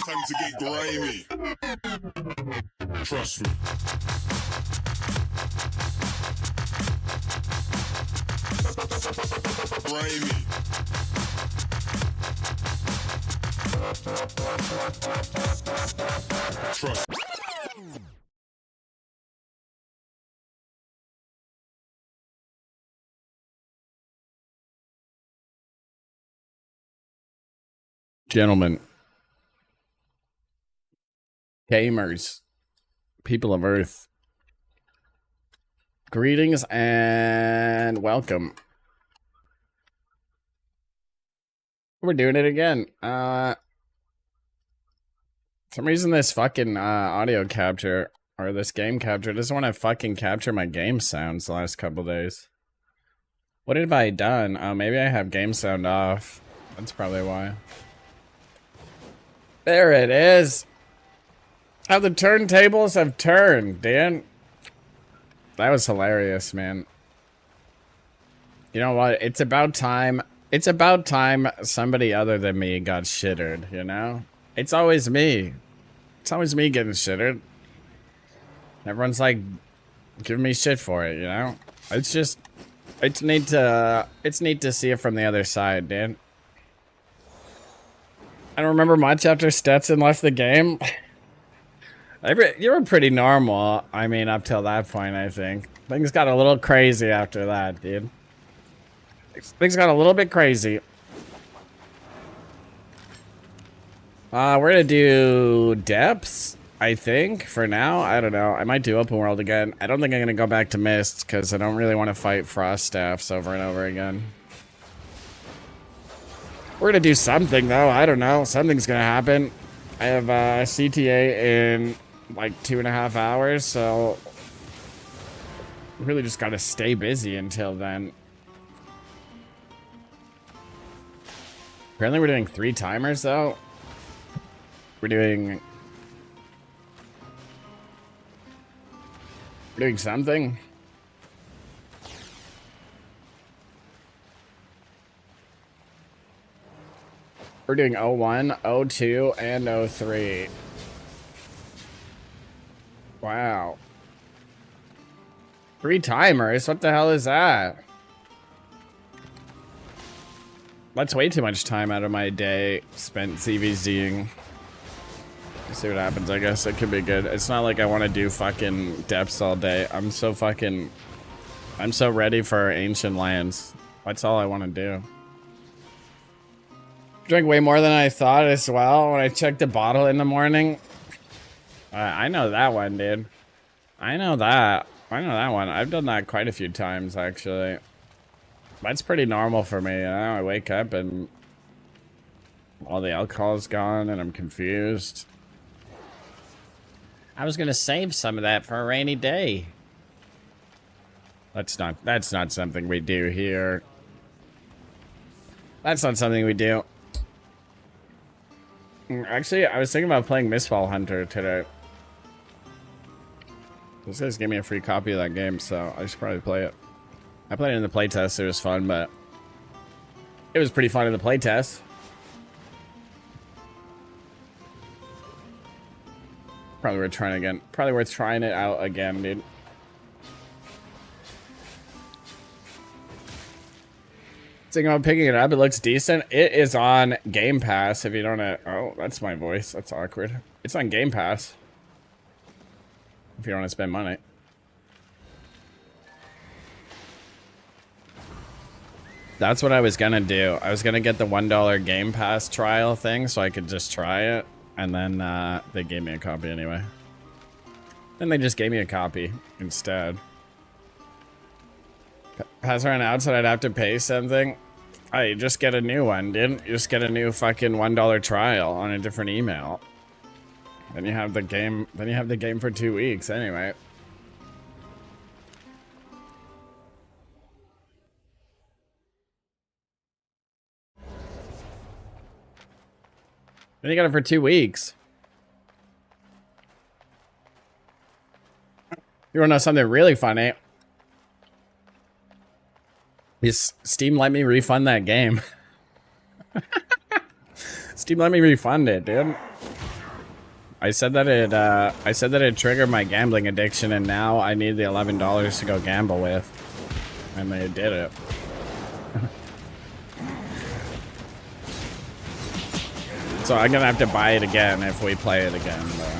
Time to get grimy. Trust me. Grimy. Trust me. Gentlemen, gamers, people of Earth, greetings and welcome. We're doing it again. For some reason this fucking audio capture, or this game capture, doesn't want to fucking capture my game sounds the last couple days. What have I done? Oh, maybe I have game sound off. That's probably why. There it is. How the turntables have turned, Dan. That was hilarious, man. You know what? It's about time. It's about time somebody other than me got shittered, you know? It's always me. It's always me getting shittered. Everyone's like giving me shit for it, you know? It's just it's neat to see it from the other side, Dan. I don't remember much after Stetson left the game. You were pretty normal. I mean, up till that point, I think. Things got a little crazy after that, dude. Things got a little bit crazy. We're gonna do depths, I think, for now. I don't know. I might do open world again. I don't think I'm gonna go back to Mist, because I don't really want to fight frost staffs over and over again. We're gonna do something, though. I don't know. Something's gonna happen. I have CTA in like 2.5 hours, so really just gotta stay busy until then. Apparently we're doing 3 timers, though. We're doing something. We're doing 01, 02, and 03. Wow. 3 timers? What the hell is that? That's way too much time out of my day spent CVZing. Let's see what happens, I guess. It could be good. It's not like I want to do fucking depths all day. I'm so ready for Ancient Lands. That's all I want to do. Drank way more than I thought as well when I checked the bottle in the morning. I know that one, dude. I know that one. I've done that quite a few times, actually. That's pretty normal for me, you know? I wake up and all the alcohol's gone and I'm confused. I was gonna save some of that for a rainy day. That's not something we do here. That's not something we do. Actually, I was thinking about playing Mistfall Hunter today. This guys gave me a free copy of that game, so I should probably play it. I played it in the playtest. It was fun, but it was pretty fun in the playtest. Probably worth trying again. Probably worth trying it out again, dude. Thinking about picking it up. It looks decent. It is on Game Pass. If you don't know, oh, that's my voice. That's awkward. It's on Game Pass. If you don't want to spend money. That's what I was gonna do. I was gonna get the $1 Game Pass trial thing so I could just try it. And then they gave me a copy anyway. Then they just gave me a copy instead. Pass around out so I'd have to pay something. Hey, just get a new one, didn't you? Just get a new fucking $1 trial on a different email. Then you have the game. Then you have the game for 2 weeks anyway. Then you got it for 2 weeks. You wanna know something really funny? Steam let me refund that game. Steam let me refund it, dude. I said that it triggered my gambling addiction, and now I need the $11 to go gamble with, and they did it. So I'm gonna have to buy it again if we play it again. But...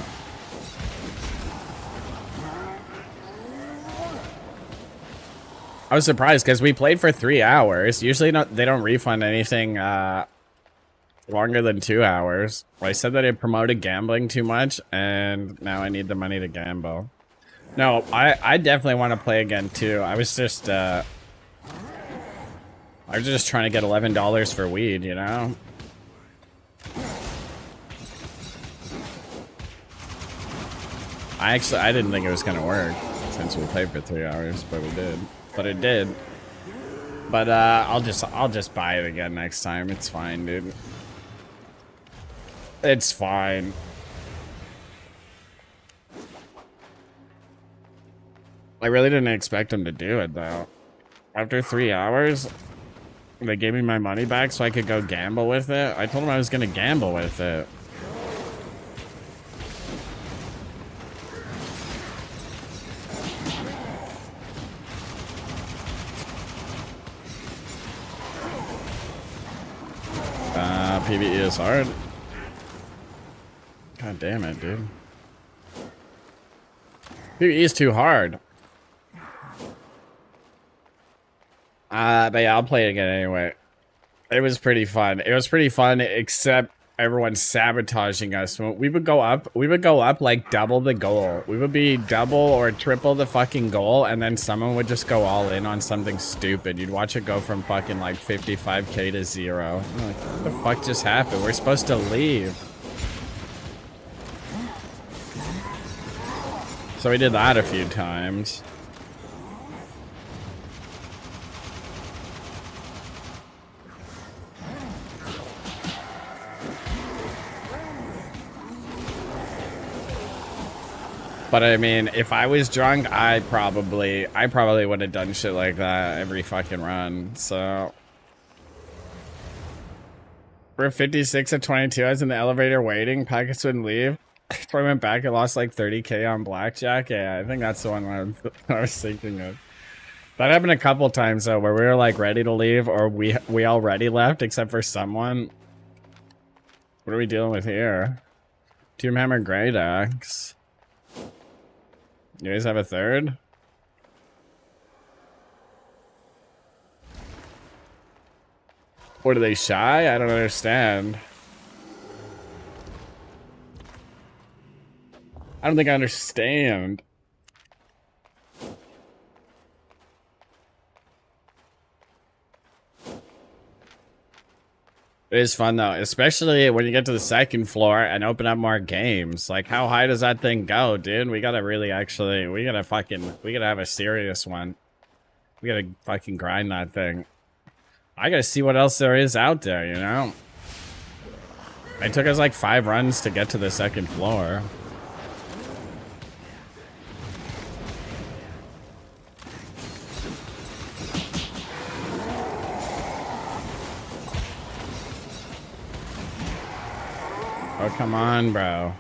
I was surprised because we played for 3 hours. Usually they don't refund anything longer than 2 hours. I said that it promoted gambling too much, and now I need the money to gamble. No, I definitely want to play again too. I was just trying to get $11 for weed, you know? I didn't think it was gonna work since we played for 3 hours, but we did. But it did. But I'll just buy it again next time. It's fine, dude. It's fine. I really didn't expect him to do it though. After 3 hours, they gave me my money back so I could go gamble with it. I told him I was gonna gamble with it. PvE is hard. God damn it, dude. PvE is too hard. But yeah, I'll play it again anyway. It was pretty fun. It was pretty fun, except everyone's sabotaging us. We would go up like double the goal. We would be double or triple the fucking goal, and then someone would just go all in on something stupid. You'd watch it go from fucking like 55k to 0. I'm like, what the fuck just happened? We're supposed to leave. So we did that a few times. But I mean, if I was drunk, I probably would have done shit like that every fucking run. So we're 56 at 22. I was in the elevator waiting. Packets wouldn't leave. So I went back and lost like 30k on blackjack. Yeah, I think that's the one I was thinking of. That happened a couple times though, where we were like ready to leave, or we already left, except for someone. What are we dealing with here? Tomb Hammer Great Axe. You guys have a third? What, are they shy? I don't understand. I don't think I understand. It is fun though, especially when you get to the second floor and open up more games. Like, how high does that thing go, dude? We gotta really actually, we gotta have a serious one. We gotta fucking grind that thing. I gotta see what else there is out there, you know? It took us like 5 runs to get to the second floor. Oh, come on, bro.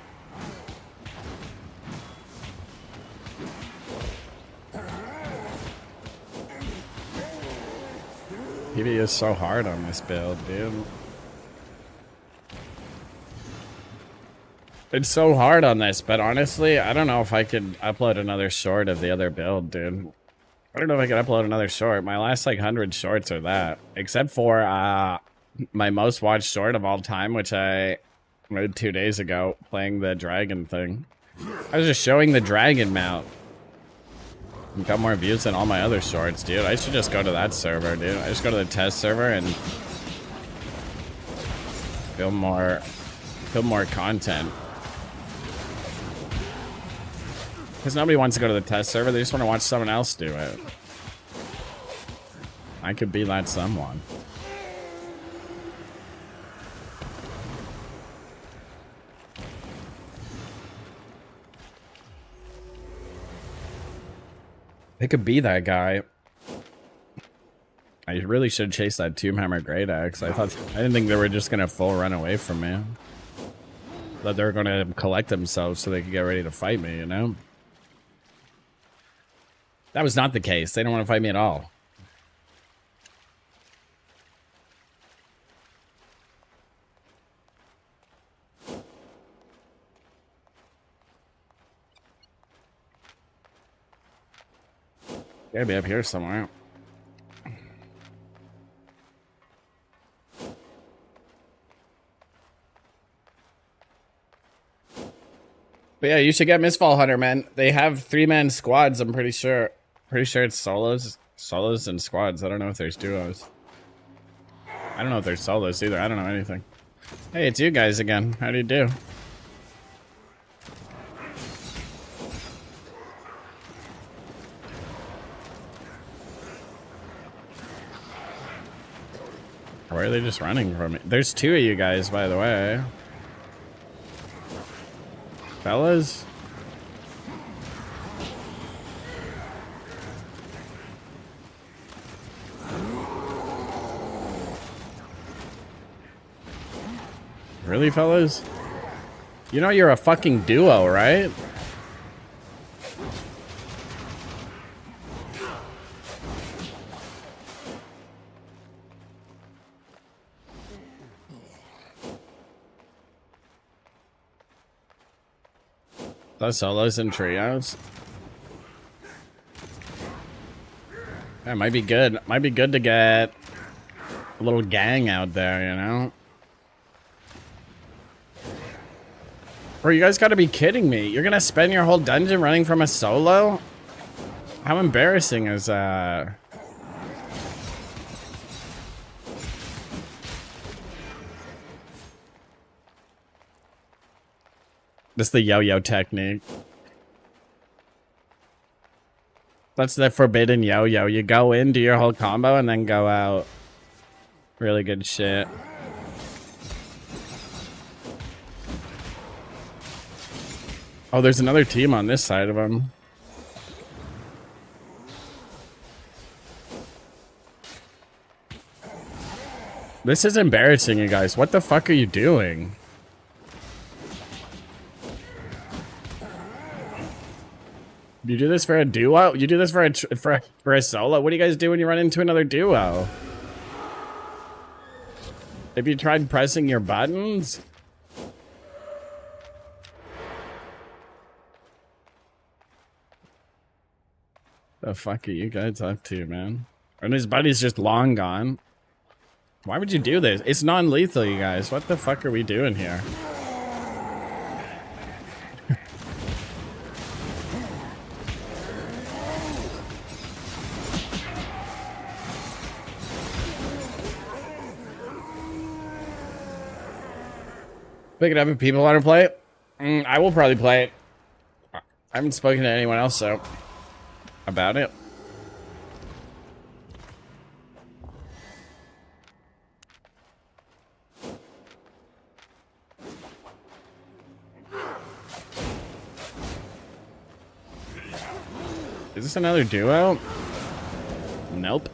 PvE is so hard on this build, dude. It's so hard on this, but honestly, I don't know if I could upload another short of the other build, dude. I don't know if I could upload another short. My last, like, 100 shorts are that. Except for, my most watched short of all time, which I made 2 days ago, playing the dragon thing. I was just showing the dragon mount. Got more views than all my other shorts, dude. I should just go to that server, dude. I just go to the test server and film more content. Because nobody wants to go to the test server. They just want to watch someone else do it. I could be that someone. It could be that guy. I really should chase that Tomb Hammer Great Axe. I didn't think they were just gonna full run away from me. That they were gonna collect themselves so they could get ready to fight me, you know? That was not the case. They don't want to fight me at all. Gotta be up here somewhere. But yeah, you should get Mistfall Hunter, man. They have 3-man squads, I'm pretty sure. Pretty sure it's solos and squads. I don't know if there's duos. I don't know if there's solos either. I don't know anything. Hey, it's you guys again. How do you do? Where are they just running from me? There's 2 of you guys, by the way. Fellas? Really, fellas? You know you're a fucking duo, right? Those solos and trios. That might be good. Might be good to get a little gang out there, you know? Bro, you guys gotta be kidding me. You're gonna spend your whole dungeon running from a solo? How embarrassing is that? That's the yo-yo technique. That's the forbidden yo-yo. You go in, do your whole combo, and then go out. Really good shit. Oh, there's another team on this side of him. This is embarrassing, you guys. What the fuck are you doing? You do this for a duo? You do this for a solo? What do you guys do when you run into another duo? Have you tried pressing your buttons? The fuck are you guys up to, man? And his buddy's just long gone. Why would you do this? It's non-lethal, you guys. What the fuck are we doing here? Pick it up if people want to play it. I will probably play it. I haven't spoken to anyone else, though, about it. Is this another duo? Nope.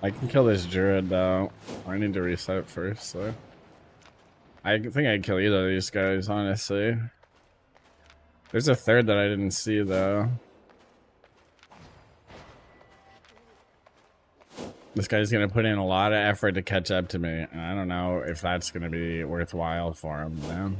I can kill this druid though. I need to reset first, so I think I'd kill either of these guys, honestly. There's a third that I didn't see though. This guy's gonna put in a lot of effort to catch up to me, and I don't know if that's gonna be worthwhile for him, man.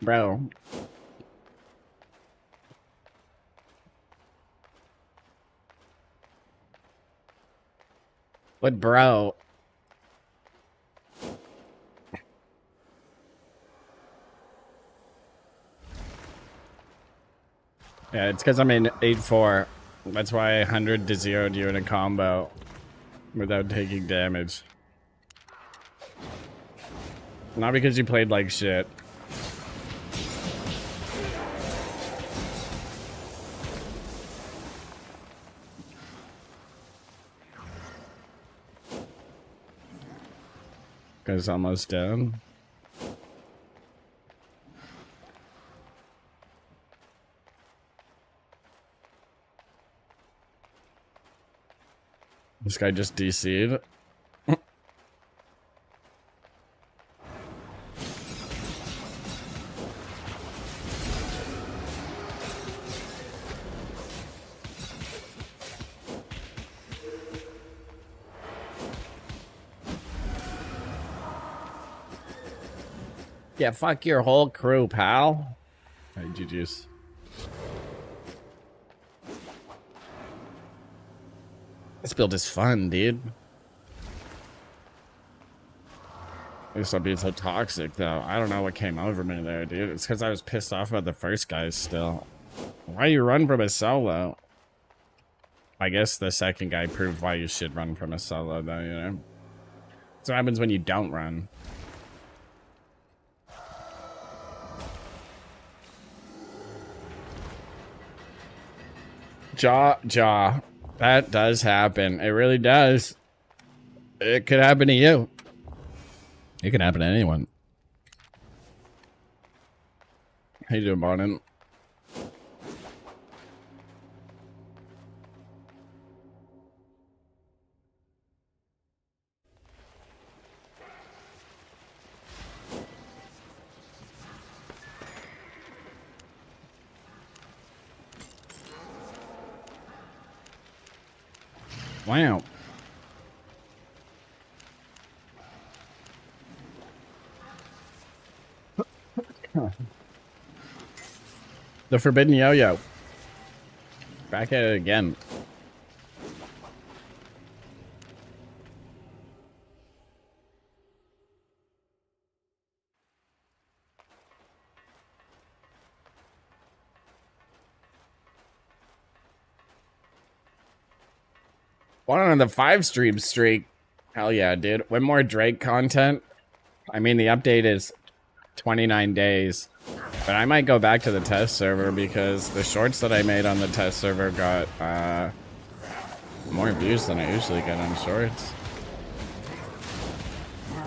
Bro. What, bro? Yeah, it's because I'm in 8-4. That's why I 100 to 0'd you in a combo without taking damage. Not because you played like shit. Guy's almost down. This guy just DC'd. Yeah, fuck your whole crew, pal. Hey, GG's. This build is fun, dude. This will be so toxic, though. I don't know what came over me there, dude. It's because I was pissed off about the first guys still. Why you run from a solo? I guess the second guy proved why you should run from a solo, though, you know? That's what happens when you don't run. Jaw. That does happen. It really does. It could happen to you. It can happen to anyone. How you doing, Barton? Wow. The Forbidden Yo-Yo. Back at it again. One on the 5-stream streak. Hell yeah, dude. With more Drake content. I mean, the update is 29 days. But I might go back to the test server because the shorts that I made on the test server got more views than I usually get on shorts.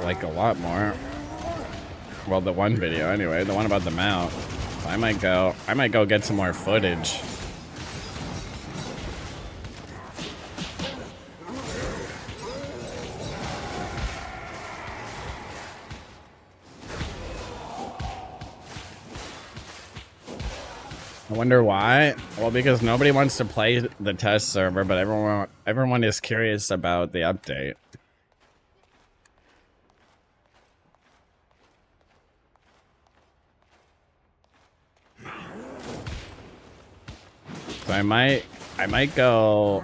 Like a lot more. Well, the one video anyway, the one about the mount. I might go get some more footage. I wonder why. Well, because nobody wants to play the test server, but everyone is curious about the update. So I might go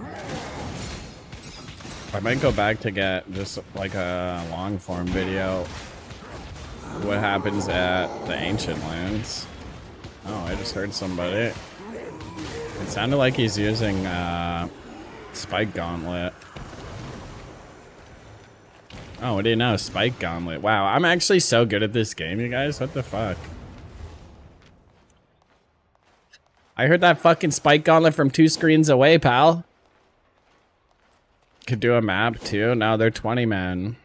back to get just like a long form video. What happens at the Ancient Lands? Oh, I just heard somebody. It sounded like he's using Spike Gauntlet. Oh, what do you know? Spike Gauntlet. Wow, I'm actually so good at this game, you guys. What the fuck? I heard that fucking Spike Gauntlet from 2 screens away, pal. Could do a map too. Now they're 20 men.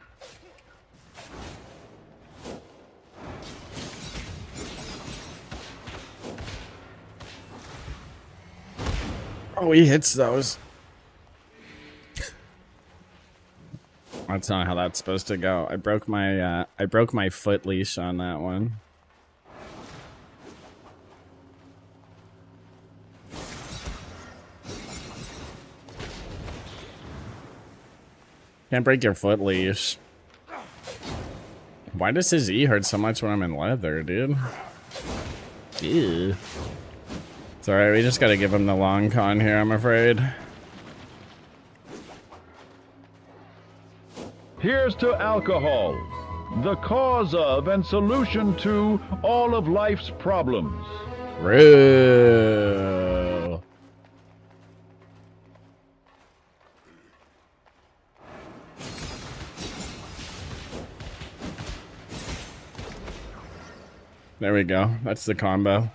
Oh, he hits those. That's not how that's supposed to go. I broke my foot leash on that one. Can't break your foot leash. Why does his E hurt so much when I'm in leather, dude? Ew. It's alright, we just gotta give him the long con here, I'm afraid. Here's to alcohol, the cause of and solution to all of life's problems. Real. There we go. That's the combo.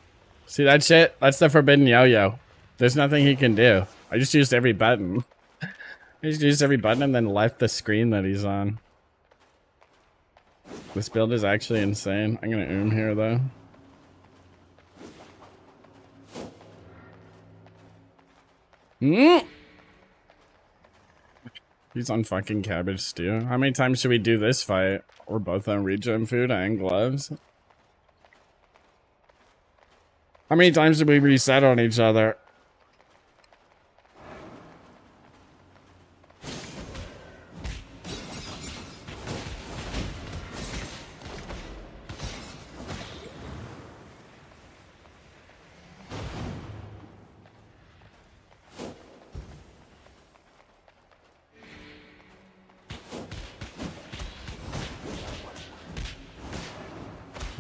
See that shit? That's the forbidden yo-yo. There's nothing he can do. I just used every button. I just used every button and then left the screen that he's on. This build is actually insane. I'm gonna here though. He's on fucking cabbage stew. How many times should we do this fight? We're both on regen food and gloves. How many times did we reset on each other?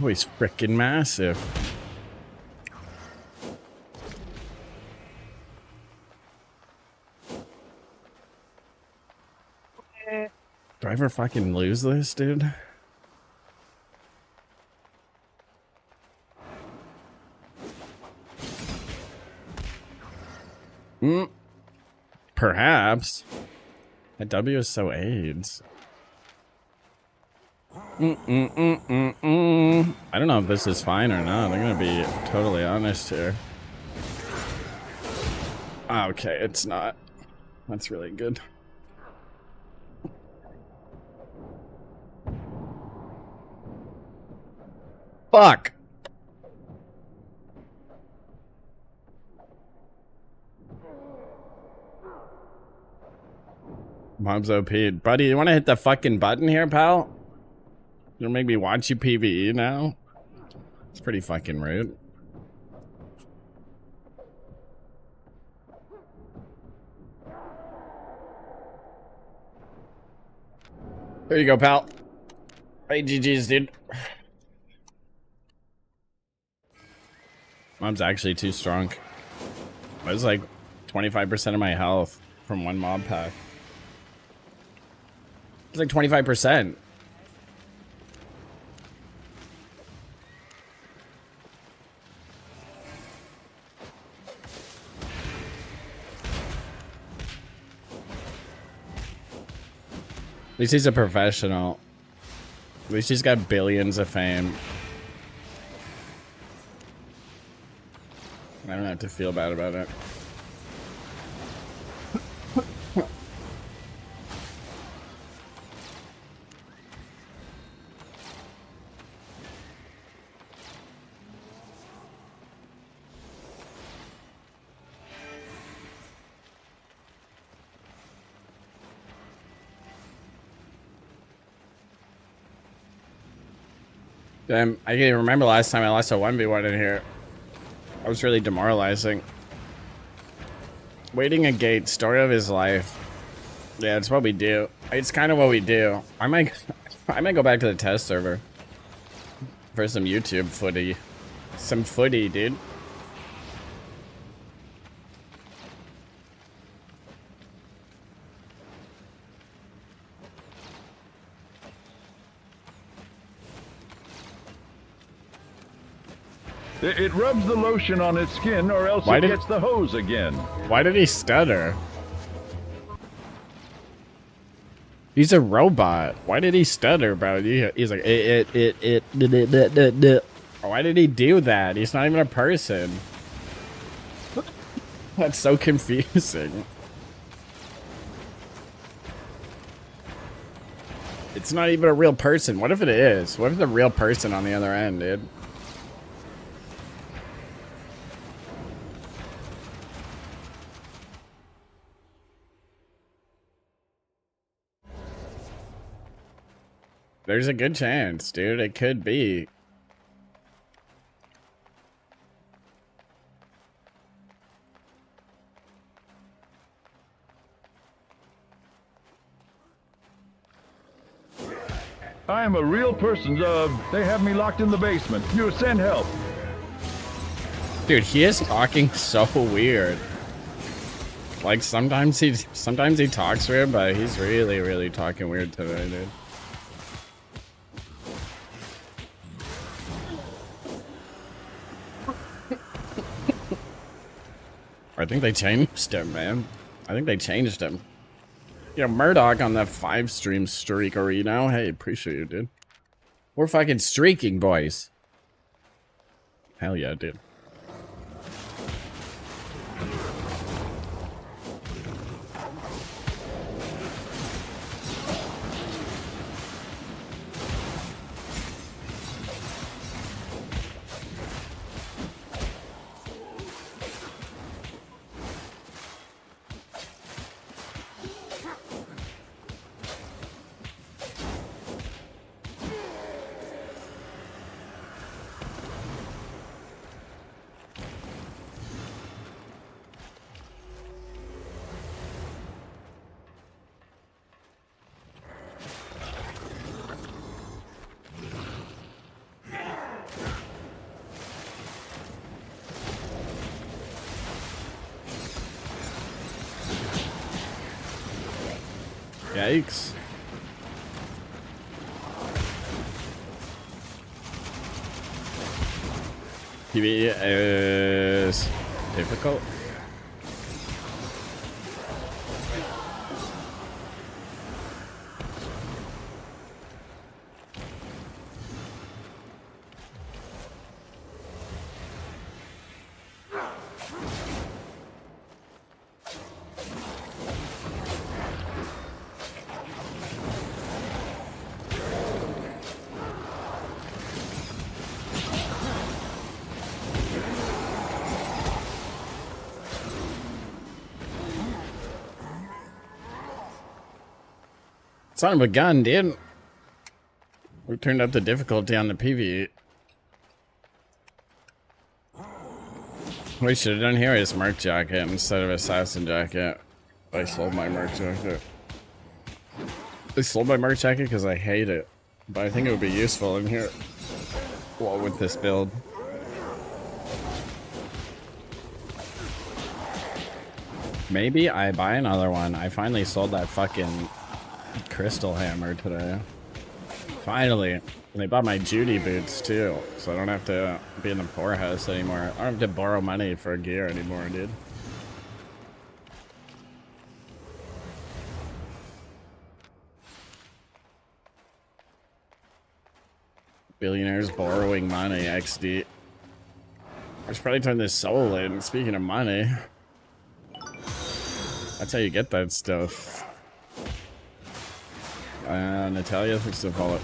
Oh, he's freaking massive. Do I ever fucking lose this, dude? Perhaps. That W is so AIDS. I don't know if this is fine or not. I'm gonna be totally honest here. Okay, it's not. That's really good. Fuck! Mom's OP. Buddy, you wanna hit the fucking button here, pal? You gonna make me watch you PvE now? It's pretty fucking rude. There you go, pal. Hey, GG's, dude. Mom's actually too strong. It was like 25% of my health from one mob pack. It's like 25%. At least he's a professional. At least he's got billions of fame. I don't have to feel bad about it. Damn, I can't even remember last time I lost a 1v1 in here. I was really demoralizing. Waiting a gate, story of his life. Yeah, it's what we do. It's kind of what we do. I might go back to the test server for some YouTube footy. Some footy, dude. It rubs the lotion on its skin, or else it gets the hose again. Why did he stutter? He's a robot. Why did he stutter, bro? He's like, Why did he do that? He's not even a person. That's so confusing. It's not even a real person. What if it is? What if it's a real person on the other end, dude? There's a good chance, dude. It could be. I am a real person. They have me locked in the basement. You send help. Dude, he is talking so weird. Like sometimes he talks weird, but he's really talking weird today, dude. think they changed him, man. I think they changed him. You know, Murdoch on that 5-stream streak now. Hey, appreciate you, dude. We're fucking streaking, boys. Hell yeah, dude. Yikes. PvE is difficult. Son of a gun, dude. We turned up the difficulty on the PvE. We should have done here is merc jacket instead of assassin jacket. I sold my merc jacket. I sold my merc jacket because I hate it. But I think it would be useful in here. Well, with this build. Maybe I buy another one. I finally sold that fucking crystal hammer today. Finally. And they bought my Judy boots too, so I don't have to be in the poorhouse anymore. I don't have to borrow money for gear anymore, dude. Billionaires borrowing money, XD. I should probably turn this soul in. Speaking of money, that's how you get that stuff. Natalia, thanks for the follow.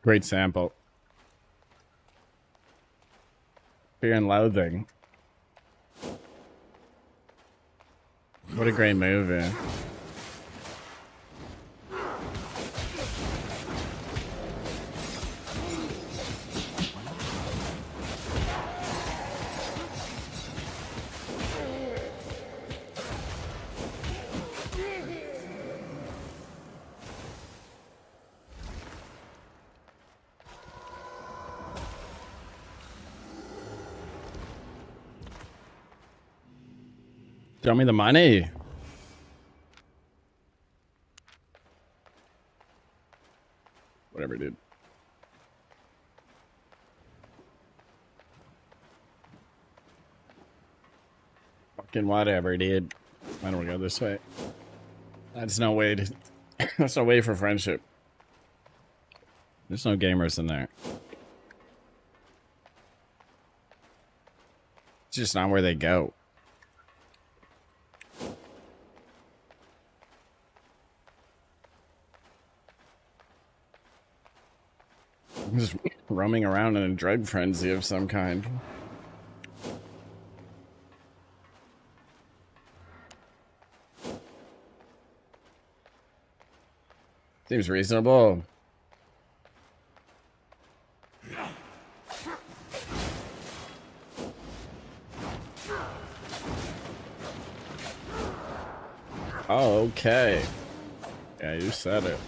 Great sample. Fear and Loathing. What a great movie. Show me the money. Whatever, dude. Fucking whatever, dude. Why don't we go this way? That's no way to... That's no way for friendship. There's no gamers in there. It's just not where they go. Just roaming around in a drug frenzy of some kind. Seems reasonable. okay. Yeah, you said it.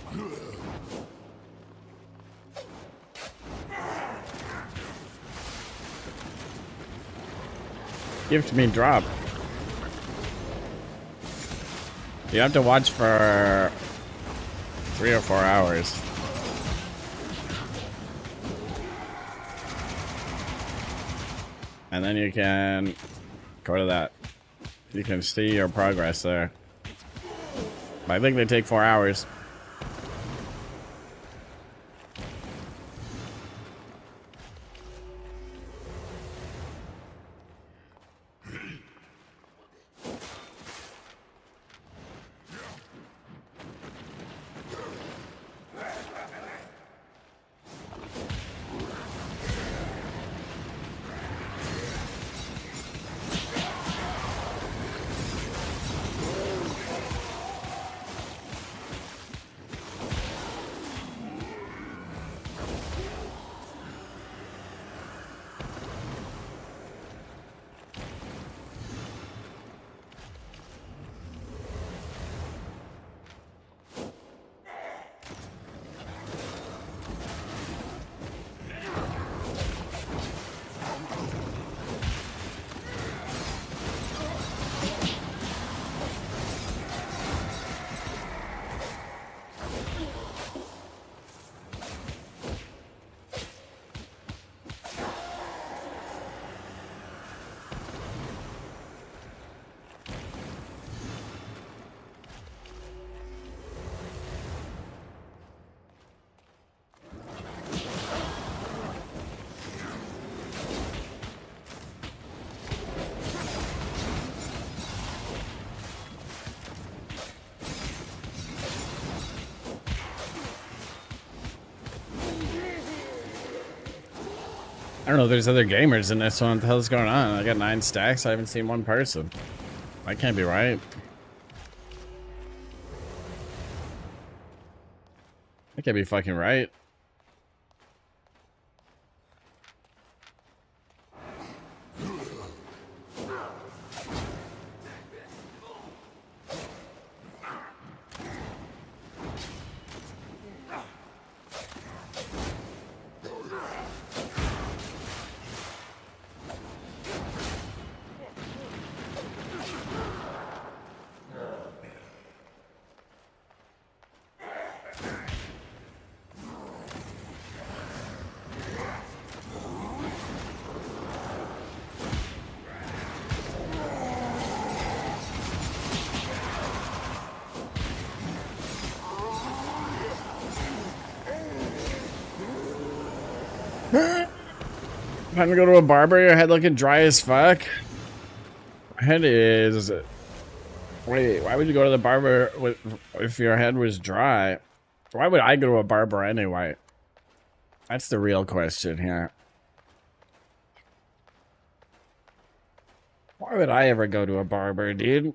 Gift me drop. You have to watch for 3 or 4 hours. And then you can go to that. You can see your progress there. I think they take 4 hours. I don't know if there's other gamers in this one. What the hell's going on? I got 9 stacks. I haven't seen one person. That can't be right. That can't be fucking right. Time to go to a barber. Your head looking dry as fuck. My head is. Wait, why would you go to the barber if your head was dry? Why would I go to a barber anyway? That's the real question here. Why would I ever go to a barber, dude?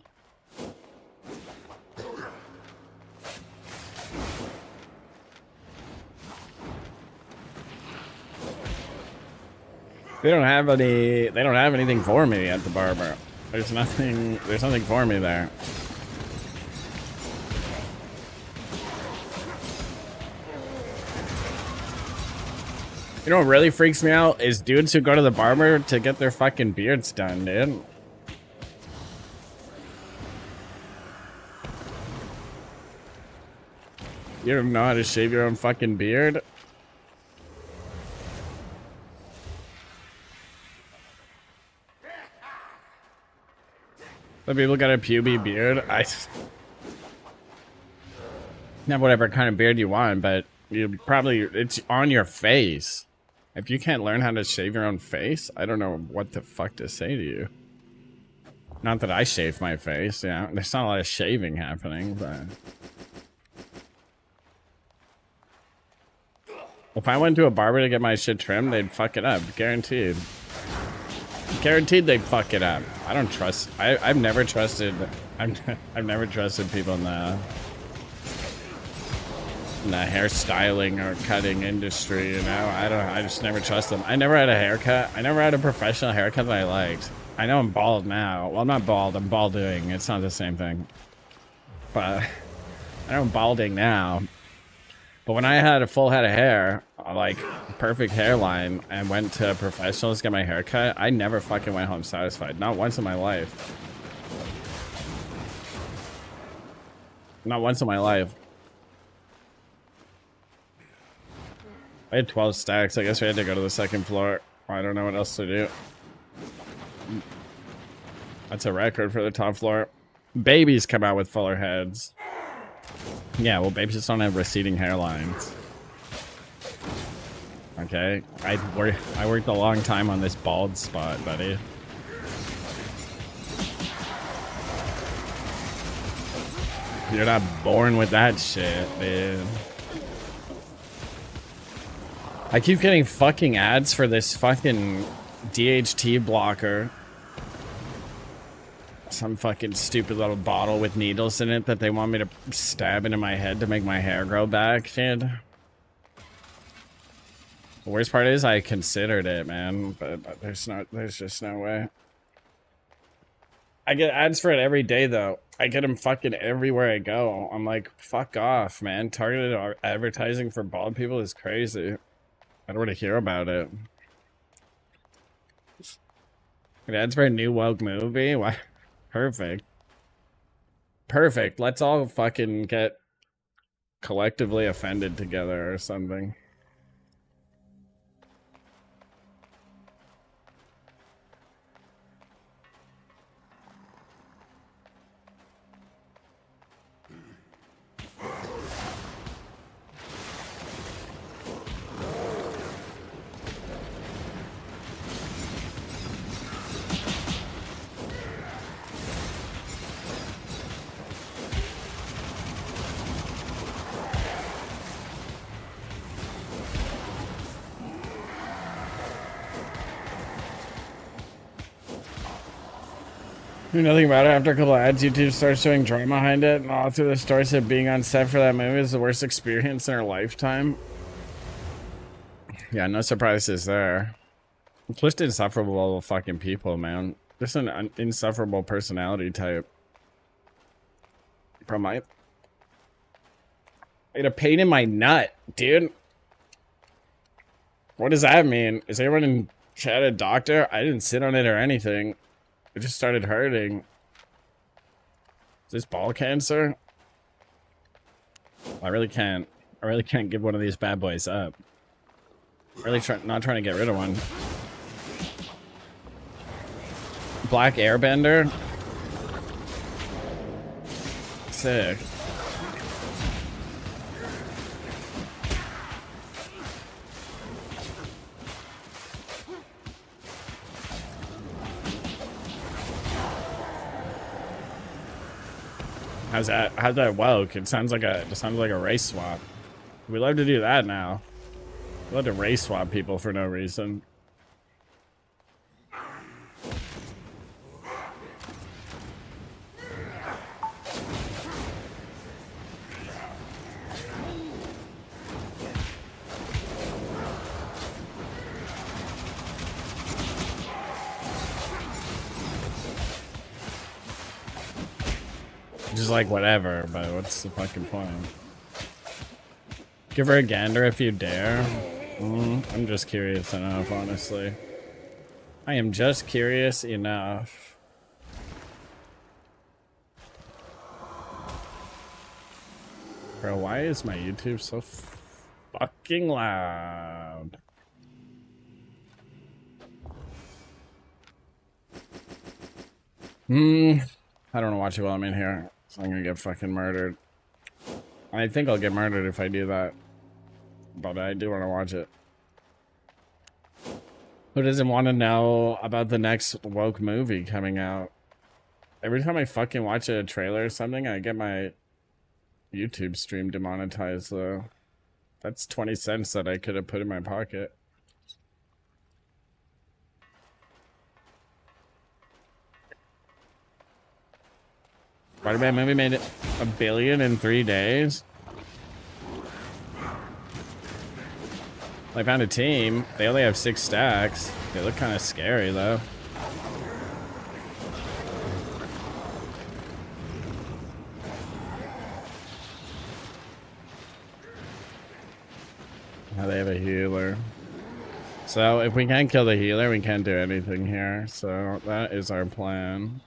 They don't have anything for me at the barber. There's nothing for me there. You know what really freaks me out is dudes who go to the barber to get their fucking beards done, dude. You don't know how to shave your own fucking beard? Some people got a pubic beard. You have whatever kind of beard you want, but it's on your face. If you can't learn how to shave your own face, I don't know what the fuck to say to you. Not that I shave my face, yeah. There's not a lot of shaving happening, but... If I went to a barber to get my shit trimmed, they'd fuck it up, guaranteed. Guaranteed they'd fuck it up. I don't trust. I've never trusted. I've never trusted people in the hairstyling or cutting industry. You know, I just never trust them. I never had a haircut. I never had a professional haircut that I liked. I know I'm bald now. Well, I'm not bald. I'm balding. It's not the same thing. But I'm balding now. But when I had a full head of hair, like perfect hairline, and went to professionals to get my hair cut, I never fucking went home satisfied. Not once in my life. Not once in my life. I had 12 stacks. I guess we had to go to the second floor. I don't know what else to do. That's a record for the top floor. Babies come out with fuller heads. Yeah, well, babies just don't have receding hairlines. Okay, I worked a long time on this bald spot, buddy. You're not born with that shit, dude. I keep getting fucking ads for this fucking DHT blocker. Some fucking stupid little bottle with needles in it that they want me to stab into my head to make my hair grow back, dude. The worst part is I considered it, man, but there's just no way. I get ads for it every day, though. I get them fucking everywhere I go. I'm like, fuck off, man. Targeted advertising for bald people is crazy. I don't want to hear about it. Ads for a new woke movie? Why? Perfect. Perfect. Let's all fucking get collectively offended together or something. Knew nothing about it. After a couple of ads, YouTube starts showing drama behind it, and all through the story said being on set for that movie is the worst experience in her lifetime. Yeah, no surprises there. Just insufferable fucking people, man. Just an insufferable personality type. Bro, I had a pain in my nut, dude. What does that mean? Is anyone in chat a doctor? I didn't sit on it or anything. It just started hurting. Is this ball cancer? I really can't give one of these bad boys up. Really not trying to get rid of one. Black airbender? Sick. How's that woke? It sounds like a race swap. We love to do that now. We love to race swap people for no reason. Just like whatever, but what's the fucking point? Give her a gander if you dare. I'm just curious enough, honestly. I am just curious enough. Bro, why is my YouTube so fucking loud? I don't want to watch it while I'm in here. So I'm gonna get fucking murdered. I think I'll get murdered if I do that. But I do want to watch it. Who doesn't want to know about the next woke movie coming out? Every time I fucking watch a trailer or something, I get my YouTube stream demonetized, though. That's 20 cents that I could have put in my pocket. Spider-Man movie made $1 billion in 3 days. I found a team. They only have 6 stacks. They look kind of scary, though. Now they have a healer. So if we can't kill the healer, we can't do anything here. So that is our plan.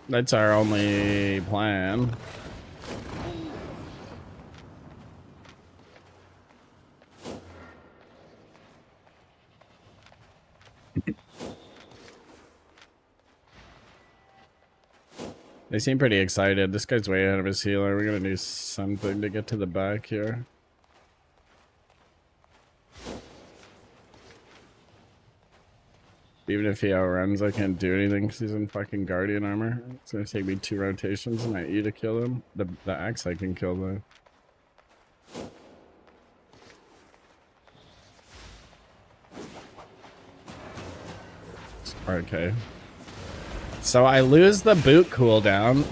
That's our only plan. They seem pretty excited. This guy's way ahead of his healer. We're gonna do something to get to the back here. Even if he outruns, I can't do anything because he's in fucking guardian armor. It's gonna take me 2 rotations and my E to kill him. The axe I can kill though. Okay. So I lose the boot cooldown.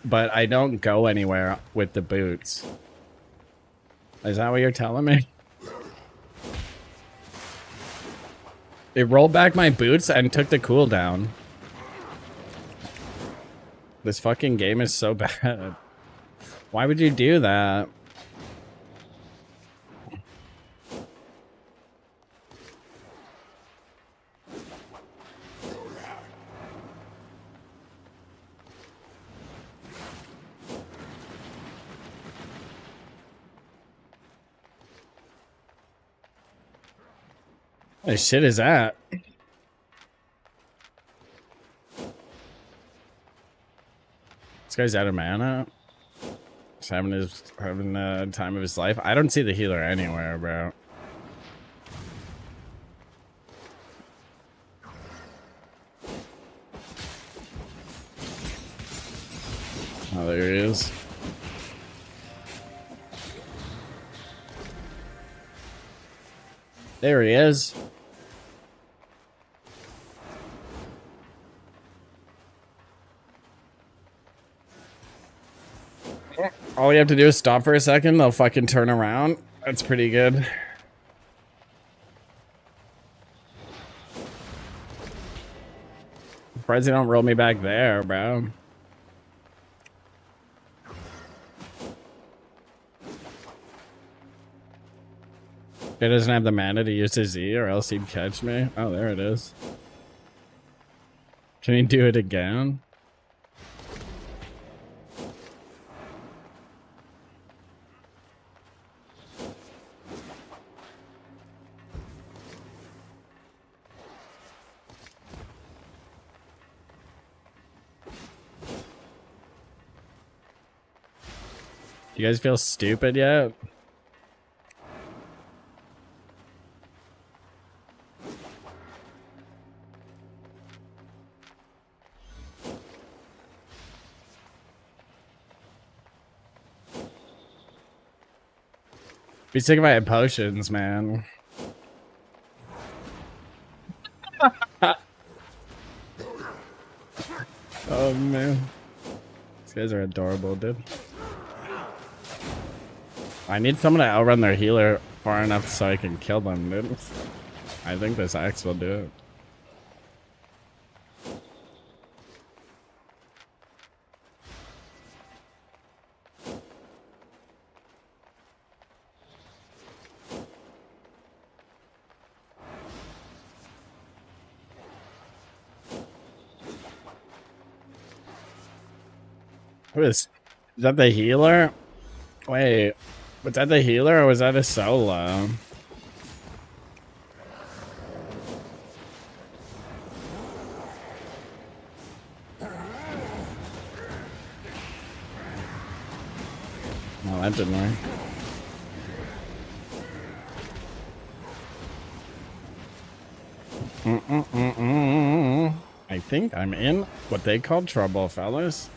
But I don't go anywhere with the boots. Is that what you're telling me? It rolled back my boots and took the cooldown. This fucking game is so bad. Why would you do that? What the shit is that? This guy's out of mana. He's having the time of his life. I don't see the healer anywhere, bro. Oh, there he is. There he is. All we have to do is stop for a second. They'll fucking turn around. That's pretty good. Surprised they don't roll me back there, bro. He doesn't have the mana to use his E or else he'd catch me. Oh, there it is. Can he do it again? You guys feel stupid yet? Be sick if I had potions, man. Oh man, these guys are adorable, dude. I need someone to outrun their healer far enough so I can kill them, dude. I think this axe will do it. Who is that the healer? Wait, was that the healer or was that a solo? Oh, that didn't work. I think I'm in what they call trouble, fellas.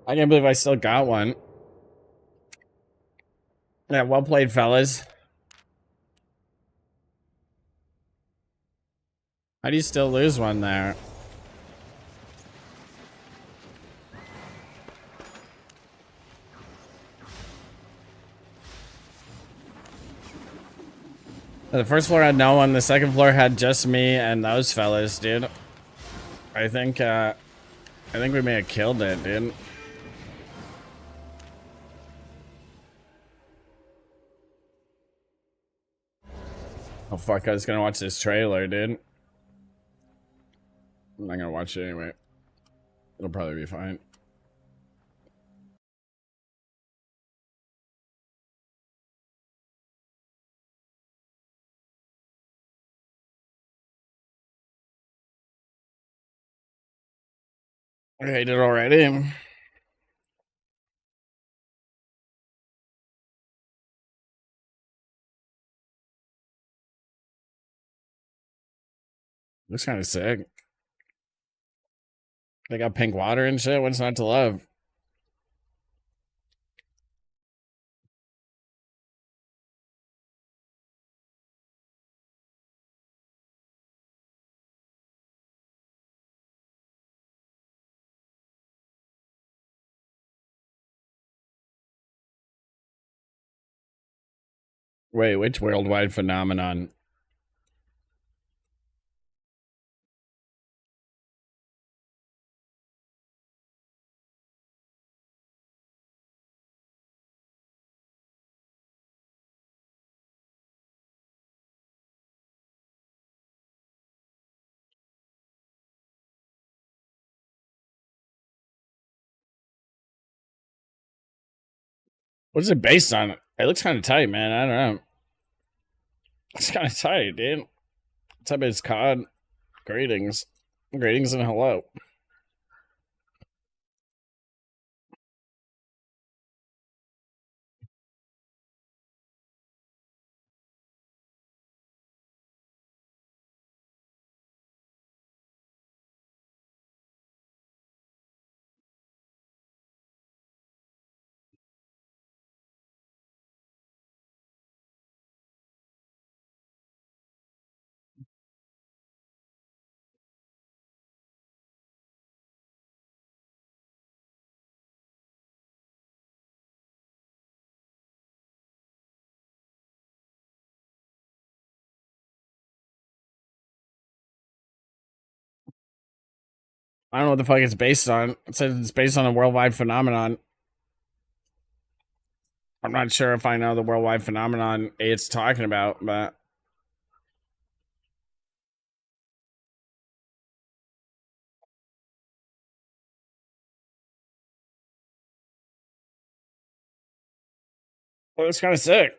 I can't believe I still got one. Yeah, well played, fellas. How do you still lose one there? The first floor had no one. The second floor had just me and those fellas, dude. I think we may have killed it, dude. Oh fuck, I was gonna watch this trailer, dude. I'm not gonna watch it anyway. It'll probably be fine. I hate it already. Looks kind of sick. They got pink water and shit. What's not to love? Wait, which worldwide phenomenon? What's it based on? It looks kind of tight, man. I don't know. It's kind of tight, dude. What's up, it's COD? Greetings. Greetings and hello. I don't know what the fuck it's based on. It says it's based on a worldwide phenomenon. I'm not sure if I know the worldwide phenomenon it's talking about, but well, it's kind of sick.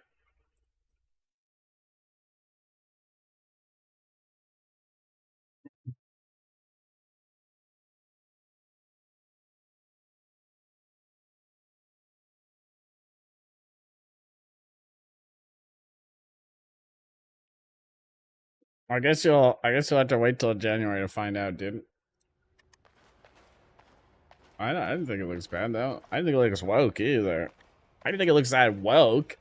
I guess you'll have to wait till January to find out, dude. I didn't think it looks bad though. I didn't think it looks woke either. I didn't think it looks that woke.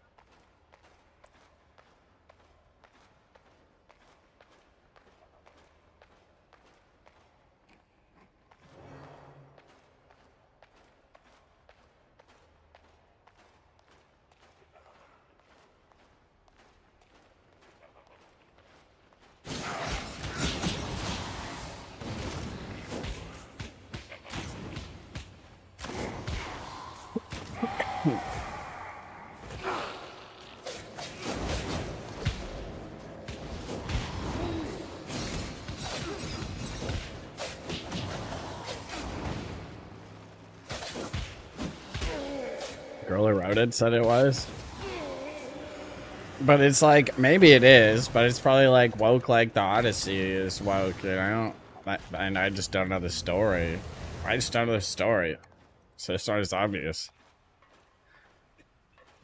Girl who wrote it said it was. But it's like, maybe it is, but it's probably like woke like the Odyssey is woke, and I just don't know the story. I just don't know the story. So it's not as obvious.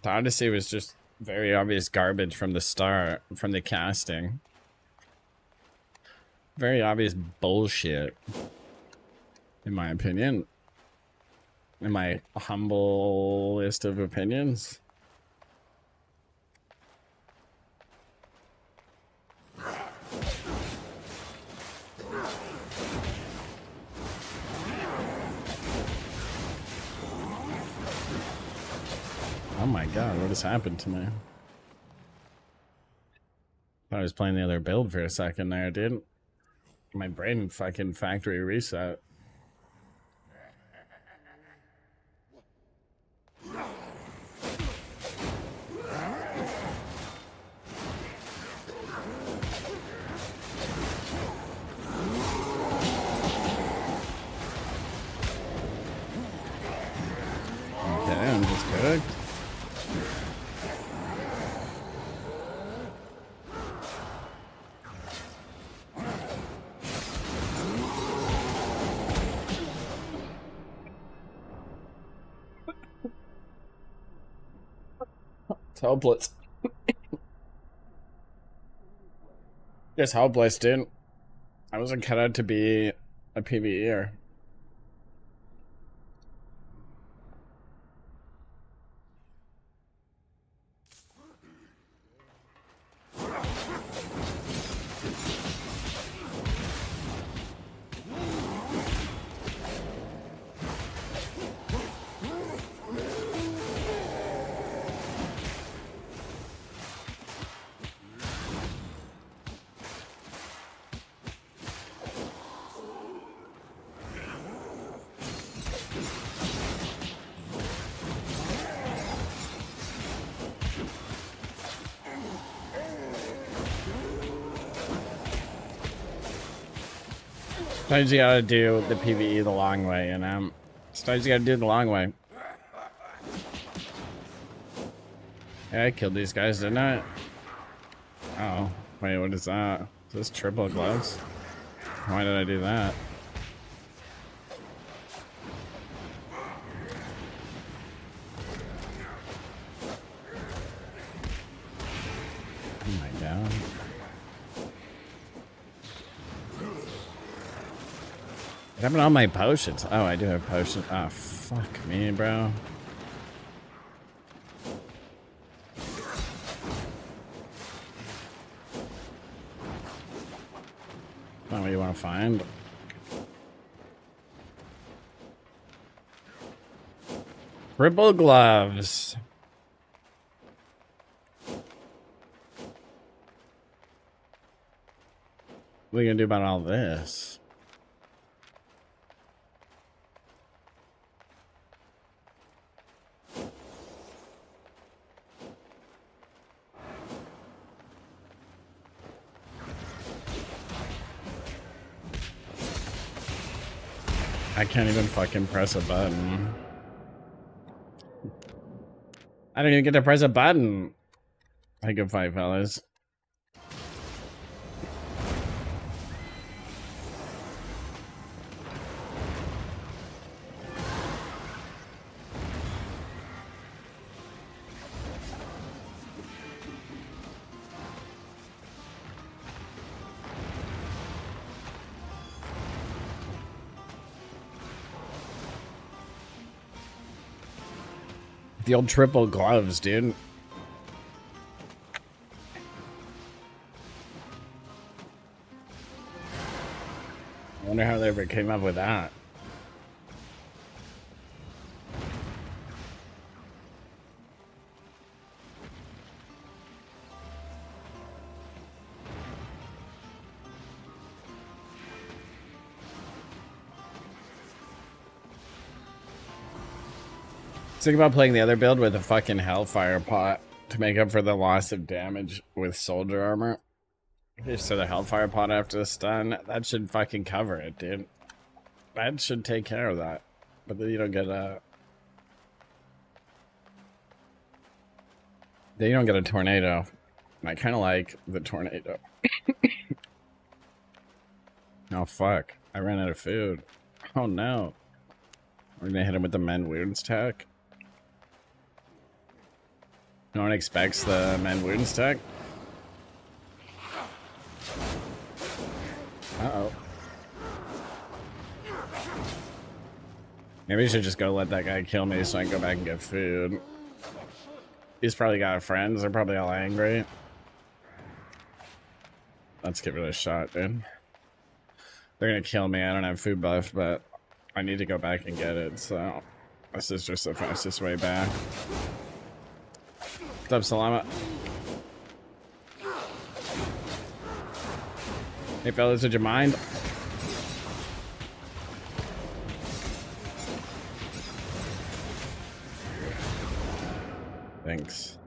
The Odyssey was just very obvious garbage from the start, from the casting. Very obvious bullshit, in my opinion. In my humblest of opinions. Oh my god, what has happened to me? I was playing the other build for a second there, dude. My brain fucking factory reset. Okay, I'm just cooked. It's hopeless. Just hopeless, dude. I wasn't cut out to be a PvEer. Sometimes you gotta do the PvE the long way, you know? Sometimes you gotta do it the long way. Yeah, I killed these guys, didn't I? Oh, wait, what is that? Is this triple gloves? Why did I do that? Oh my god. What happened to all my potions? Oh, I do have potions. Oh, fuck me, bro. Not what you want to find. Triple gloves. What are you gonna do about all this? I can't even fucking press a button. I don't even get to press a button. I can fight, fellas. The old triple gloves, dude. I wonder how they ever came up with that. Think about playing the other build with a fucking Hellfire pot to make up for the loss of damage with soldier armor. Just so the Hellfire pot after the stun, that should fucking cover it, dude. That should take care of that. But then you don't get a... Then you don't get a tornado. And I kind of like the tornado. Oh, fuck. I ran out of food. Oh, no. We're gonna hit him with the Mend Wounds tech. No one expects the Mend Wounds tech. Uh-oh. Maybe I should just go let that guy kill me so I can go back and get food. He's probably got friends. They're probably all angry. Let's give it a shot, dude. They're gonna kill me. I don't have food buff, but I need to go back and get it, so this is just the fastest way back. What's up, Salama? Hey fellas, would you mind? Thanks.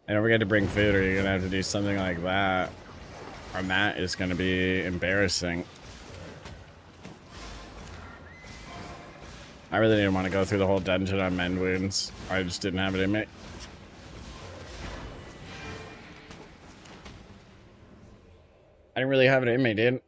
I don't forget to bring food or you're gonna have to do something like that. Or that is gonna be embarrassing. I really didn't want to go through the whole dungeon on mend wounds. I just didn't have it in me. I didn't really have it in me, dude.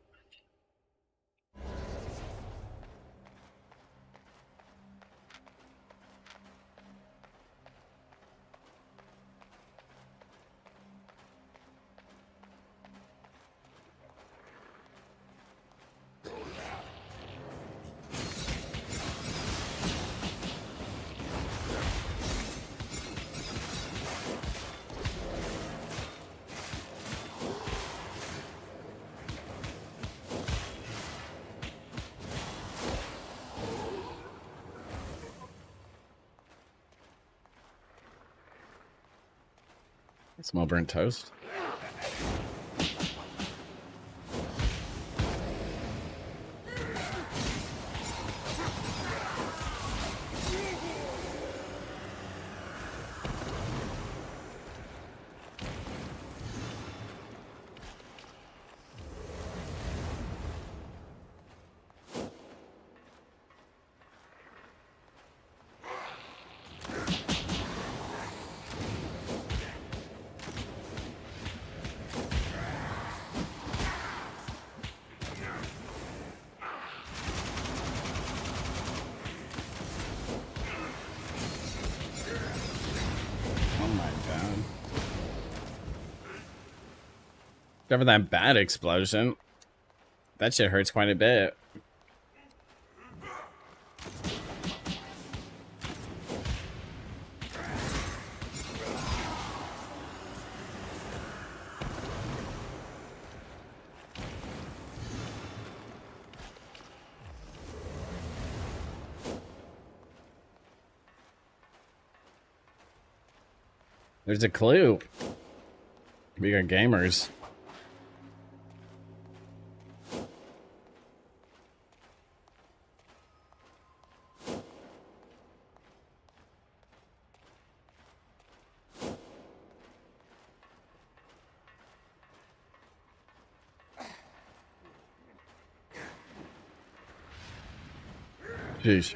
Small burnt toast. Except for that bad explosion. That shit hurts quite a bit. There's a clue. We are gamers. Jeez.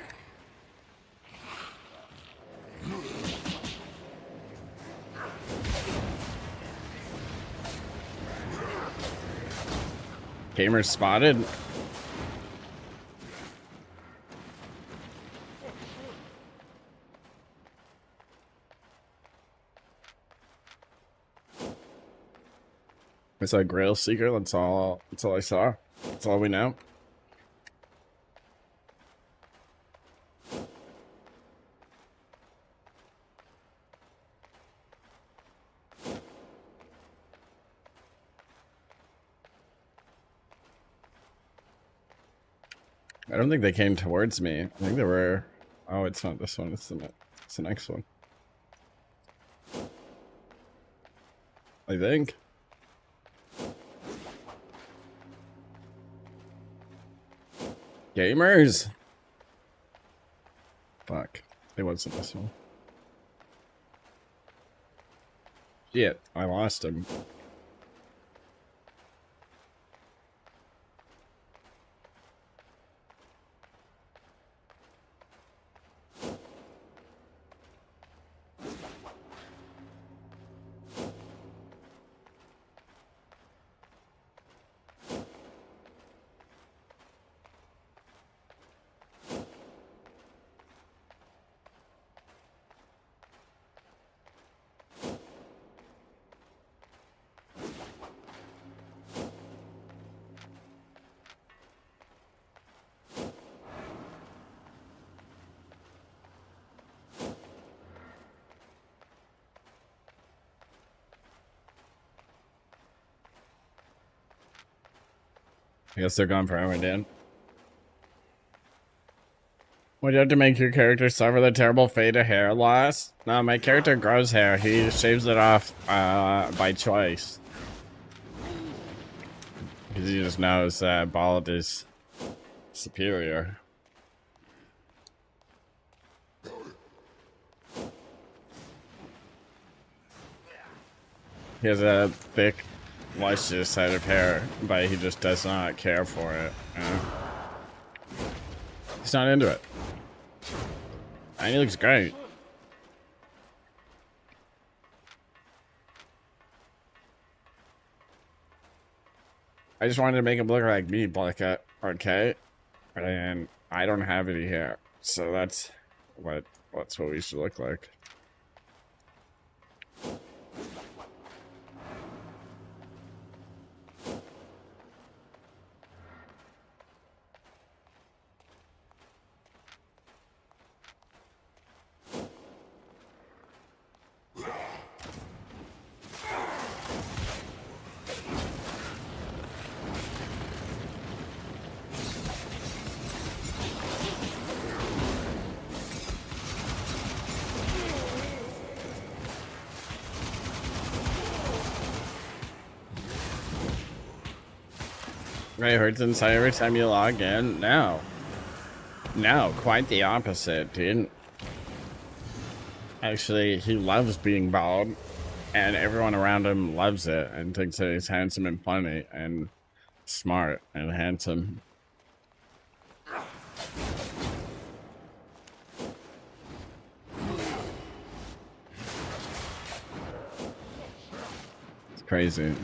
Gamer spotted. It's a Grail Seeker. That's all I saw. That's all we know. I don't think they came towards me. I think they were... Oh, it's not this one. It's the next one. I think. Gamers! Fuck. It wasn't this one. Shit, I lost him. I guess they're gone forever, Dan. Would you have to make your character suffer the terrible fate of hair loss? No, my character grows hair. He shaves it off by choice. Because he just knows that bald is superior. He has a thick, luscious head of hair, but he just does not care for it. You know? He's not into it. And he looks great. I just wanted to make him look like me, Blacka, okay? And I don't have any hair, so that's what we should look like. It hurts inside every time you log in? No. No, quite the opposite, dude. Actually, he loves being bald, and everyone around him loves it and thinks that he's handsome and funny and smart and handsome. It's crazy.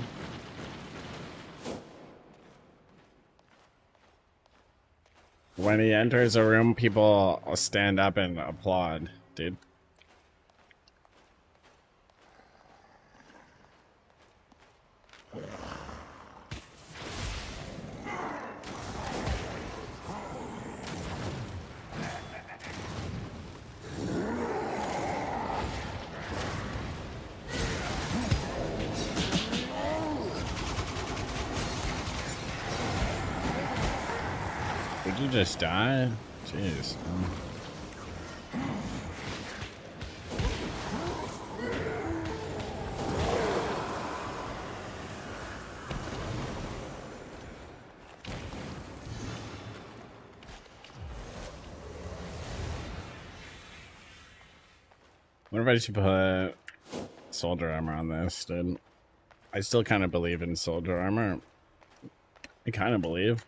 When he enters a room, people stand up and applaud, dude. Did you just die? Jeez. What if I should put soldier armor on this, dude? I still kind of believe in soldier armor. I kind of believe.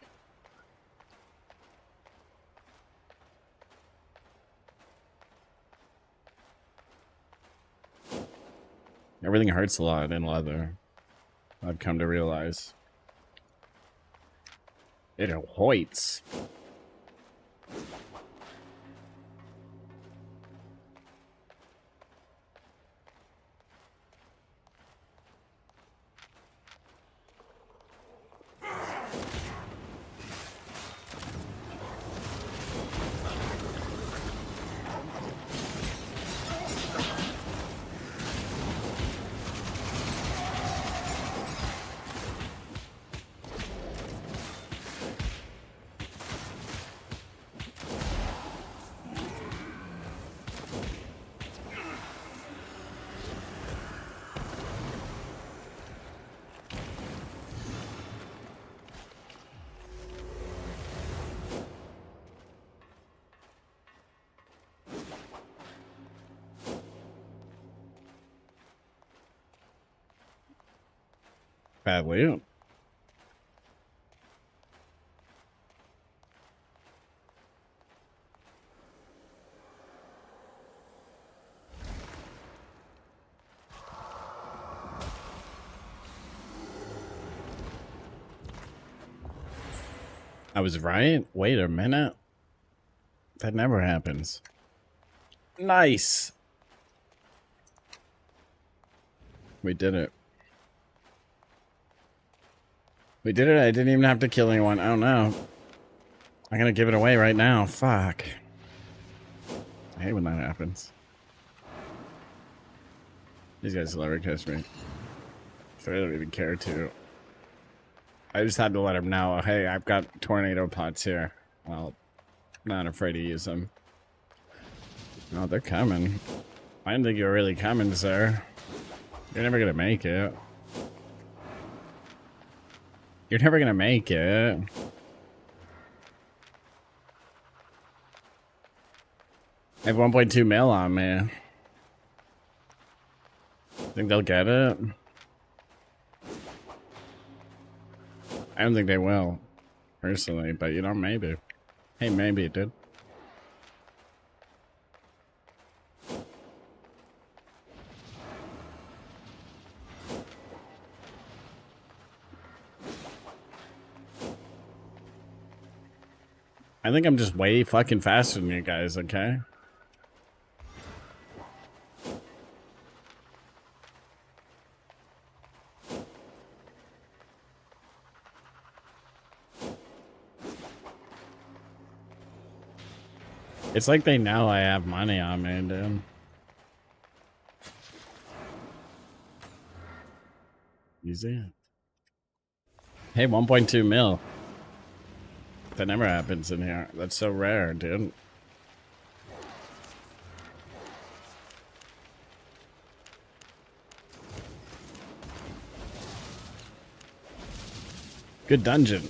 Everything hurts a lot in leather. I've come to realize. It hoits. Bad loot. I was right. Wait a minute. That never happens. Nice. We did it. We did it. I didn't even have to kill anyone. Oh no. I'm gonna give it away right now. Fuck. I hate when that happens. These guys will never catch me. So they don't even care to. I just had to let him know, hey, I've got tornado pots here. Well, Not afraid to use them. No, they're coming. I didn't think you were really coming, sir. You're never gonna make it. You're never gonna make it. I have 1.2 mil on me. Think they'll get it? I don't think they will, personally, but you know, maybe. Hey, maybe, dude. I think I'm just way fucking faster than you guys, okay? It's like they know I have money on me, dude. Easy. Hey, 1.2 mil. That never happens in here. That's so rare, dude. Good dungeon.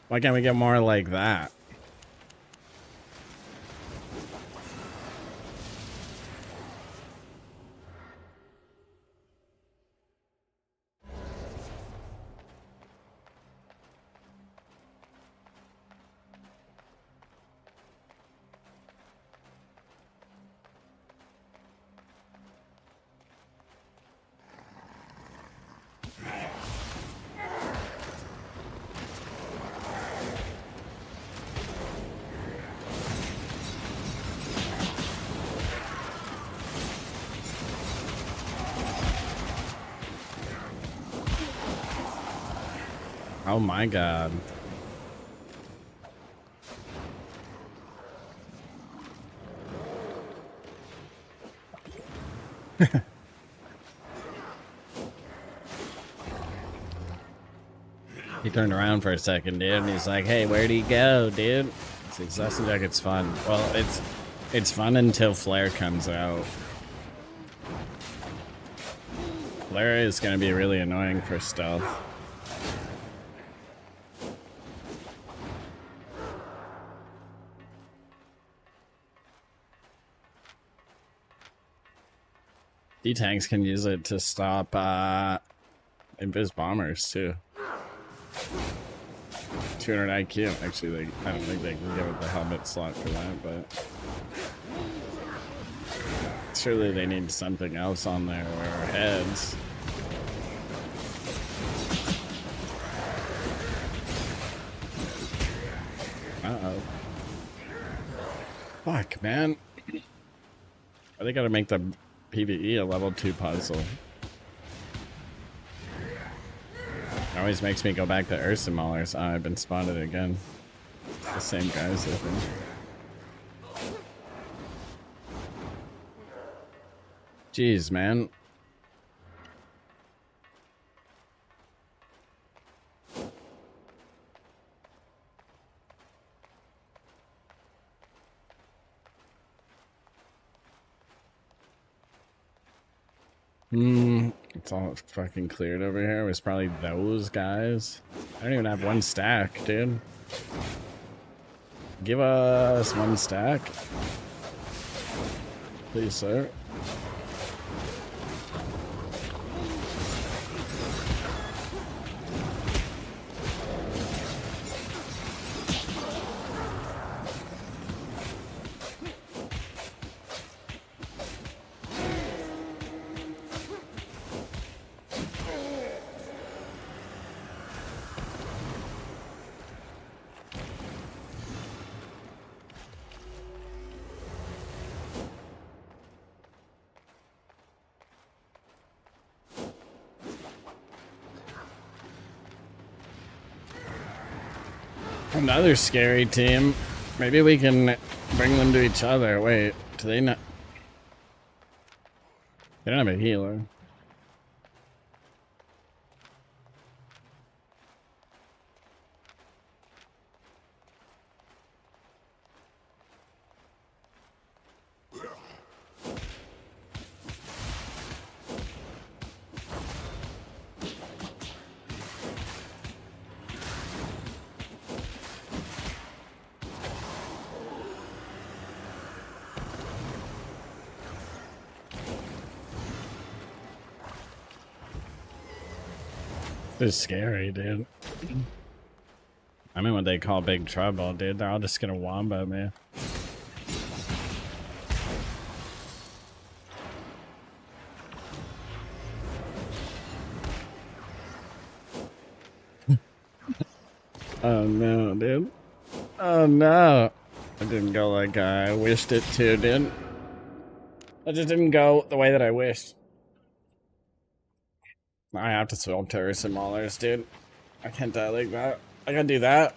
Why can't we get more like that? Oh my god. He turned around for a second, dude, and he's like, hey, where'd he go, dude? It doesn't like it's fun. Well, it's fun until Flare comes out. Flare is gonna be really annoying for stealth. D-tanks can use it to stop invis bombers too. 200 IQ. Actually, I don't think they can give it the helmet slot for that, but surely they need something else on their heads. Uh-oh. Fuck, man. They gotta make the PvE a level 2 puzzle. It always makes me go back to Ursa Maulers. Oh, I've been spotted again. It's the same guys, I think. Jeez, man. It's all fucking cleared over here. It was probably those guys. I don't even have one stack, dude. Give us one stack. Please, sir. Another scary team. Maybe we can bring them to each other. Wait, do they not? They don't have a healer. It's scary, dude. I mean, what they call big trouble, dude. They're all just gonna wombo me. Oh no, dude. Oh no. It didn't go like I wished it to, dude. It just didn't go the way that I wished. I have to swim terrorists and maulers, dude. I can't die like that. I gotta do that.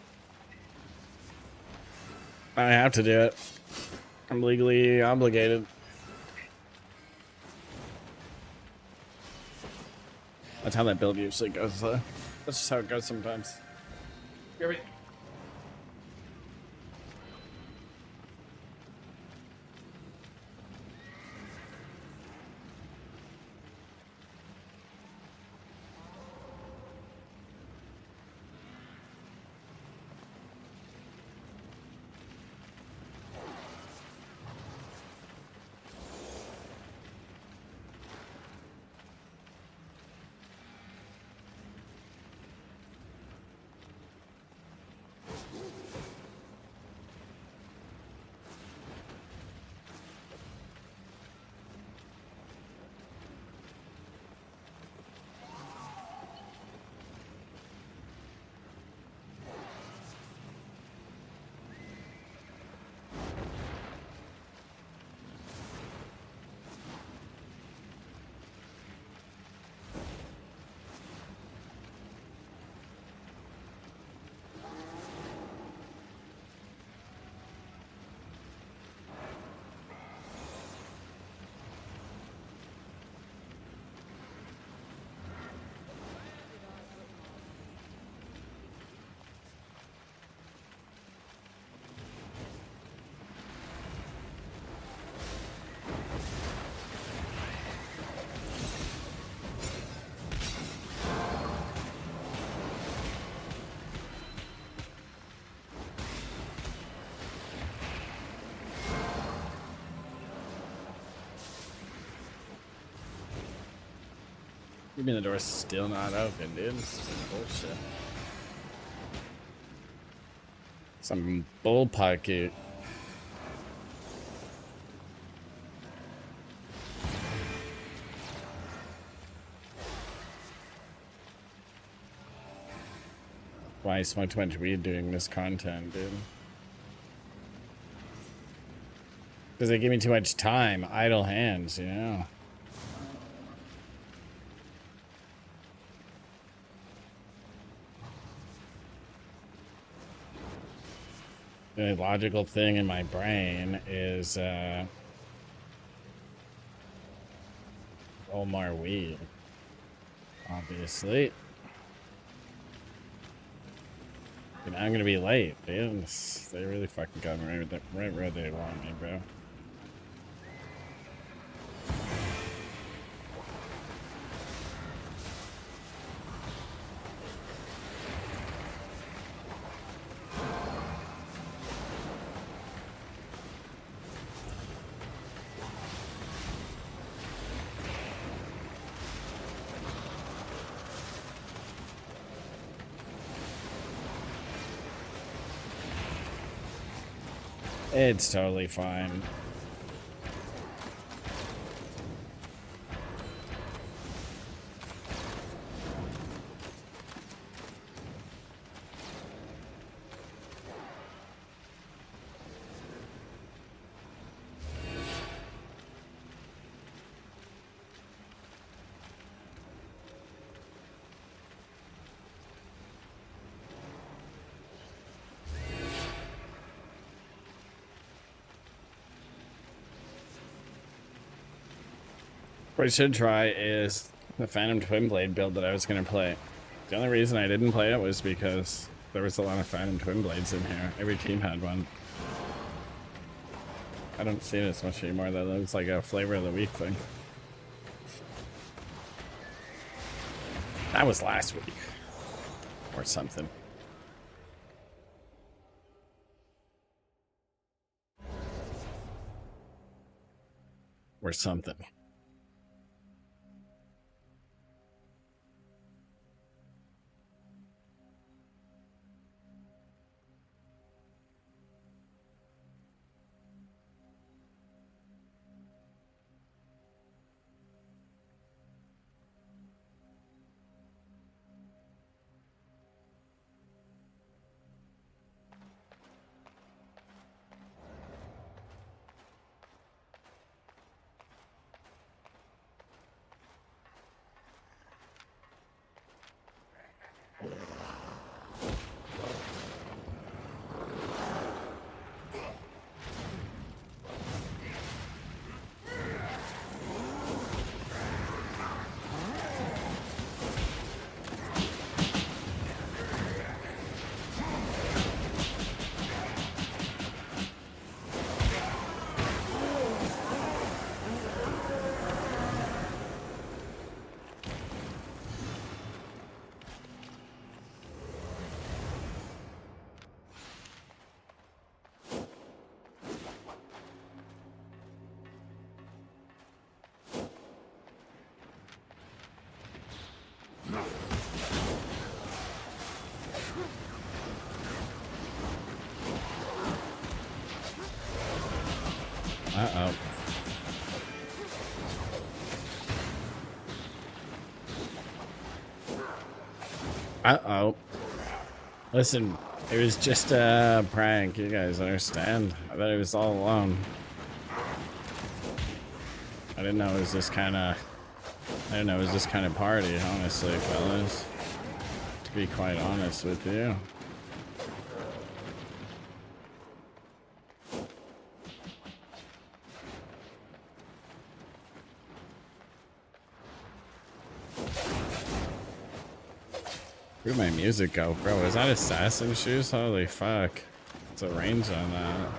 I have to do it. I'm legally obligated. That's how that build usually goes, though. That's just how it goes sometimes. You mean the door's still not open, dude? This is bullshit. Some bullpucky. Why I smoke too much weed doing this content, dude? Because they give me too much time, idle hands, you know? The logical thing in my brain is, roll more weed. Obviously. And I'm gonna be late, dude. They really fucking got me right where they want me, bro. It's totally fine. What I should try is the Phantom Twin Blade build that I was going to play. The only reason I didn't play it was because there was a lot of Phantom Twin Blades in here. Every team had one. I don't see it as much anymore, though. That looks like a flavor of the week thing. That was last week. Or something. Or something. Uh-oh. Listen, it was just a prank. You guys understand? I thought it was all alone. I didn't know it was this kind of... I didn't know it was this kind of party, honestly, fellas. To be quite honest with you. Where'd my music go? Bro, is that assassin shoes? Holy fuck. It's a range on that.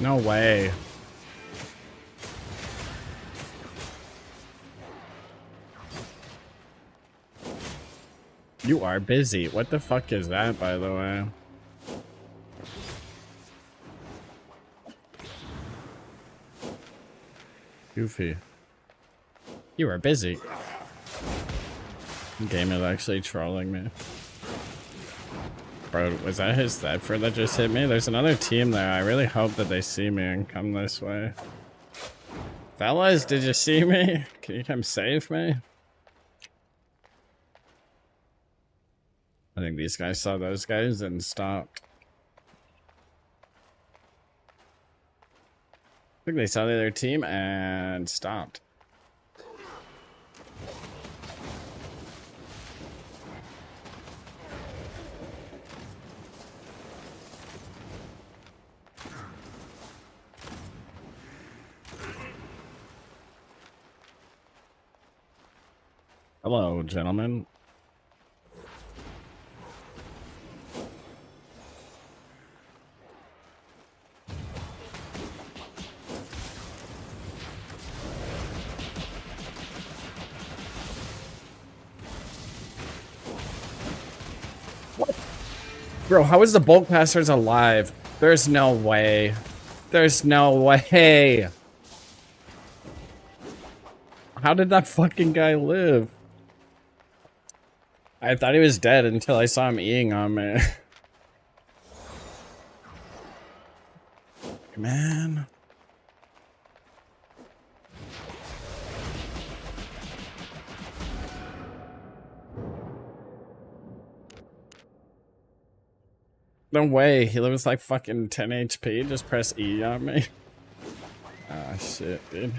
No way. You are busy. What the fuck is that, by the way? Goofy. You are busy. Game is actually trolling me. Bro, was that his Thedford that just hit me? There's another team there. I really hope that they see me and come this way. Fellas, did you see me? Can you come save me? I think these guys saw those guys and stopped. I think they saw the other team and stopped. Hello, gentlemen. What? Bro, how is the bulk passers alive? There's no way. There's no way. How did that fucking guy live? I thought he was dead until I saw him eating on me. Man. No way, he lives like fucking 10 HP, just press E on me. Ah, shit, dude.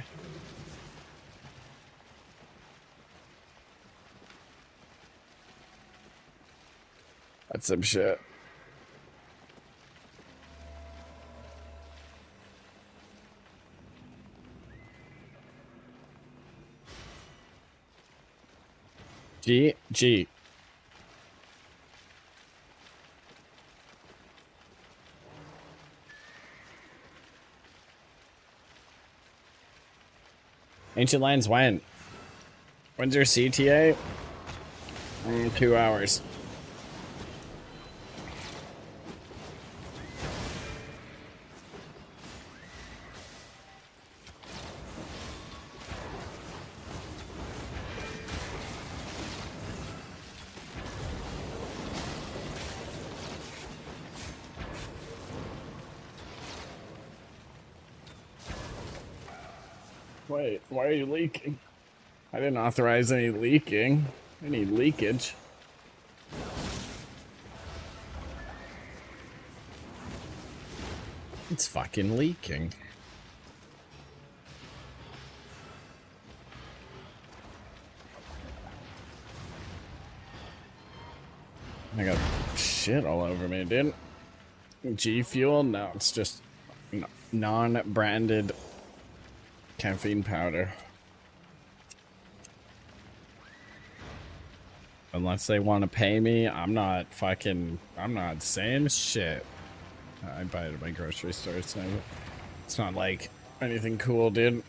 That's some shit. G. Ancient Lands when? When's your CTA? 2 hours. Wait, why are you leaking? I didn't authorize any leaking. Any leakage. It's fucking leaking. I got shit all over me, dude. G Fuel? No, it's just non-branded caffeine powder. Unless they want to pay me, I'm not saying shit. I buy it at my grocery store. It's not like anything cool, dude.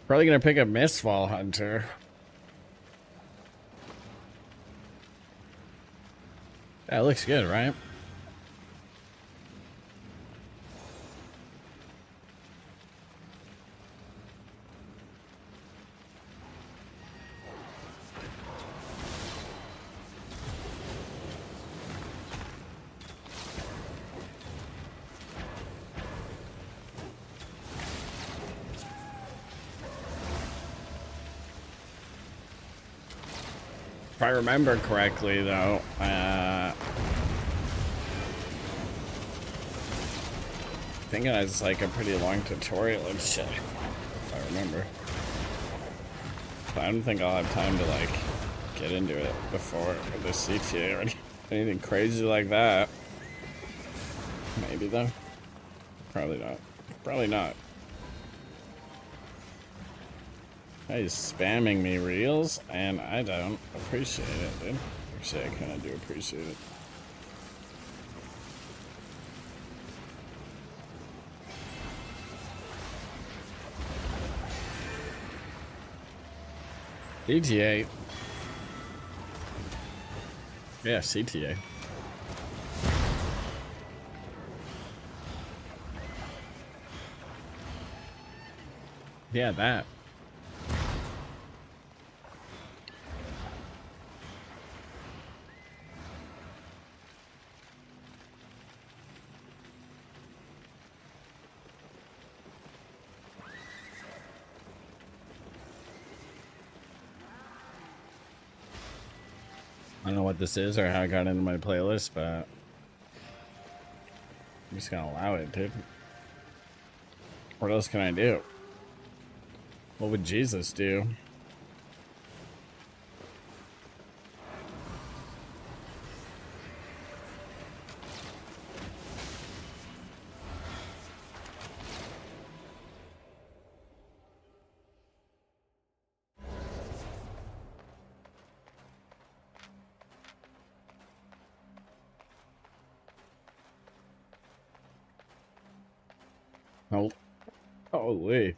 Probably gonna pick up Mistfall Hunter. Yeah, it looks good, right? If I remember correctly, though, I think it has like a pretty long tutorial and shit, if I remember. But I don't think I'll have time to like get into it before the CTA or anything crazy like that. Maybe though. Probably not. Probably not. He's spamming me reels, and I don't appreciate it, dude. Actually, I kind of do appreciate it. CTA. Yeah, CTA. Yeah, that. I don't know what this is or how I got into my playlist, but I'm just gonna allow it, dude. What else can I do? What would Jesus do? Oh, holy.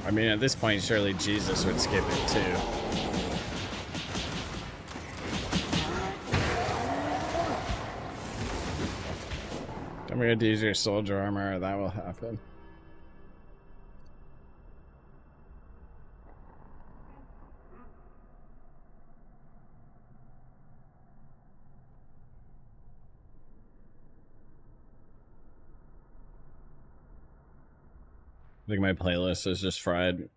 I mean, at this point, surely Jesus would skip it too. Don't forget to use your soldier armor, or that will happen. I think my playlist is just fried.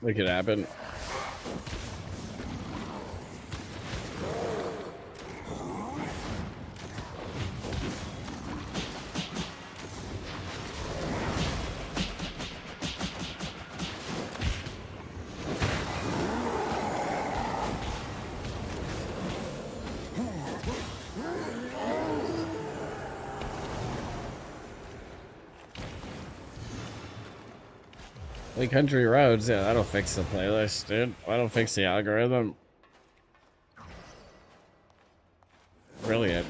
It could happen. Like country roads, yeah, that'll fix the playlist, dude. That'll fix the algorithm. Brilliant.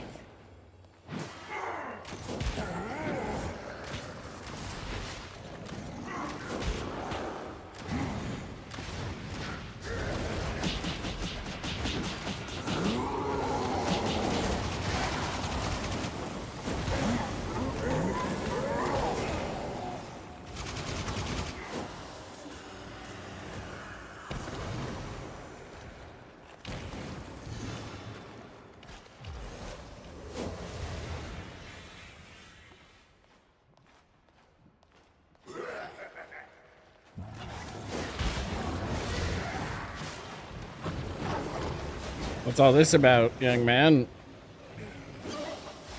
What's all this about, young man?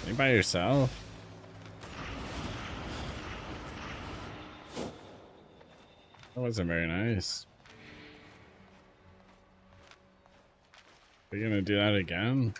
You by yourself? That wasn't very nice. Are you gonna do that again?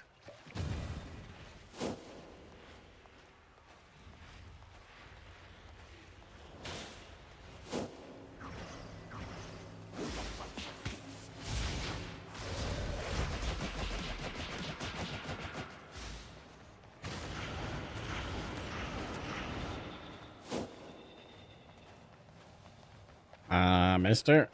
Mister?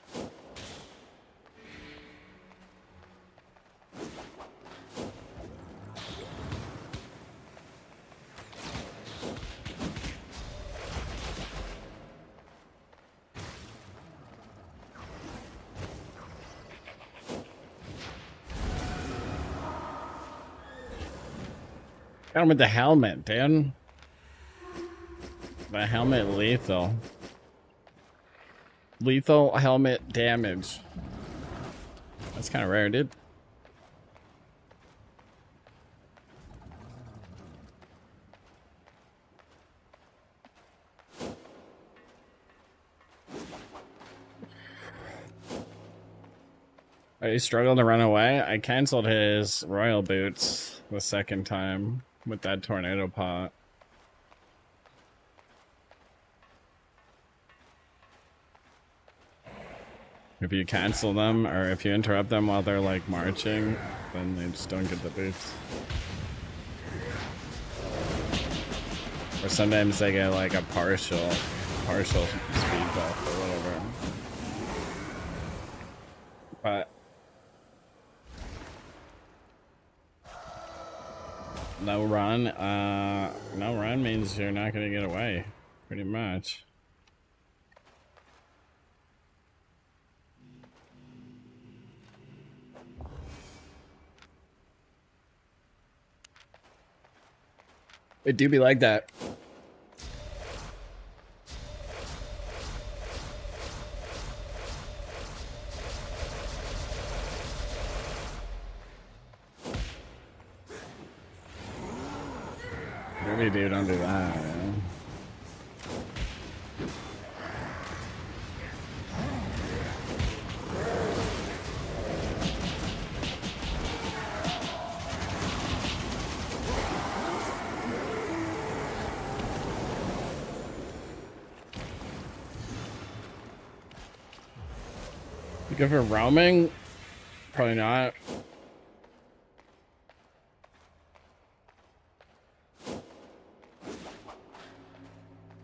Got him with the helmet, dude. The helmet lethal. Lethal helmet damage. That's kind of rare, dude. Are you struggling to run away? I canceled his royal boots the second time with that tornado pot. If you cancel them, or if you interrupt them while they're like marching, then they just don't get the boots. Or sometimes they get like a partial speed buff or whatever. But no run means you're not gonna get away, pretty much. It do be like that. Maybe dude, don't do that, man. You go for roaming? Probably not.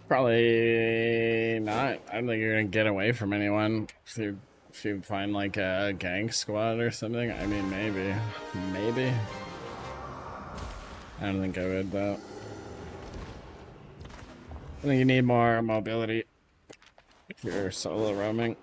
Probably not. I don't think you're gonna get away from anyone if you find like a gang squad or something. I mean, maybe. I don't think I would though. I think you need more mobility if you're solo roaming.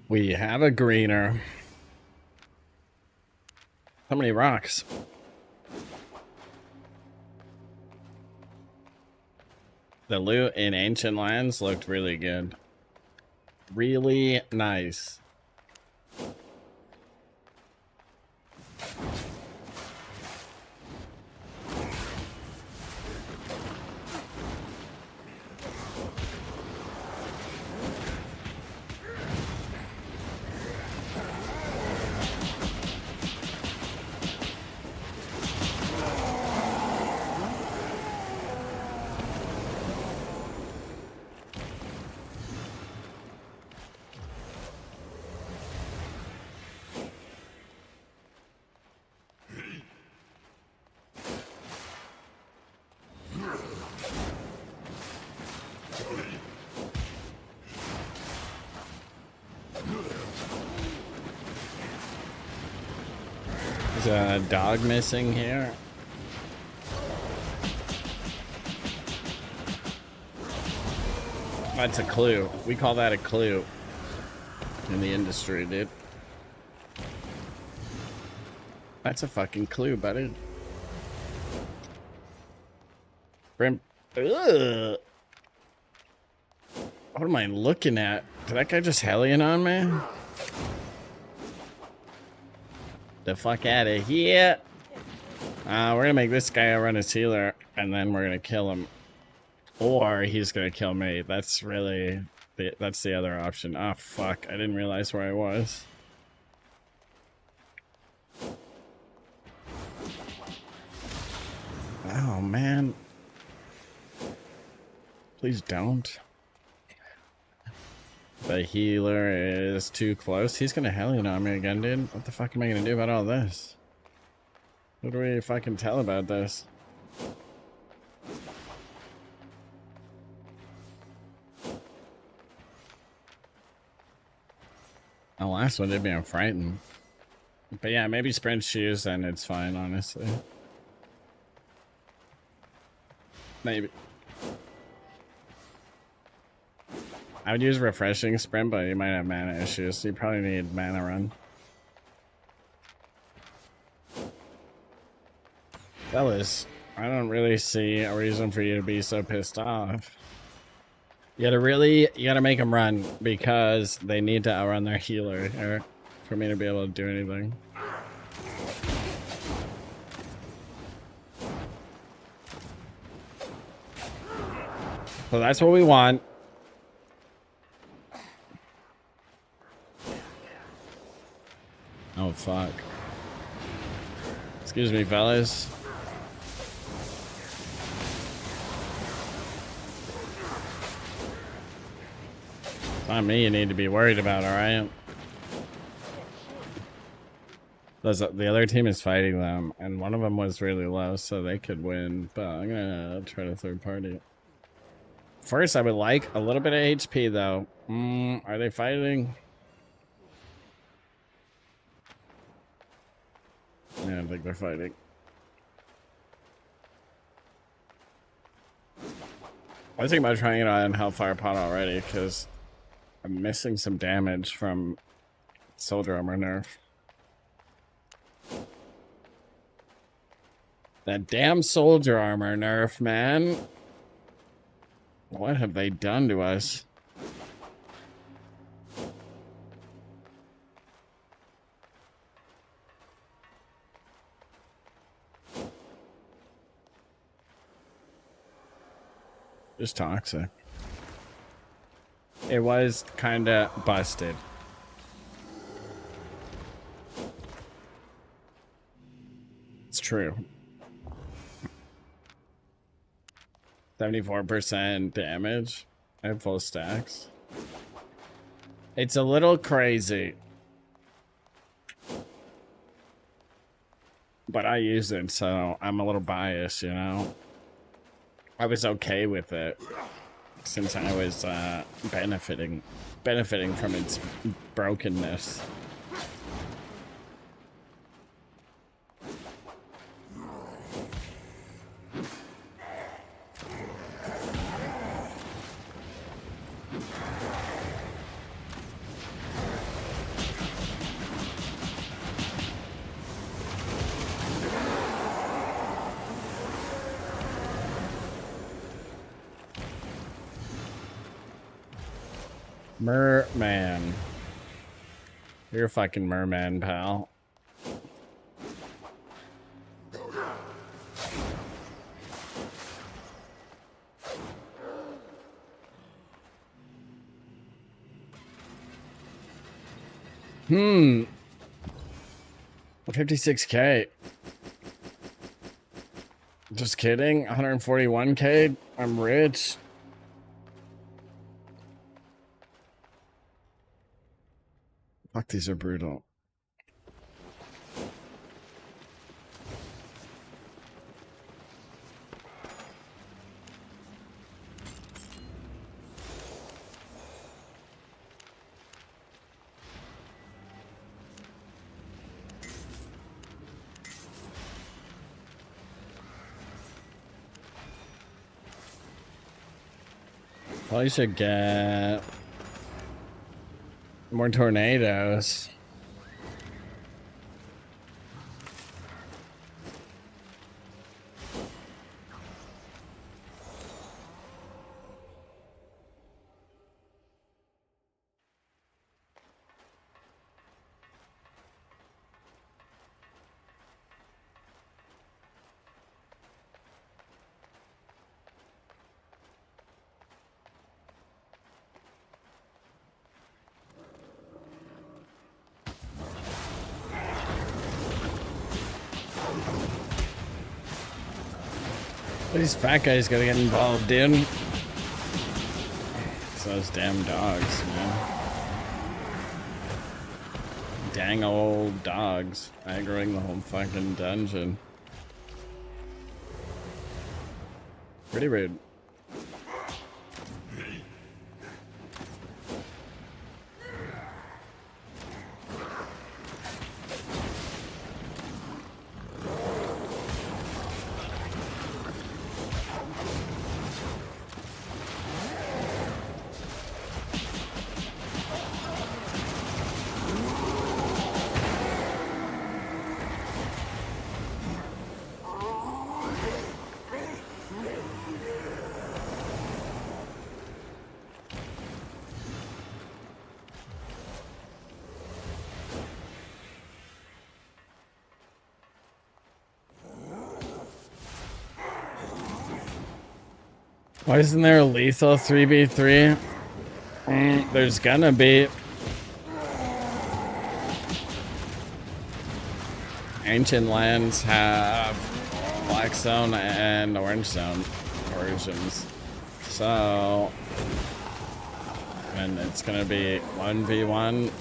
We have a greener. How many rocks? The loot in Ancient Lands looked really good. Really nice. There's a dog missing here. That's a clue. We call that a clue in the industry, dude. That's a fucking clue, buddy. Ugh. What am I looking at? Did that guy just Hellion on me? The fuck out of here. We're gonna make this guy run his healer, and then we're gonna kill him. Or he's gonna kill me. That's really that's the other option. Oh fuck, I didn't realize where I was. Oh man. Please don't. The healer is too close. He's gonna Hellion on me again, dude. What the fuck am I gonna do about all this? What do we fucking tell about this? The last one did me, I'm frightened. But yeah, maybe sprint shoes and it's fine, honestly. Maybe. I would use refreshing sprint, but you might have mana issues, so you probably need mana run. Fellas, I don't really see a reason for you to be so pissed off. You gotta make them run because they need to outrun their healer or for me to be able to do anything. So that's what we want. Oh fuck. Excuse me, fellas. It's not me you need to be worried about, alright? The other team is fighting them, and one of them was really low, so they could win, but I'm gonna try to third party. First, I would like a little bit of HP, though. Are they fighting? Yeah, I don't think they're fighting. I was thinking about trying it on Hellfire Pot already, because I'm missing some damage from Soldier Armor nerf. That damn Soldier Armor nerf, man. What have they done to us? Just toxic. It was kinda busted. It's true. 74% damage. I have full stacks. It's a little crazy. But I use it, so I'm a little biased, you know? I was okay with it since I was benefiting from its brokenness. Merman. You're a fucking merman, pal. Hmm. 56K. Just kidding. 141K. I'm rich. Fuck, these are brutal. Probably should get more tornadoes. These fat guys gotta get involved, dude. It's those damn dogs, man. Dang old dogs aggroing the whole fucking dungeon. Pretty rude. Why isn't there a lethal 3v3? There's gonna be. Ancient lands have black zone and orange zone versions. So, and it's gonna be 1v1,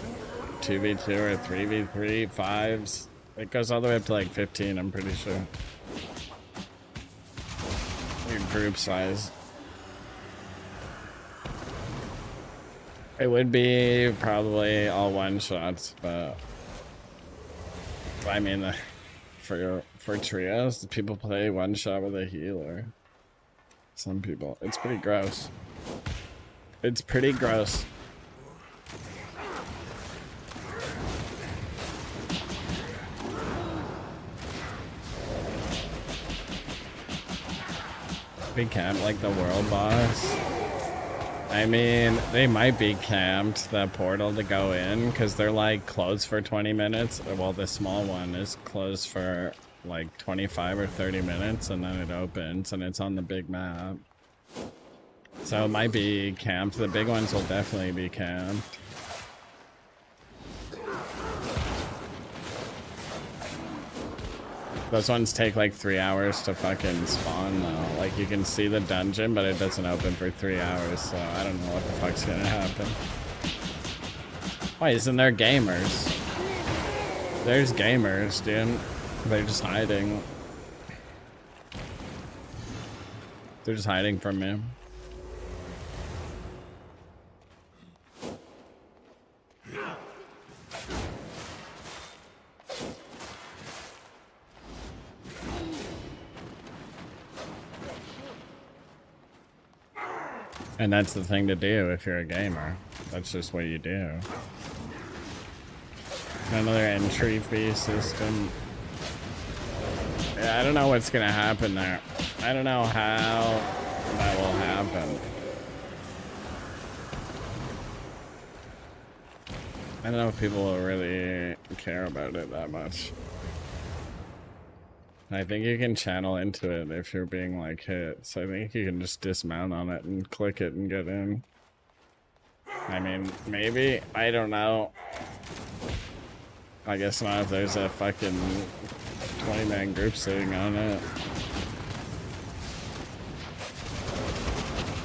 2v2, or 3v3, 5s. It goes all the way up to like 15, I'm pretty sure. Your group size. It would be probably all one shots, but I mean, for trios, people play one shot with a healer. Some people, it's pretty gross. It's pretty gross. Big camp like the world boss. I mean, they might be camped, the portal to go in, because they're like closed for 20 minutes. Well, the small one is closed for like 25 or 30 minutes, and then it opens, and it's on the big map. So it might be camped. The big ones will definitely be camped. Those ones take like 3 hours to fucking spawn though. Like you can see the dungeon, but it doesn't open for 3 hours, so I don't know what the fuck's gonna happen. Why isn't there gamers? There's gamers, dude. They're just hiding. They're just hiding from me. And that's the thing to do if you're a gamer. That's just what you do. Another entry fee system. Yeah, I don't know what's gonna happen there. I don't know how that will happen. I don't know if people will really care about it that much. I think you can channel into it if you're being like hit, so I think you can just dismount on it and click it and get in. I mean, maybe, I don't know. I guess not if there's a fucking 20-man group sitting on it.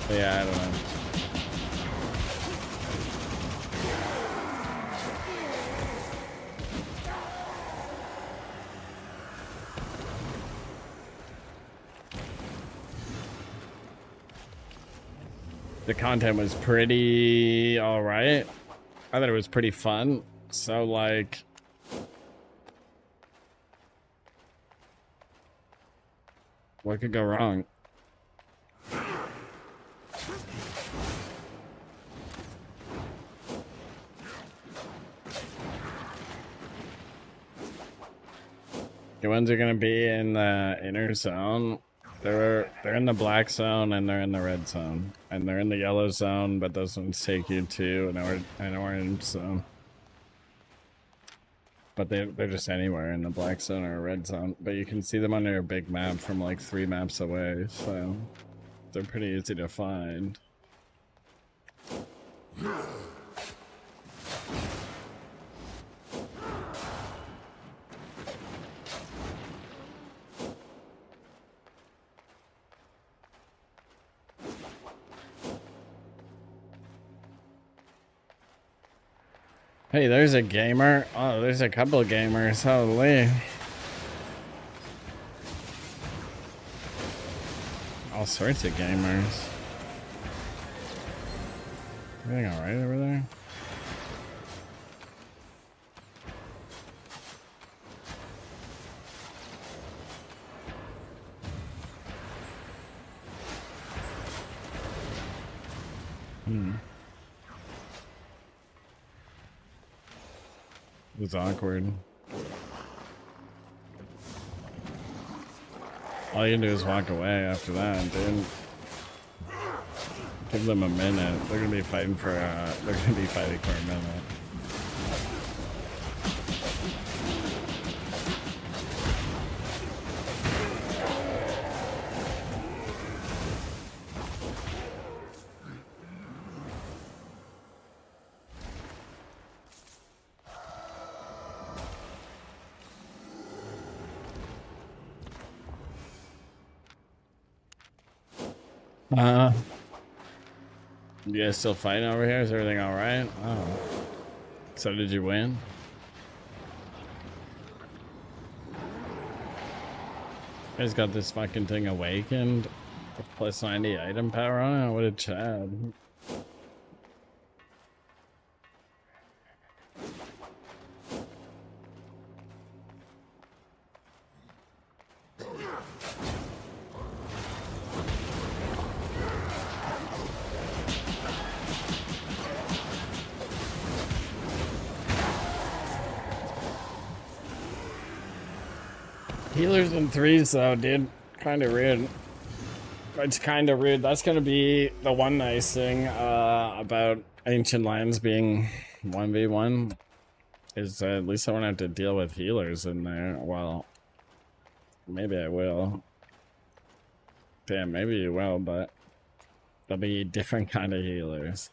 But yeah, I don't know. The content was pretty alright. I thought it was pretty fun. So, like, what could go wrong? The ones are gonna be in the inner zone. They're in the black zone and they're in the red zone. And they're in the yellow zone, but those ones take you to an orange zone. But they're just anywhere in the black zone or red zone. But you can see them on your big map from like 3 maps away, so they're pretty easy to find. Hey, there's a gamer. Oh, there's a couple of gamers. Holy. All sorts of gamers. Everything alright over there? It was awkward. All you can do is walk away after that, dude. Give them a minute. They're gonna be fighting for a minute. You guys still fighting over here? Is everything alright? Oh. So did you win? You guys got this fucking thing awakened? Plus 90 item power on it? What a Chad. Healers in threes though, dude. Kinda rude. It's kinda rude. That's gonna be the one nice thing about Ancient Lands being 1v1 is at least I won't have to deal with healers in there. Well, maybe I will. Damn, maybe you will, but they'll be different kind of healers.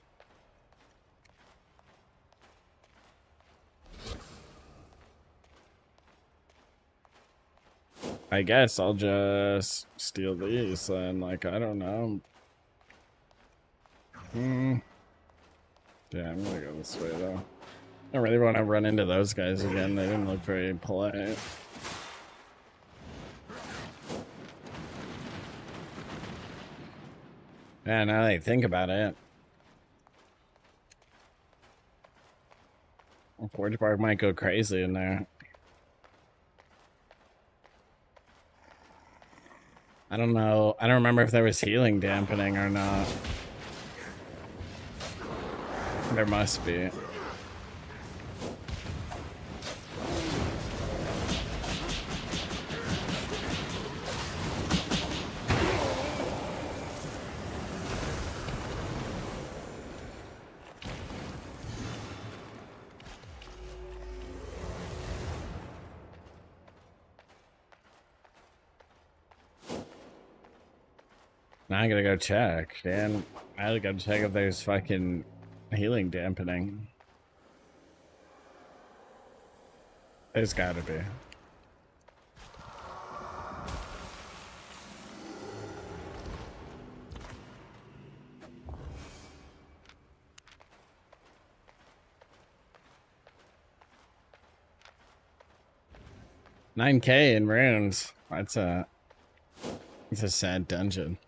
I guess I'll just steal these and like, I don't know. Yeah, I'm gonna go this way though. I don't really want to run into those guys again. They didn't look very polite. Yeah, now that I think about it. Forge Bark might go crazy in there. I don't know. I don't remember if there was healing dampening or not. There must be. Now I gotta go check, Dan. I gotta check if there's fucking healing dampening. There's gotta be. $9K in runes. It's a sad dungeon.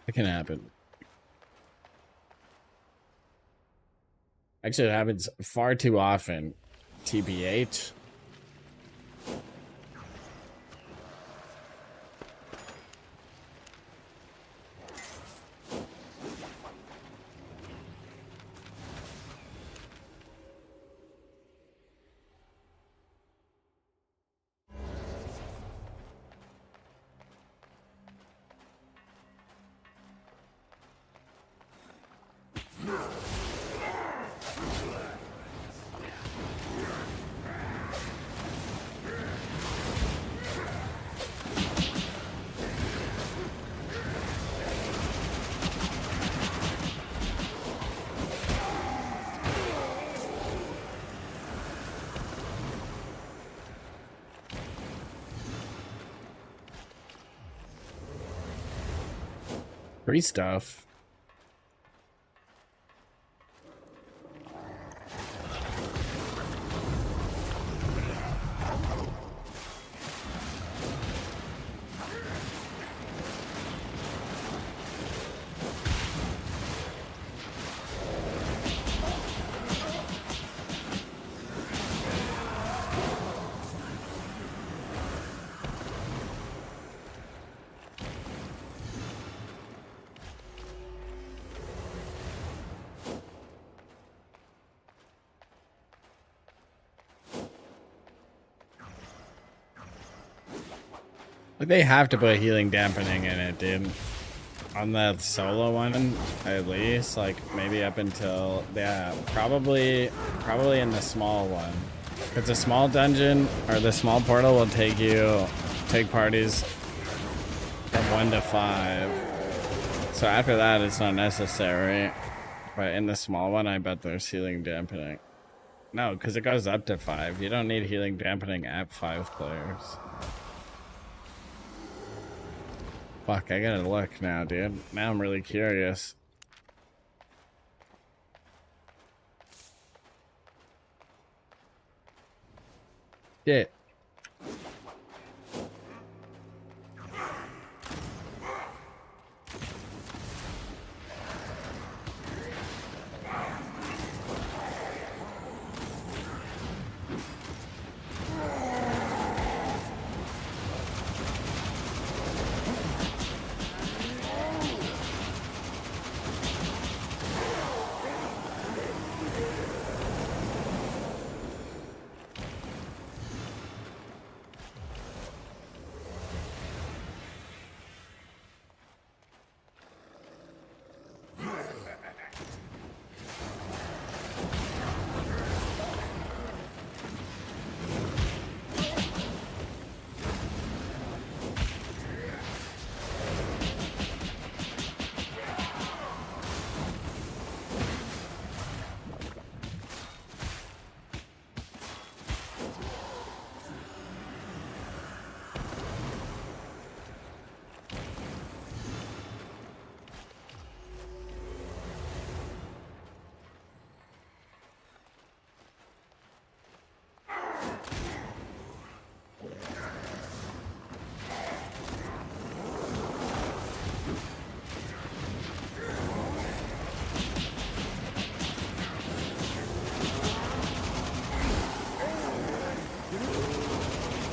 It can happen. Actually, it happens far too often. TBH. Free stuff. Like, they have to put healing dampening in it, dude. On the solo one, at least, like, maybe up until, yeah, probably in the small one. Because the small dungeon, or the small portal will take parties from 1 to 5. So after that, it's not necessary. But in the small one, I bet there's healing dampening. No, because it goes up to 5. You don't need healing dampening at 5 players. Fuck, I gotta look now, dude. Now I'm really curious. Shit.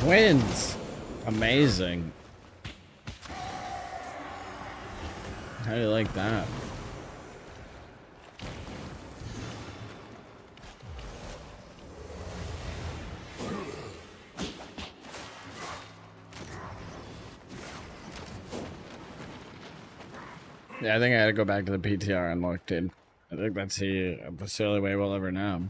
Wins! Amazing. How do you like that? Yeah, I think I had to go back to the PTR and look, dude. I think that's the only way we'll ever know.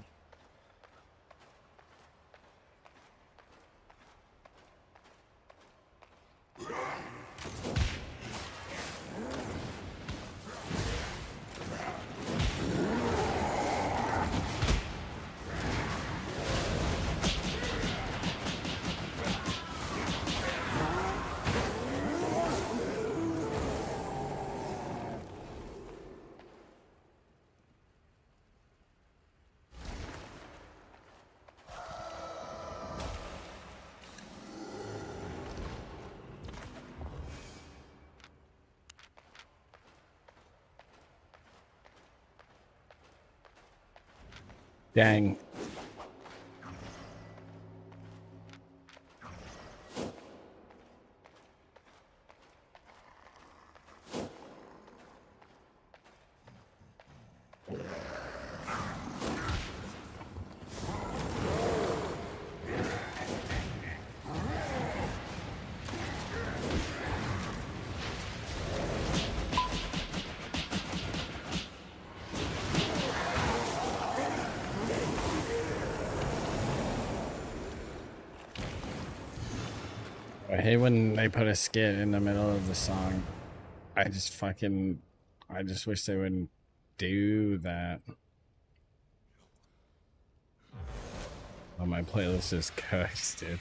Dang. I hate when they put a skit in the middle of the song. I just wish they wouldn't do that. Oh, my playlist is cooked, dude.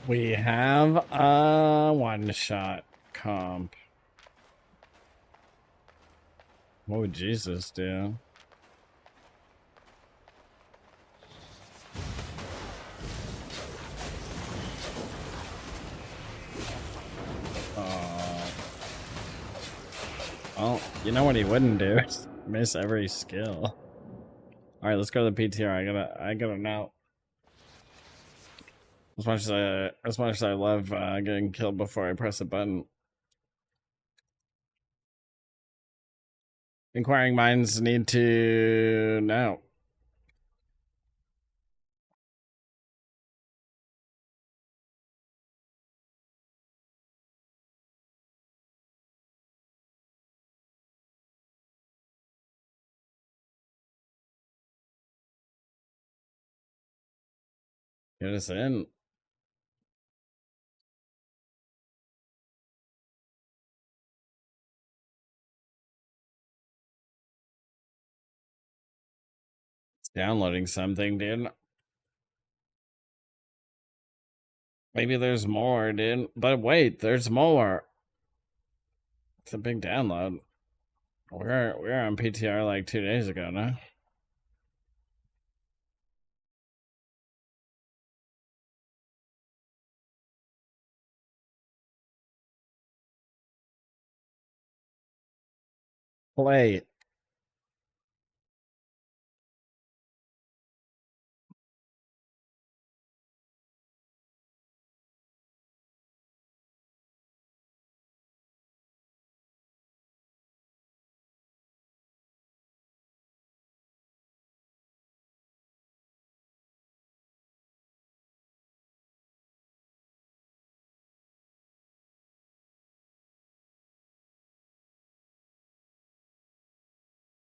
We have a one-shot comp. What would Jesus do? Well, you know what he wouldn't do? Miss every skill. All right, let's go to the PTR. I gotta know. As much as I love getting killed before I press a button. Inquiring minds need to know. Get us in. It's downloading something, dude. Maybe there's more, dude. But wait, there's more. It's a big download. We're on PTR like 2 days ago now. Play.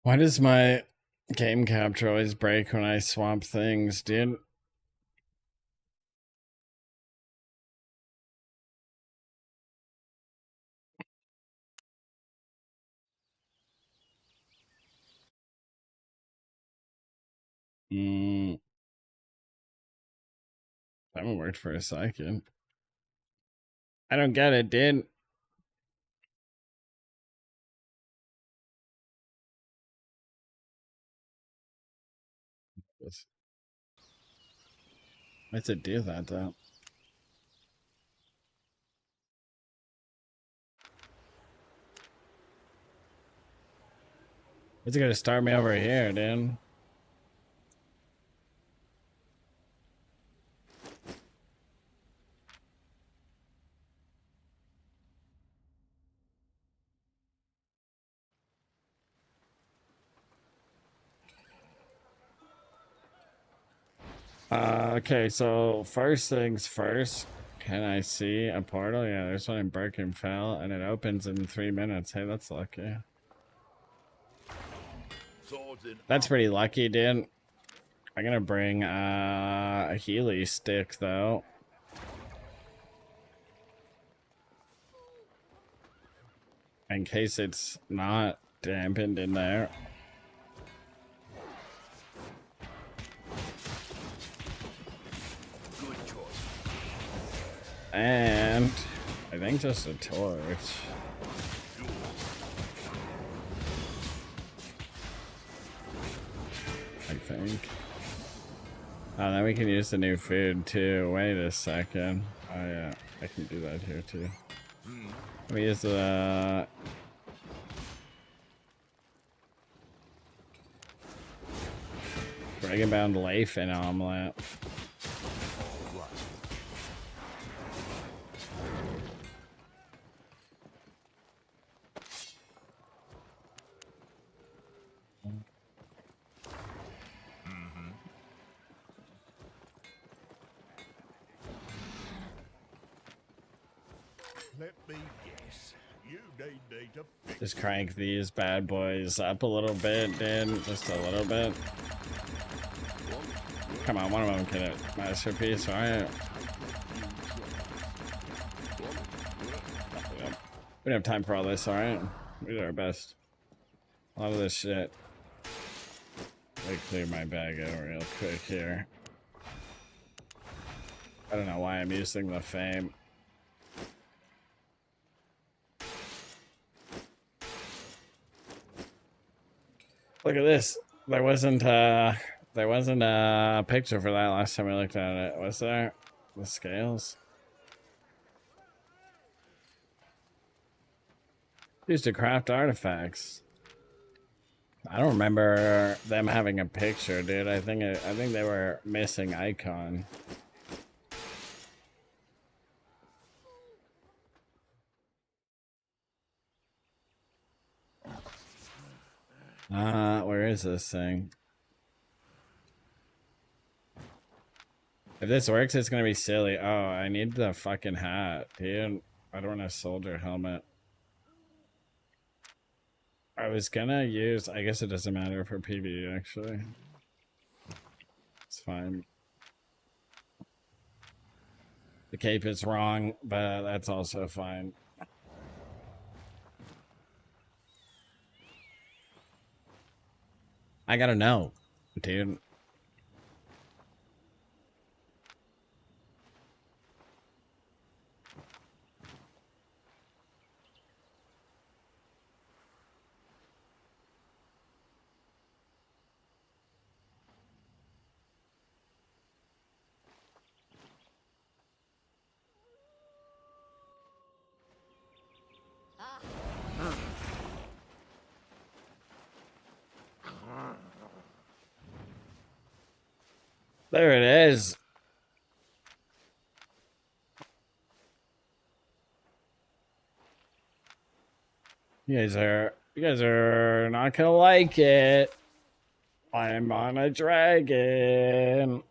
Why does my game capture always break when I swap things, dude? That haven't worked for a second. I don't get it, dude. Why'd it do that, though? It's gonna start me over here, dude. Okay, so first things first. Can I see a portal? Yeah, there's one in Birkenfell, and it opens in 3 minutes. Hey, that's lucky. That's pretty lucky, dude. I'm gonna bring a Healy stick, though. In case it's not dampened in there. And I think just a torch. I think. Oh, then we can use the new food too. Wait a second. Oh yeah, I can do that here too. Let me use the Dragonbound Leif and omelet. Let me guess. You need to fix. Just crank these bad boys up a little bit, dude. Just a little bit. Come on, one of them can hit masterpiece, alright? We don't have time for all this, alright? We do our best. A lot of this shit. Let me clear my bag out real quick here. I don't know why I'm using the fame. Look at this. There wasn't a picture for that last time I looked at it, was there? The scales. Used to craft artifacts. I don't remember them having a picture, dude. I think they were missing icon. Where is this thing? If this works, it's gonna be silly. Oh, I need the fucking hat, dude. I don't want a soldier helmet. I was gonna use... I guess it doesn't matter for PvE, actually. It's fine. The cape is wrong, but that's also fine. I gotta know, dude. There it is. You guys are not gonna like it. I'm on a dragon.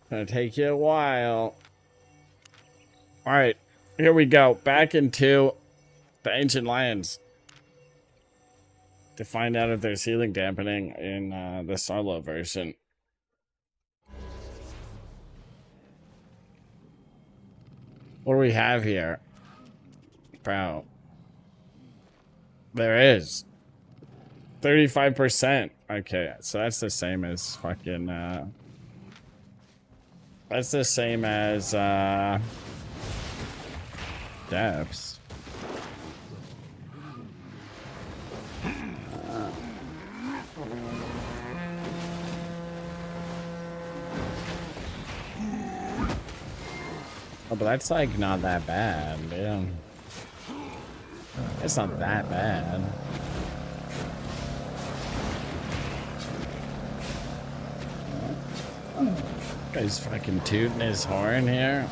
Gonna take you a while. All right, here we go. Back into the Ancient Lands to find out if there's healing dampening in the solo version. What do we have here? Bro. There is. 35%. Okay, so that's the same as fucking, that's the same as, depths. Oh, but that's like not that bad, yeah. It's not that bad. Guy's fucking tooting his horn here.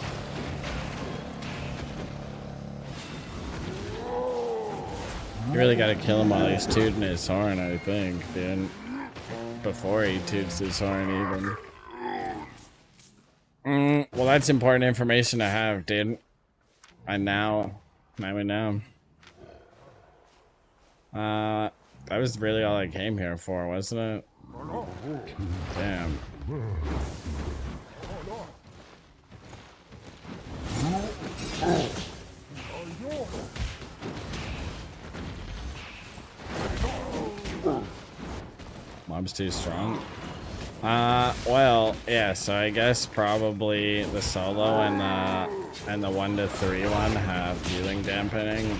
You really gotta kill him while he's tooting his horn, I think, dude. Before he toots his horn, even. Well, that's important information to have, dude. And now we know. That was really all I came here for, wasn't it? Damn. Mob's too strong. Well, yeah, so I guess probably the solo and the 1 to 3 one have healing dampening.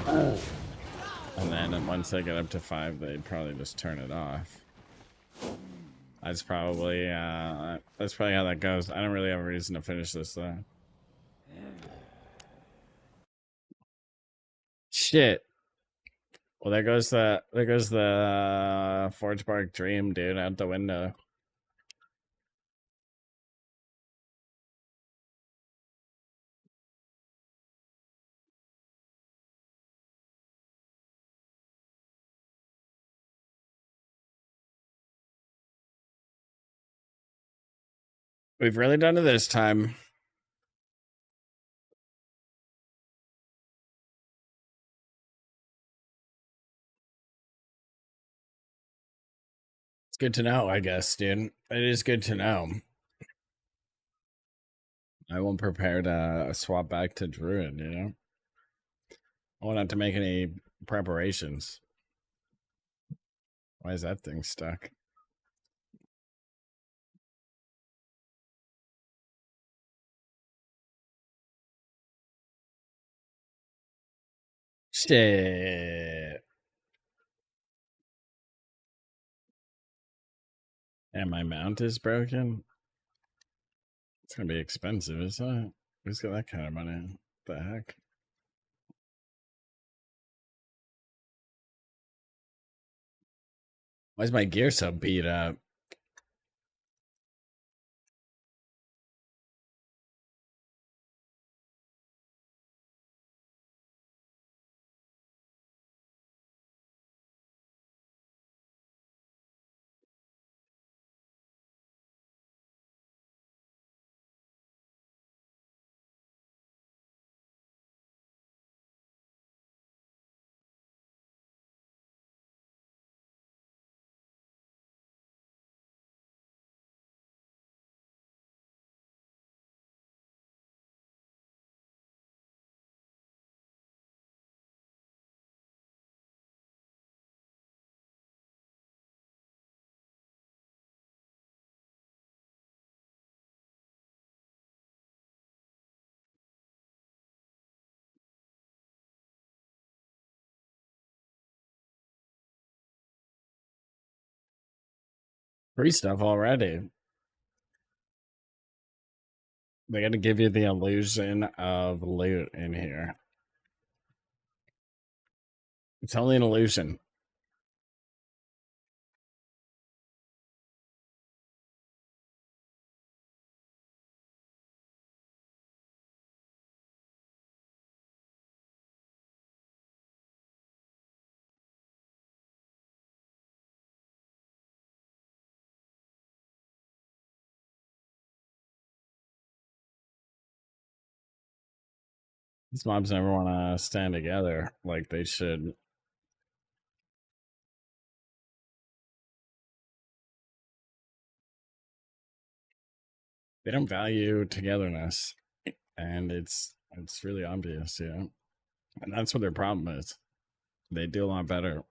And then once they get up to 5, they'd probably just turn it off. That's probably how that goes. I don't really have a reason to finish this though. Shit. Well, there goes the Forge Bark Dream, dude, out the window. We've really done it this time. It's good to know, I guess, dude. It is good to know. I won't prepare to swap back to Druid, you know? I won't have to make any preparations. Why is that thing stuck? Shit. And my mount is broken? It's gonna be expensive, isn't it? Who's got that kind of money? What the heck? Why is my gear so beat up? Free stuff already. They gotta give you the illusion of loot in here. It's only an illusion. These mobs never want to stand together like they should. They don't value togetherness, and it's really obvious, yeah. And that's what their problem is. They do a lot better.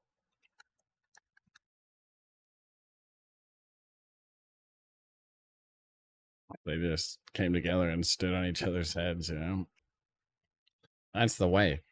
They just came together and stood on each other's heads, you know? That's the way.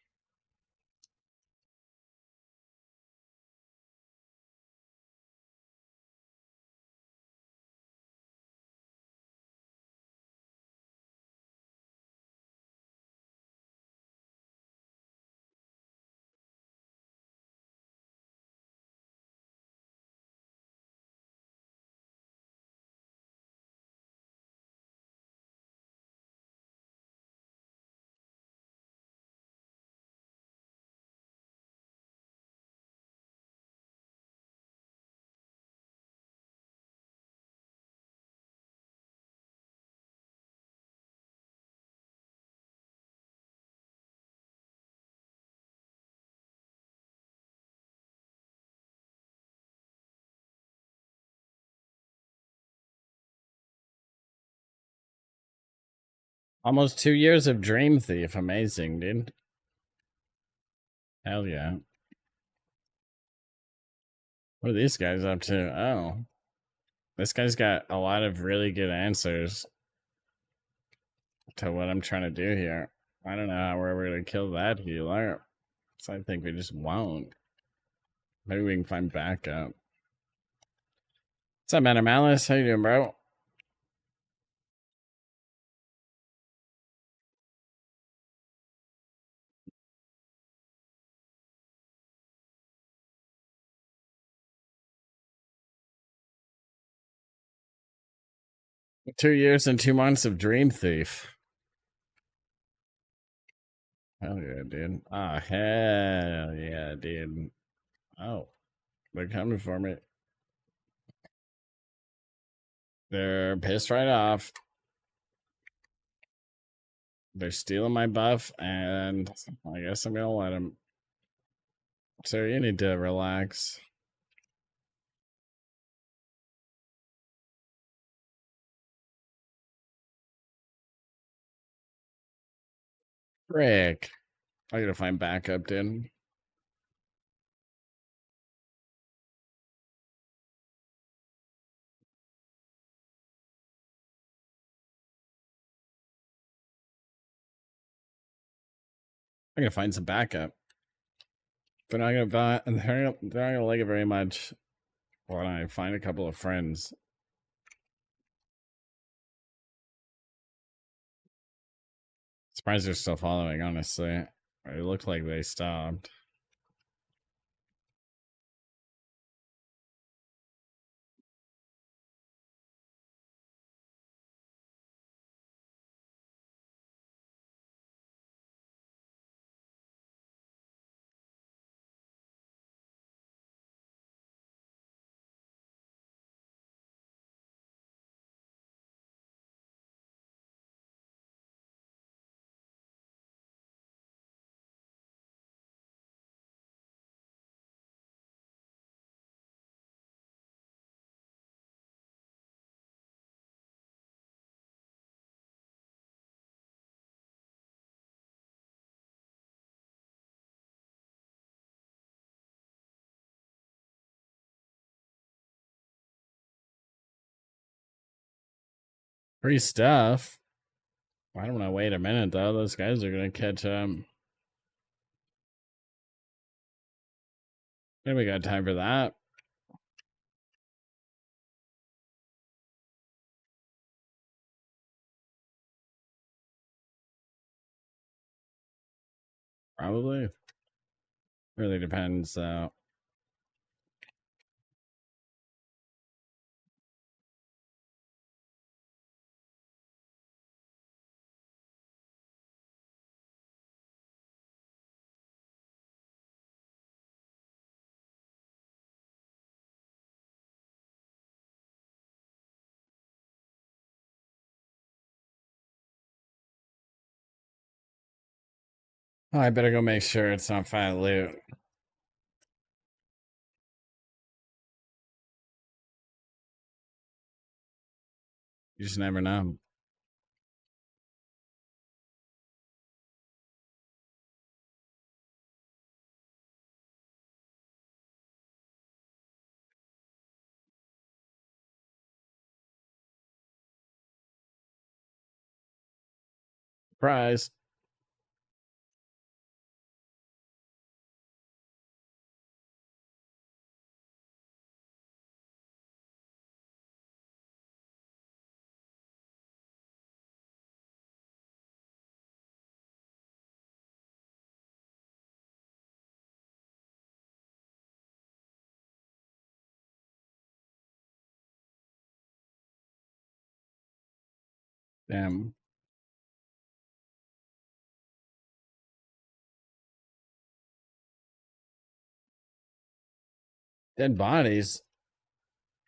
Almost 2 years of Dream Thief. Amazing, dude. Hell yeah. What are these guys up to? Oh. This guy's got a lot of really good answers to what I'm trying to do here. I don't know how we're ever going to kill that healer. So I think we just won't. Maybe we can find backup. What's up, man? Malice? How you doing, bro? Two years and 2 months of Dream Thief. Hell yeah, dude. Oh, hell yeah, dude. Oh, they're coming for me. They're pissed right off. They're stealing my buff, and I guess I'm gonna let them. So you need to relax. Frick. I gotta find backup, dude. I gotta find some backup. They're not gonna they're not gonna like it very much when I find a couple of friends. Surprised they're still following, honestly. It looked like they stopped. Free stuff. I don't want to wait a minute though. Those guys are gonna catch Maybe we got time for that. Probably. Really depends. Oh, I better go make sure it's not file loot. You just never know. Surprise. Damn. Dead bodies.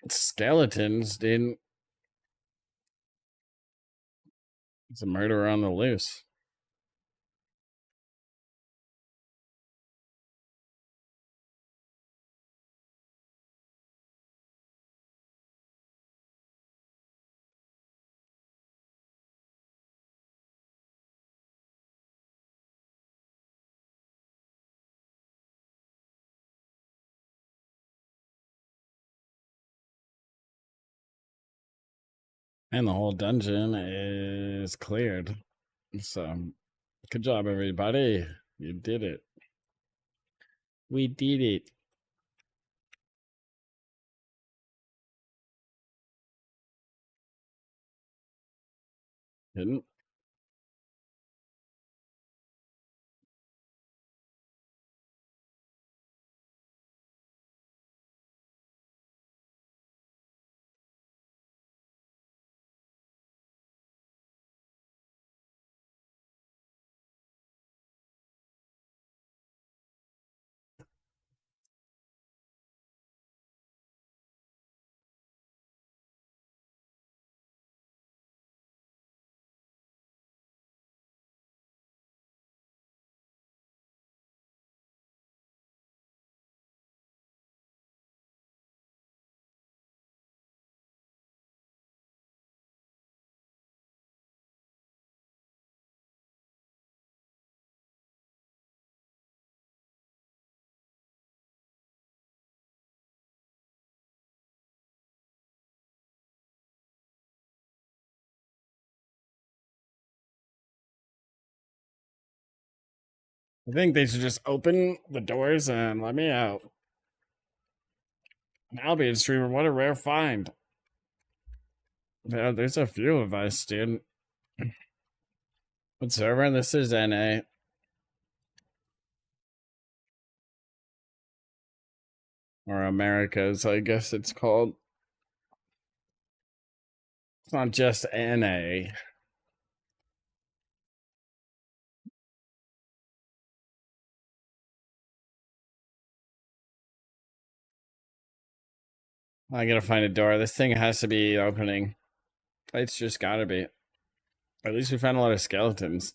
Skeletons, dude. It's a murderer on the loose. And the whole dungeon is cleared. So, good job, everybody. You did it. We did it. Didn't? I think they should just open the doors and let me out. An Albion streamer, what a rare find. Yeah, there's a few of us, dude. What server? This is NA. Or Americas, I guess it's called. It's not just NA. I gotta find a door. This thing has to be opening. It's just gotta be. At least we found a lot of skeletons.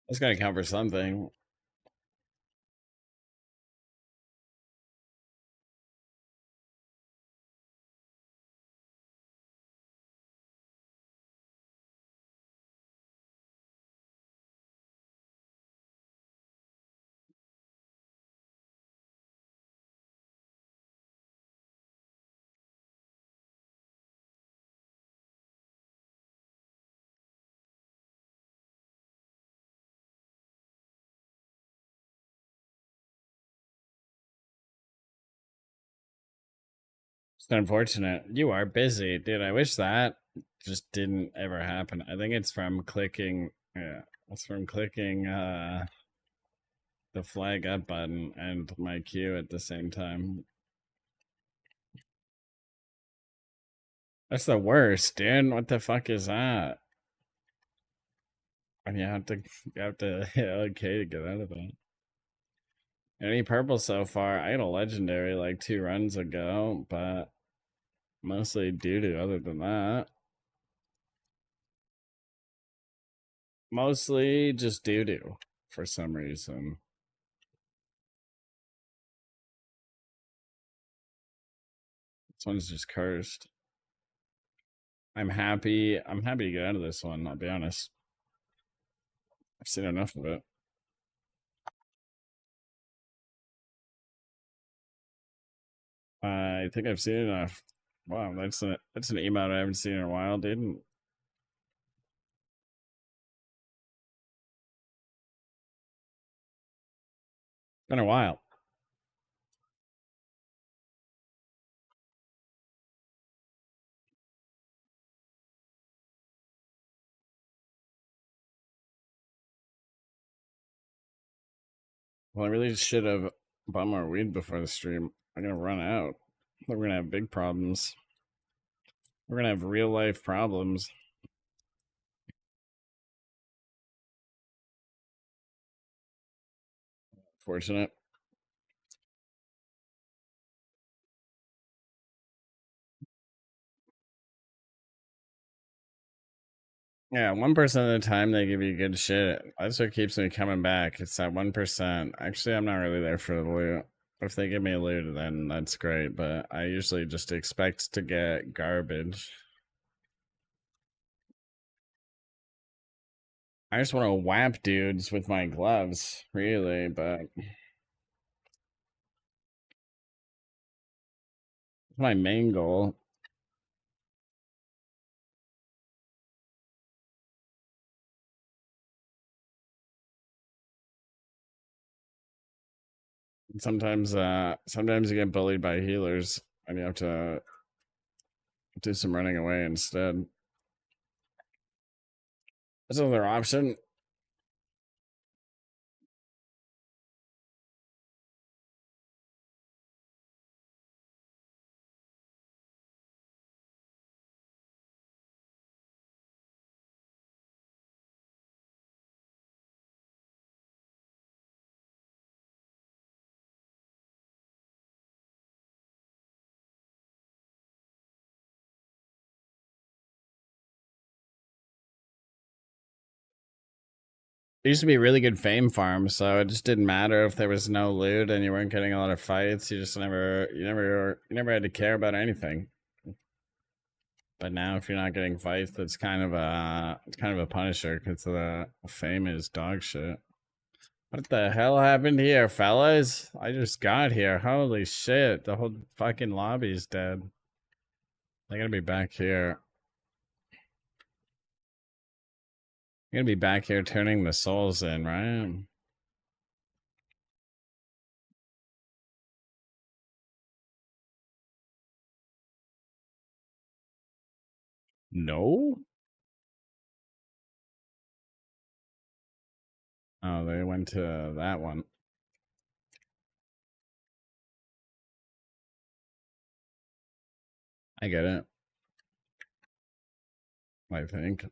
That's gotta count for something. It's unfortunate. You are busy, dude. I wish that just didn't ever happen. I think it's from clicking. Yeah, it's from clicking the flag up button and my queue at the same time. That's the worst, dude. What the fuck is that? And you have to okay to get out of that. Any purple so far? I got a legendary like 2 runs ago, but mostly doo-doo other than that. Mostly just doo-doo for some reason. This one's just cursed. I'm happy to get out of this one, I'll be honest. I've seen enough of it. I think I've seen enough. Wow, that's an emote I haven't seen in a while, dude. Been a while. Well, I really should have bought more weed before the stream. I'm gonna run out. We're gonna have big problems. We're gonna have real life problems. Fortunate. Yeah, 1% of the time they give you good shit. That's what keeps me coming back. It's that 1%. Actually, I'm not really there for the loot. If they give me a loot, then that's great. But I usually just expect to get garbage. I just want to whap dudes with my gloves, really, but it's my main goal. Sometimes you get bullied by healers and you have to do some running away instead. That's another option. It used to be a really good fame farm, so it just didn't matter if there was no loot and you weren't getting a lot of fights. You just never had to care about anything. But now, if you're not getting fights, that's kind of a punisher because the fame is dog shit. What the hell happened here, fellas? I just got here. Holy shit. The whole fucking lobby's dead. They're gonna be back here. You're gonna be back here turning the souls in, right? No? Oh, they went to that one. I get it. I think.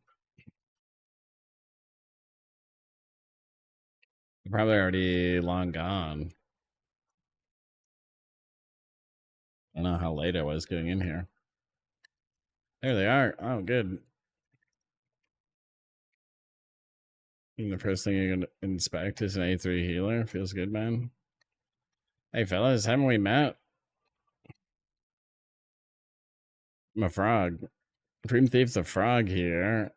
They're probably already long gone. I don't know how late I was getting in here. There they are. Oh, good. And the first thing you're gonna inspect is an A3 healer. Feels good, man. Hey, fellas, haven't we met? I'm a frog. Dream Thief's a frog here.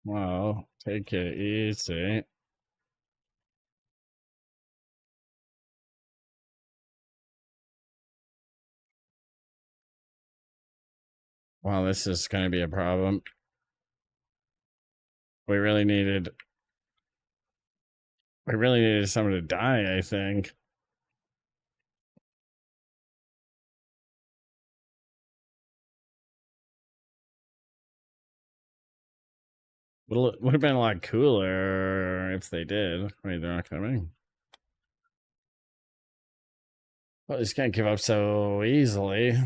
Well, take it easy. Well, this is going to be a problem. We really needed someone to die, I think. Would have been a lot cooler if they did. Wait, they're not coming. Well, just can't give up so easily.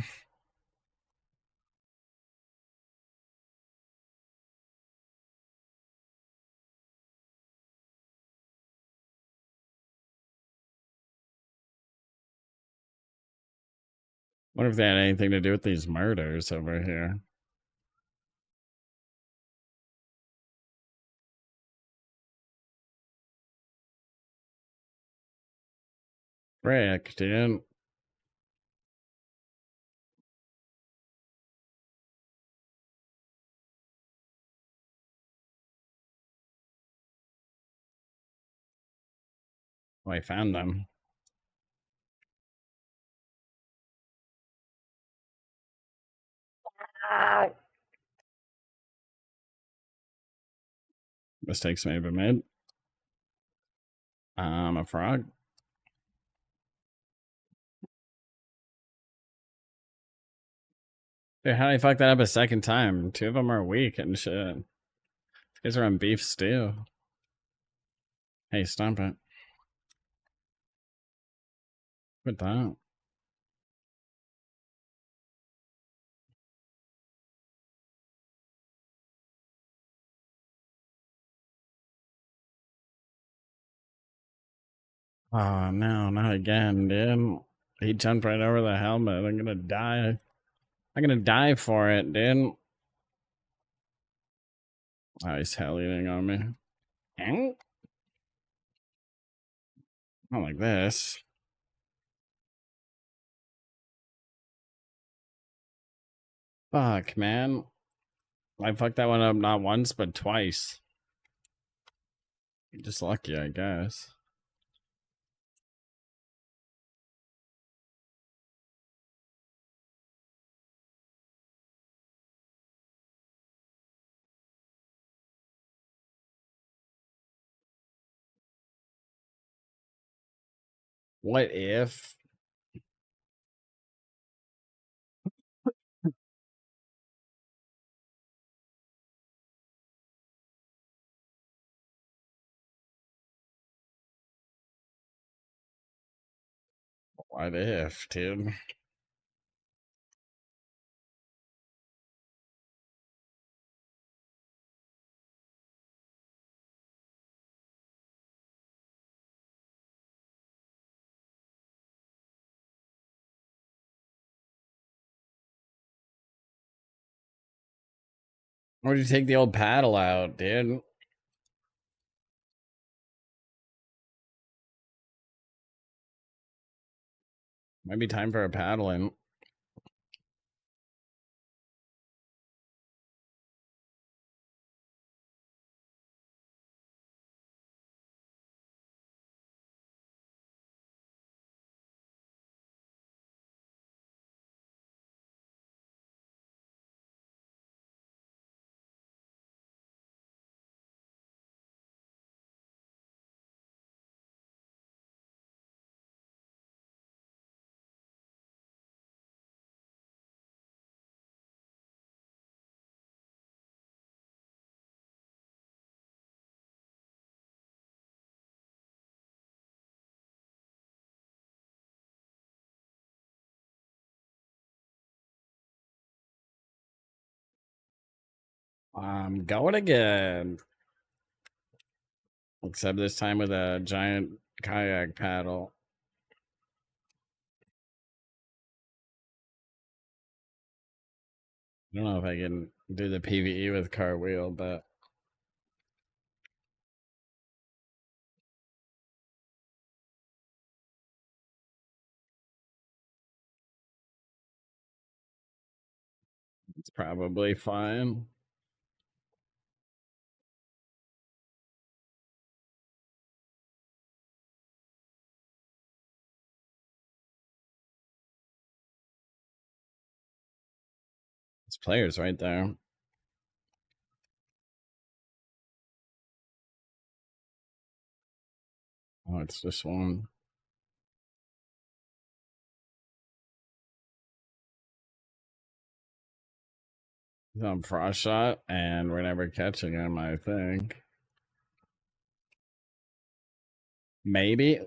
Wonder if they had anything to do with these murders over here. Frick, dude. Oh, I found them. Mistakes may have been made. I'm a frog. Dude, how did I fuck that up a second time? Two of them are weak and shit. These guys are on beef stew. Hey, stop it. Quit that. Oh, no, not again, dude. He jumped right over the helmet. I'm gonna die. I'm gonna die for it, dude. Oh, he's hell eating on me. Not like this. Fuck, man. I fucked that one up not once, but twice. Just lucky, I guess. What if? What if, dude? Or do you take the old paddle out, dude? Might be time for a paddling. I'm going again. Except this time with a giant kayak paddle. I don't know if I can do the PvE with cartwheel, but it's probably fine. It's players right there. Oh, it's just one. He's on frost shot, and we're never catching him, I think. Maybe.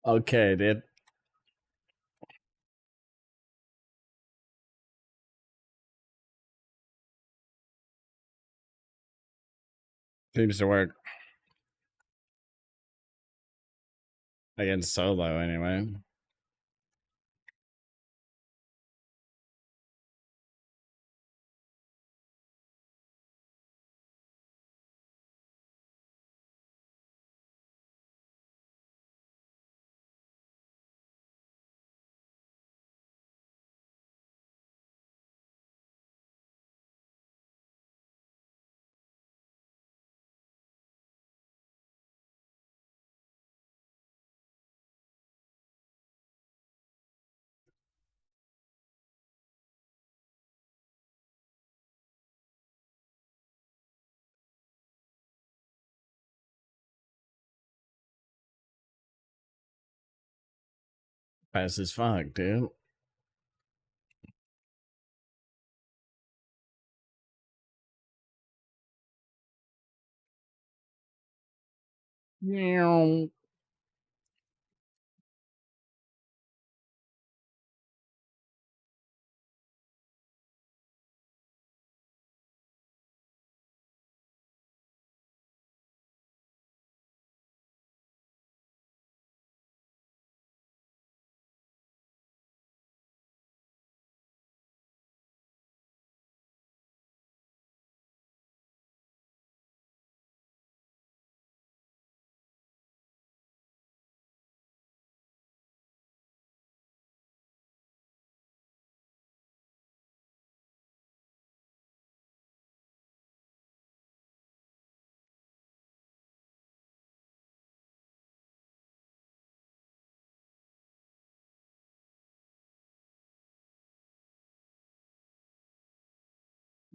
Okay, dude. Seems to work. Against solo, anyway. Fast as fuck, dude. Meow.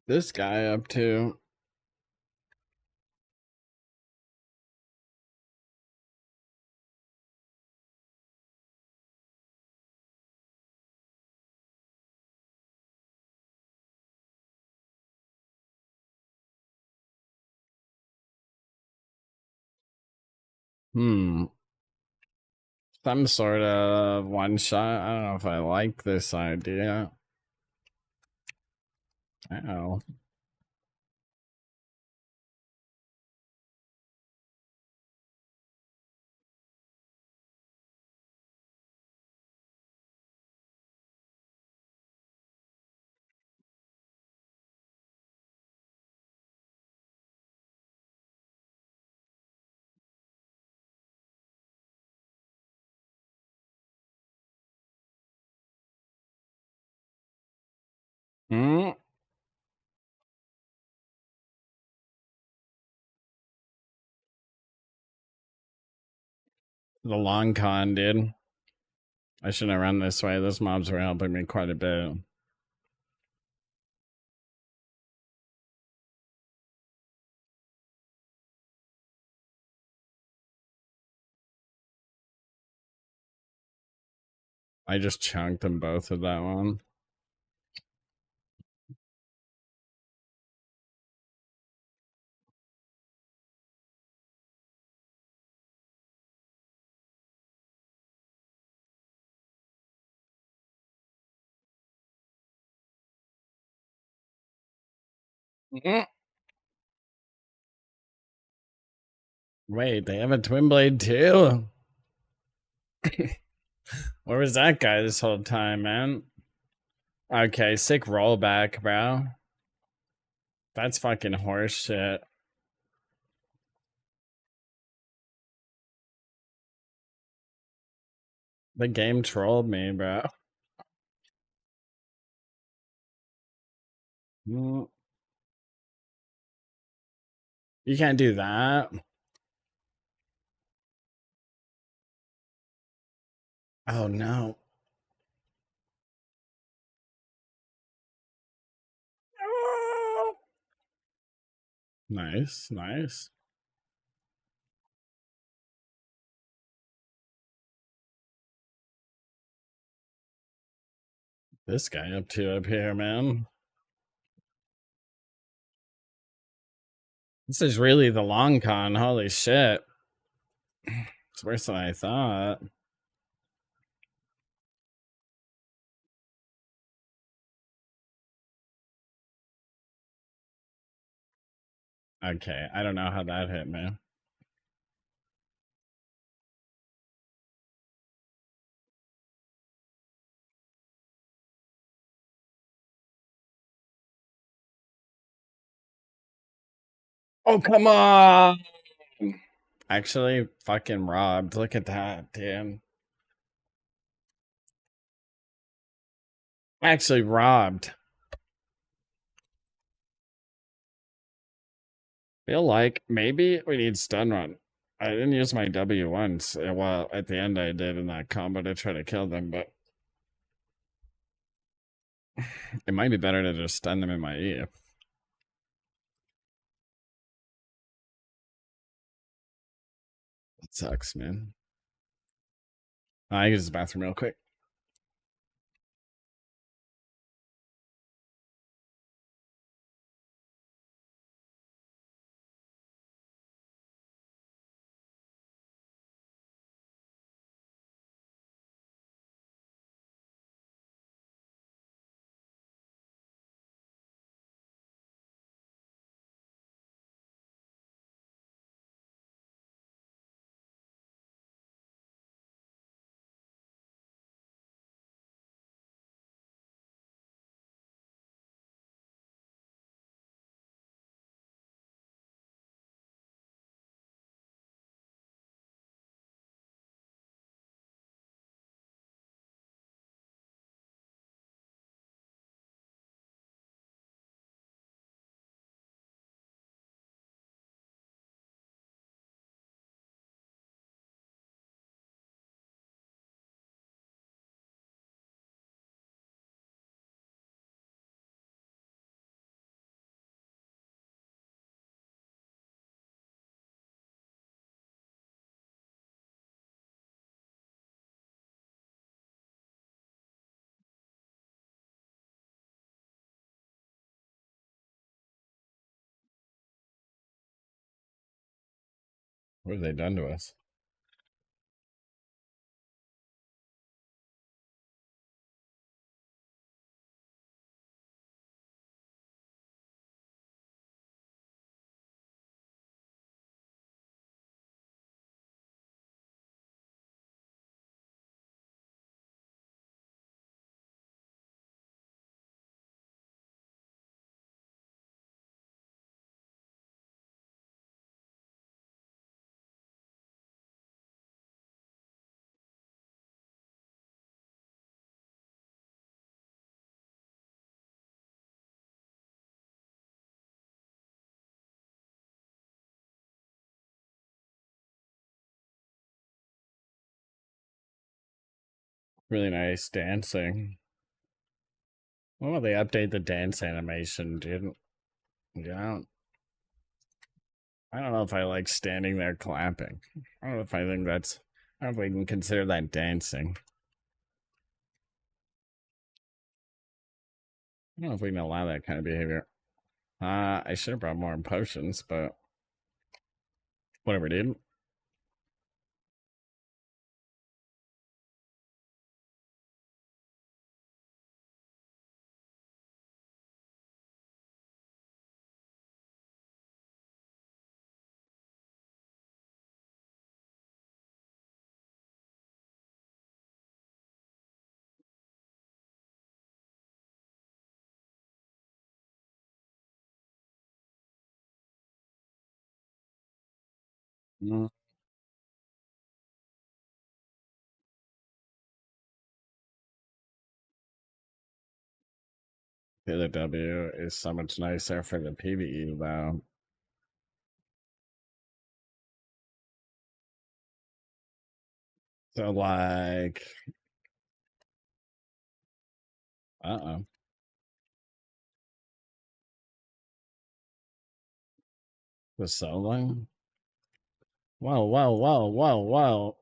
This guy up to? Hmm. Some sort of one shot. I don't know if I like this idea. Ow. Hmm. The long con, dude. I shouldn't have run this way. Those mobs were helping me quite a bit. I just chunked them both with that one. Wait, they have a twin blade too? Where was that guy this whole time, man? Okay, sick rollback, bro. That's fucking horse shit. The game trolled me, bro. You can't do that. Oh no. Nice, nice. This guy up here, man. This is really the long con. Holy shit. It's worse than I thought. Okay, I don't know how that hit me. Oh, come on. Actually, fucking robbed. Look at that, damn. Actually robbed. Feel like maybe we need stun run. I didn't use my W once. Well, at the end I did in that combo to try to kill them, but it might be better to just stun them in my E. It sucks, man. I use the bathroom real quick. What have they done to us? Really nice dancing. When will they update the dance animation, dude? Yeah. I don't know if I like standing there clapping. I don't know if I think that's. I don't know if I can consider that dancing. I don't know if we can allow that kind of behavior. I should have brought more potions, but whatever, dude. Mm. The W is so much nicer for the PvE, though. So, like... Uh-oh. The soloing? Whoa, whoa, whoa, whoa, whoa.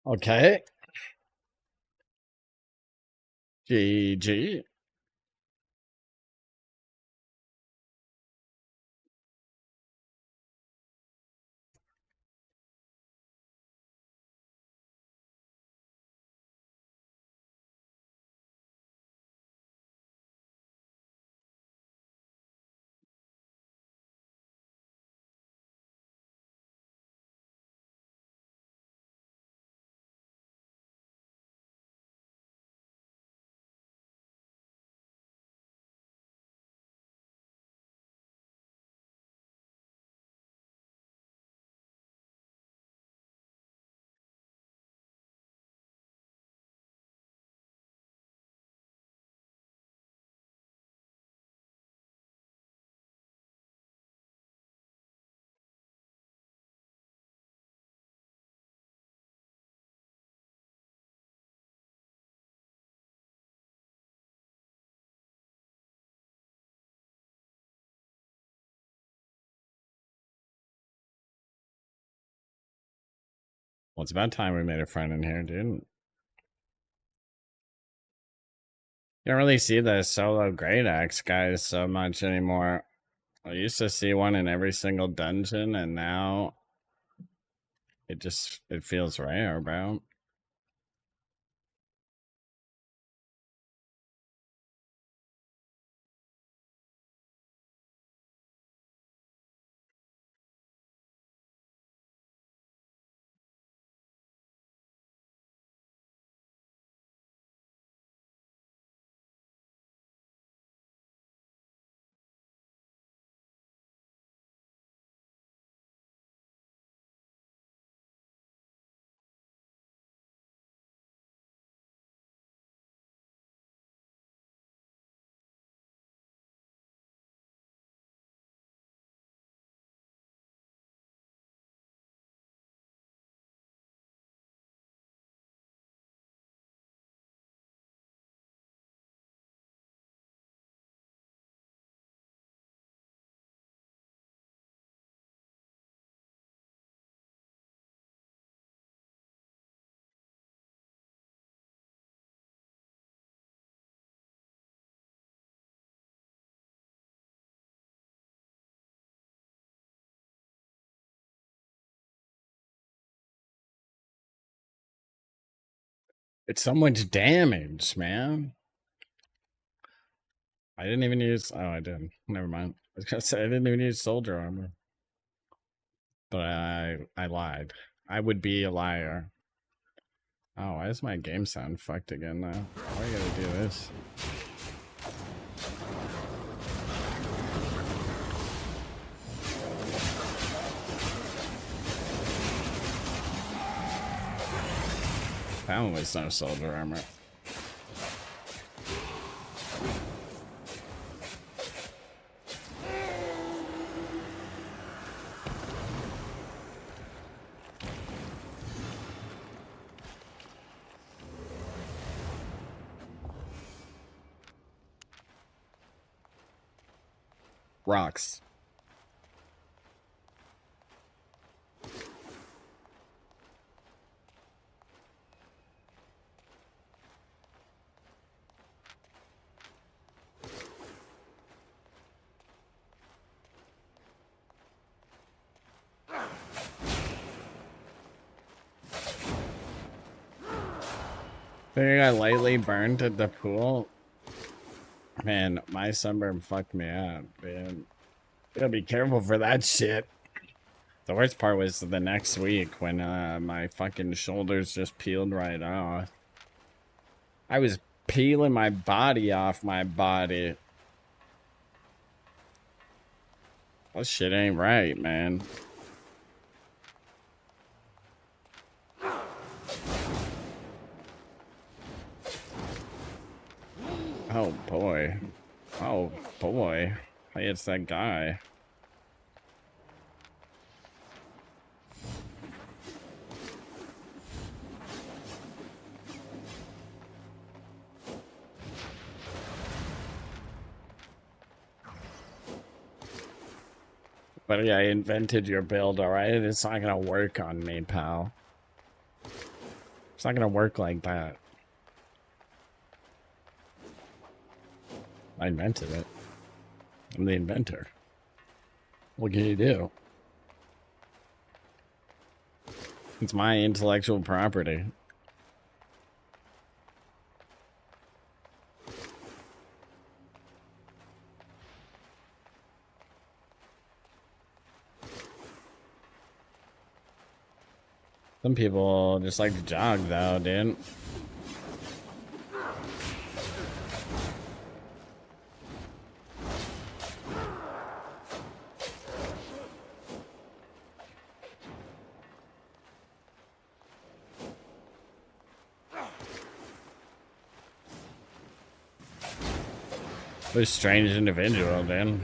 Okay. GG. Well, it's about time we made a friend in here, dude. You don't really see the solo great axe guys so much anymore. I used to see one in every single dungeon, and now it feels rare, bro. It's so much damage, man. I didn't even use... Oh, I did. Never mind. I was gonna say, I didn't even use soldier armor. But I lied. I would be a liar. Oh, why is my game sound fucked again now? Why are you gonna do this? That one was no soldier armor. Rocks. Think I got lightly burned at the pool? Man, my sunburn fucked me up, man. You gotta be careful for that shit. The worst part was the next week when my fucking shoulders just peeled right off. I was peeling my body off my body. That shit ain't right, man. Oh boy. Oh boy. Hey, it's that guy. Buddy, I invented your build, alright? It's not gonna work on me, pal. It's not gonna work like that. I invented it. I'm the inventor. What can you do? It's my intellectual property. Some people just like to jog, though, dude. What a strange individual, dude.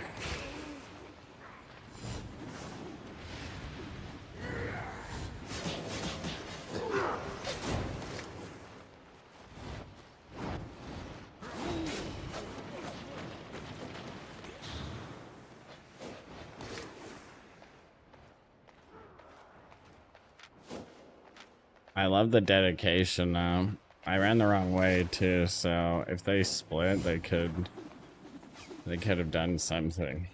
I love the dedication. I ran the wrong way too, so if they split, they could have done something.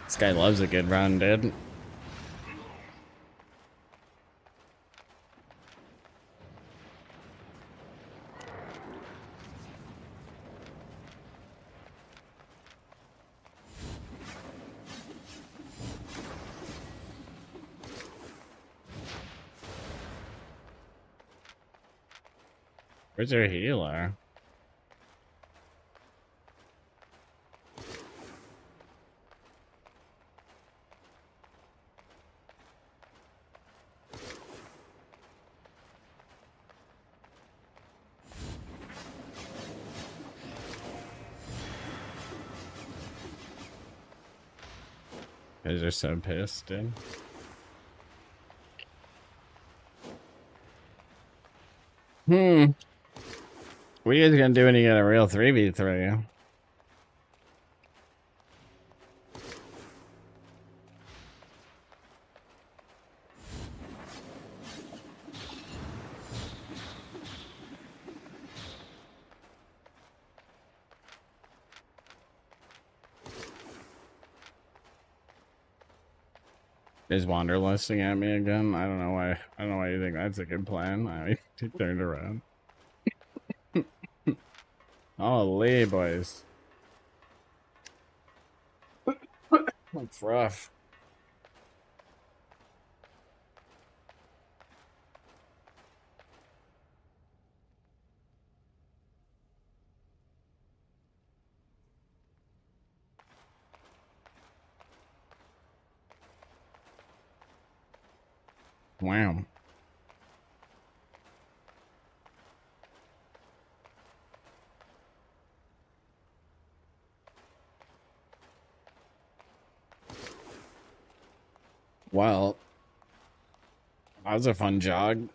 This guy loves a good run, dude. Where's your healer? Guys are so pissed, dude. What are you guys gonna do when you get a real 3v3? Is wanderlusting at me again? I don't know why. I don't know why you think that's a good plan. I he turned around. Holy boys. That's rough. Wow. Well, that was a fun jog.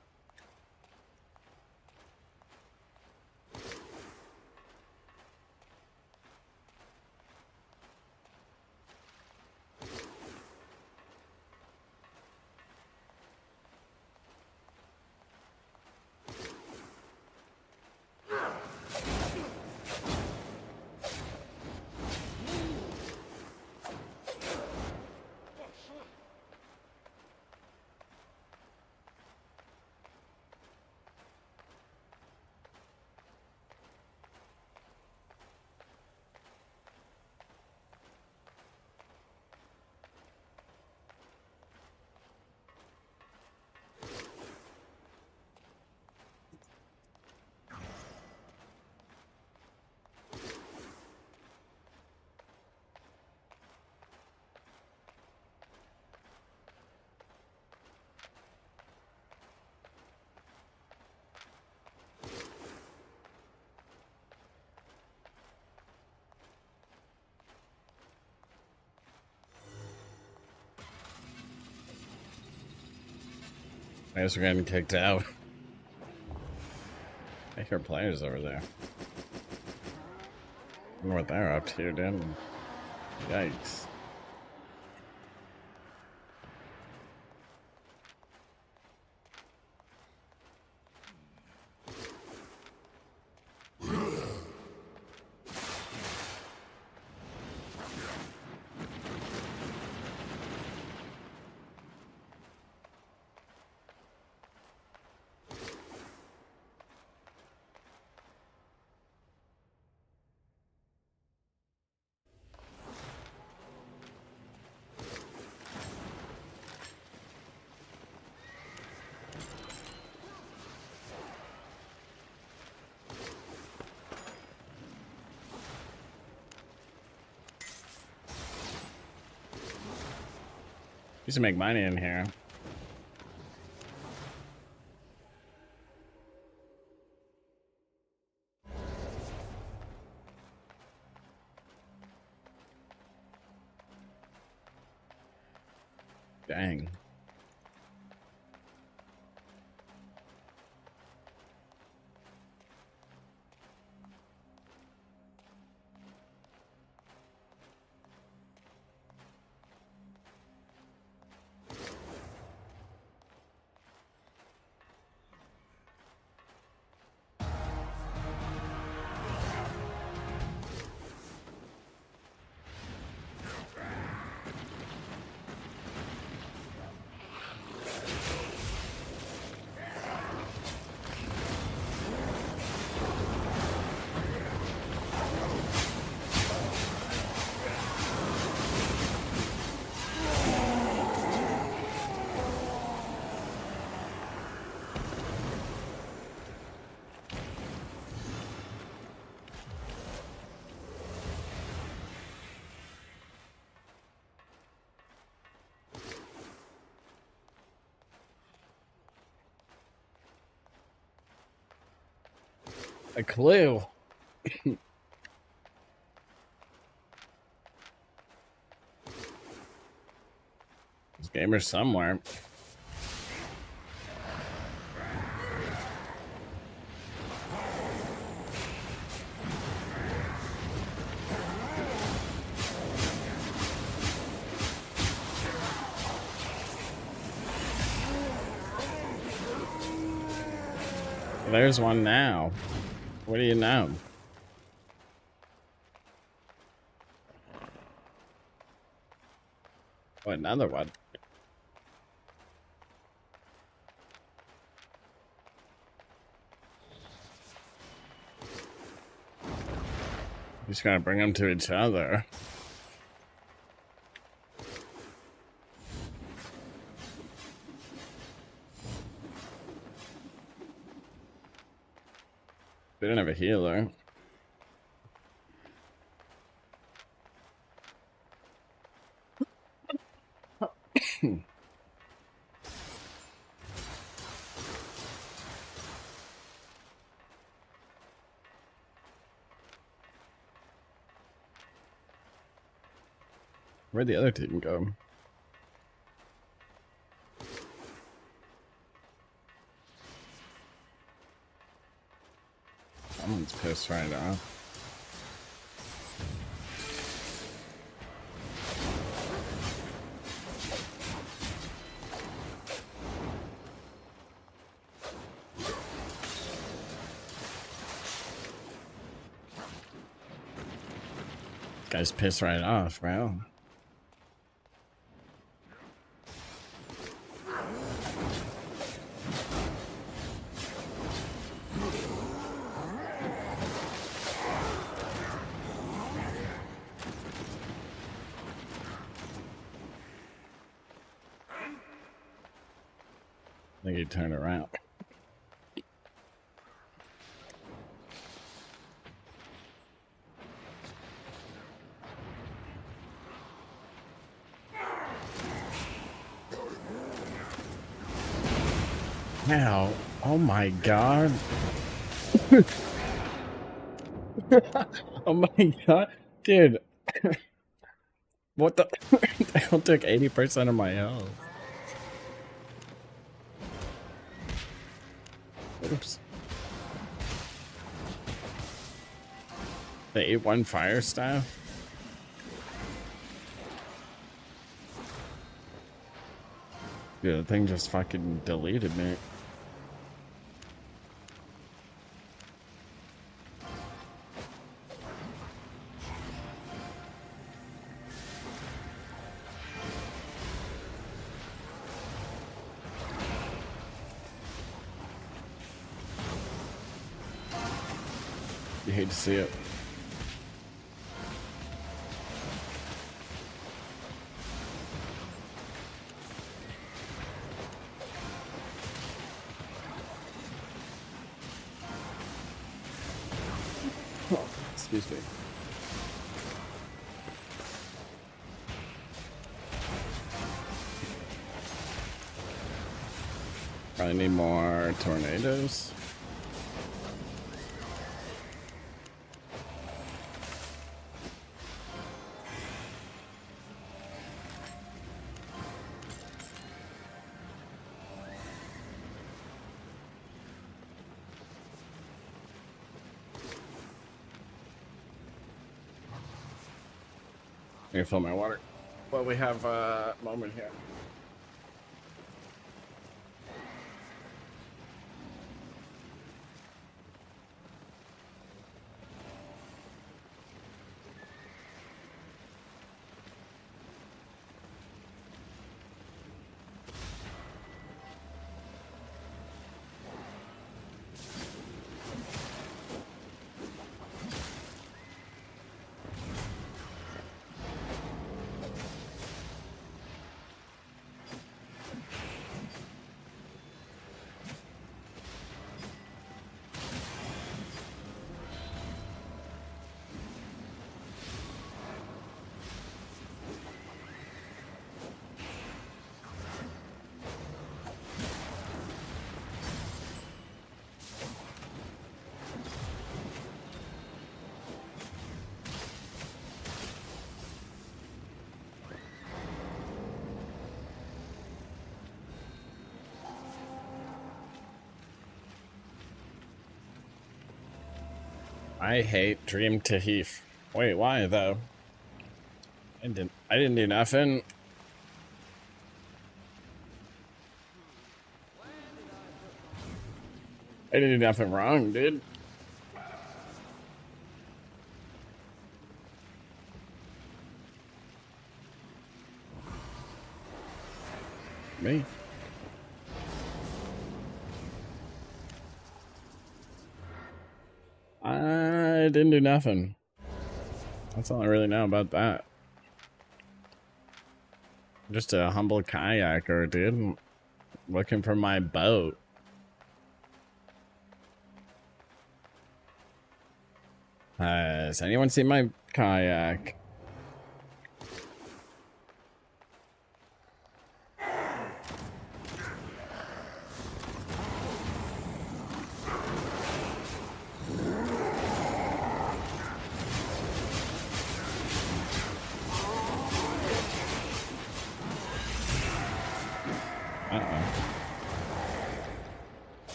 I guess we're getting kicked out. I hear players over there. I wonder what they're up to, dude. Yikes. Used to make money in here. Dang. A clue. This gamer's somewhere. There's one now. What do you know? Oh, another one. Just gonna bring them to each other. They don't have a healer. Where'd the other team go? It's pissed right off. Guy's pissed right off, bro. I think he turned around. Now, oh my god. Oh my god. Dude. What the? They all took 80% of my health. Oops. They ate one fire staff? Yeah, the thing just fucking deleted me. You hate to see it. Oh, excuse me. Probably need more tornadoes. Let me fill my water. Well, we have a moment here. I hate Dream to Heath. Wait, why though? I didn't do nothing. I didn't do nothing wrong, dude. Me. I didn't do nothing. That's all I really know about that. Just a humble kayaker, dude. Looking for my boat. Has anyone seen my kayak?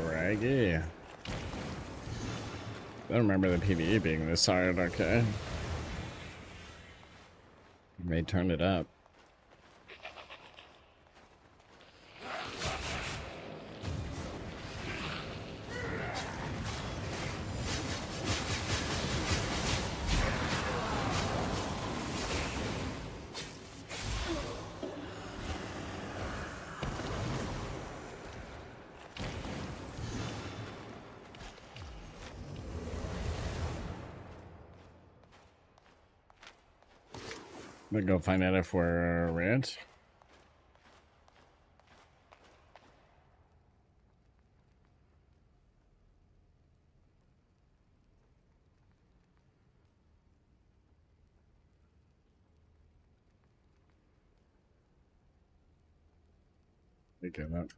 Raggy. I don't remember the PvE being this hard, okay. You may turn it up. I'm gonna go find out if we're rich. Okay, that.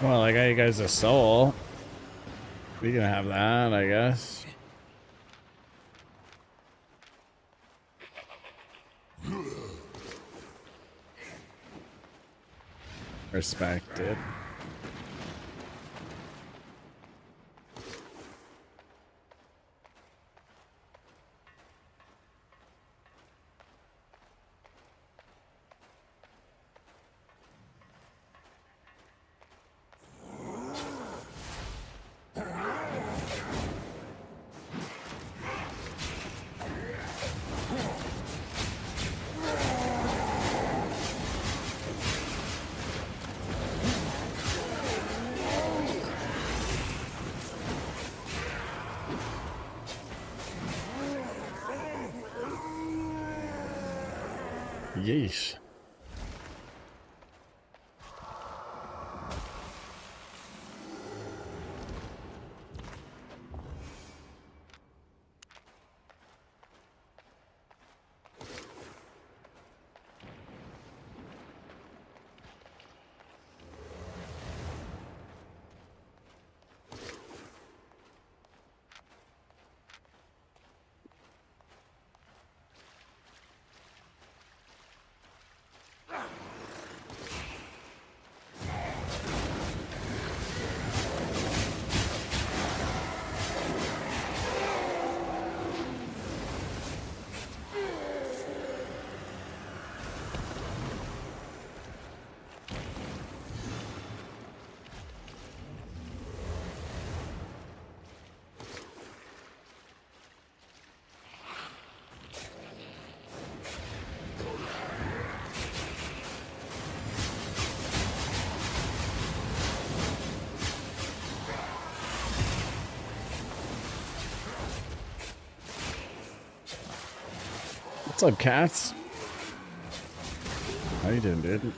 Well, I got you guys a soul. We can have that, I guess. Respected. Yeesh. What's up, cats? How you doing, dude?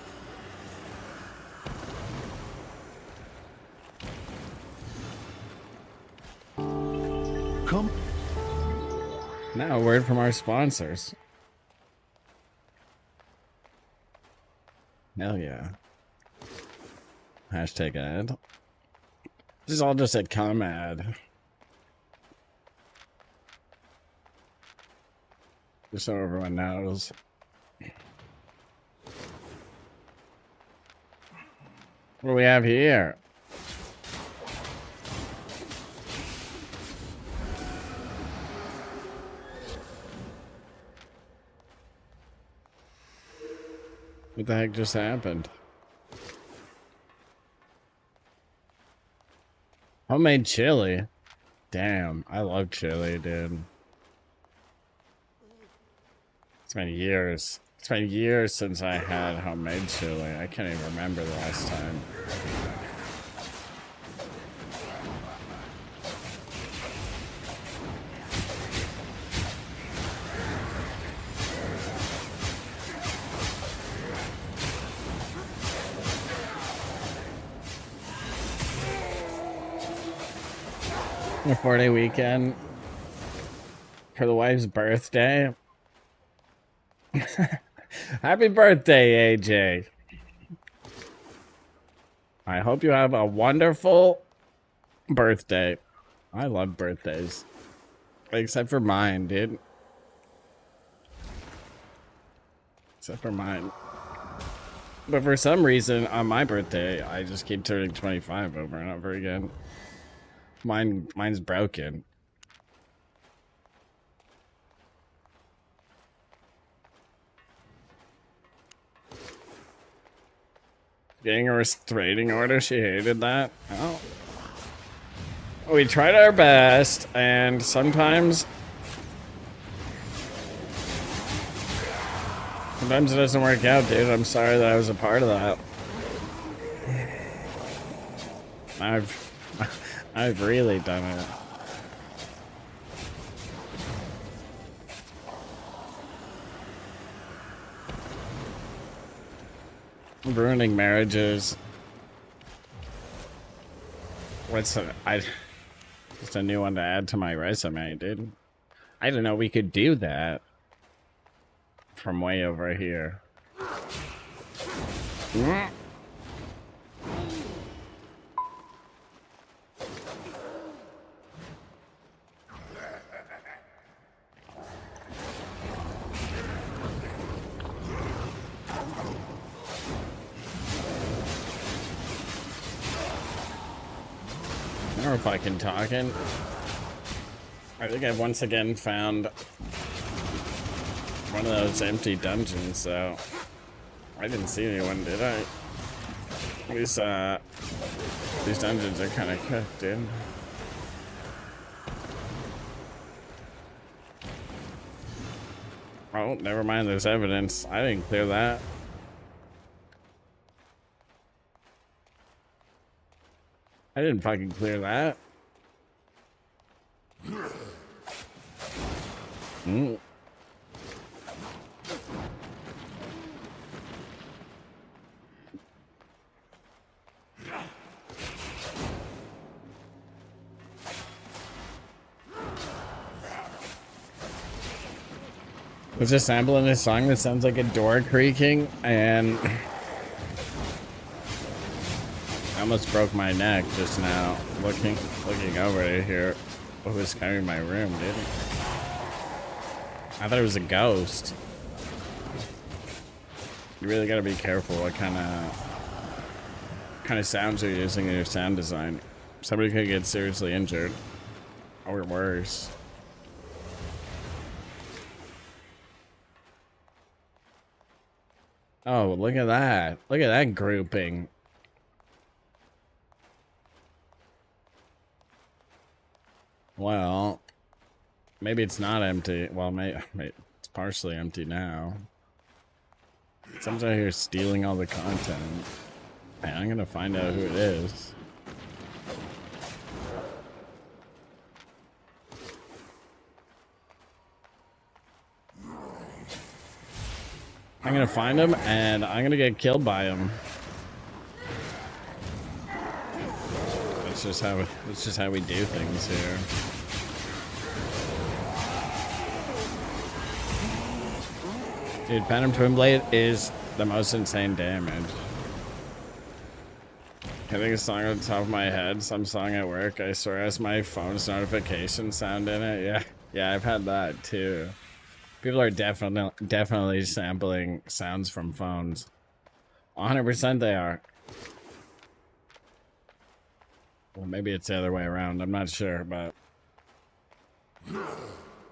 Come. Now, a word from our sponsors. Hell yeah. Hashtag ad. This is all just a com ad. Just so everyone knows. What do we have here? What the heck just happened? Homemade chili. Damn, I love chili, dude. It's been years. It's been years since I had homemade chili. I can't even remember the last time. A 4-day weekend. for the wife's birthday. Happy birthday, AJ. I hope you have a wonderful birthday. I love birthdays. Except for mine, dude. Except for mine. But for some reason, on my birthday, I just keep turning 25 over and over again. Mine's broken. Getting a restraining order, she hated that. Oh. We tried our best, and sometimes it doesn't work out, dude. I'm sorry that I was a part of that. I've really done it. Ruining marriages. Just a new one to add to my resume, dude. I didn't know we could do that from way over here. I don't know if I can talk in. I think I've once again found one of those empty dungeons, so I didn't see anyone, did I? These dungeons are kind of cooked, dude. Oh, never mind, there's evidence. I didn't clear that. I didn't fucking clear that. Was just sampling this song that sounds like a door creaking, and I almost broke my neck just now looking over to here. What was carrying my room, dude? I thought it was a ghost. You really gotta be careful what kind of sounds you're using in your sound design. Somebody could get seriously injured, or worse. Oh, look at that! Look at that grouping. Well, maybe it's not empty. Well, maybe it's partially empty now. Someone's out here stealing all the content. Man, I'm gonna find out who it is. I'm gonna find him, and I'm gonna get killed by him. That's just how we do things here. Dude, Phantom Twin Blade is the most insane damage. I think a song on the top of my head, some song at work, I swear has my phone's notification sound in it. Yeah, I've had that too. People are definitely sampling sounds from phones. 100% they are. Well, maybe it's the other way around. I'm not sure, but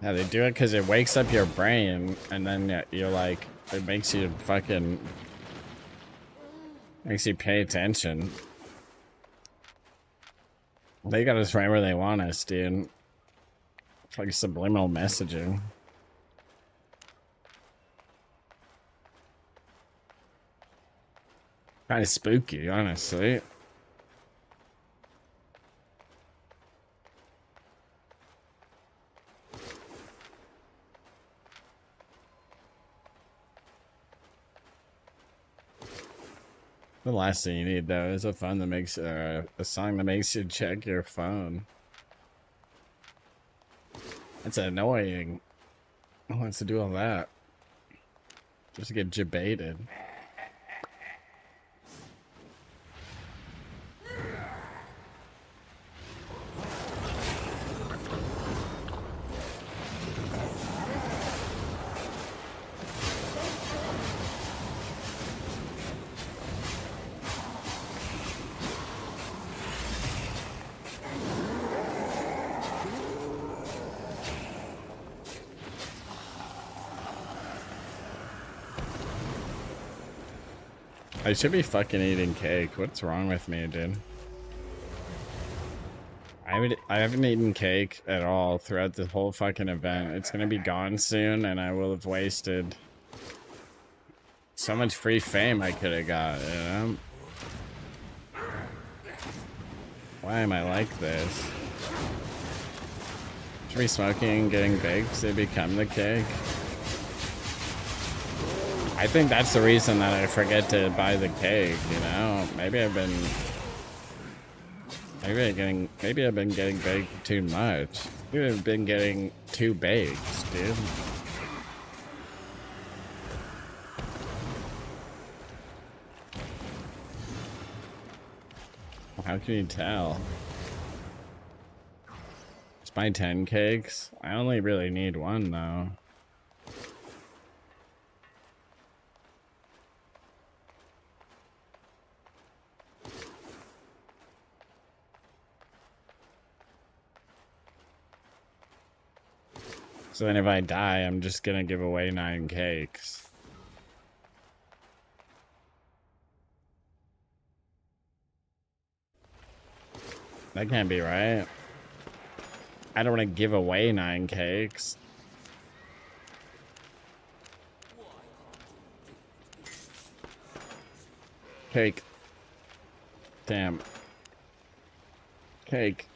yeah, they do it because it wakes up your brain, and then you're like, it makes you pay attention. They got us right where they want us, dude. It's like subliminal messaging. Kind of spooky, honestly. The last thing you need, though, is a phone that makes a song that makes you check your phone. That's annoying. Who wants to do all that? Just to get debated. I should be fucking eating cake. What's wrong with me, dude? I haven't eaten cake at all throughout the whole fucking event. It's gonna be gone soon, and I will have wasted so much free fame I could have got, you know? Why am I like this? Should be smoking and getting baked to become the cake. I think that's the reason that I forget to buy the cake, you know? Maybe I've been getting baked too much. Maybe I've been getting too baked, dude. How can you tell? Just buy 10 cakes? I only really need one though. So then if I die, I'm just gonna give away 9 cakes. That can't be right. I don't want to give away 9 cakes. Cake. Damn. Cake.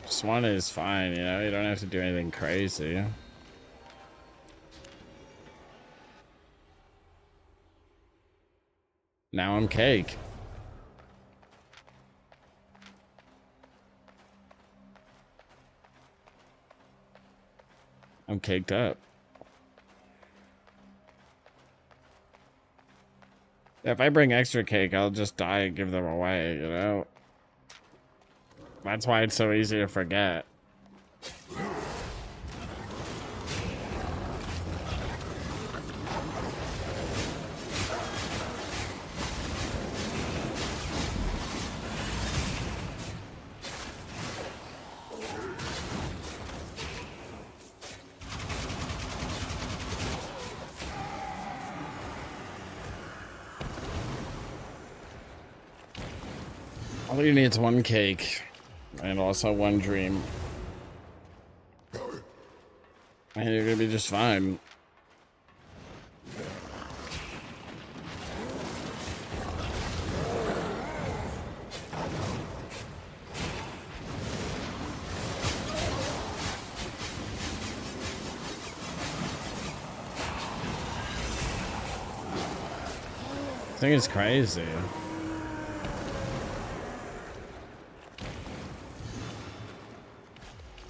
Just one is fine, you know? You don't have to do anything crazy. Now I'm cake. I'm caked up. If I bring extra cake, I'll just die and give them away, you know? That's why it's so easy to forget. All you need is 1 cake. And also 1 dream. And you're gonna be just fine. I think it's crazy.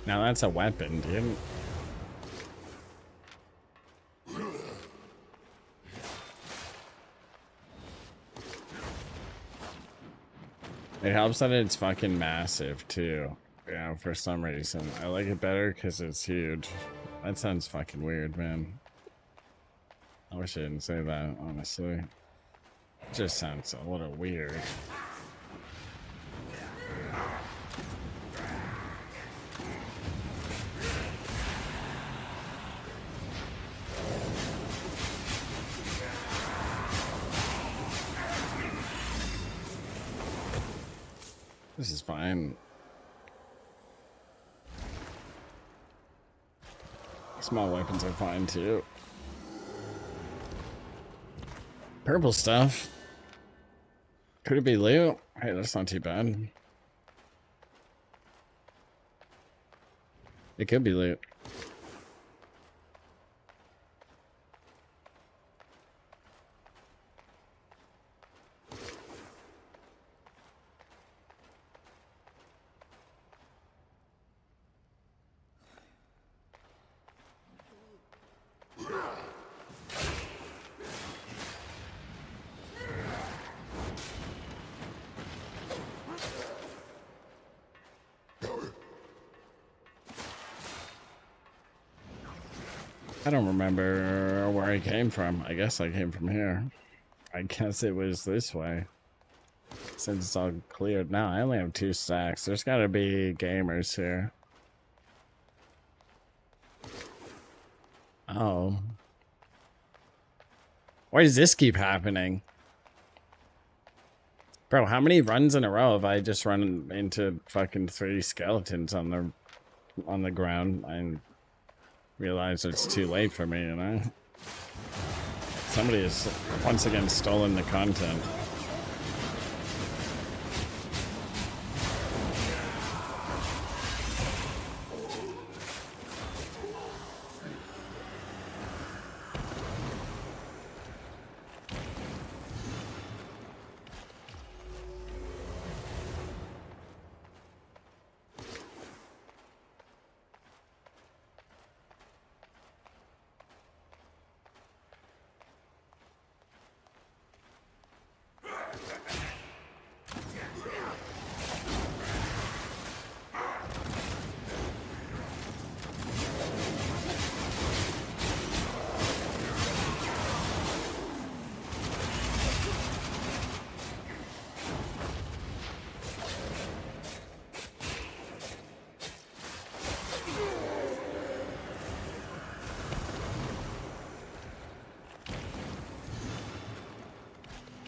Now that's a weapon, dude. It helps that it's fucking massive too. Yeah, for some reason. I like it better because it's huge. That sounds fucking weird, man. I wish I didn't say that, honestly. It just sounds a little weird. This is fine. Small weapons are fine too. Purple stuff. Could it be loot? Hey, that's not too bad. It could be loot. I don't remember where I came from. I guess I came from here. I guess it was this way. Since it's all cleared now, I only have 2 stacks. There's gotta be gamers here. Oh. Why does this keep happening? Bro, how many runs in a row have I just run into fucking 3 skeletons on the ground and realize it's too late for me, you know? Somebody has once again stolen the content.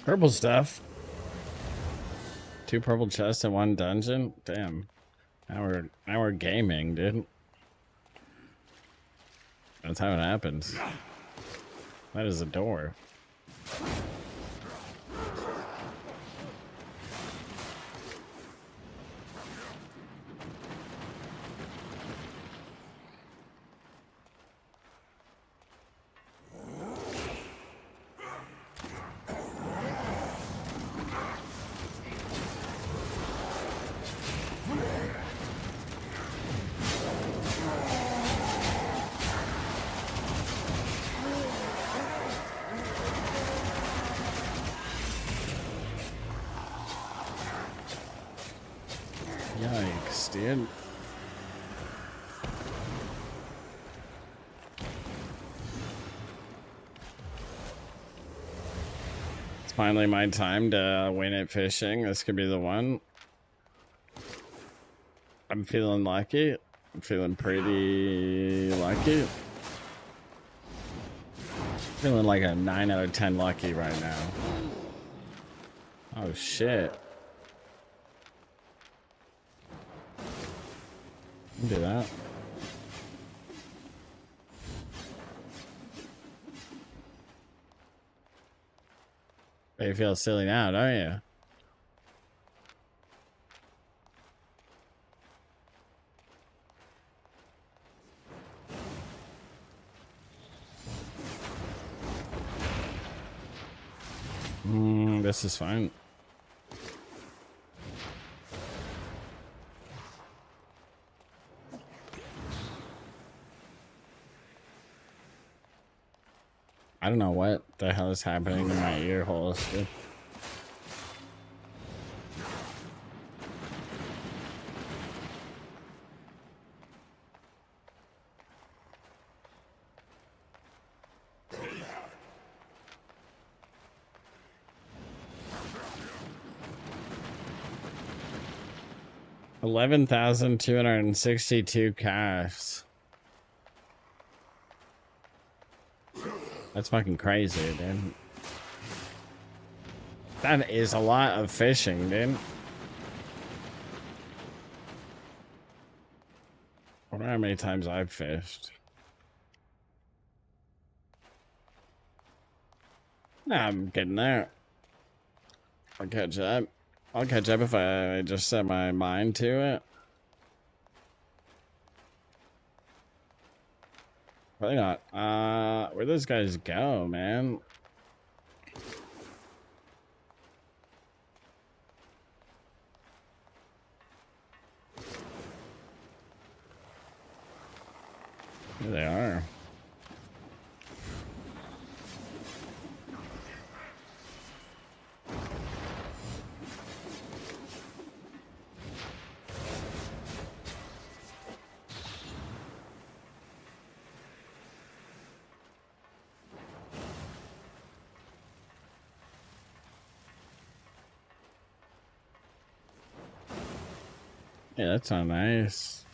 Purple stuff. 2 purple chests in 1 dungeon? Damn. Now we're gaming, dude. That's how it happens. That is a door. Yikes, dude. It's finally my time to win at fishing. This could be the one. I'm feeling lucky. I'm feeling pretty lucky. Feeling like a 9 out of 10 lucky right now. Oh shit. Do that. But you feel silly now, don't you? This is fine. I don't know what the hell is happening in my ear holes, dude. $11,262 cash. That's fucking crazy, dude. That is a lot of fishing, dude. I wonder how many times I've fished. Nah, I'm getting there. I'll catch up. I'll catch up if I just set my mind to it. Probably not. Where'd those guys go, man? Here they are. Yeah, that's not nice.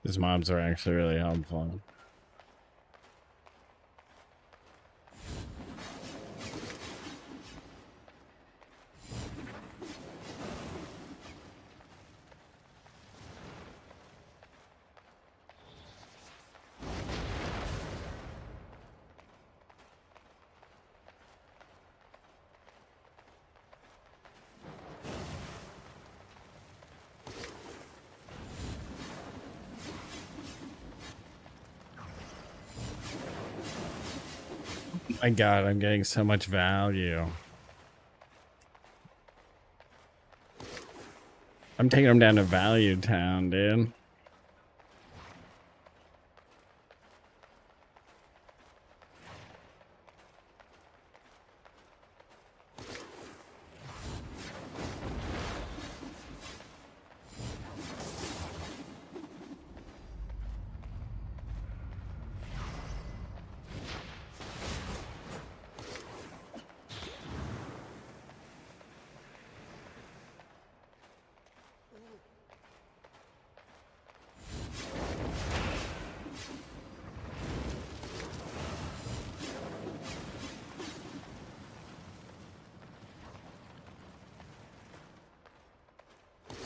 These mobs are actually really helpful. My God, I'm getting so much value. I'm taking them down to Value Town, dude.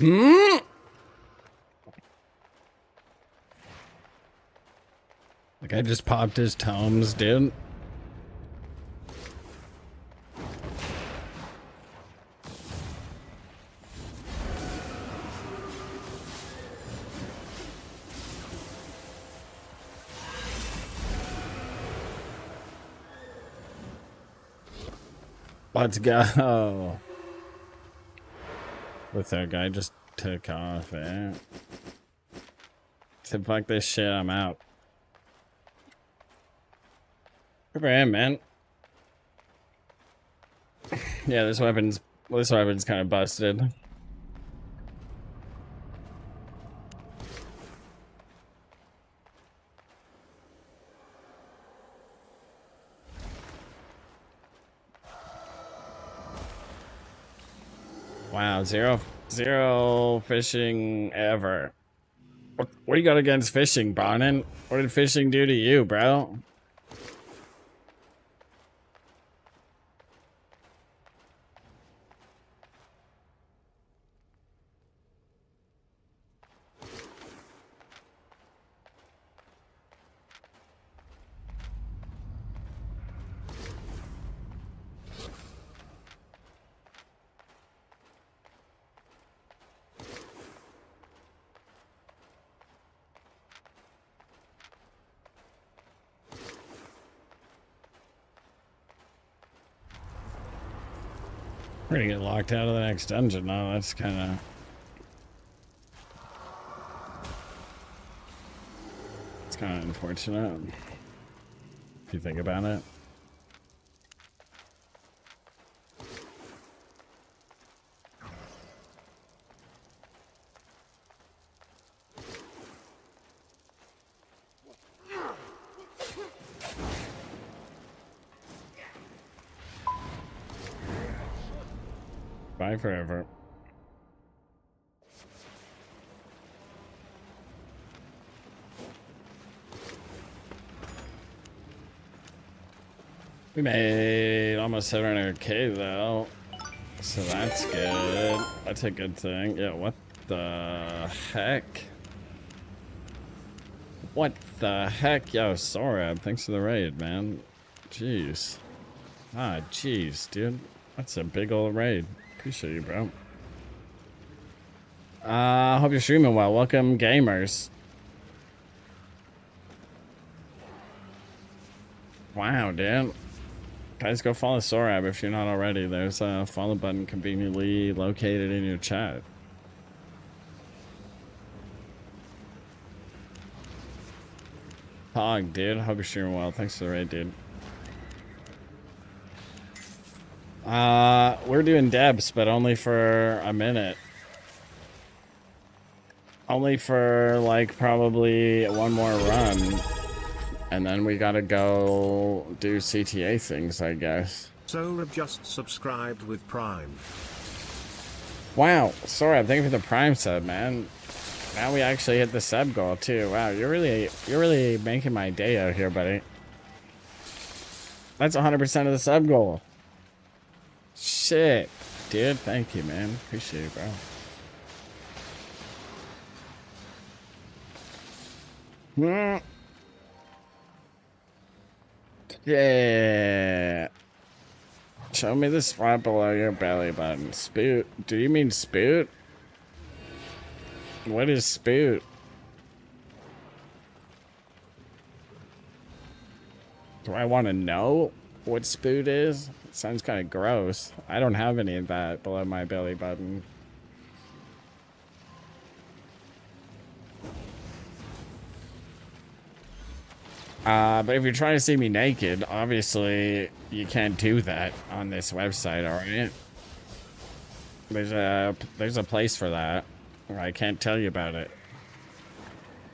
The guy just popped his tomes, dude. Let's go. With that guy just took off, eh? Said, fuck this shit, I'm out. Good for him, man. Yeah, this weapon's kind of busted. Wow, zero fishing ever. What do you got against fishing, Bonin? What did fishing do to you, bro? We're gonna get locked out of the next dungeon now. That's kind of unfortunate if you think about it. Bye forever. We made almost 700k though, so that's good. That's a good thing. Yeah, what the heck? What the heck? Yo, Sorab, thanks for the raid, man. Jeez. Ah, jeez, dude. That's a big old raid. Appreciate you, bro. Hope you're streaming well. Welcome, gamers. Wow, dude. Guys, go follow Sorab if you're not already. There's a follow button conveniently located in your chat. Pog, dude. Hope you're streaming well. Thanks for the raid, dude. We're doing Debs, but only for a minute. Only for, like, probably one more run. And then we gotta go do CTA things, I guess. So just subscribed with Prime. Wow, Sora, thank you for the Prime sub, man. Now we actually hit the sub goal too. Wow, you're really making my day out here, buddy. That's 100% of the sub goal. Shit, dude, thank you, man. Appreciate it, bro. Yeah. Show me the spot below your belly button. Spoot. Do you mean spoot? What is spoot? Do I want to know what spoot is? It sounds kind of gross. I don't have any of that below my belly button. But if you're trying to see me naked, obviously you can't do that on this website, alright? There's a place for that. I can't tell you about it.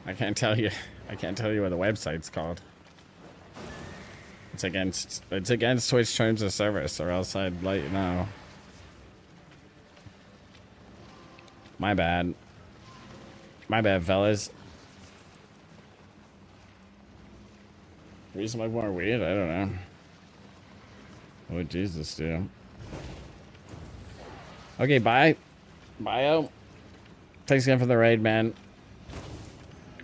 I can't tell you what the website's called. It's against Twitch terms of service, or else I'd let you know. My bad. My bad, fellas. We smoke more weed? I don't know. What would Jesus do? Okay, bye. Bio. Thanks again for the raid, man.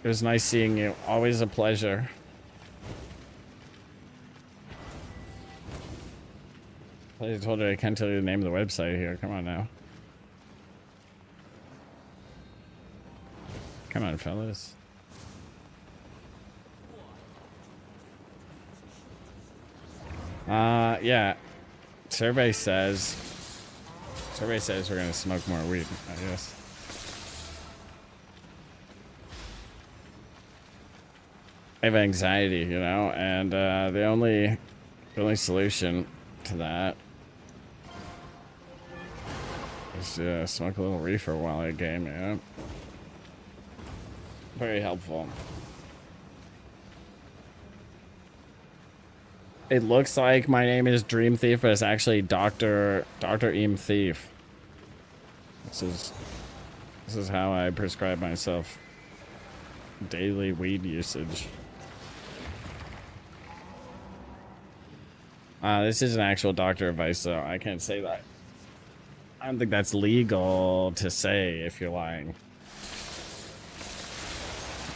It was nice seeing you. Always a pleasure. I told you I can't tell you the name of the website here. Come on now. Come on, fellas. Yeah. Survey says we're gonna smoke more weed, I guess. I have anxiety, you know, and the only solution to that is to smoke a little reefer while I game, yeah. Very helpful. It looks like my name is Dream Thief, but it's actually Dr. Eam Thief. This is how I prescribe myself daily weed usage. This is an actual doctor advice, though. I can't say that. I don't think that's legal to say if you're lying.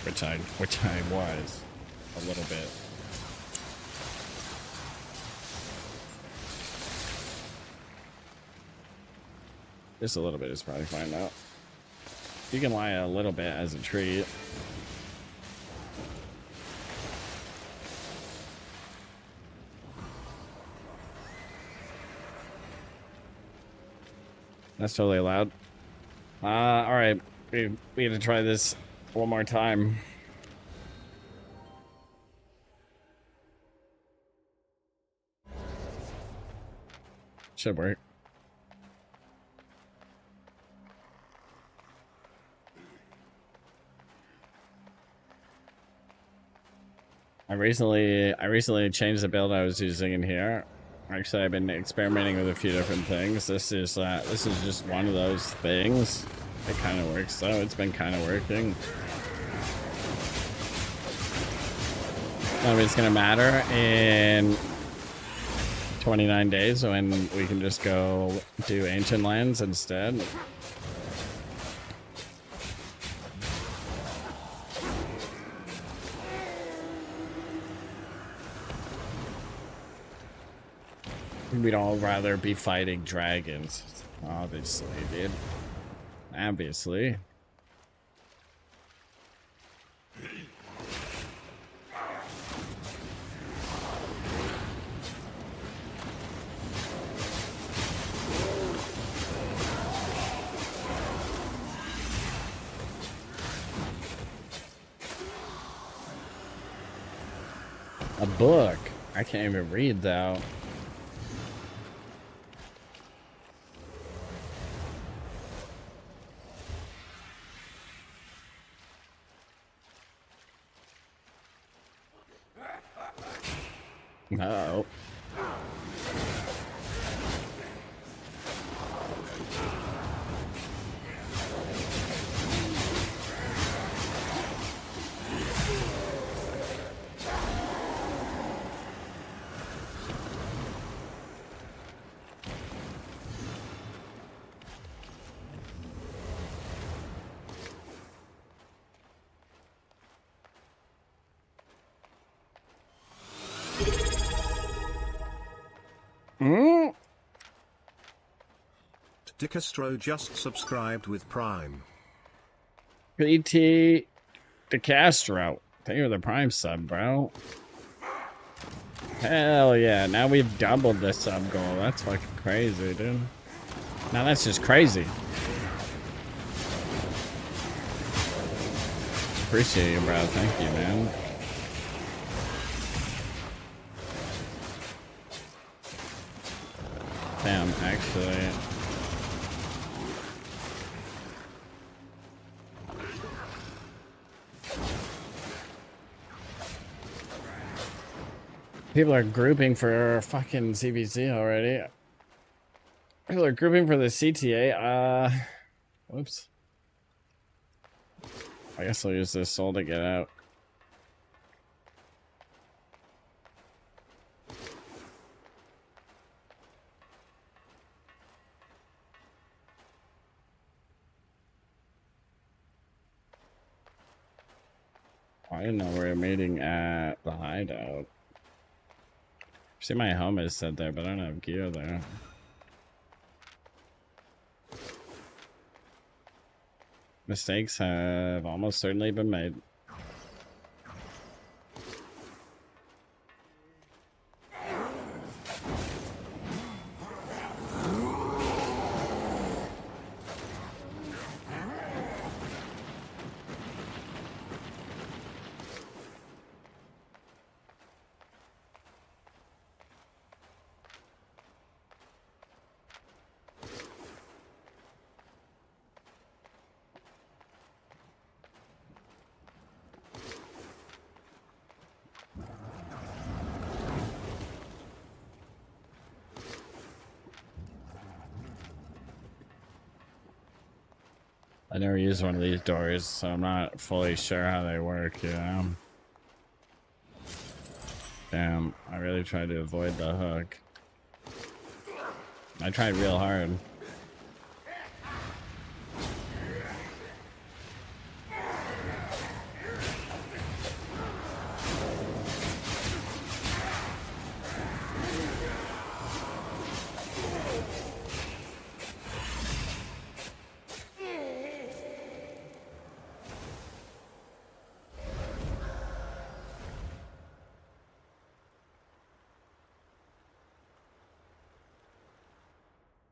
Which I was a little bit. Just a little bit is probably fine now. You can lie a little bit as a treat. That's totally allowed. Alright. We need to try this one more time. Should work. I recently changed the build I was using in here. Actually, I've been experimenting with a few different things. This is just one of those things. It kind of works though. It's been kind of working. I mean, it's gonna matter in 29 days when we can just go do Ancient Lands instead. We'd all rather be fighting dragons. Obviously, dude. Obviously. A book. I can't even read though. Uh-oh. Mm? Dicastro just subscribed with Prime. PT DeCastro. Thank you for the Prime sub, bro. Hell yeah. Now we've doubled the sub goal. That's fucking crazy, dude. Now that's just crazy. Appreciate you, bro. Thank you, man. Damn, actually. People are grouping for fucking CVC already. People are grouping for the CTA. Whoops. I guess I'll use this soul to get out. I didn't know we were meeting at the hideout. See, my home is set there, but I don't have gear there. Mistakes have almost certainly been made. I never used one of these doors, so I'm not fully sure how they work, you know? Damn, I really tried to avoid the hook. I tried real hard.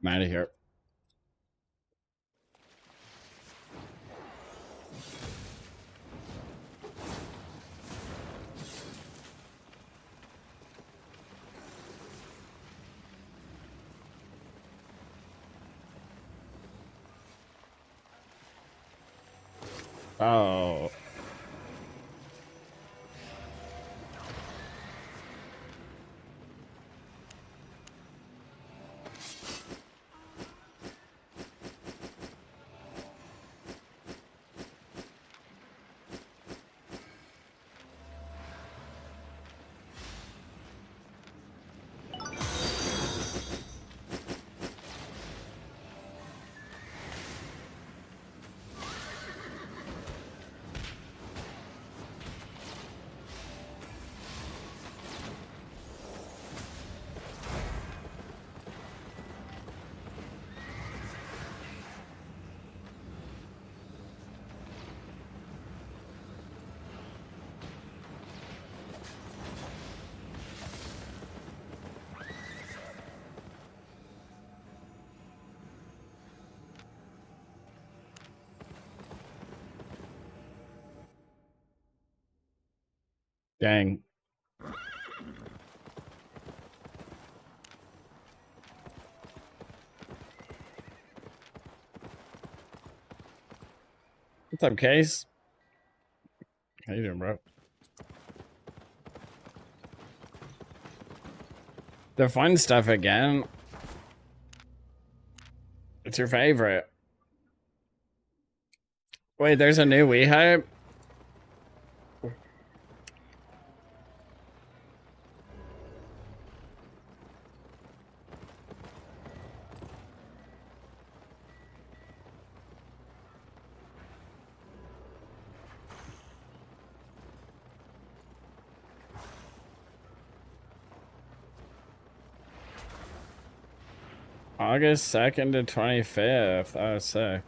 I'm out of here. Oh. Dang. What's up, Case? How you doing, bro? The fun stuff again. It's your favorite. Wait, there's a new Wii hype? August 2nd to 25th. Oh, sick.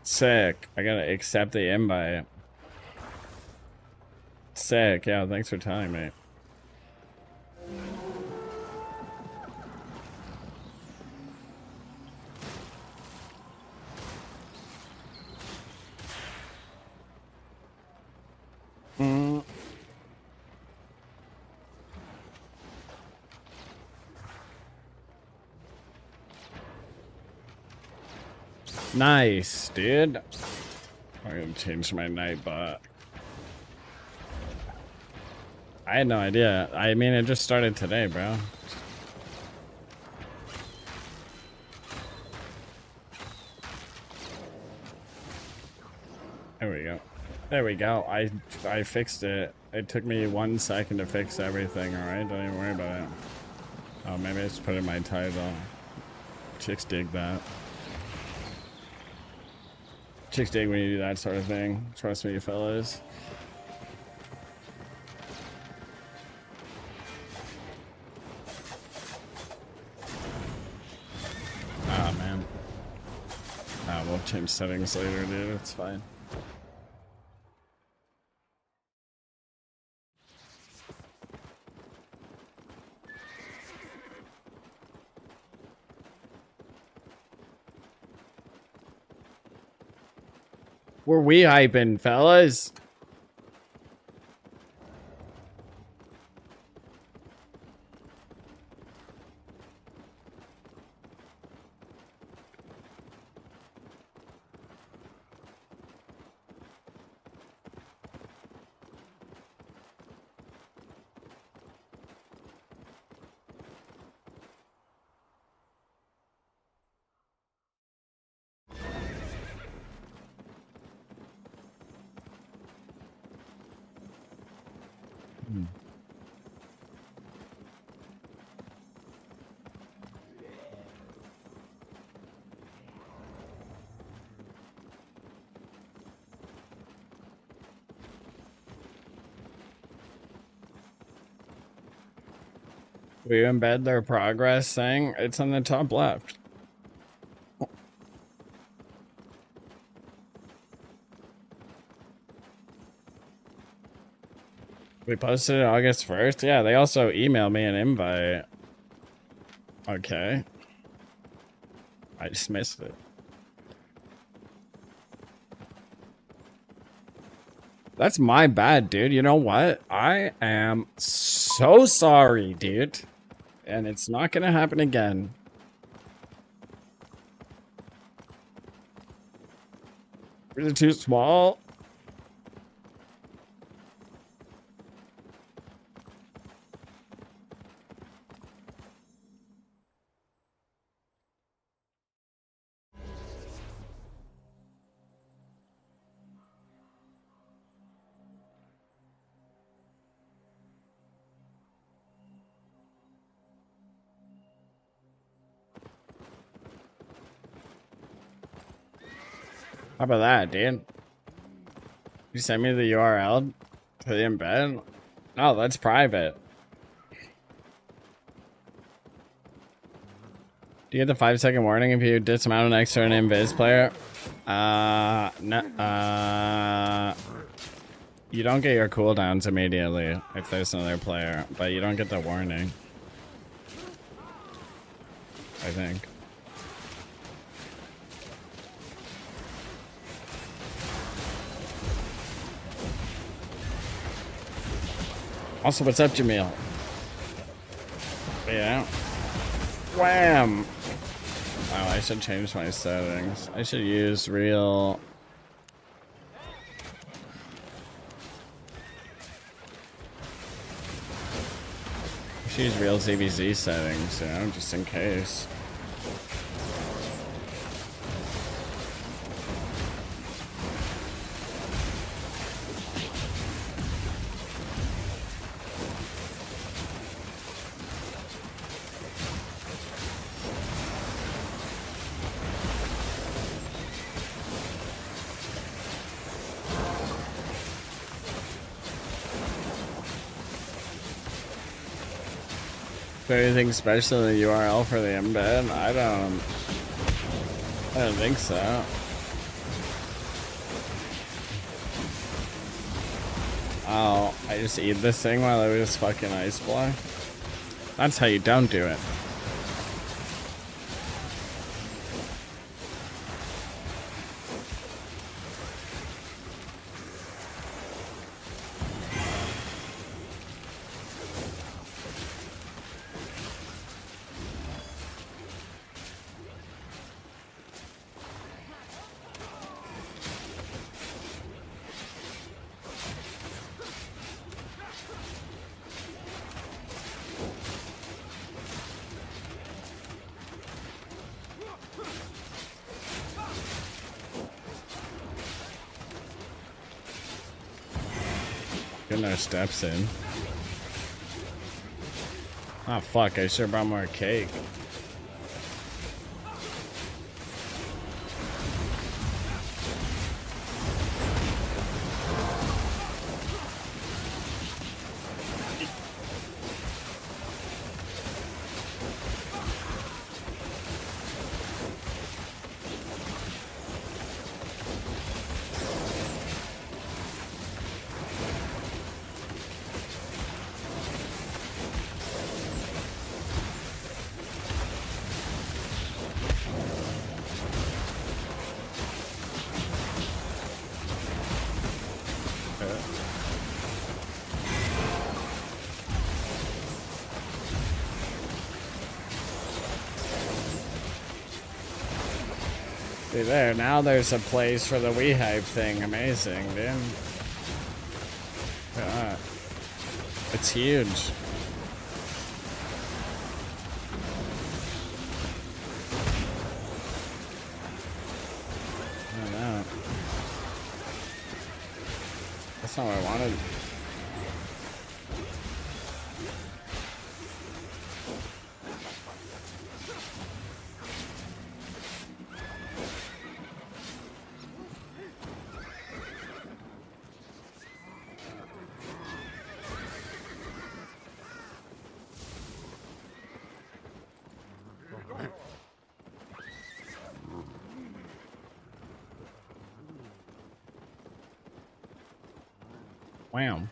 Sick. I gotta accept the invite. Sick. Yeah, thanks for telling me. Nice, dude. I'm gonna change my nightbot. I had no idea. I mean, it just started today, bro. There we go. There we go. I fixed it. It took me 1 second to fix everything, alright? Don't even worry about it. Oh, maybe I just put in my title. Chicks dig that. Chicks dig when you do that sort of thing. Trust me, fellas. Ah, man. Ah, we'll change settings later, dude. It's fine. We're we hyping, fellas. We embed their progress thing. It's on the top left. We posted it August 1st. Yeah, they also emailed me an invite. Okay. I just missed it. That's my bad, dude. You know what? I am so sorry, dude. And it's not gonna happen again. Is it too small? How about that, dude? You send me the URL to the embed? Oh, that's private. Do you get the 5-second warning if you dismount an extra an invis player? No. You don't get your cooldowns immediately if there's another player, but you don't get the warning. I think. Also, what's up, Jamil? Yeah. Wham! Oh, I should change my settings. I should use real... I should use real ZBZ settings, you know, just in case. Anything special in the URL for the embed? I don't think so. Oh, I just eat this thing while I was fucking ice block? That's how you don't do it. Getting our steps in. Oh fuck, I sure brought more cake. See there, now there's a place for the Wii Hype thing. Amazing, dude. Look at that. It's huge. I don't know. That's not what I wanted. Wow.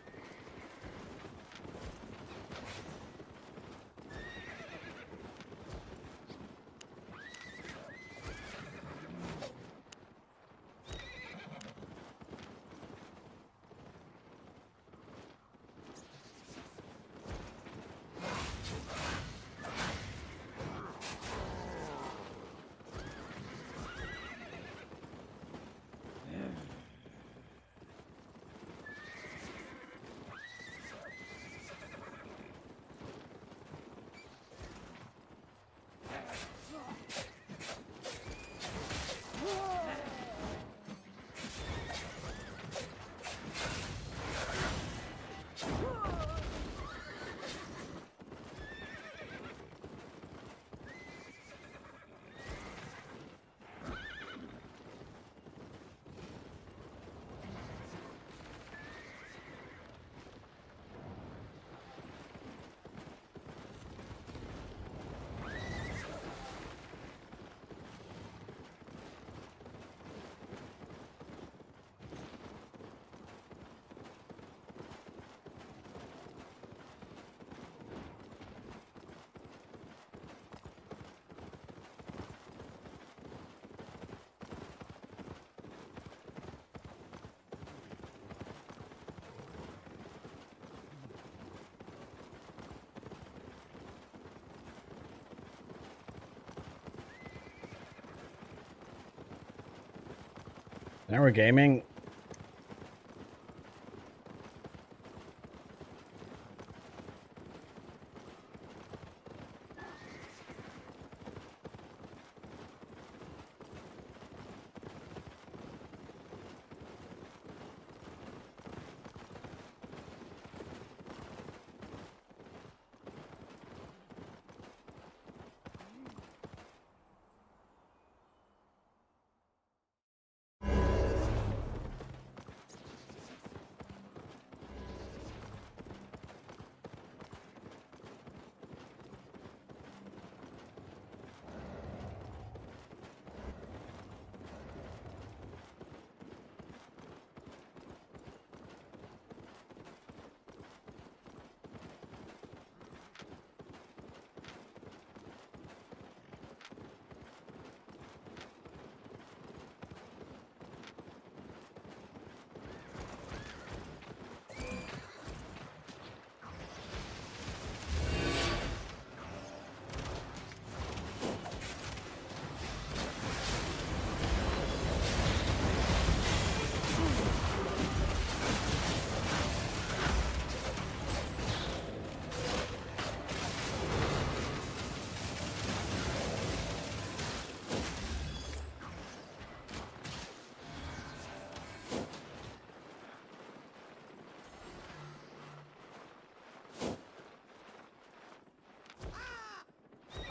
Now we're gaming.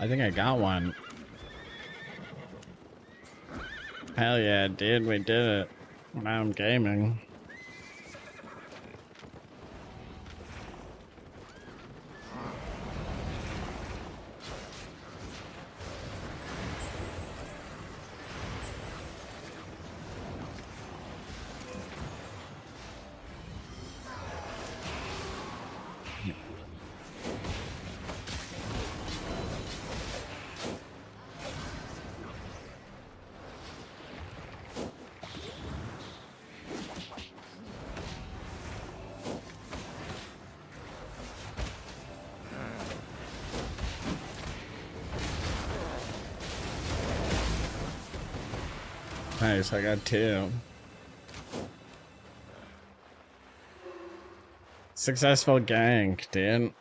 I think I got one. Hell yeah, dude, we did it. Now I'm gaming. Nice, I got two. Successful gank, dude.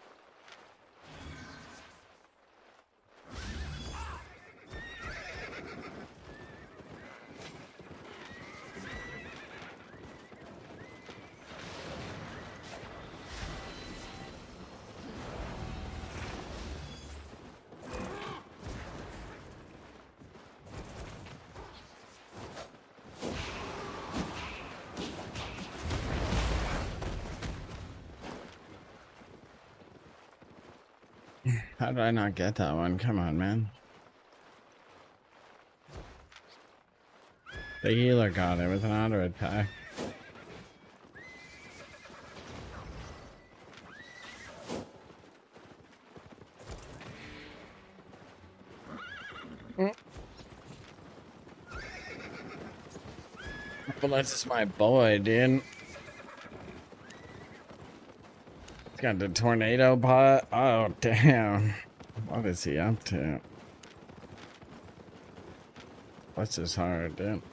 How did I not get that one? Come on, man. The healer got it with an auto attack. But that's just my boy, dude. He's got the tornado pot. Oh, damn. What is he up to? What's his heart, dude?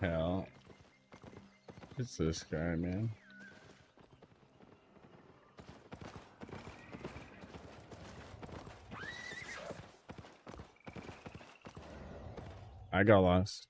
Hell. It's this guy, man. I got lost.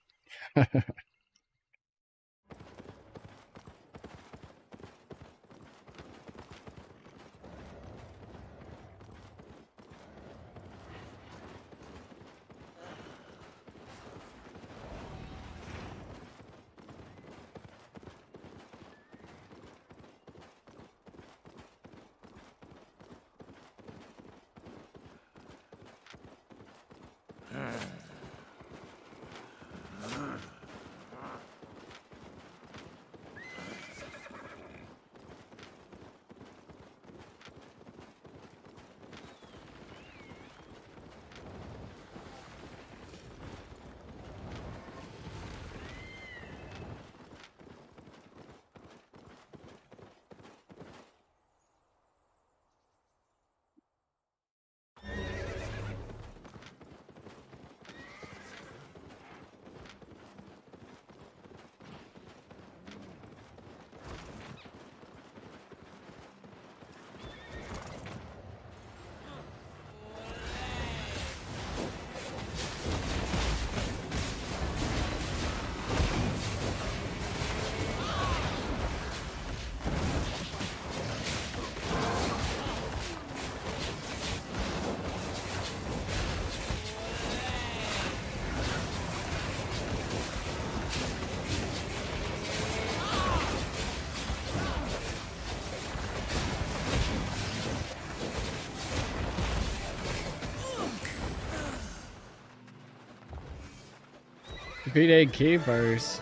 V-Day keepers.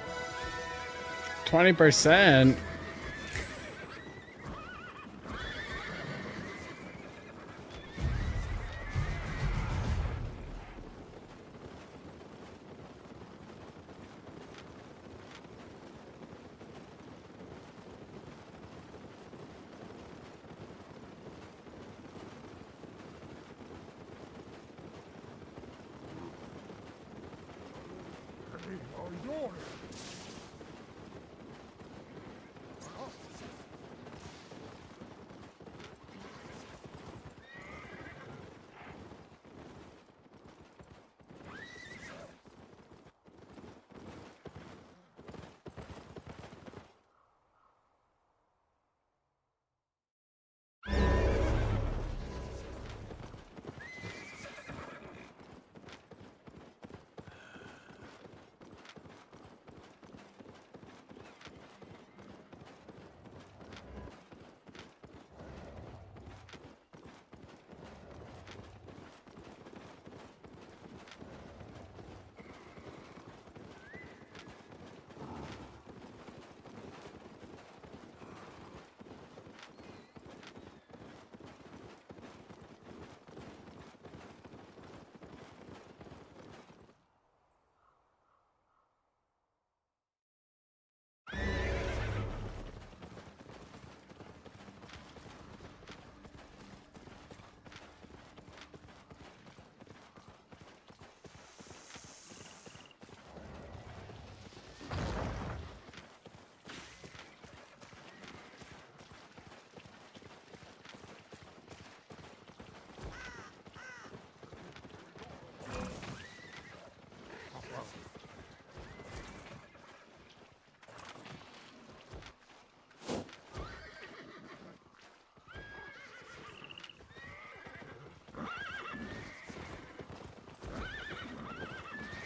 20%.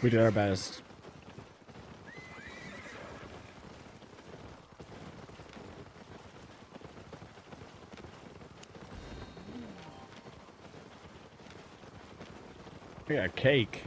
We did our best. We got cake.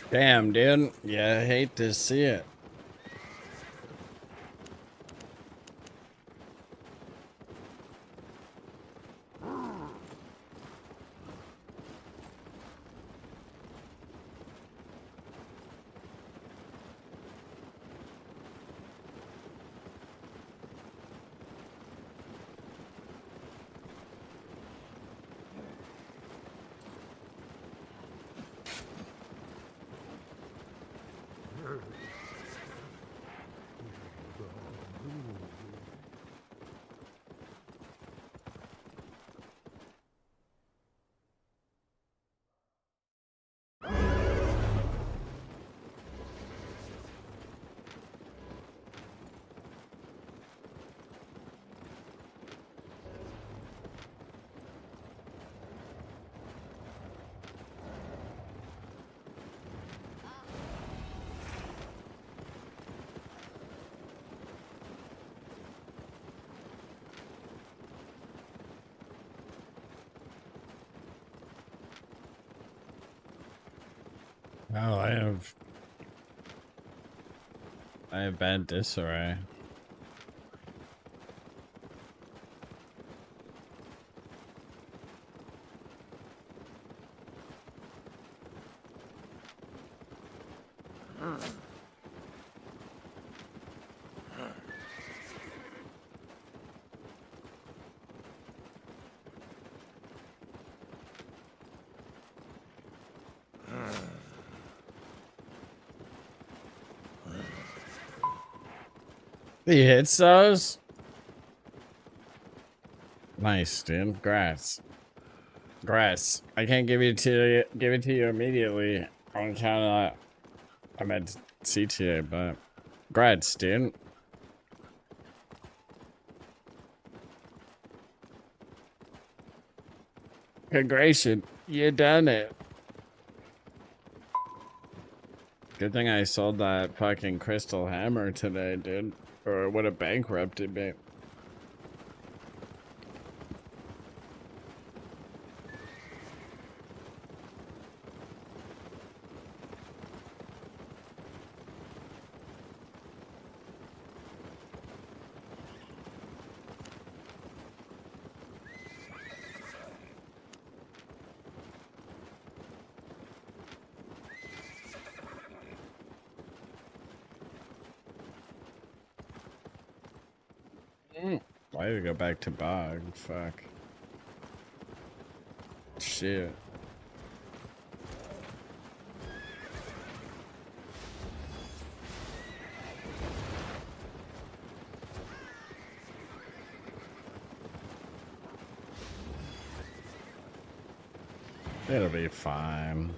Damn, dude. Yeah, I hate to see it. Oh, I have bad disarray. He hits those? Nice, dude. Grass. Grass. I can't give it to you immediately on account of I meant CTA, but grats, dude. Congratulations, you done it. Good thing I sold that fucking crystal hammer today, dude. Or it would have bankrupted me. Why did we go back to bog? Fuck. Shit. It'll be fine.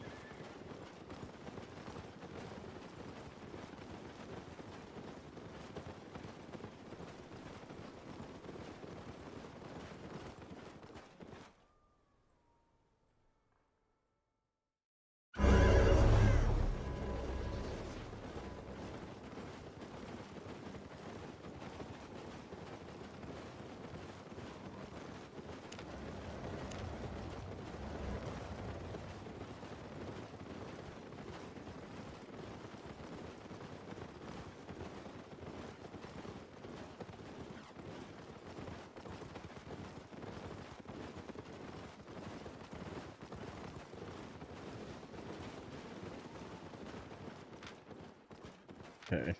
Okay.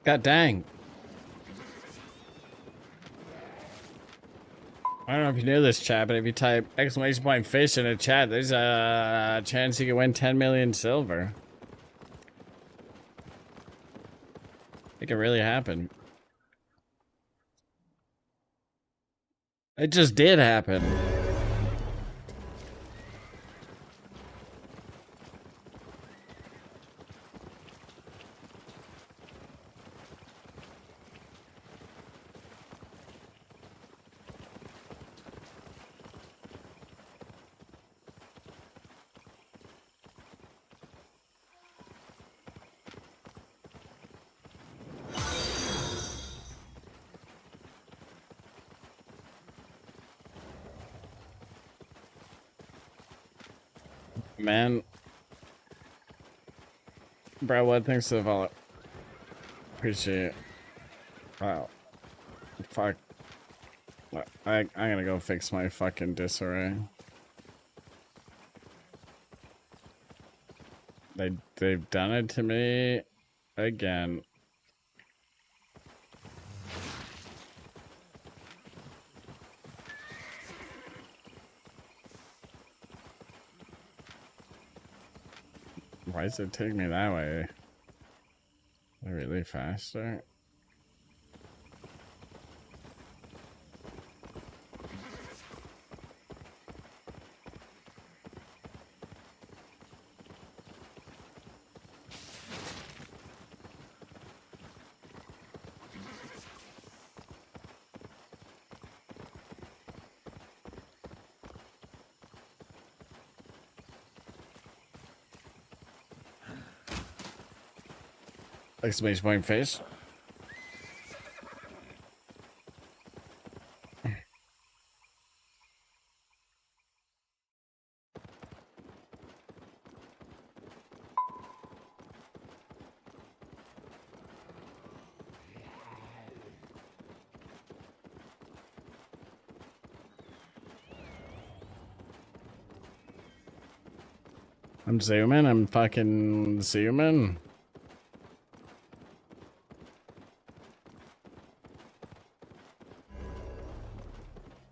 God dang. I don't know if you knew this, chat, but if you type !fish in a chat, there's a chance you can win 10 million silver. It can really happen. It just did happen. Man. Bro, what thanks to the follow? Appreciate it. Wow. Fuck. I'm gonna go fix my fucking disarray. They've done it to me again. Why does it take me that way? Really faster? Exclamation point face. I'm zooming, I'm fucking zooming.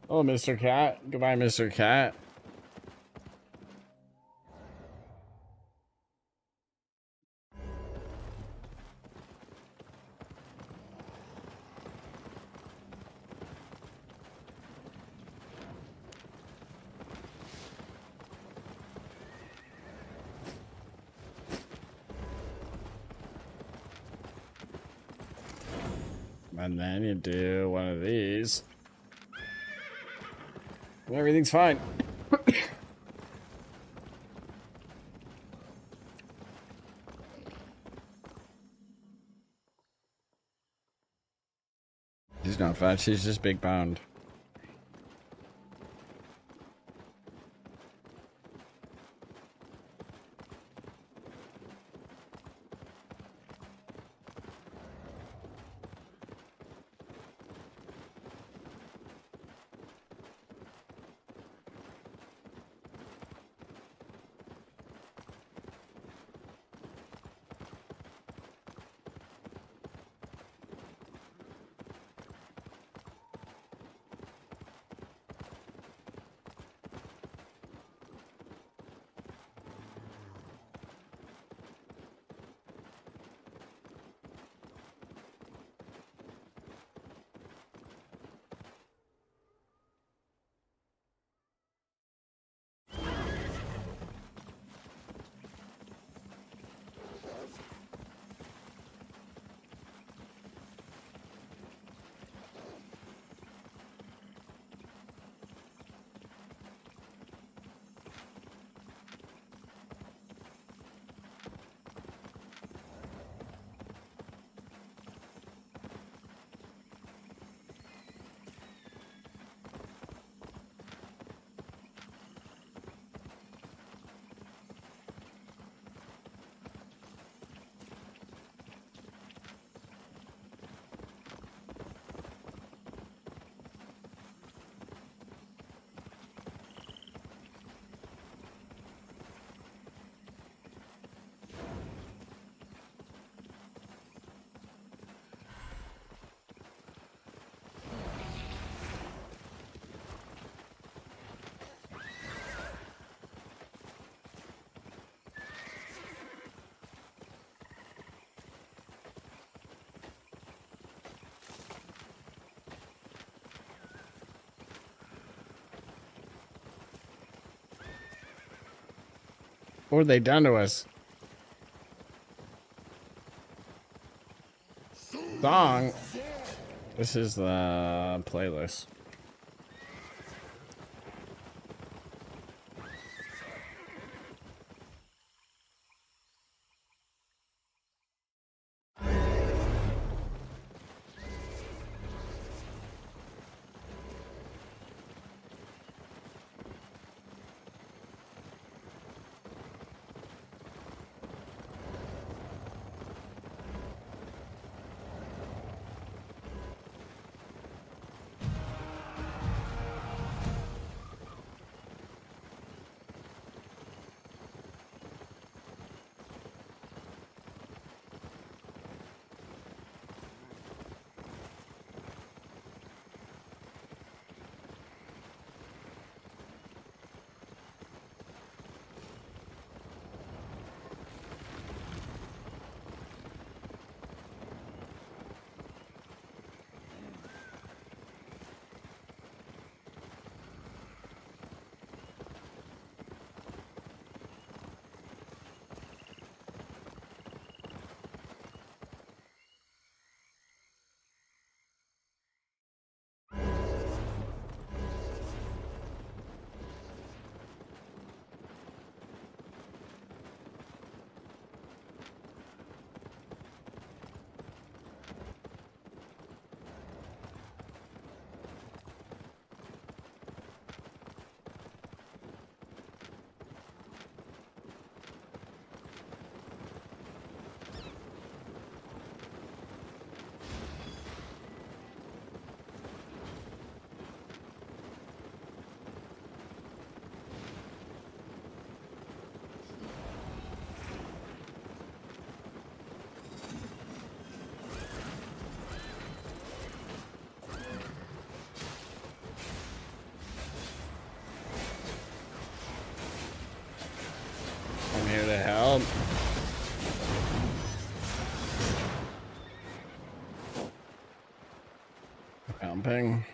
Oh, Mr. Cat. Goodbye, Mr. Cat. And then you do one of these. Everything's fine. She's not fat, she's just big boned. What have they done to us? Song. This is the playlist. Well, pumping.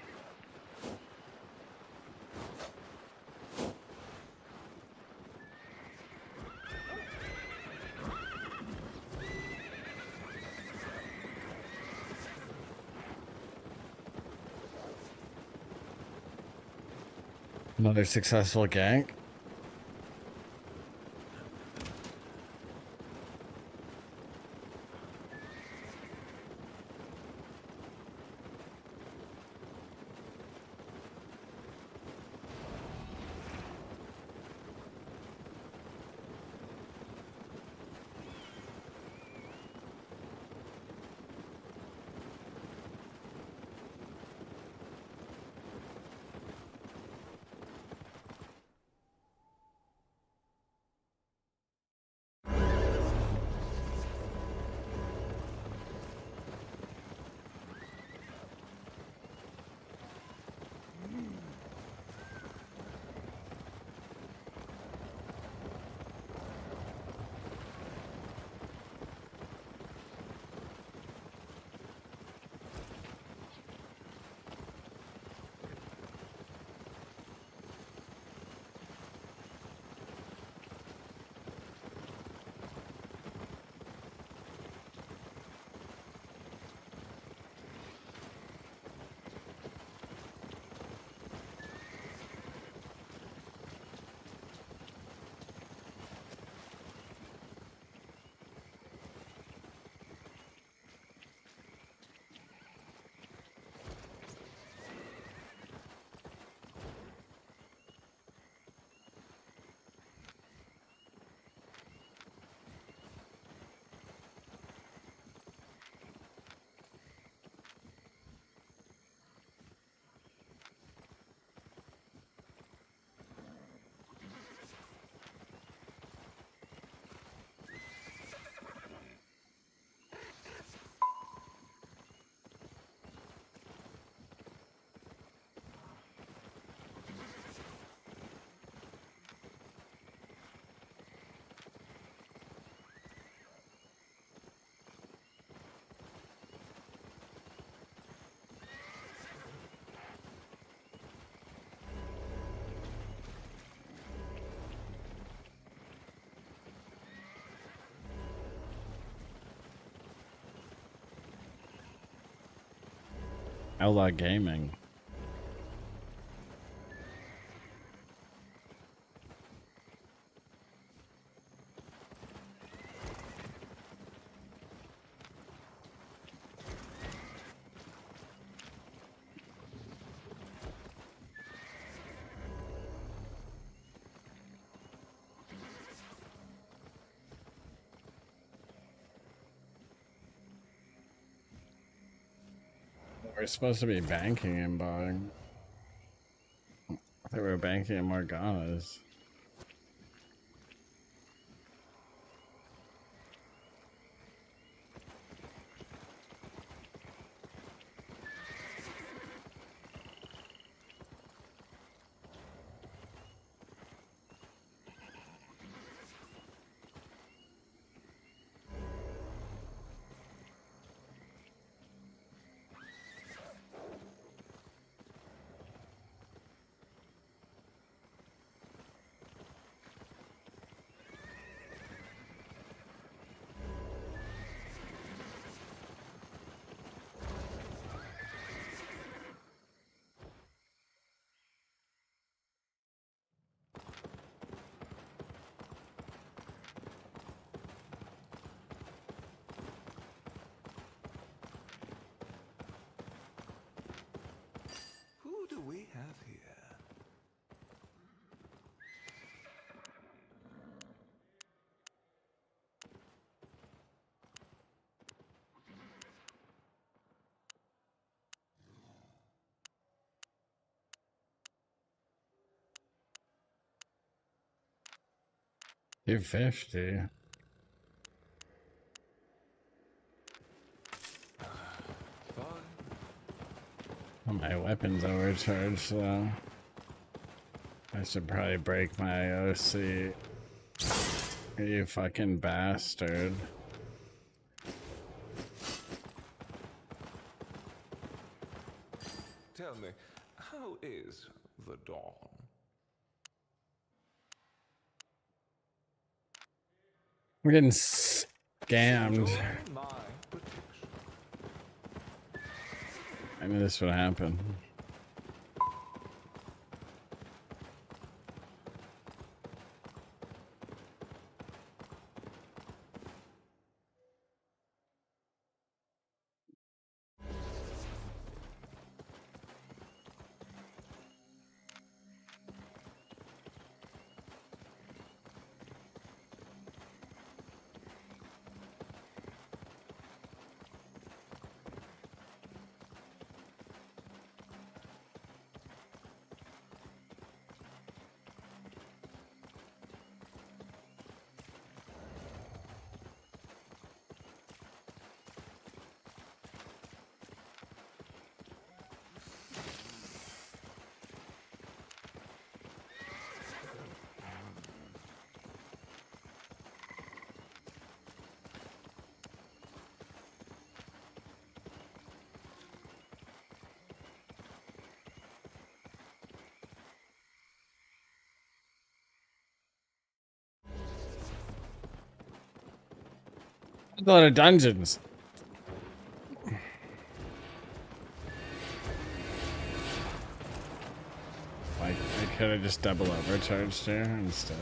Another successful gank. Outlaw Gaming. We're supposed to be banking and buying. I think we were banking in Morgana's. Who do we have here? $250. Oh, my weapon's overcharged, so I should probably break my OC. You fucking bastard. Tell me, how is the dawn? We're getting scammed. My protection. I knew this would happen. A lot of dungeons. Like, I could have just double overcharged here instead.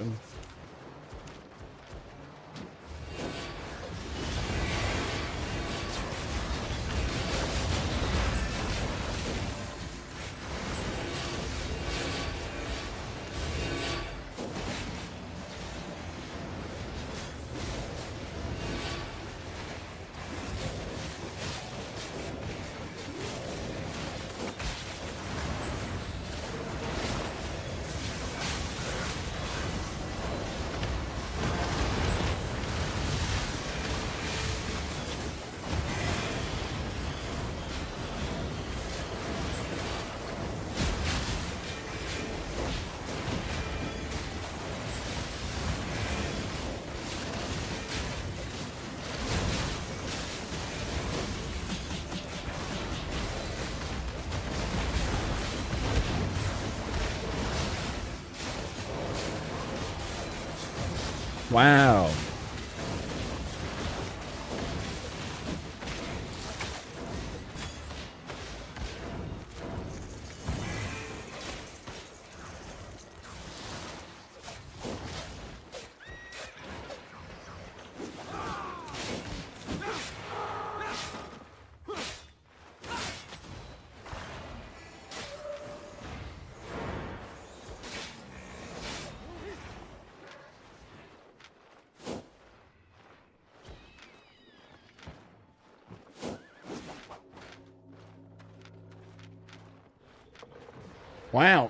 Wow. Wow.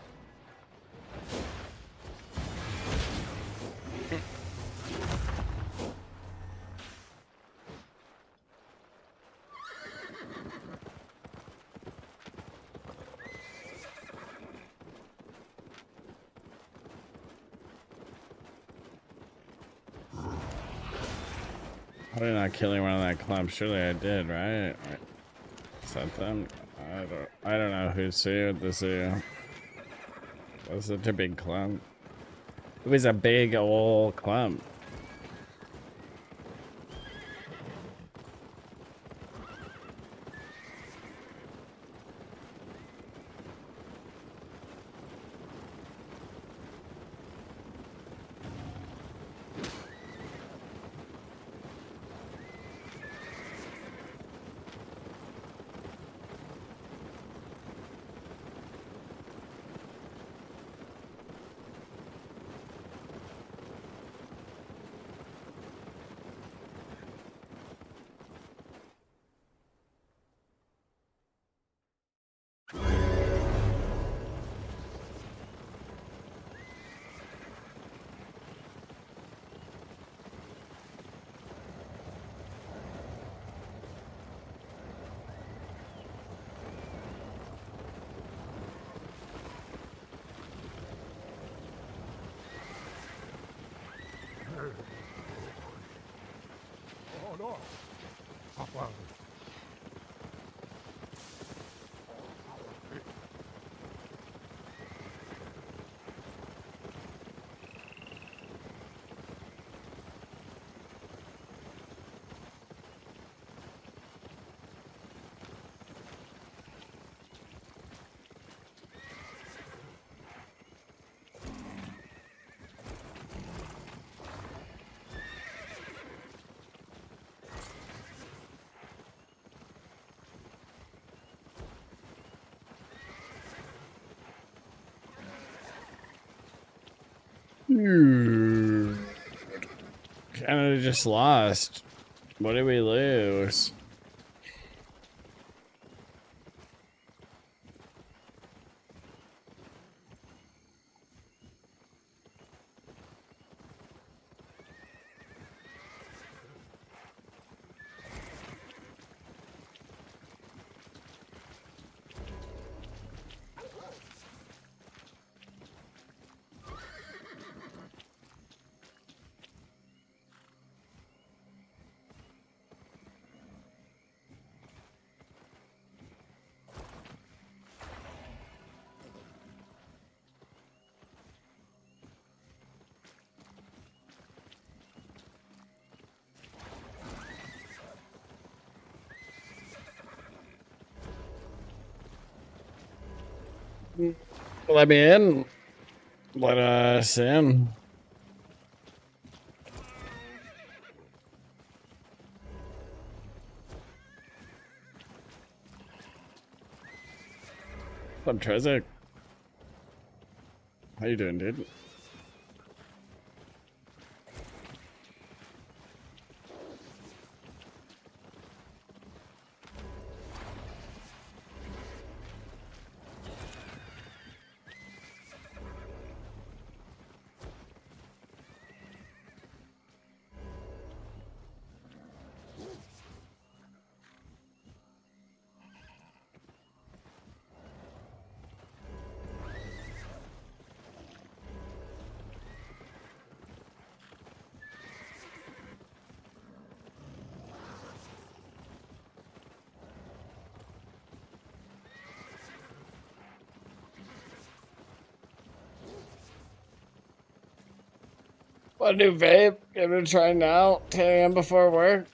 How did I not kill anyone on that clump? Surely I did, right? Is that them? I don't know who's who with this here. Was such a big clump. It was a big old clump. no. Papa. Canada just lost. What did we lose? Let me in. Let us in. What's up, Trezor? How you doing, dude? Want a new vape? Give it a try now. 10 a.m. before work.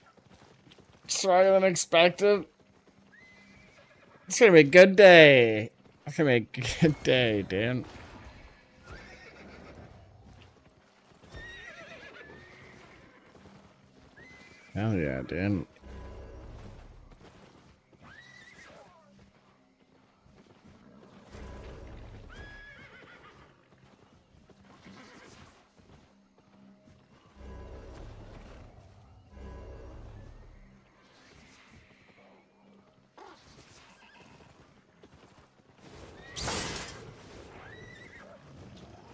Stronger than expected. It's gonna be a good day. It's gonna be a good day, Dan. Hell yeah, Dan.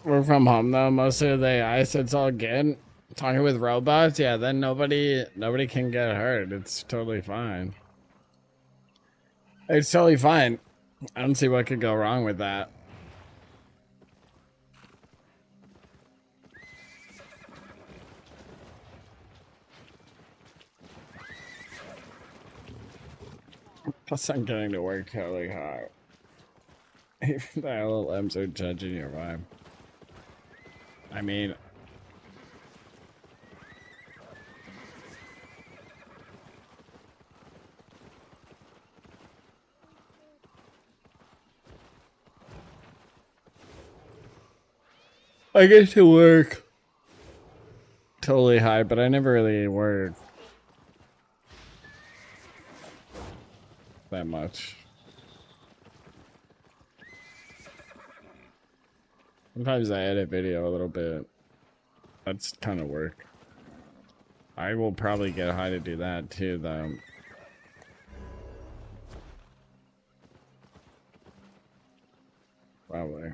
We're from home though. Most of the AI, so it's all good. Talking with robots, yeah. Then nobody can get hurt. It's totally fine. It's totally fine. I don't see what could go wrong with that. Plus, I'm getting to work totally hard. Even the LLMs are judging your vibe. I mean, I get to work totally high, but I never really work that much. Sometimes I edit video a little bit. That's kind of work. I will probably get high to do that too, though. Probably.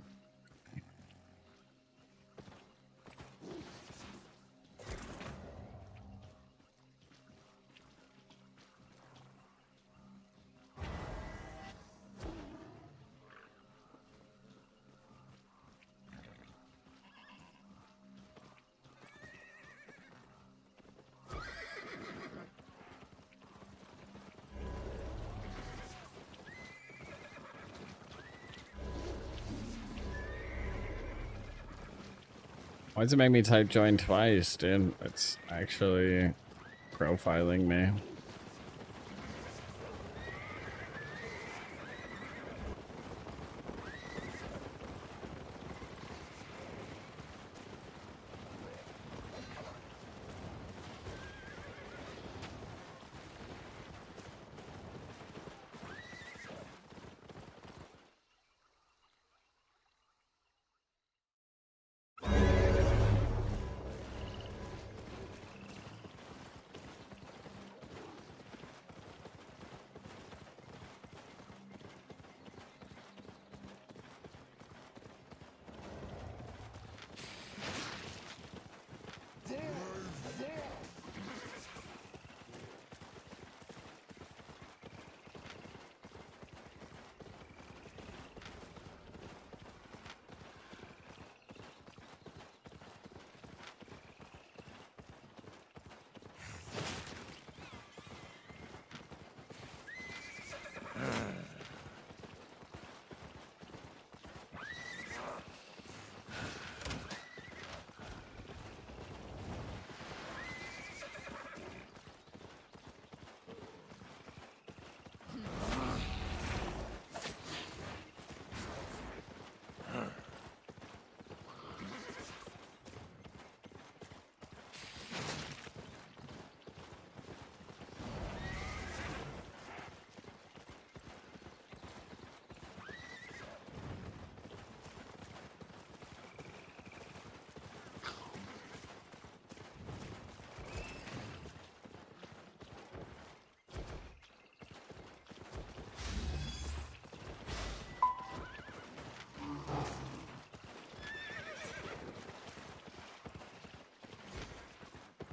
Why does it make me type join twice, dude? It's actually profiling me.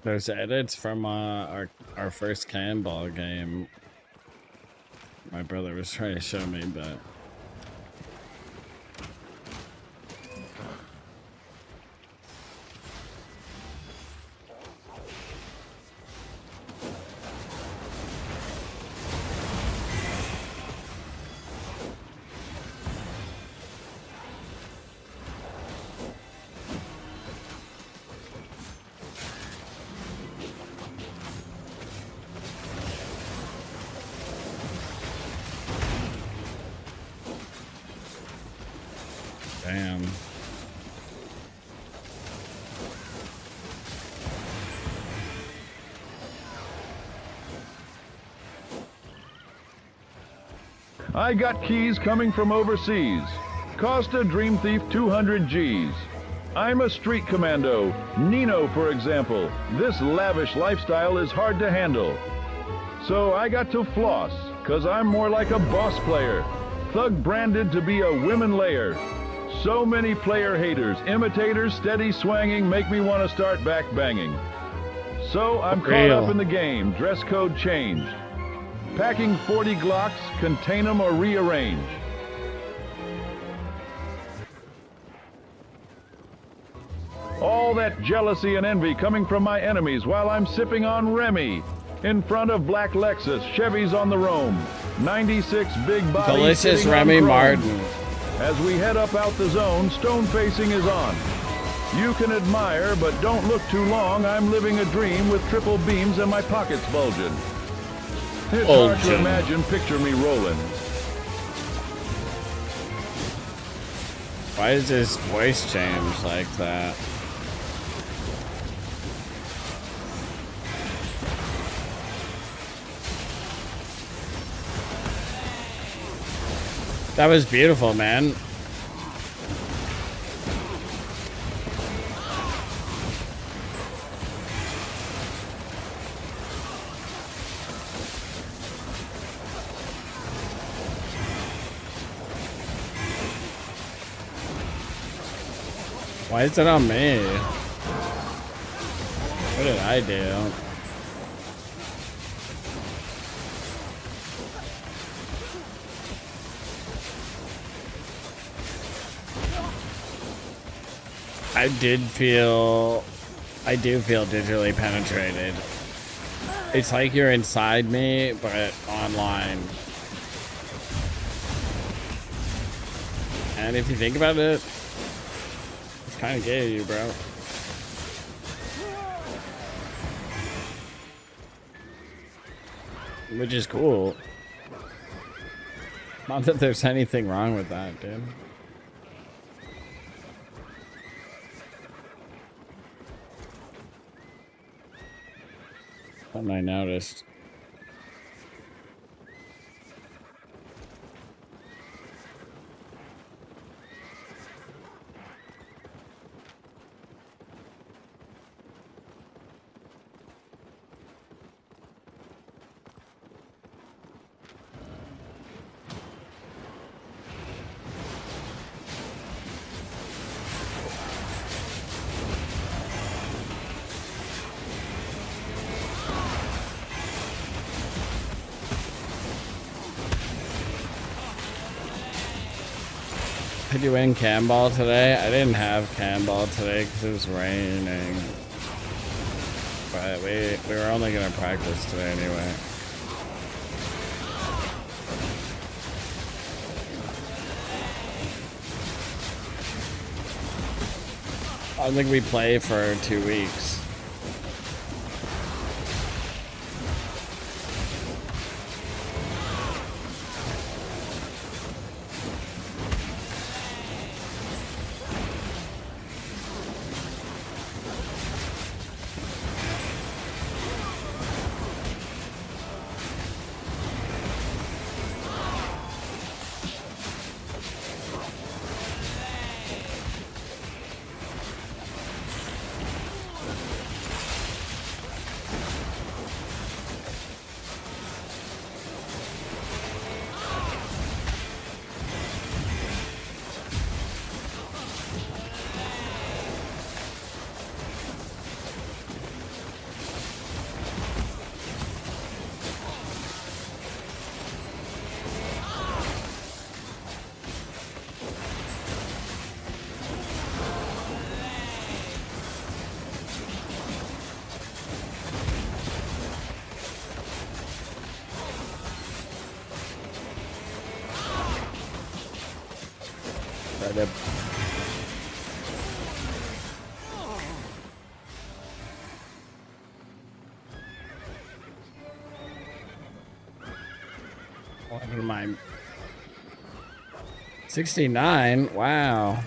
There's edits from our first cannonball game. My brother was trying to show me, but damn. I got keys coming from overseas. Cost a Dream Thief 200 G's. I'm a street commando. Nino, for example. This lavish lifestyle is hard to handle. So I got to floss, 'cause I'm more like a boss player. Thug branded to be a women layer. So many player haters, imitators, steady swanging, make me want to start back banging. So I'm caught up in the game, dress code changed. Packing 40 Glocks, contain them or rearrange. All that jealousy and envy coming from my enemies while I'm sipping on Remy. In front of black Lexus, Chevys on the roam. 96 big body. Delicious Remy Martin. As we head up out the zone, stone facing is on. You can admire, but don't look too long. I'm living a dream with triple beams and my pockets bulging. It's hard to imagine, picture me rolling. Why does his voice change like that? That was beautiful, man. Why is it on me? What did I do? I do feel digitally penetrated. It's like you're inside me, but online. And if you think about it, it's kind of gay of you, bro. Which is cool. Not that there's anything wrong with that, dude. Something I noticed. Did you win cam ball today? I didn't have cam ball today because it was raining. But we were only gonna practice today anyway. I don't think we play for 2 weeks. Yep. What am I? 69? Wow.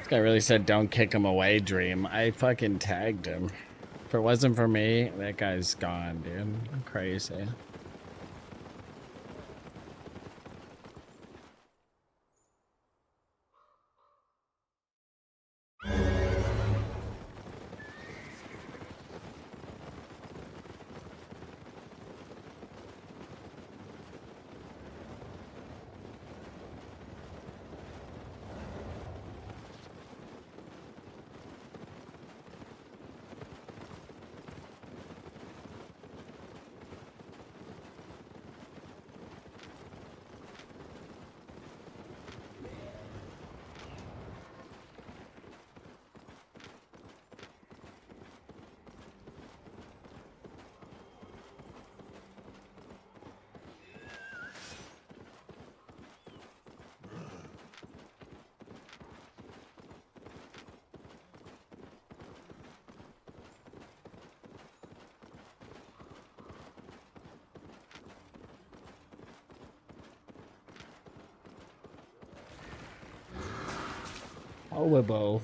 Guy really said don't kick him away, Dream. I fucking tagged him. If it wasn't for me, that guy's gone, dude. Crazy. Owibo.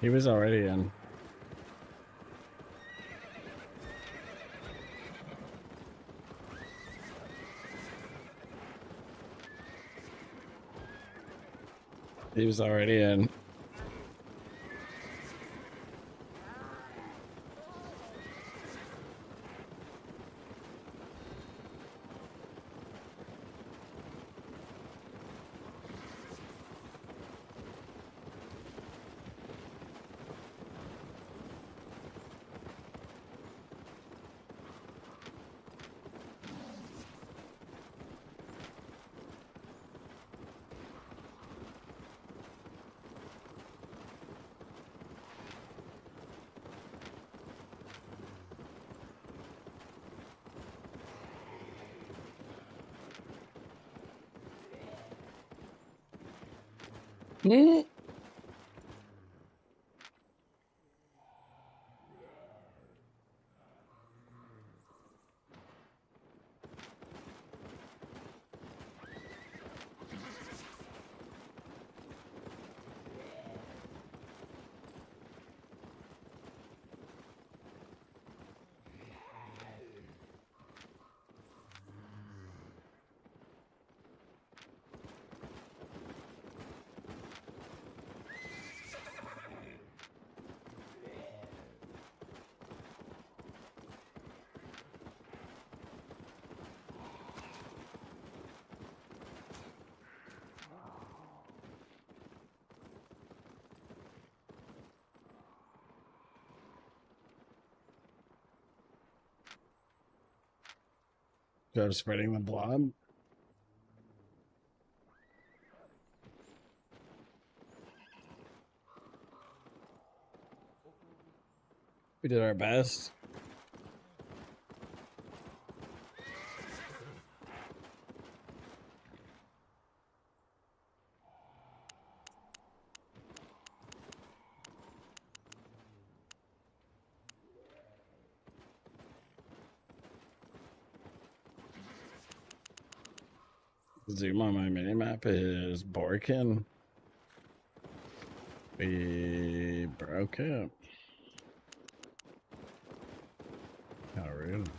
He was already in. He was already in. Mm. Go spreading the blob. We did our best. Zoom on my minimap is Borkin. We broke it. How rude.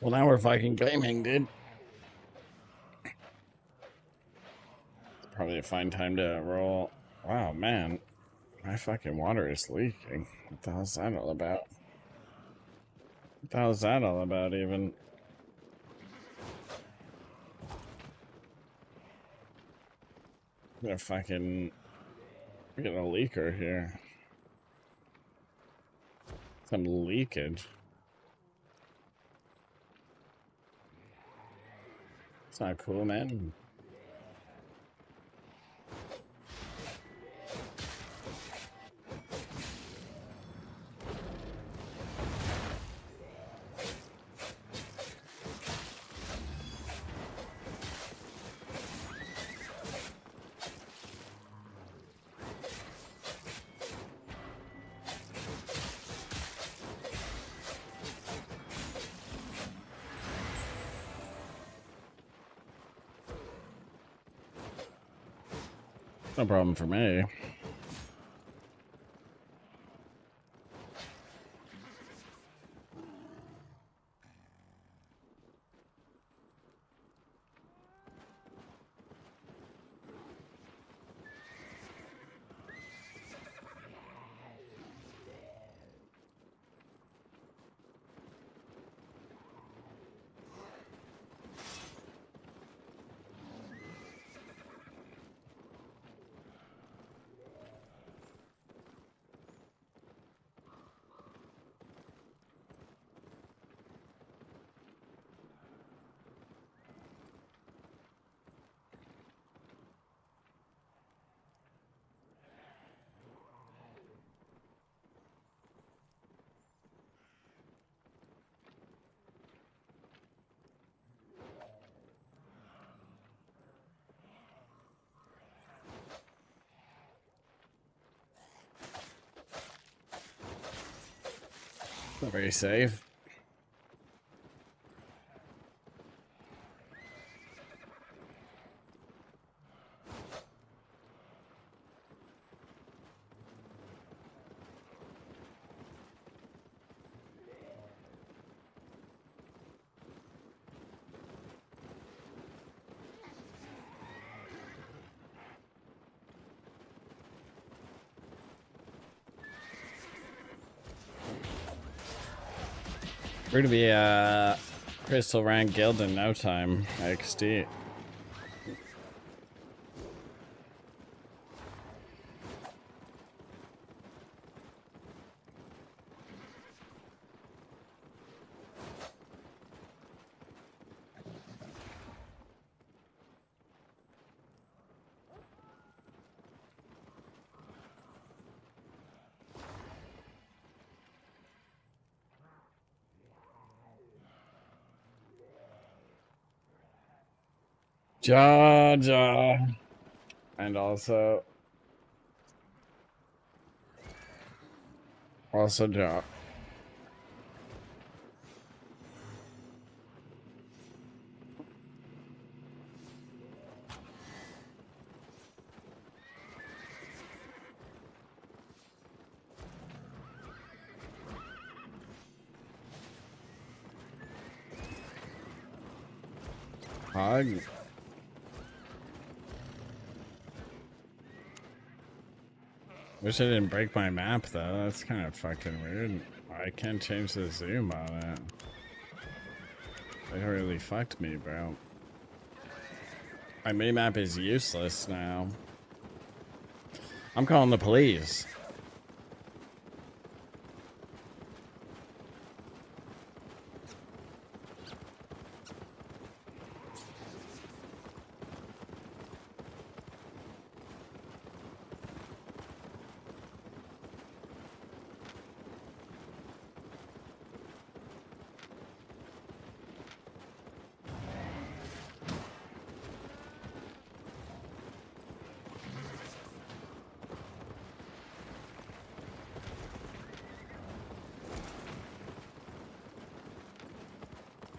Well, now we're fucking gaming, dude. Probably a fine time to roll. Wow, man. My fucking water is leaking. What the hell's that all about? What the hell's that all about, even? I'm gonna fucking get a leaker here. Some leakage. It's not cool, man. No problem for me. Not very safe. We're gonna be a crystal rank guild in no time. XD. Jaja. And also Ja. Hug. Wish I didn't break my map though. That's kind of fucking weird. I can't change the zoom on it. They really fucked me, bro. My minimap is useless now. I'm calling the police.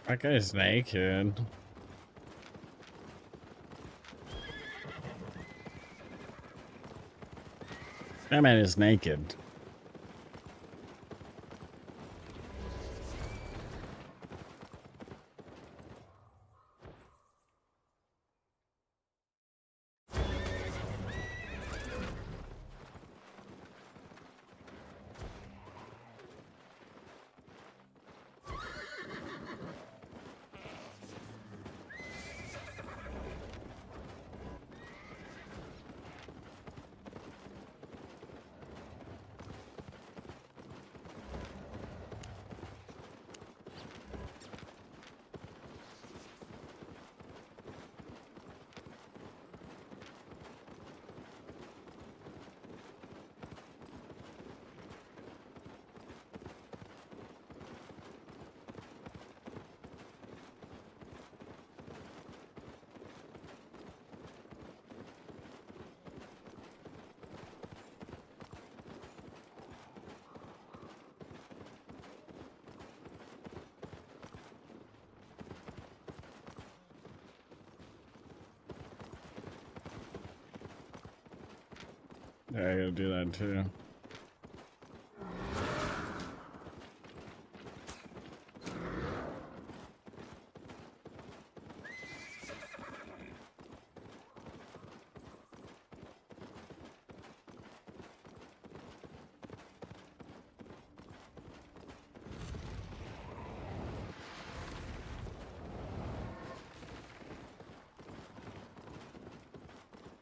That guy's naked. That man is naked. Yeah, I gotta do that too.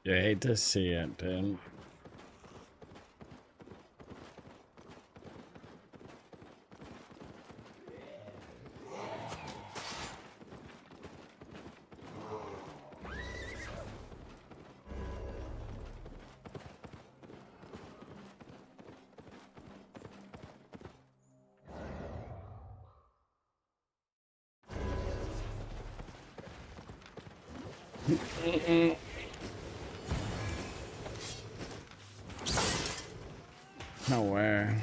You hate to see it, dude. No way.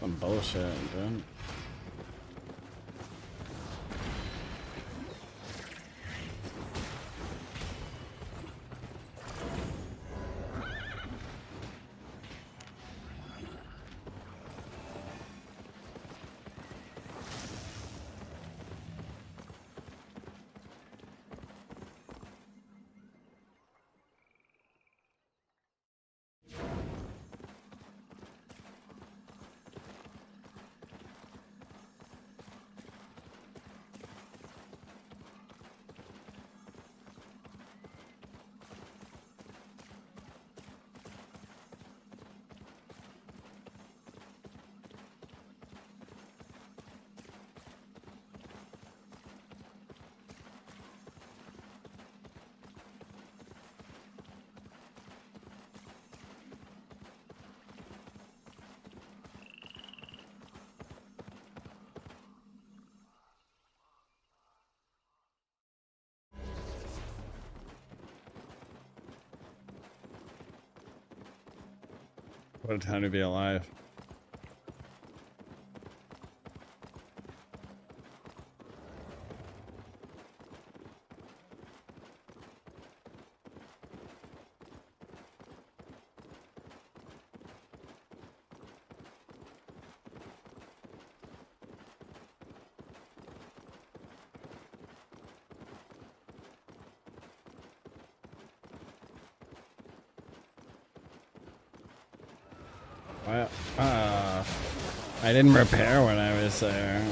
Some bullshit, dude. What a time to be alive. Well, I didn't repair when I was there.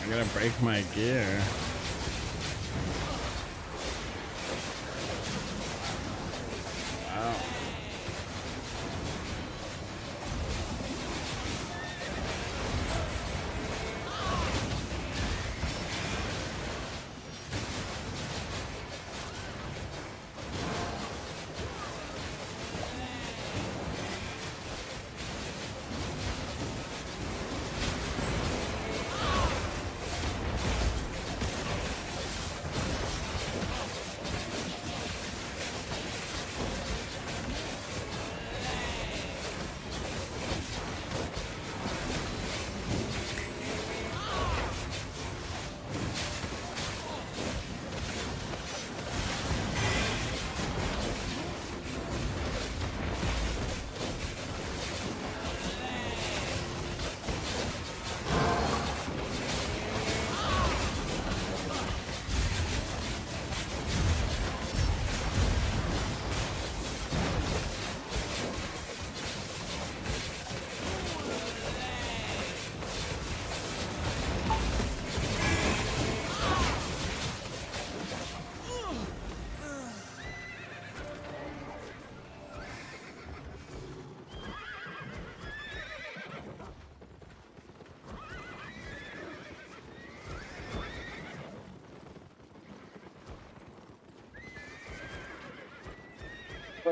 I'm gonna break my gear. Wow.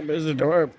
There's the door.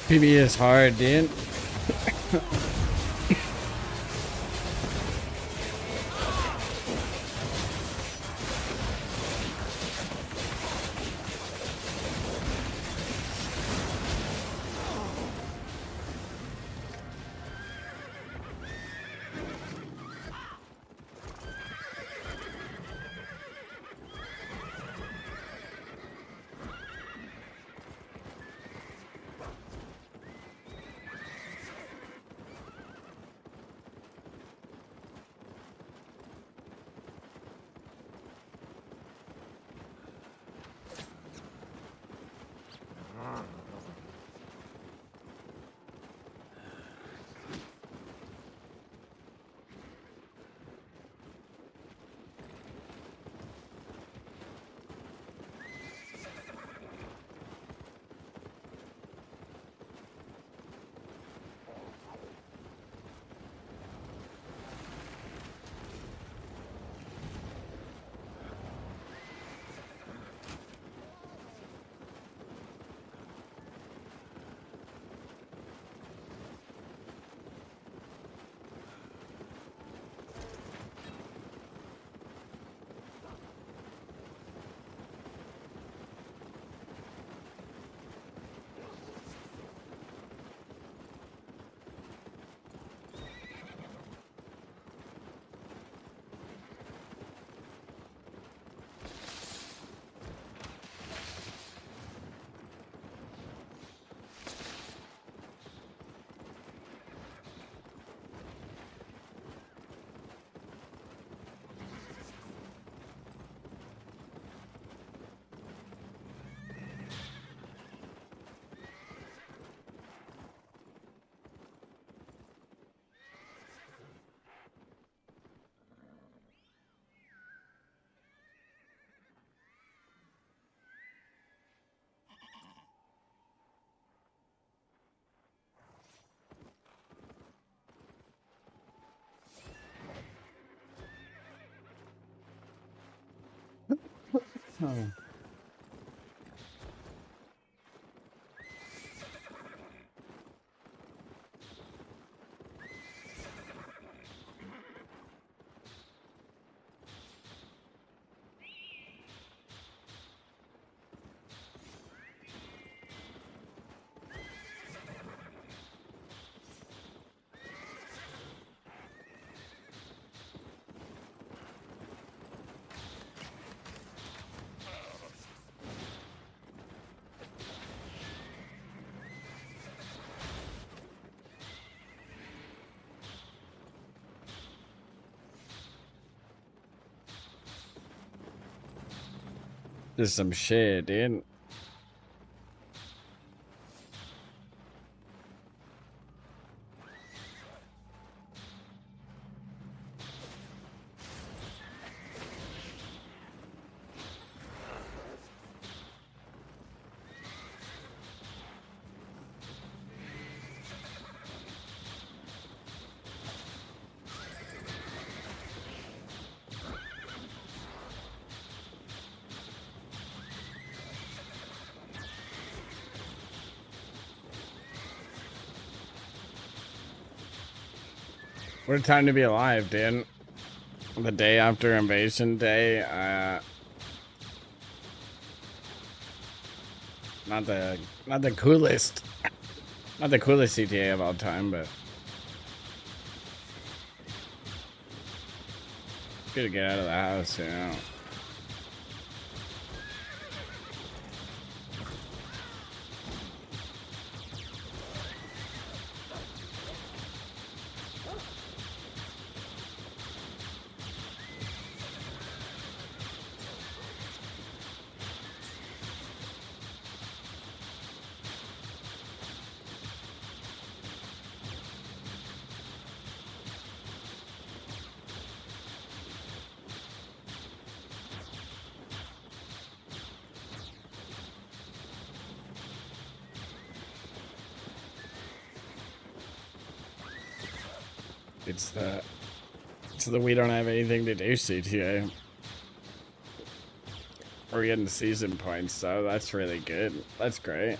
PB is hard, dude. Oh. This is some shit, dude. What a time to be alive, dude. The day after Invasion Day, not the coolest, not the coolest CTA of all time, but good to get out of the house, you know. It's the we don't have anything to do CTA. We're getting season points, so that's really good. That's great.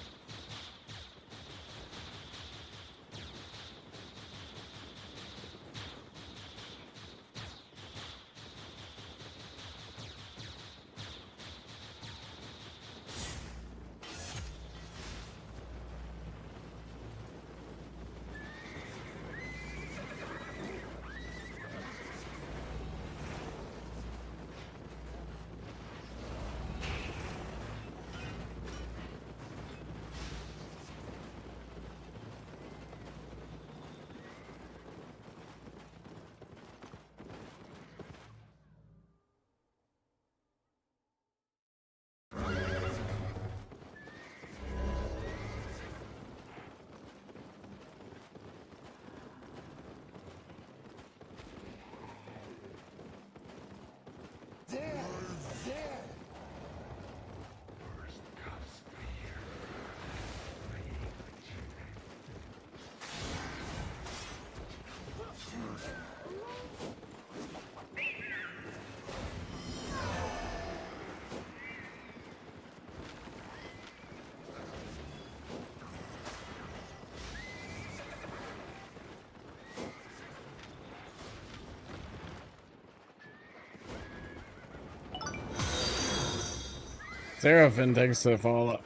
Seraphin, thanks for the follow.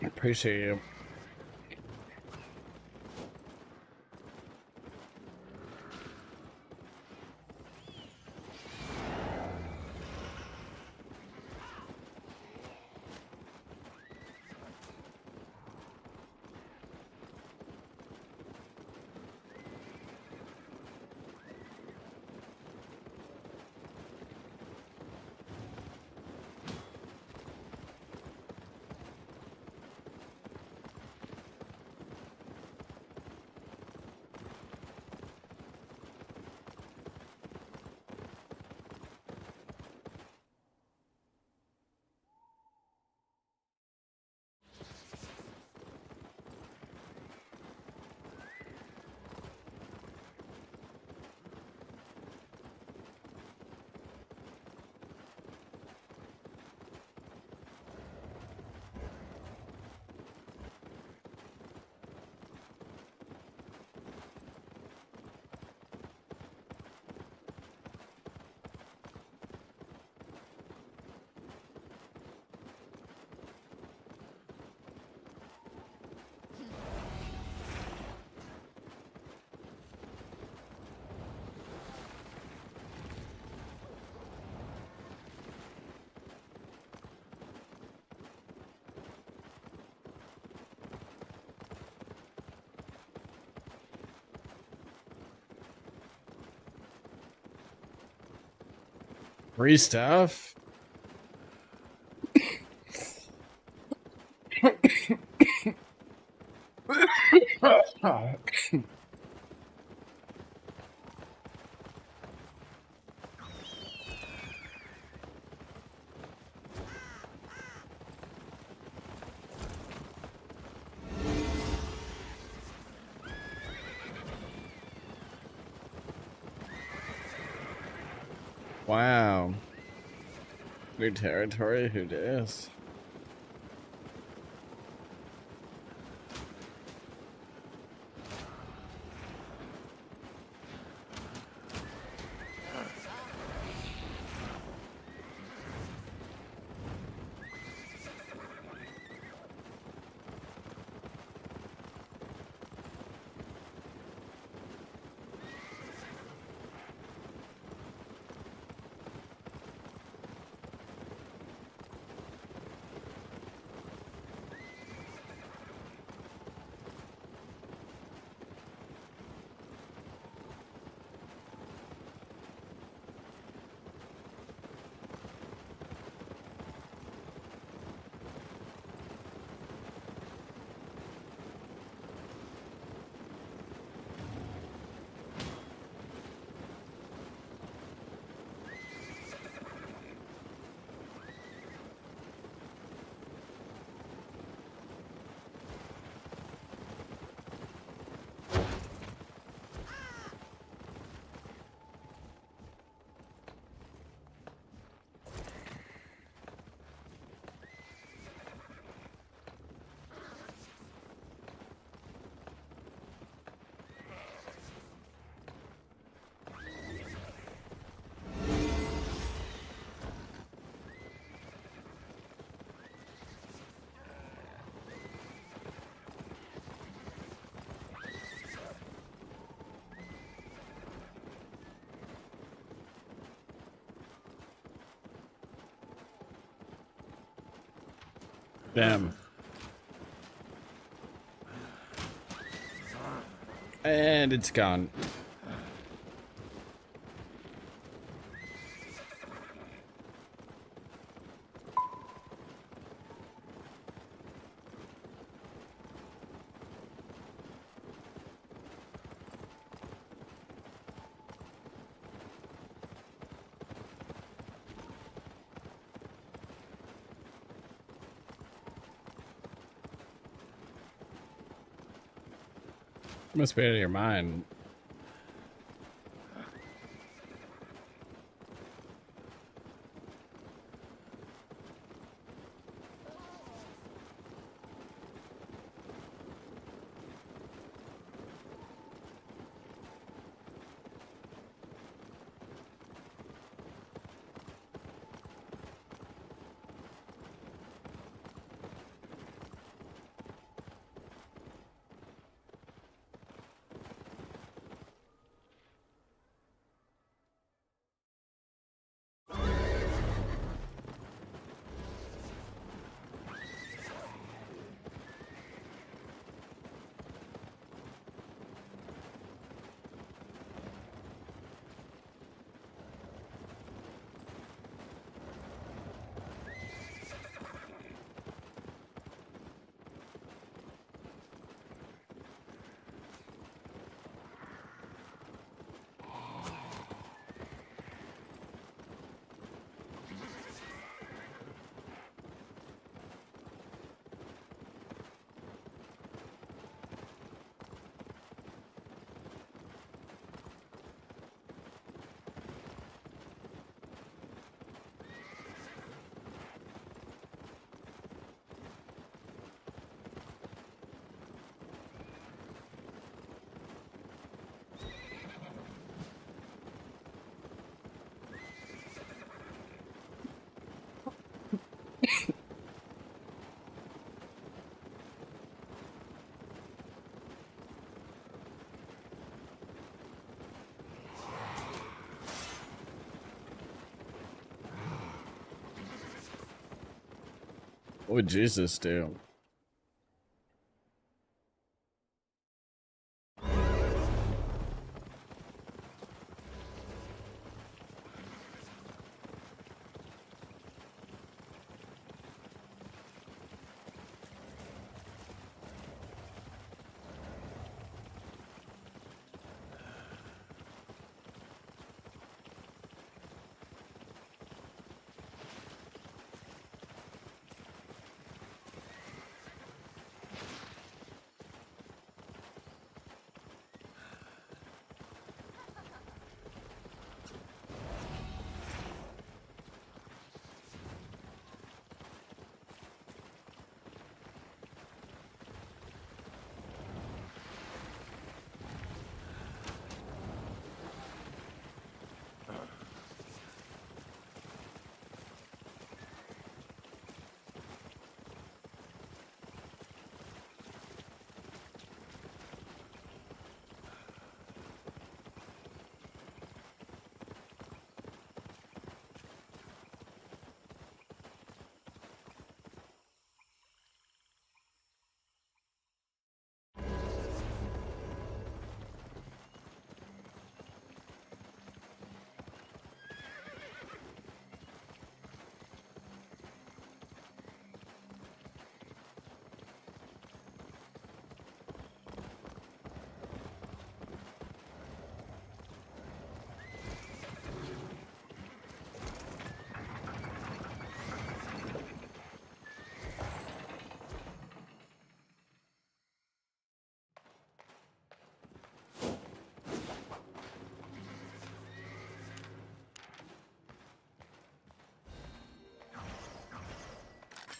Appreciate you. Free stuff? Wow. New territory, who dis? Damn. And it's gone. Must be out of your mind. What would Jesus do?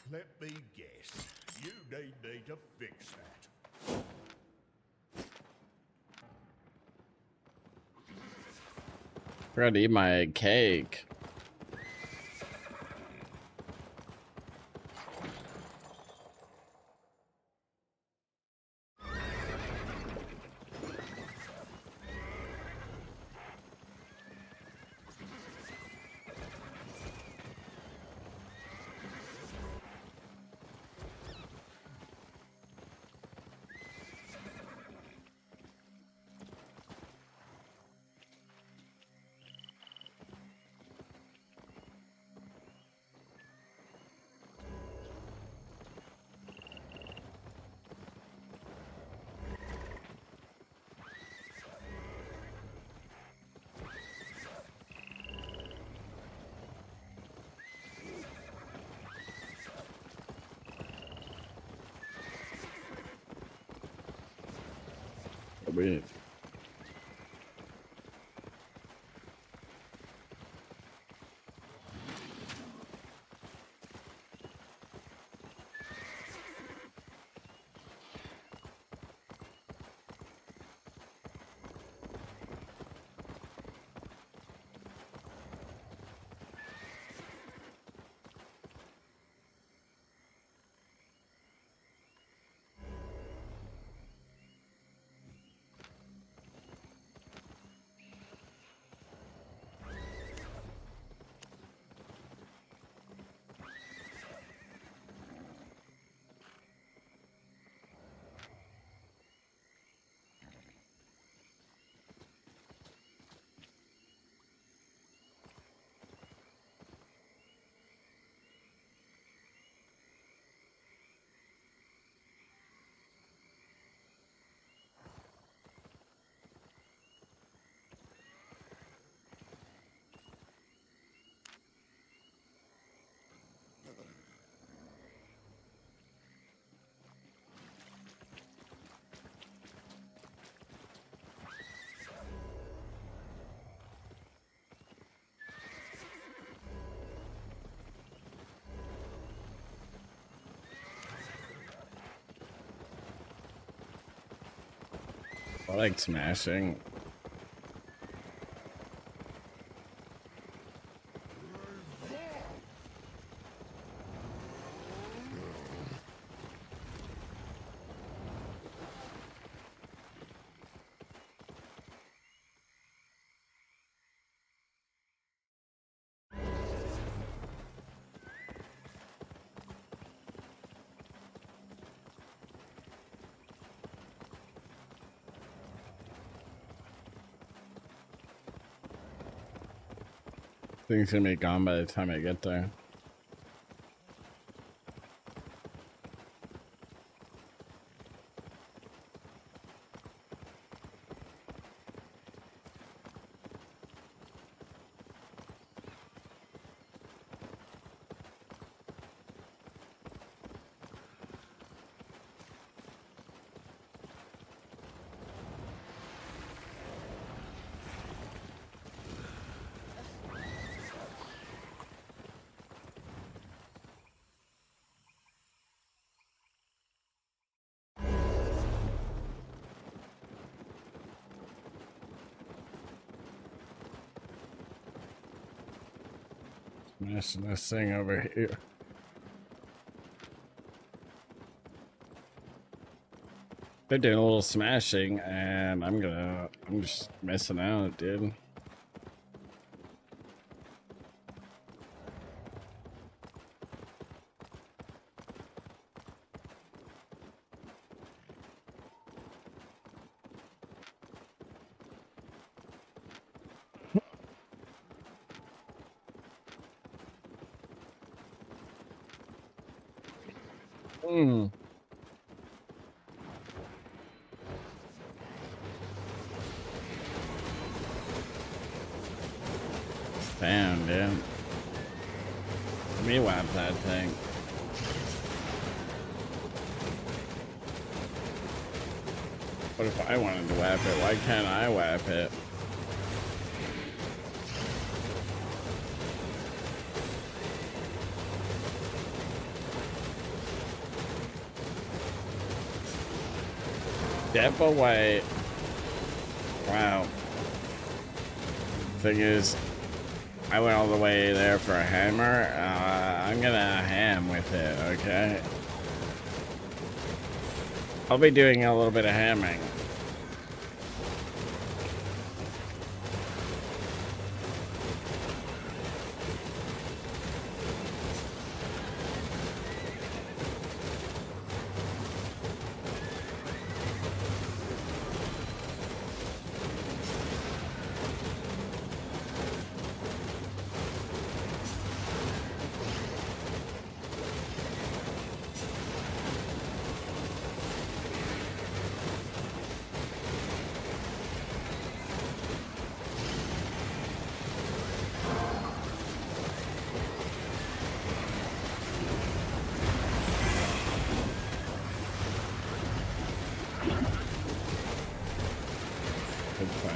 Let me guess. You need me to fix that. Forgot to eat my cake. Sweet. I like smashing. Thing's gonna be gone by the time I get there. Smashing this thing over here. They're doing a little smashing, and I'm just missing out, dude. Hmm. Damn, dude. Let me whap that thing. What if I wanted to whap it? Why can't I whap it? Step away. Wow. Thing is, I went all the way there for a hammer. I'm gonna ham with it, okay? I'll be doing a little bit of hamming.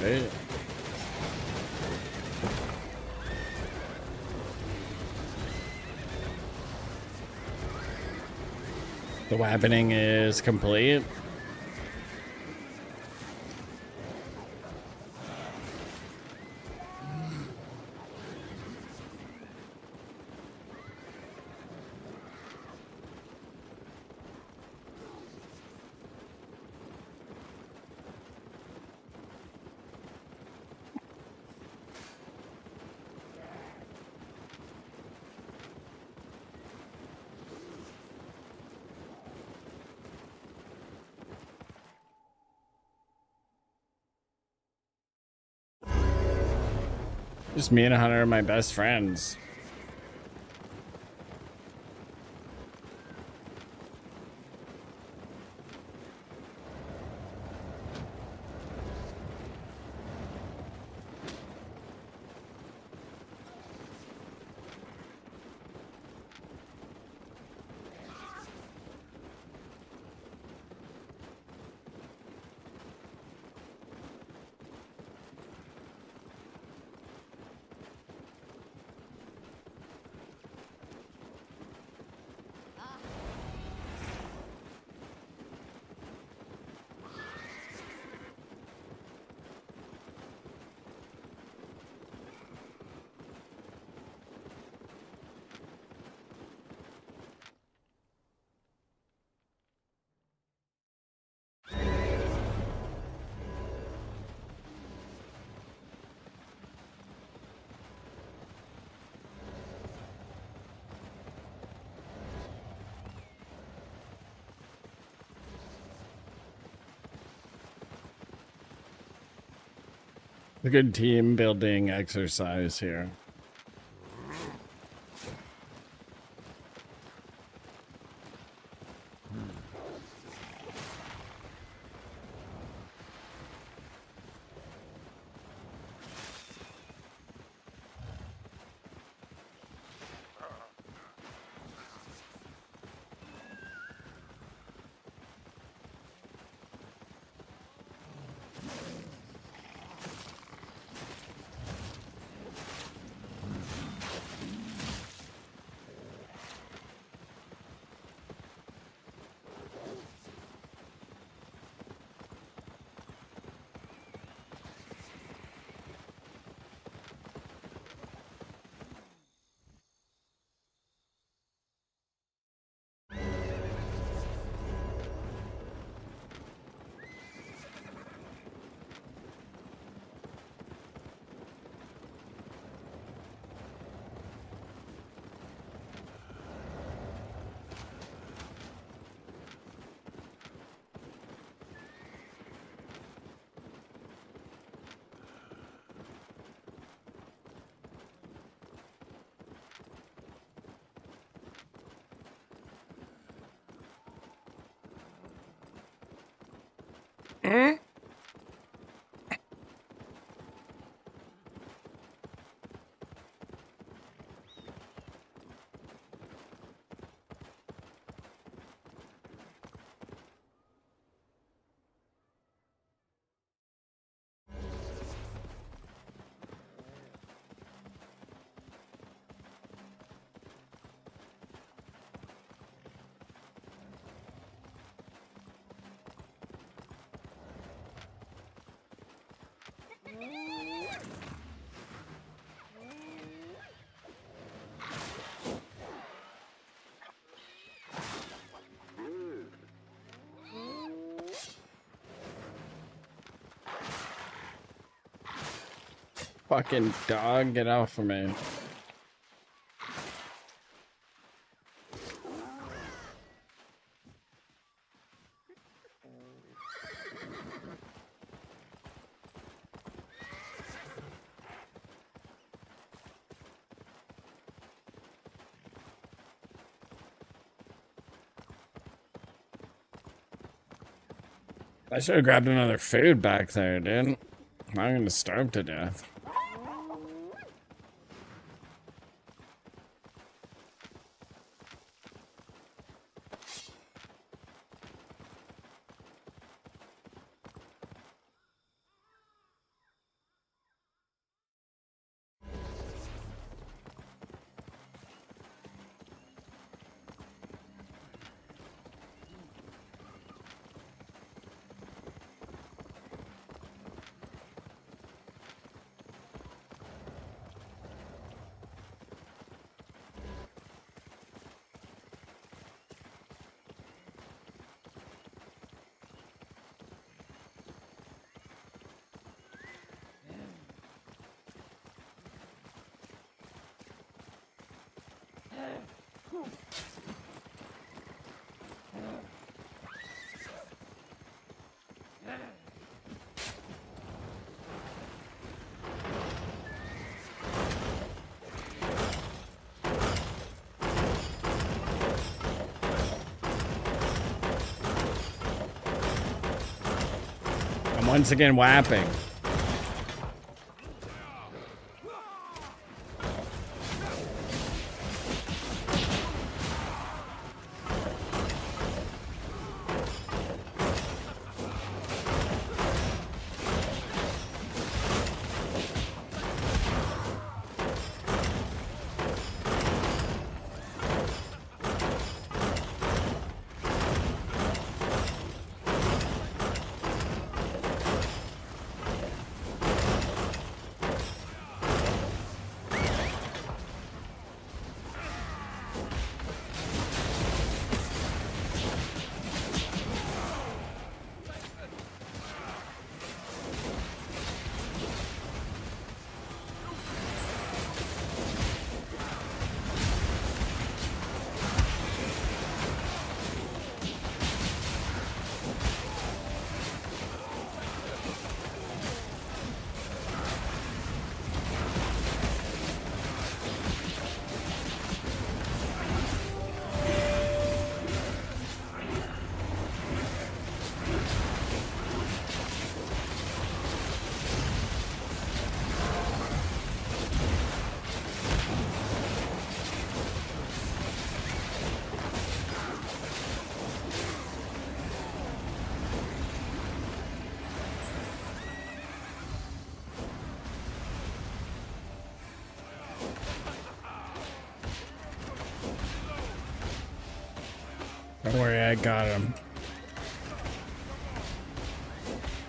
Hey. The weaponing is complete. Just me and Hunter are my best friends. A good team building exercise here. Fucking dog, get off of me. I should have grabbed another food back there, dude. I'm gonna starve to death. I'm once again whapping. Don't worry, I got him.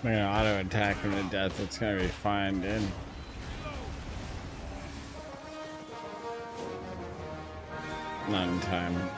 I'm gonna auto attack him to death. It's gonna be fine, dude. Not in time.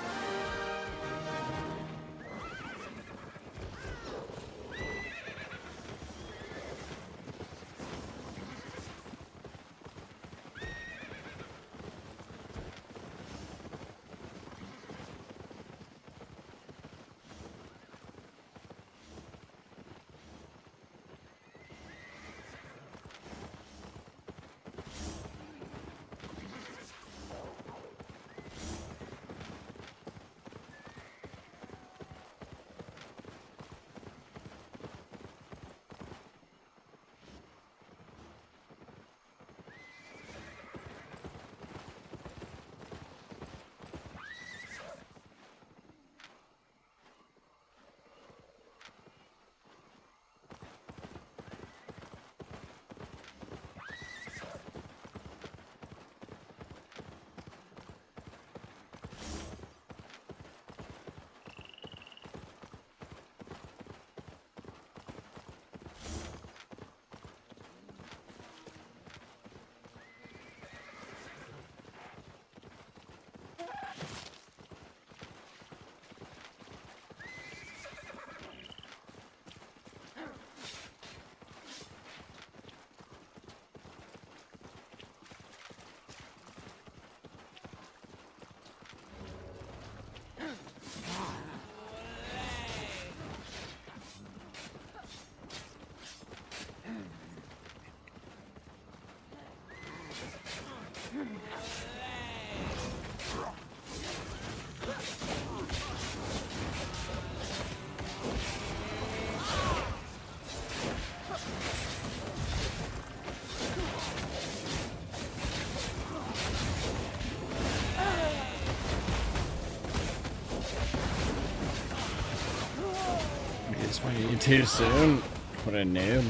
It's way too soon. What a noob.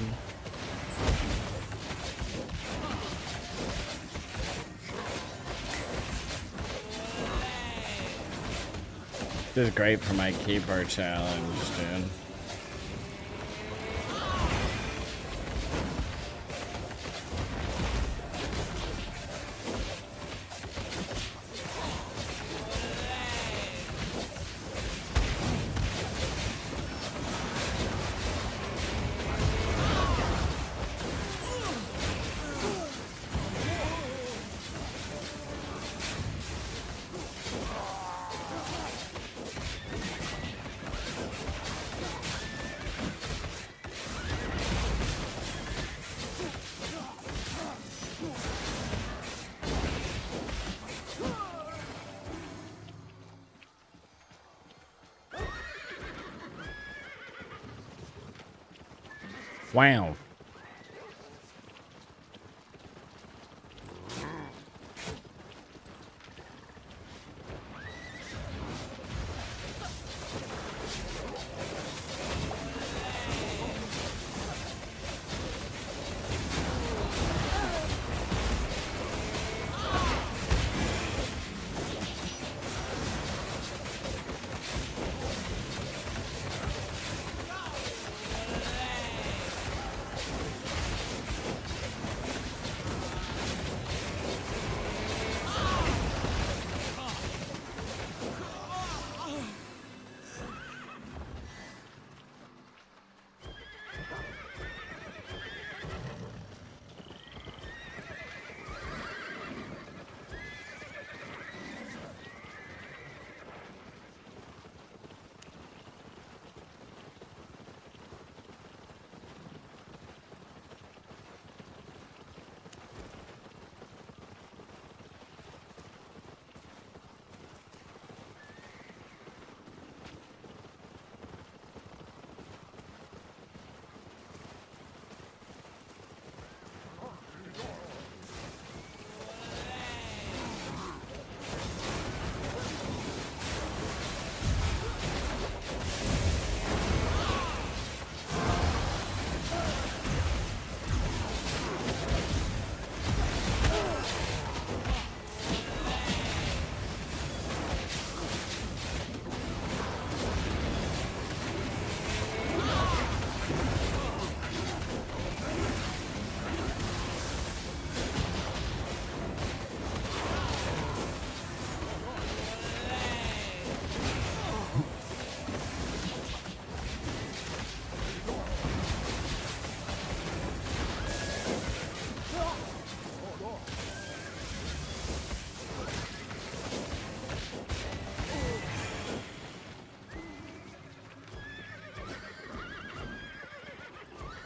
This is great for my keeper challenge, dude. Wow.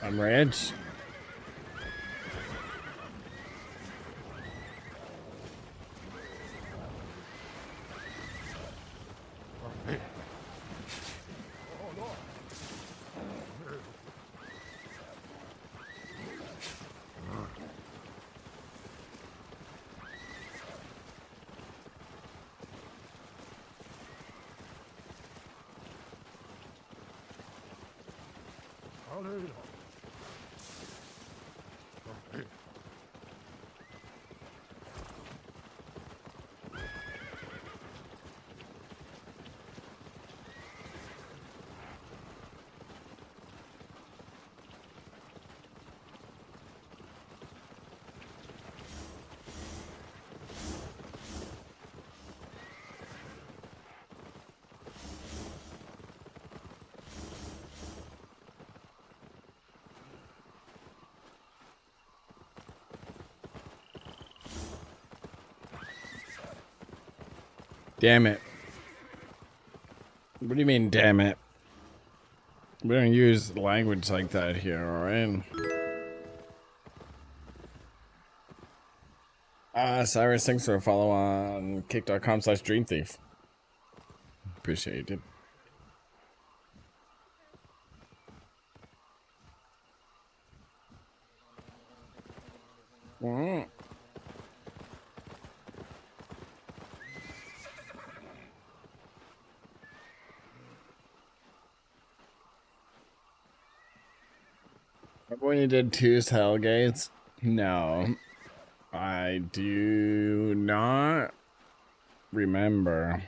I'm rich. Damn it. What do you mean, damn it? We don't use language like that here, alright? Cyrus, thanks for a follow on kick.com/dreamthief. Appreciate it. Remember when you did Two's Hellgates? No. I do not remember.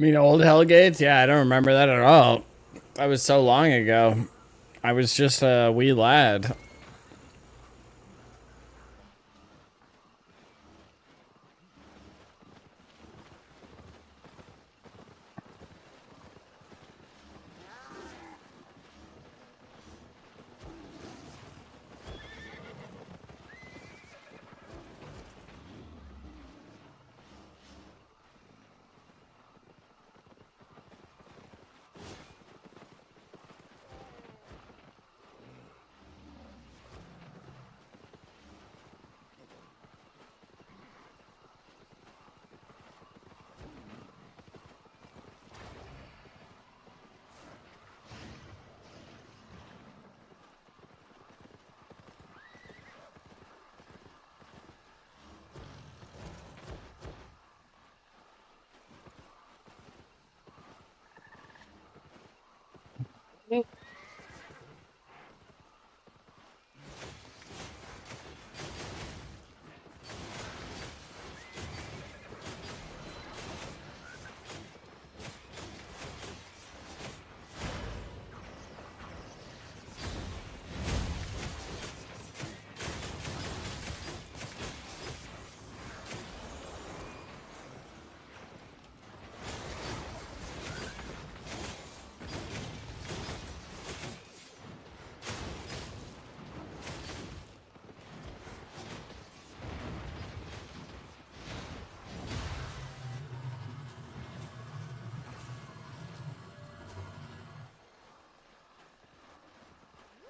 mean, old Hellgates? Yeah, I don't remember that at all. That was so long ago. I was just a wee lad.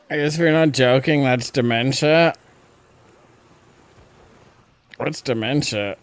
I guess if you're not joking, that's dementia. What's dementia?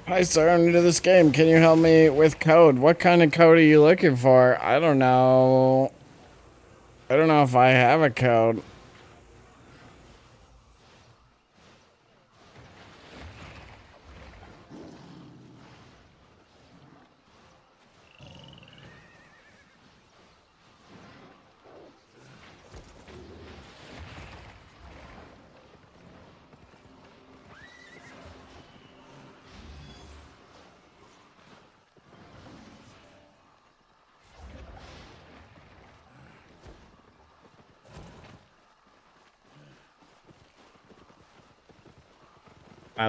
Hi, sir. I'm new to this game. Can you help me with code? What kind of code are you looking for? I don't know. I don't know if I have a code.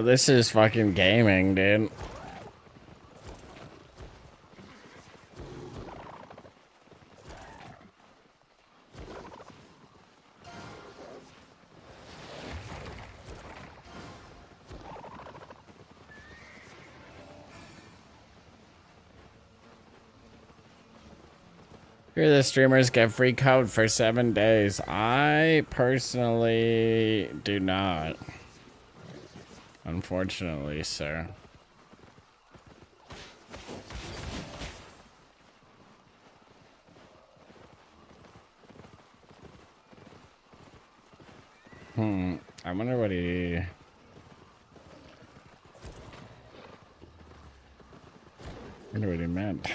This is fucking gaming, dude. Here the streamers get free code for 7 days. I personally do not. Unfortunately, sir. I wonder what he... I wonder what he meant.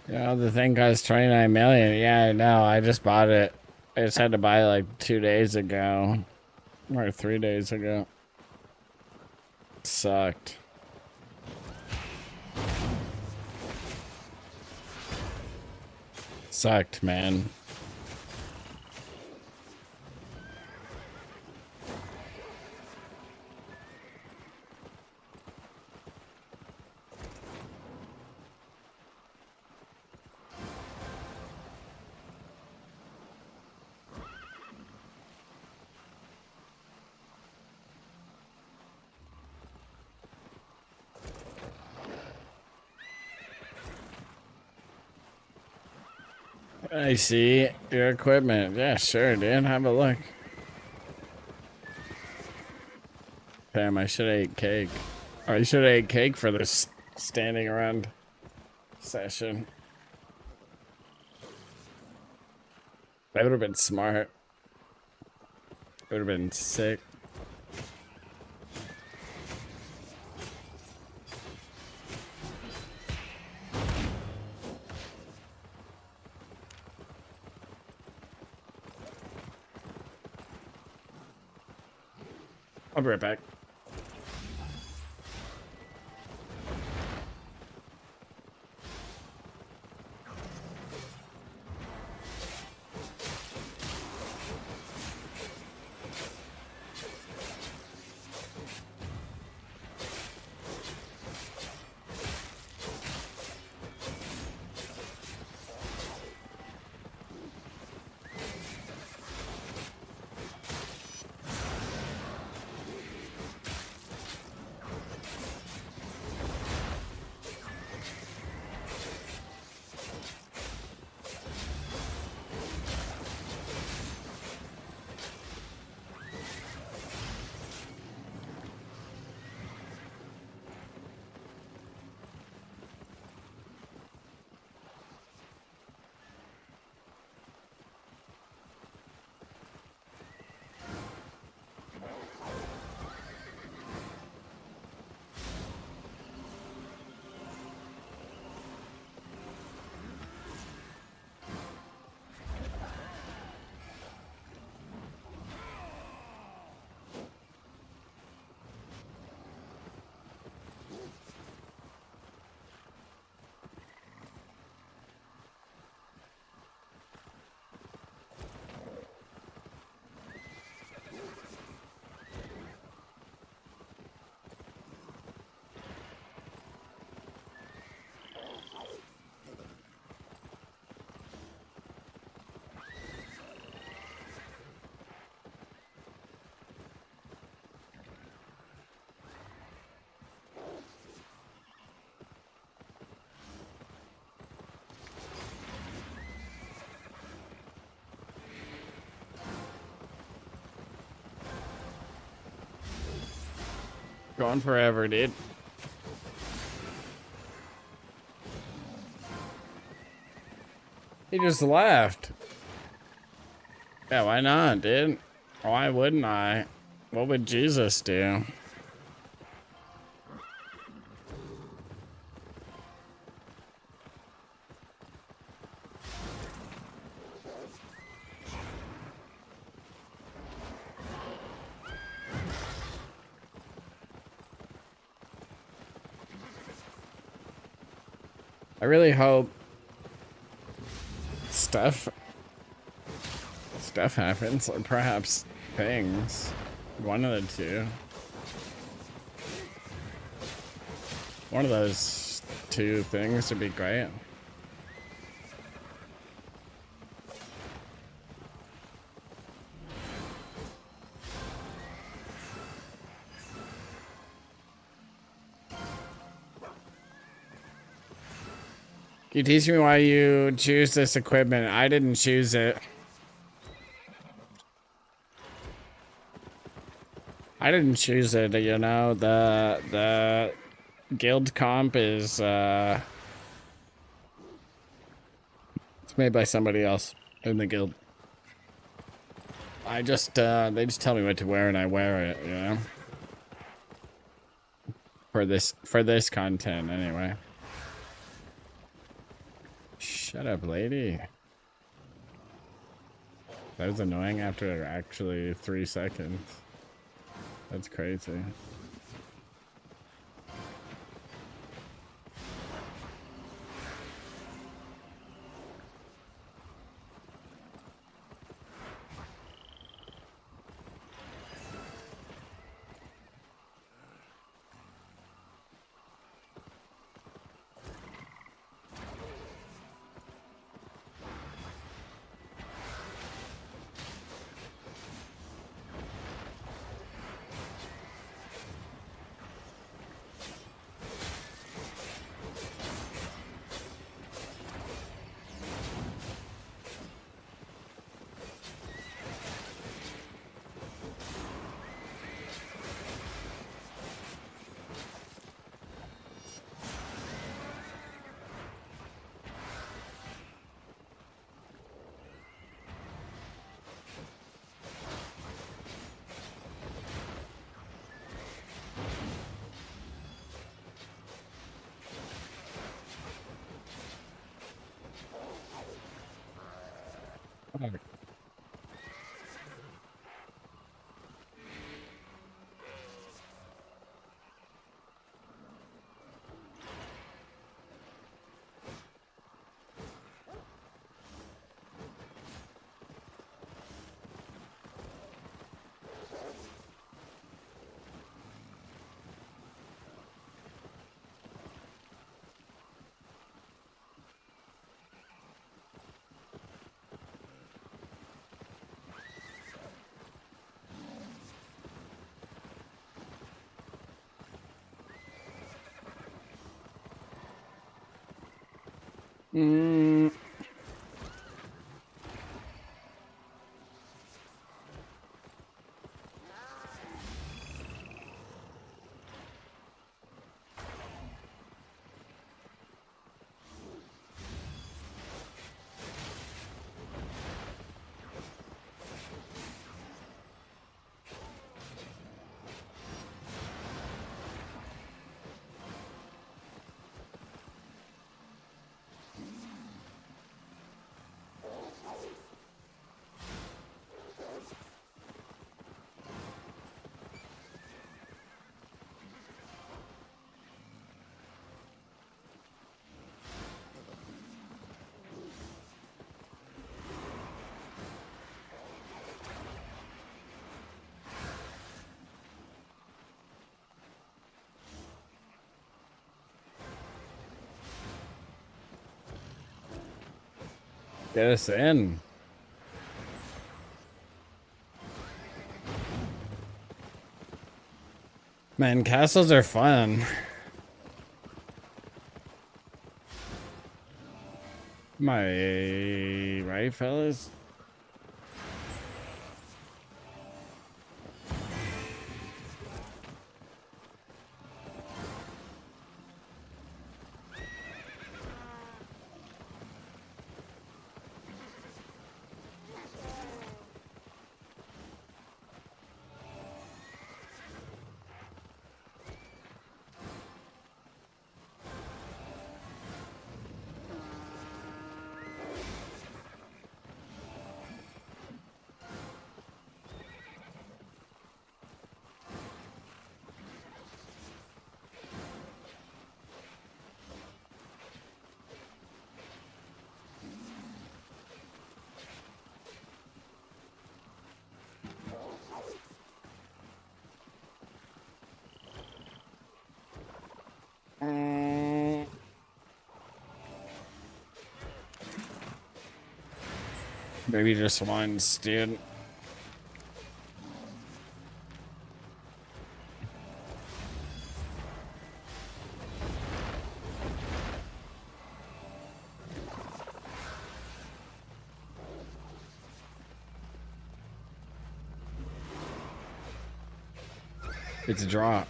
You know, the thing costs 29 million. Yeah, I know. I just bought it. I just had to buy it like 2 days ago. Or 3 days ago. Sucked. Sucked, man. I see your equipment. Yeah, sure, dude. Have a look. Damn, I should have ate cake. Or I should have ate cake for this standing around session. That would have been smart. It would have been sick. I'll be right back. Going forever, dude. He just left. Yeah, why not, dude? Why wouldn't I? What would Jesus do? I really hope stuff happens, or perhaps things. One of the two. One of those two things would be great. Can you teach me why you choose this equipment? I didn't choose it. I didn't choose it, you know. The guild comp is it's made by somebody else in the guild. I just they just tell me what to wear and I wear it, you know. For this content anyway. Shut up, lady. That was annoying after actually 3 seconds. That's crazy. Mm. Get us in. Man, castles are fun. Right, fellas? Maybe just once, dude. It's a drop.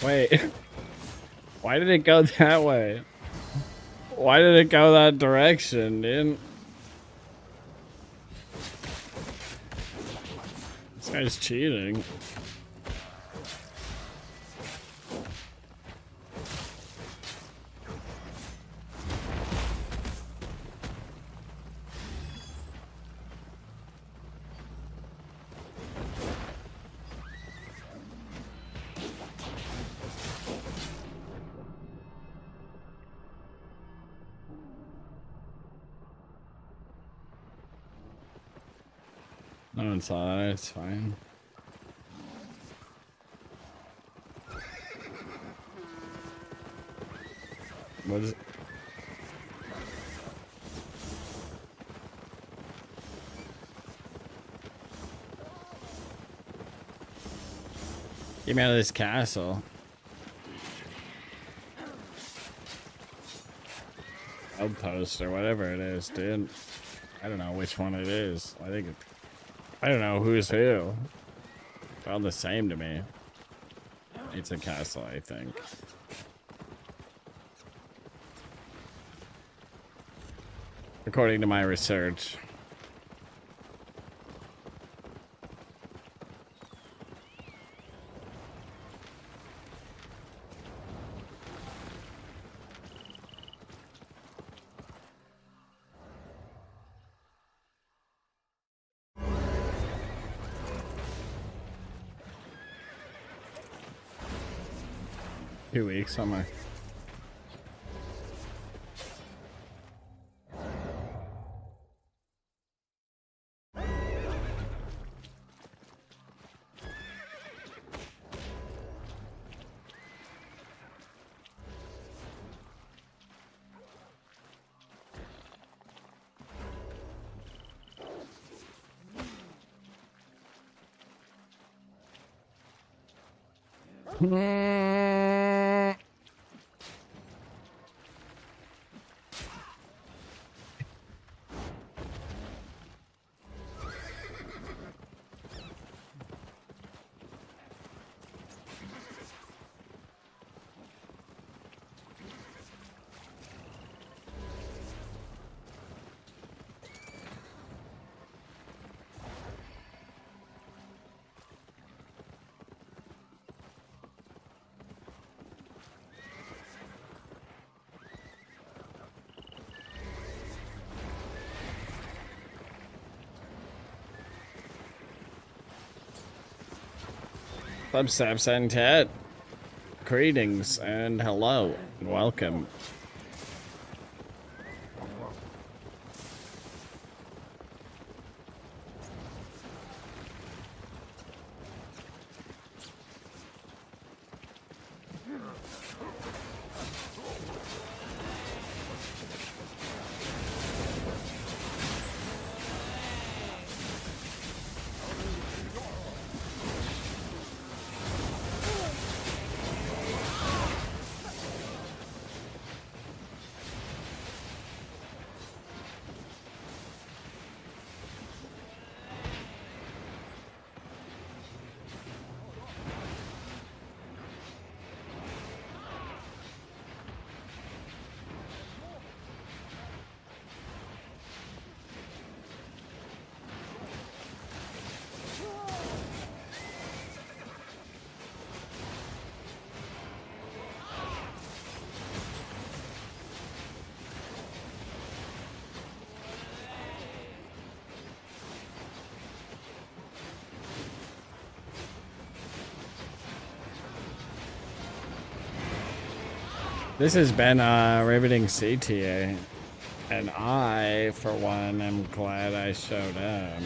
Wait. Why did it go that way? Why did it go that direction, dude? This guy's cheating. No one saw that, it's fine. What is it? Get me out of this castle. Outpost or whatever it is, dude. I don't know which one it is. I don't know who's who. They're all the same to me. It's a castle, I think. According to my research. Two weeks somewhere. Subsabs and Ted. Greetings and hello and welcome. This has been a riveting CTA, and I, for one, am glad I showed up.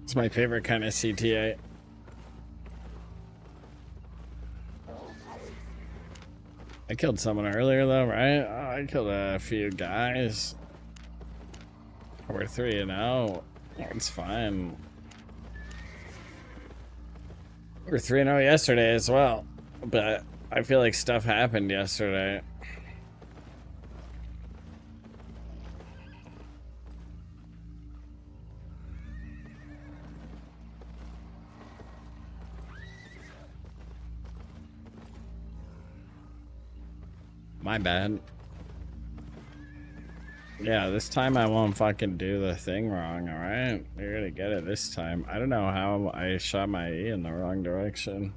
It's my favorite kind of CTA. I killed someone earlier though, right? Oh, I killed a few guys. We're 3-0. It's fine. We were 3-0 yesterday as well, but I feel like stuff happened yesterday. My bad. Yeah, this time I won't fucking do the thing wrong, alright? You're gonna get it this time. I don't know how I shot my E in the wrong direction.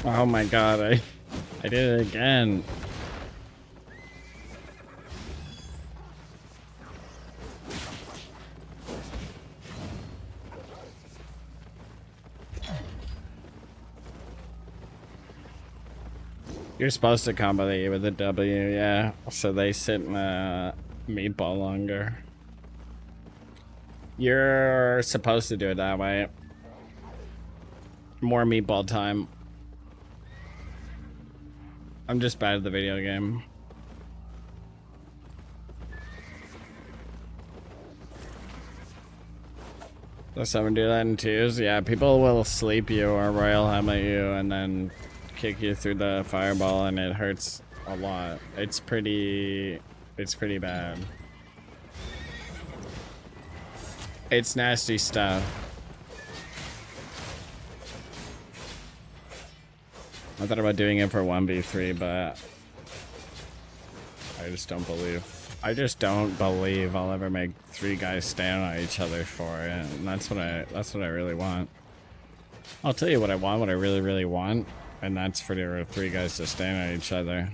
Oh my god, I did it again. You're supposed to combo the E with a W, yeah. So they sit in a meatball longer. You're supposed to do it that way. More meatball time. I'm just bad at the video game. Does someone do that in twos? Yeah, people will sleep you or royal helmet you and then kick you through the fireball and it hurts a lot. It's pretty bad. It's nasty stuff. I thought about doing it for 1v3, but I just don't believe I'll ever make 3 guys stand on each other for it. And that's what I really want. I'll tell you what I want, what I really want, and that's for the 3 guys to stand on each other.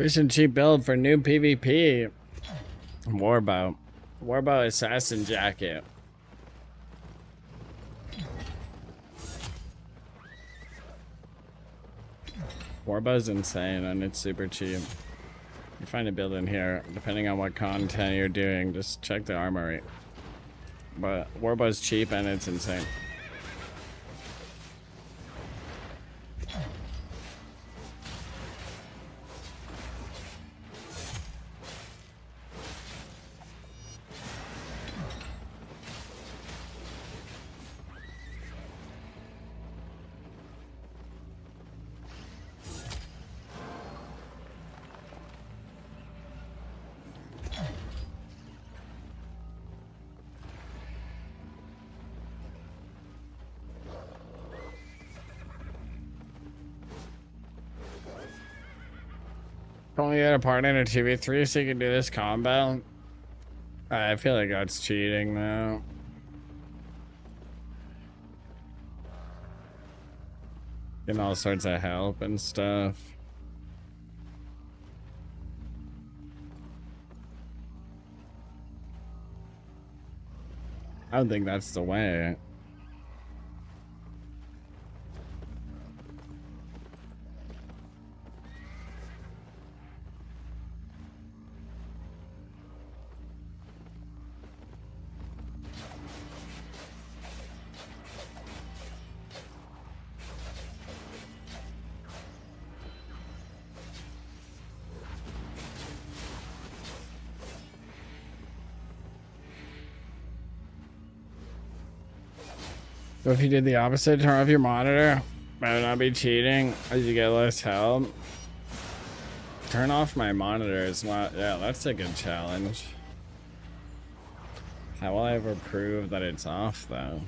Efficient cheap build for new PvP. Warbow. Warbow assassin jacket. Warbow's insane and it's super cheap. You find a build in here, depending on what content you're doing, just check the armory. But Warbow's cheap and it's insane. Only get a partner in a 2v3 so you can do this combo. I feel like that's cheating though. Getting all sorts of help and stuff. I don't think that's the way. So if you did the opposite, turn off your monitor, might not be cheating as you get less help. Turn off my monitor is not, yeah, that's a good challenge. How will I ever prove that it's off though?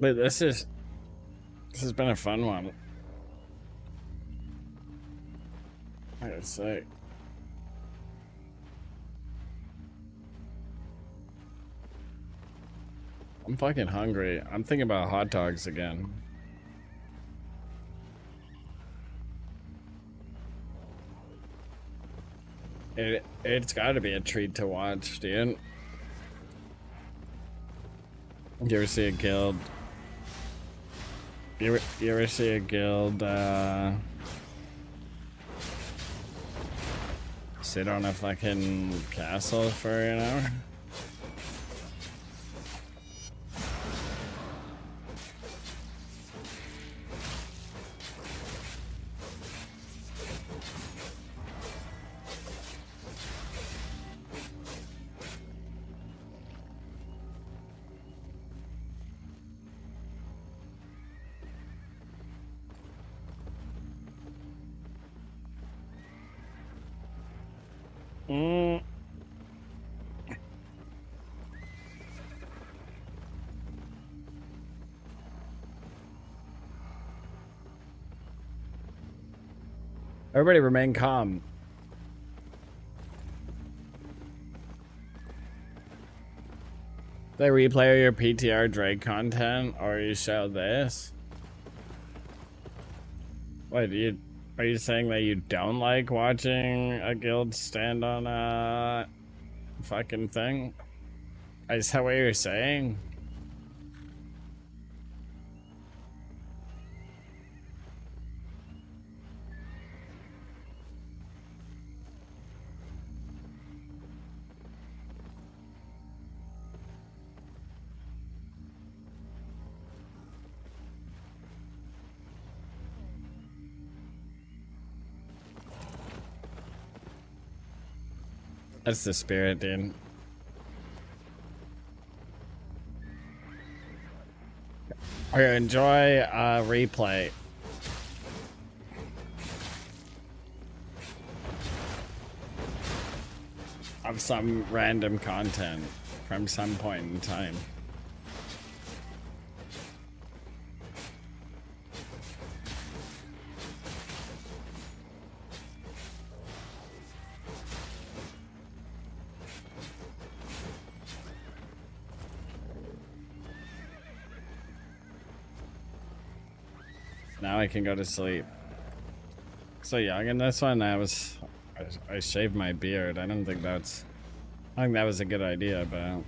But this has been a fun one. I gotta say. I'm fucking hungry. I'm thinking about hot dogs again. It's gotta be a treat to watch, dude. You ever see a guild? You ever see a guild sit on a fucking castle for an hour? Everybody remain calm. They replay your PTR Drake content, or you show this? Wait, are you saying that you don't like watching a guild stand on a fucking thing? Is that what you're saying? That's the spirit, dude. Okay, enjoy a replay of some random content from some point in time. Now I can go to sleep. So young in this one, I shaved my beard. I think that was a good idea, but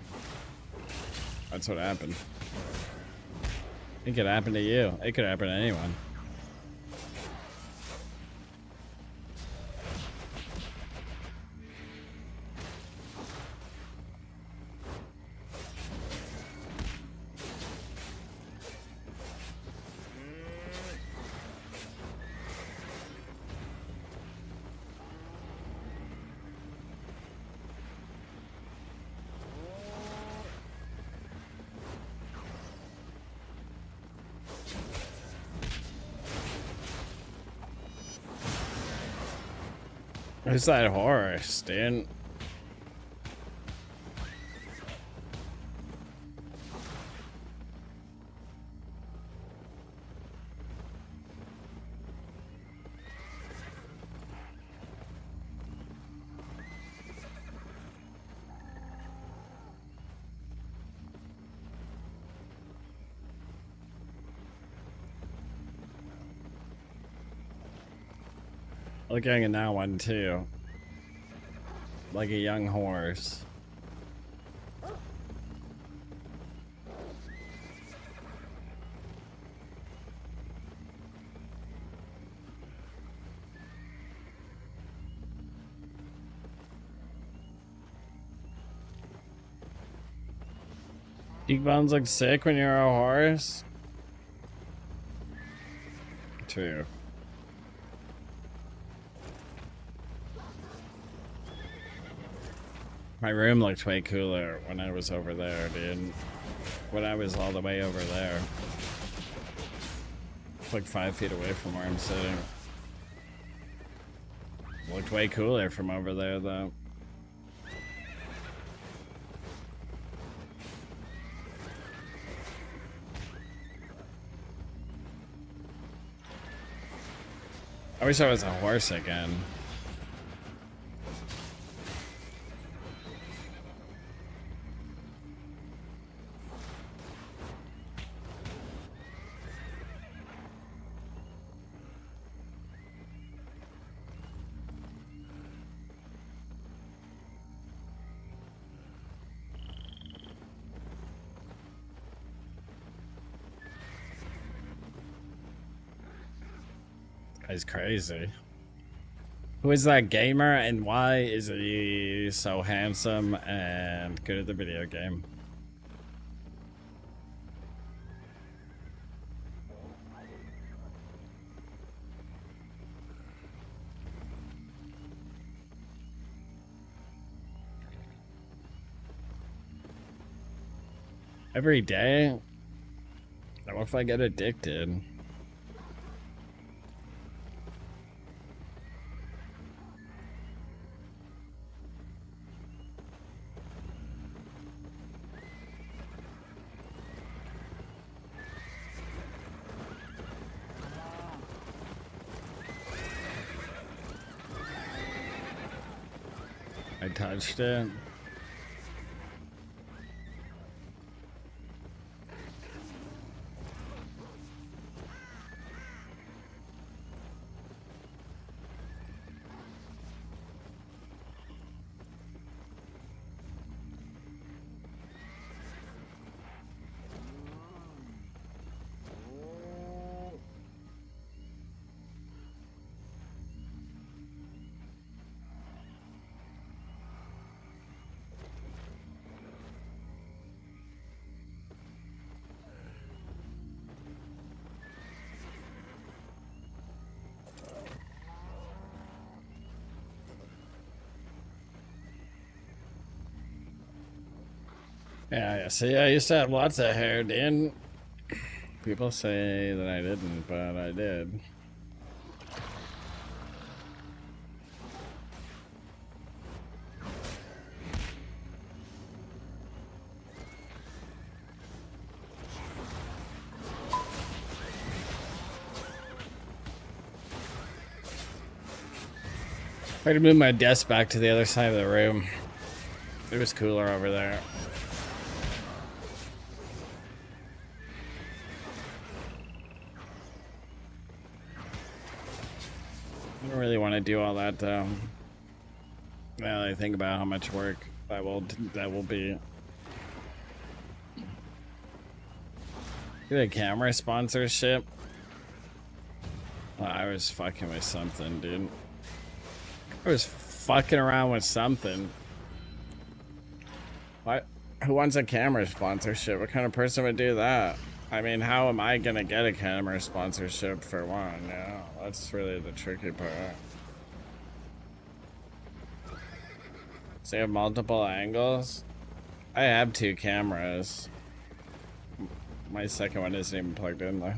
that's what happened. It could happen to you. It could happen to anyone. Who's that horse, dude? Looking at that one too. Like a young horse. Cheekbones look sick when you're a horse. True. My room looked way cooler when I was over there, dude. When I was all the way over there. It's like 5 feet away from where I'm sitting. Looked way cooler from over there, though. I wish I was a horse again. He's crazy. Who is that gamer and why is he so handsome and good at the video game? Every day? What if I get addicted? I touched it. Yeah, see, I used to have lots of hair, dude. People say that I didn't, but I did. I had to move my desk back to the other side of the room. It was cooler over there. I don't really want to do all that though. Now that I think about how much work that will be. Get a camera sponsorship. Oh, I was fucking with something, dude. I was fucking around with something. What? Who wants a camera sponsorship? What kind of person would do that? I mean, how am I gonna get a camera sponsorship for one? Yeah, that's really the tricky part. So you have multiple angles? I have 2 cameras. My second one isn't even plugged in though.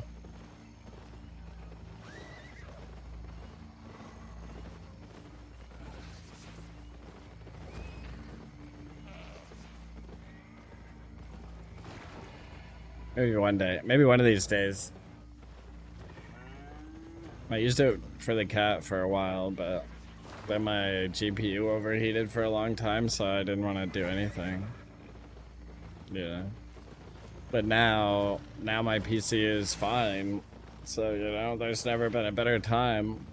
Maybe one day. Maybe one of these days. I used it for the cat for a while, but then my GPU overheated for a long time, so I didn't want to do anything. Yeah. But now my PC is fine. So, you know, there's never been a better time.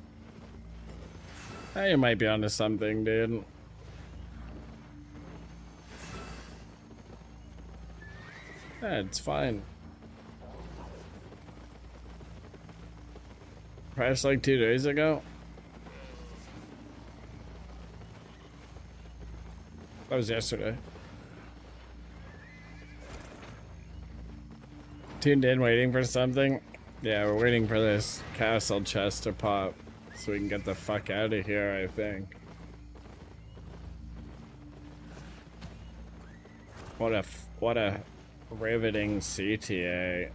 Hey, you might be onto something, dude. Yeah, it's fine. Crashed like 2 days ago. That was yesterday. Tuned in waiting for something. Yeah, we're waiting for this castle chest to pop so we can get the fuck out of here, I think. What a riveting CTA.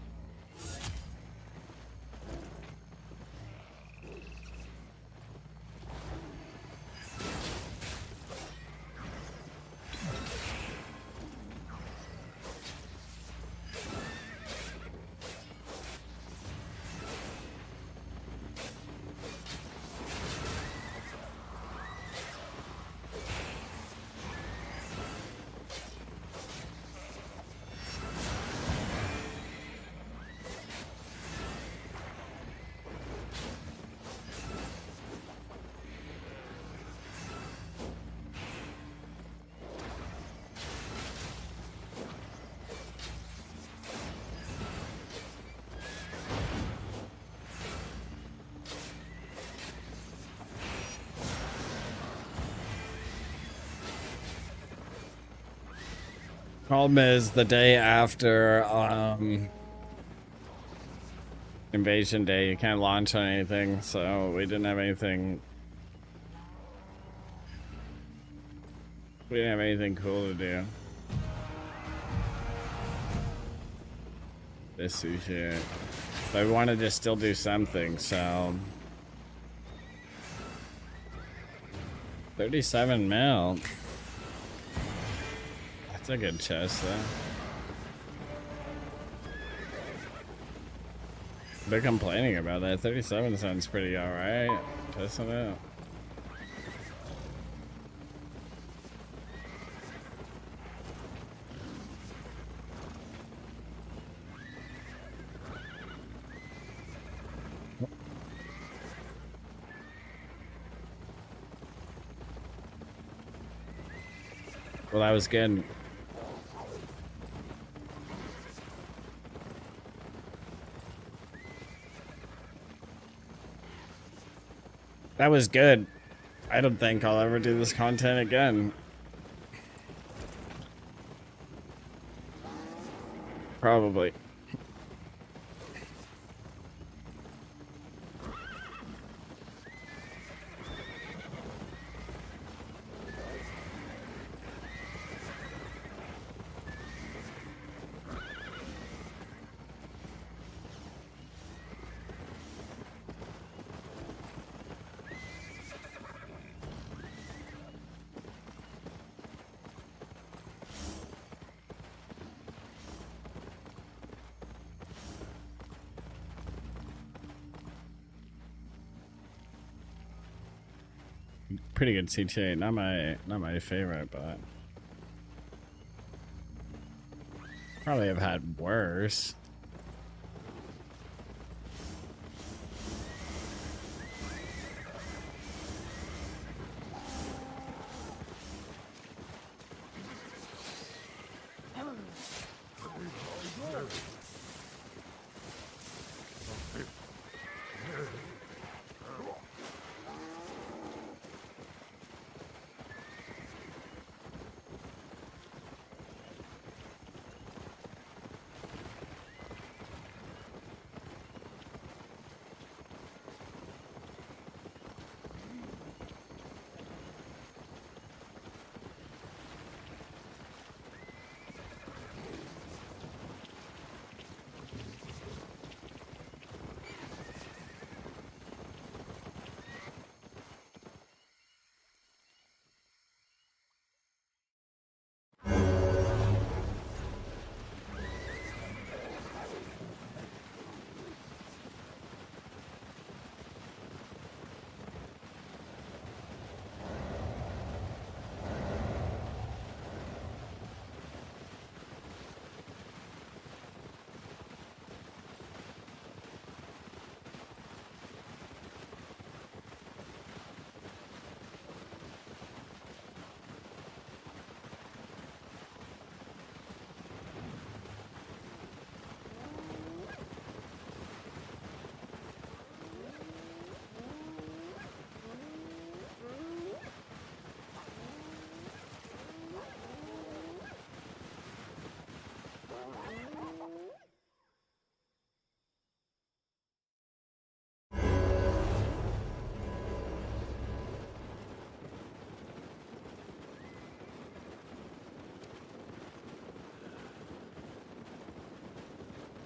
Problem is the day after Invasion Day, you can't launch on anything, so we didn't have anything. We didn't have anything cool to do. This sushi. But we wanted to still do something, so 37 mil. That's a good chest, though. They're complaining about that. 37 sounds pretty alright, doesn't it? Well, that was good. That was good. I don't think I'll ever do this content again. Probably. Pretty good CTA. Not my favorite, but probably have had worse.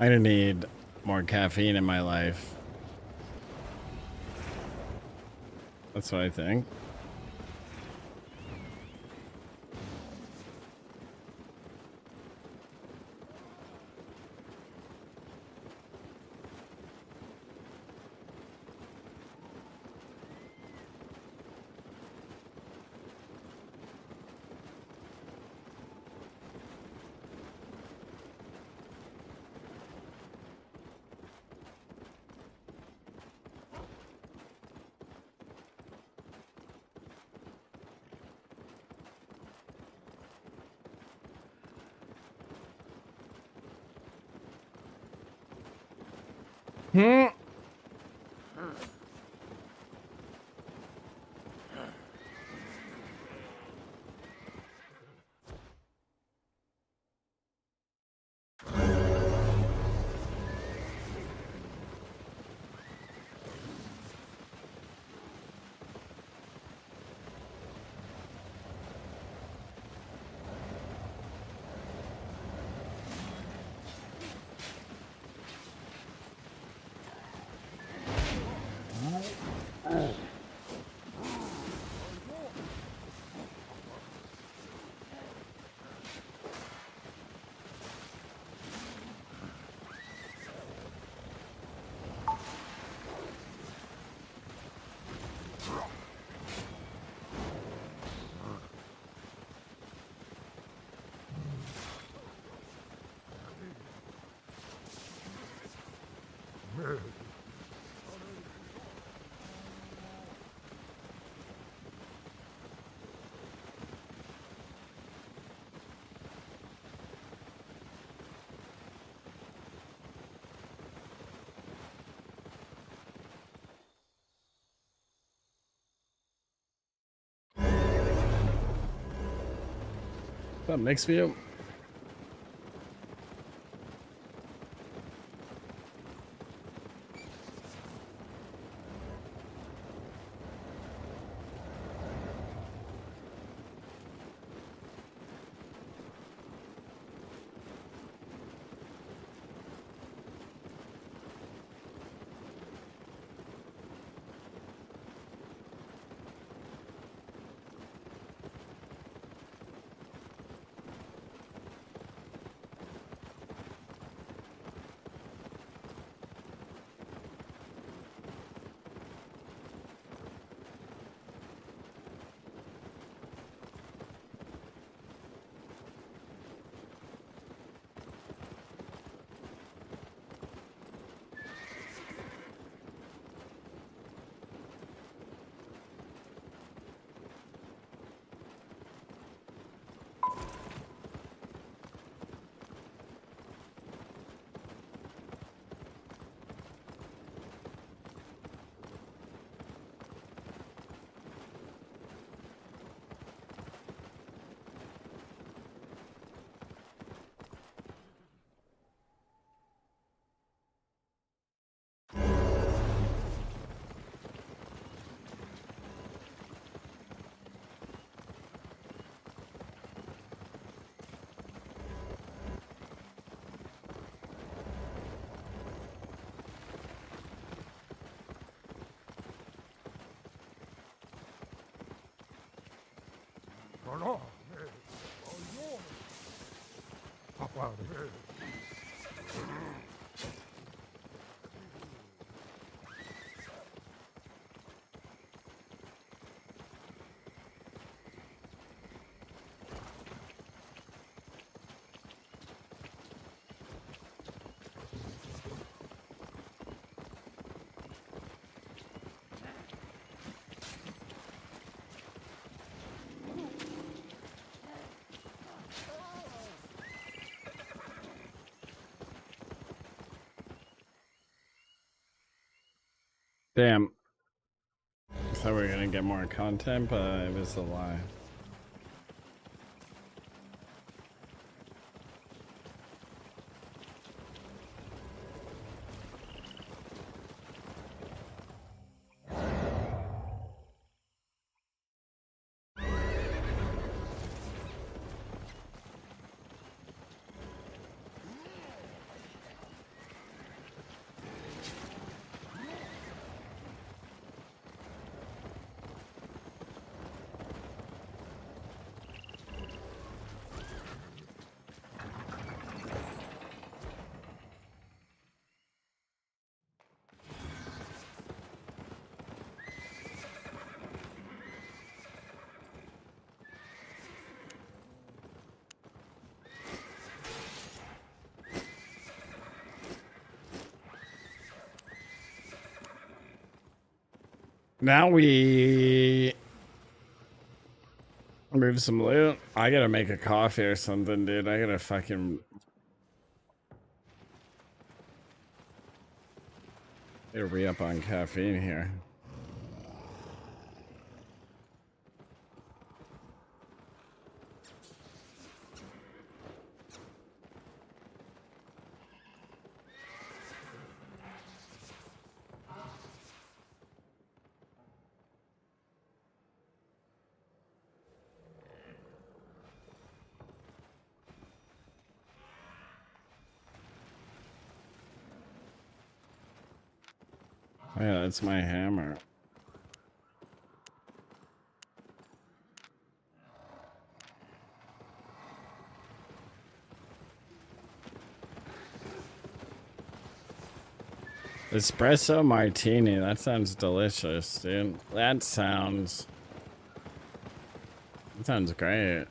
I need more caffeine in my life. That's what I think. What's up, mixed view? Damn. I thought we were gonna get more content, but it was a lie. Now we move some loot. I gotta make a coffee or something, dude. I gotta fucking re-up on caffeine here. Oh, yeah, that's my hammer. Espresso martini, that sounds delicious, dude. That sounds great.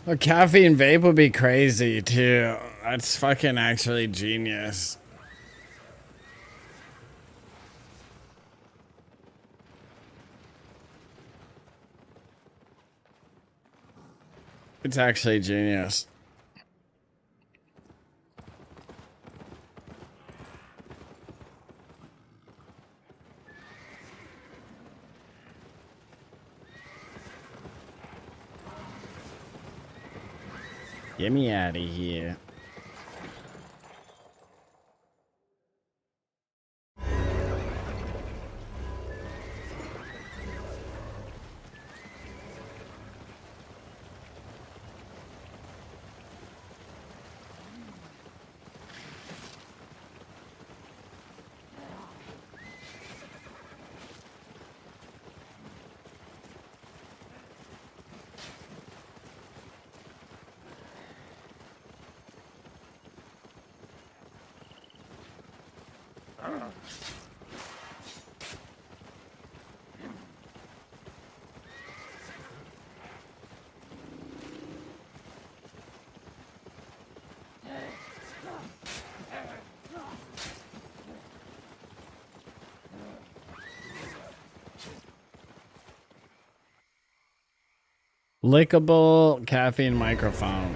A caffeine vape would be crazy too. That's fucking actually genius. It's actually genius. Get me out of here. Lickable caffeine microphone.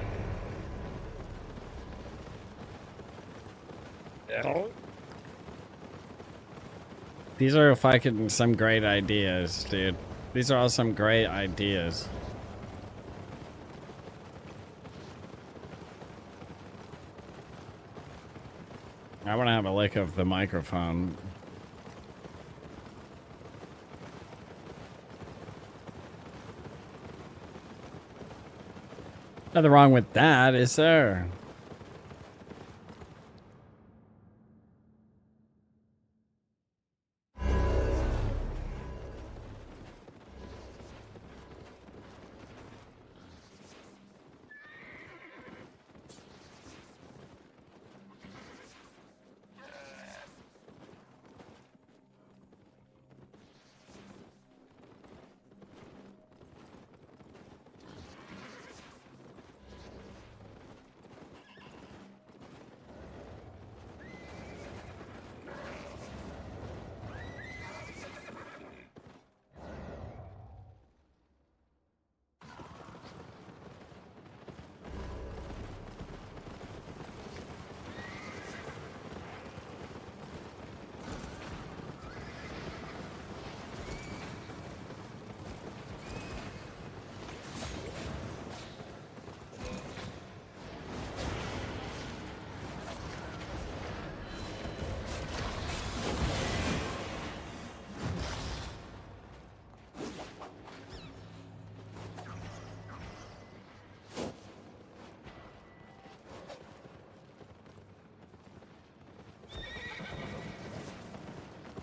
These are fucking some great ideas, dude. These are all some great ideas. I want to have a lick of the microphone. Nothing wrong with that, is there?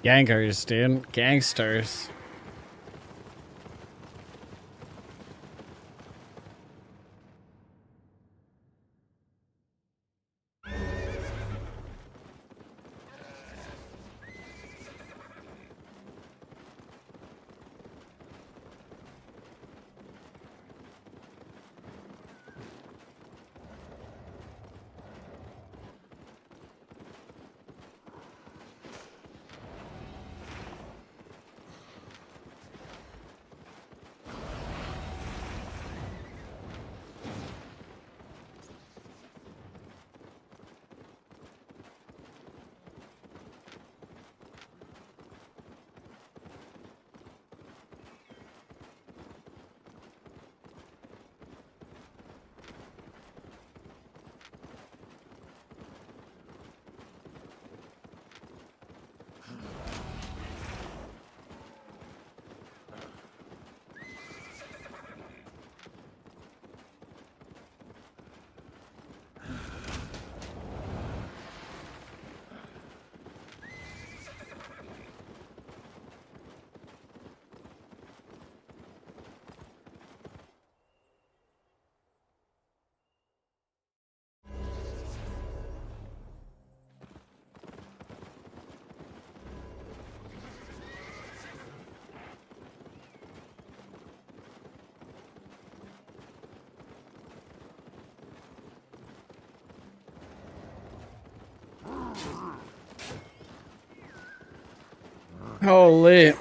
Gankers, dude. Gangsters. Holy.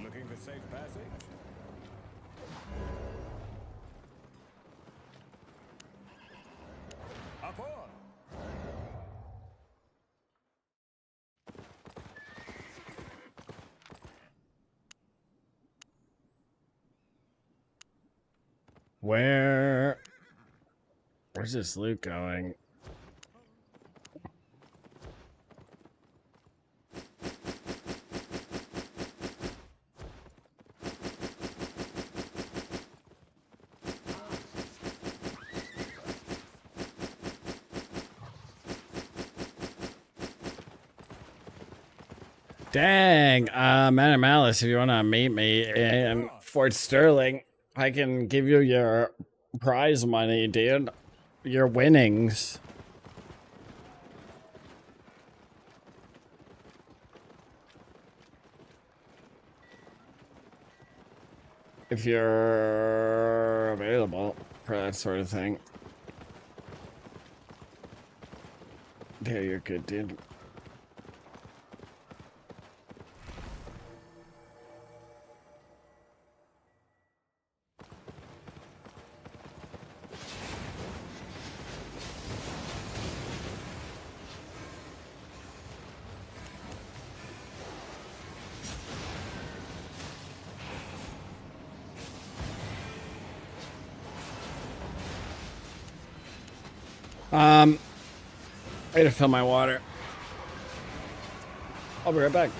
Looking for safe passage? Up on! Where's this loot going? Dang, Man of Malice, if you want to meet me in Fort Sterling, I can give you your prize money, dude. Your winnings. If you're available for that sort of thing. Yeah, you're good, dude. I gotta fill my water. I'll be right back.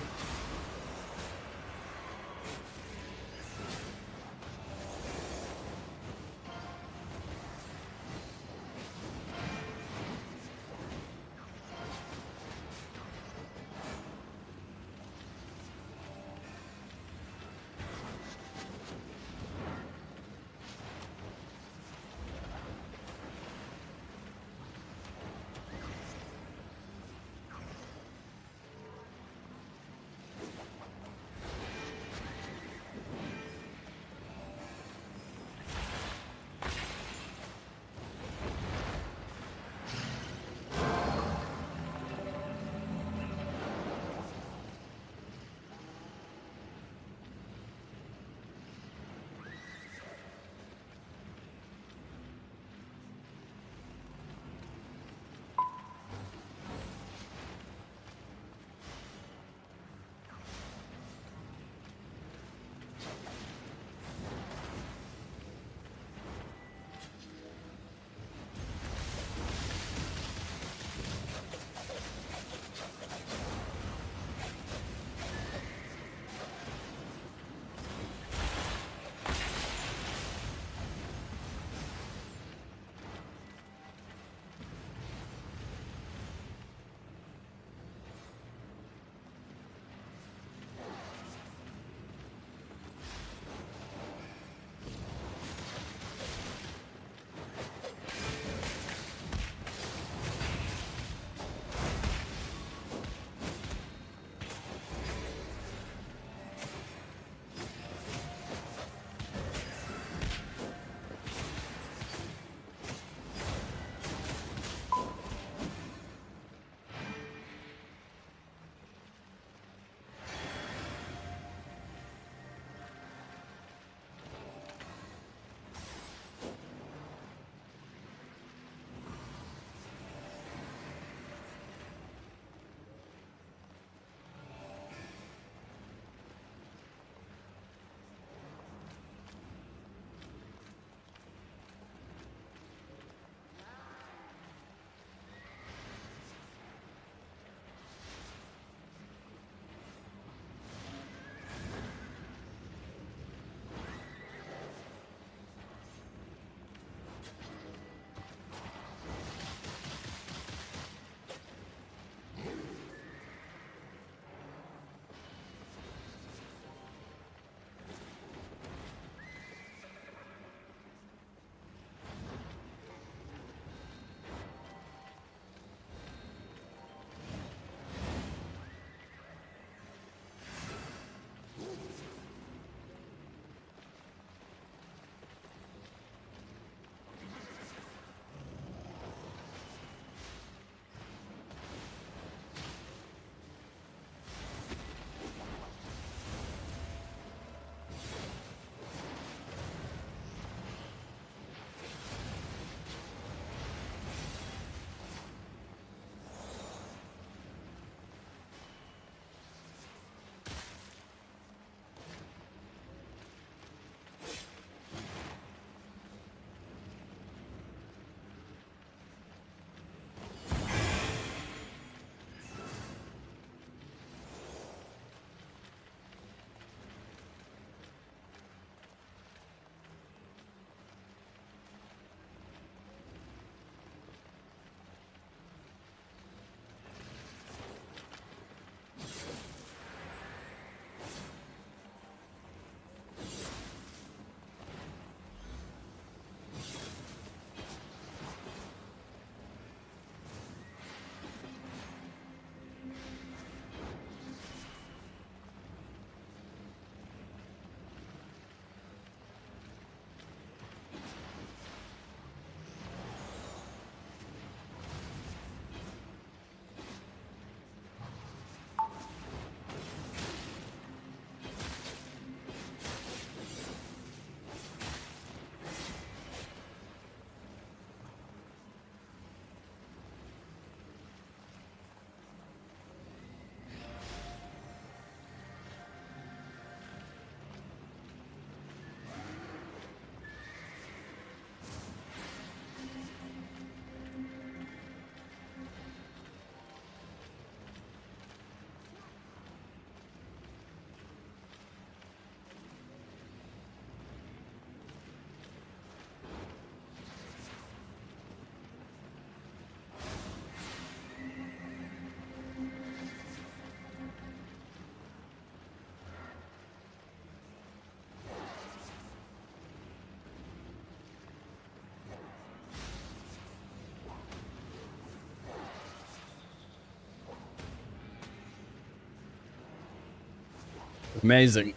Amazing.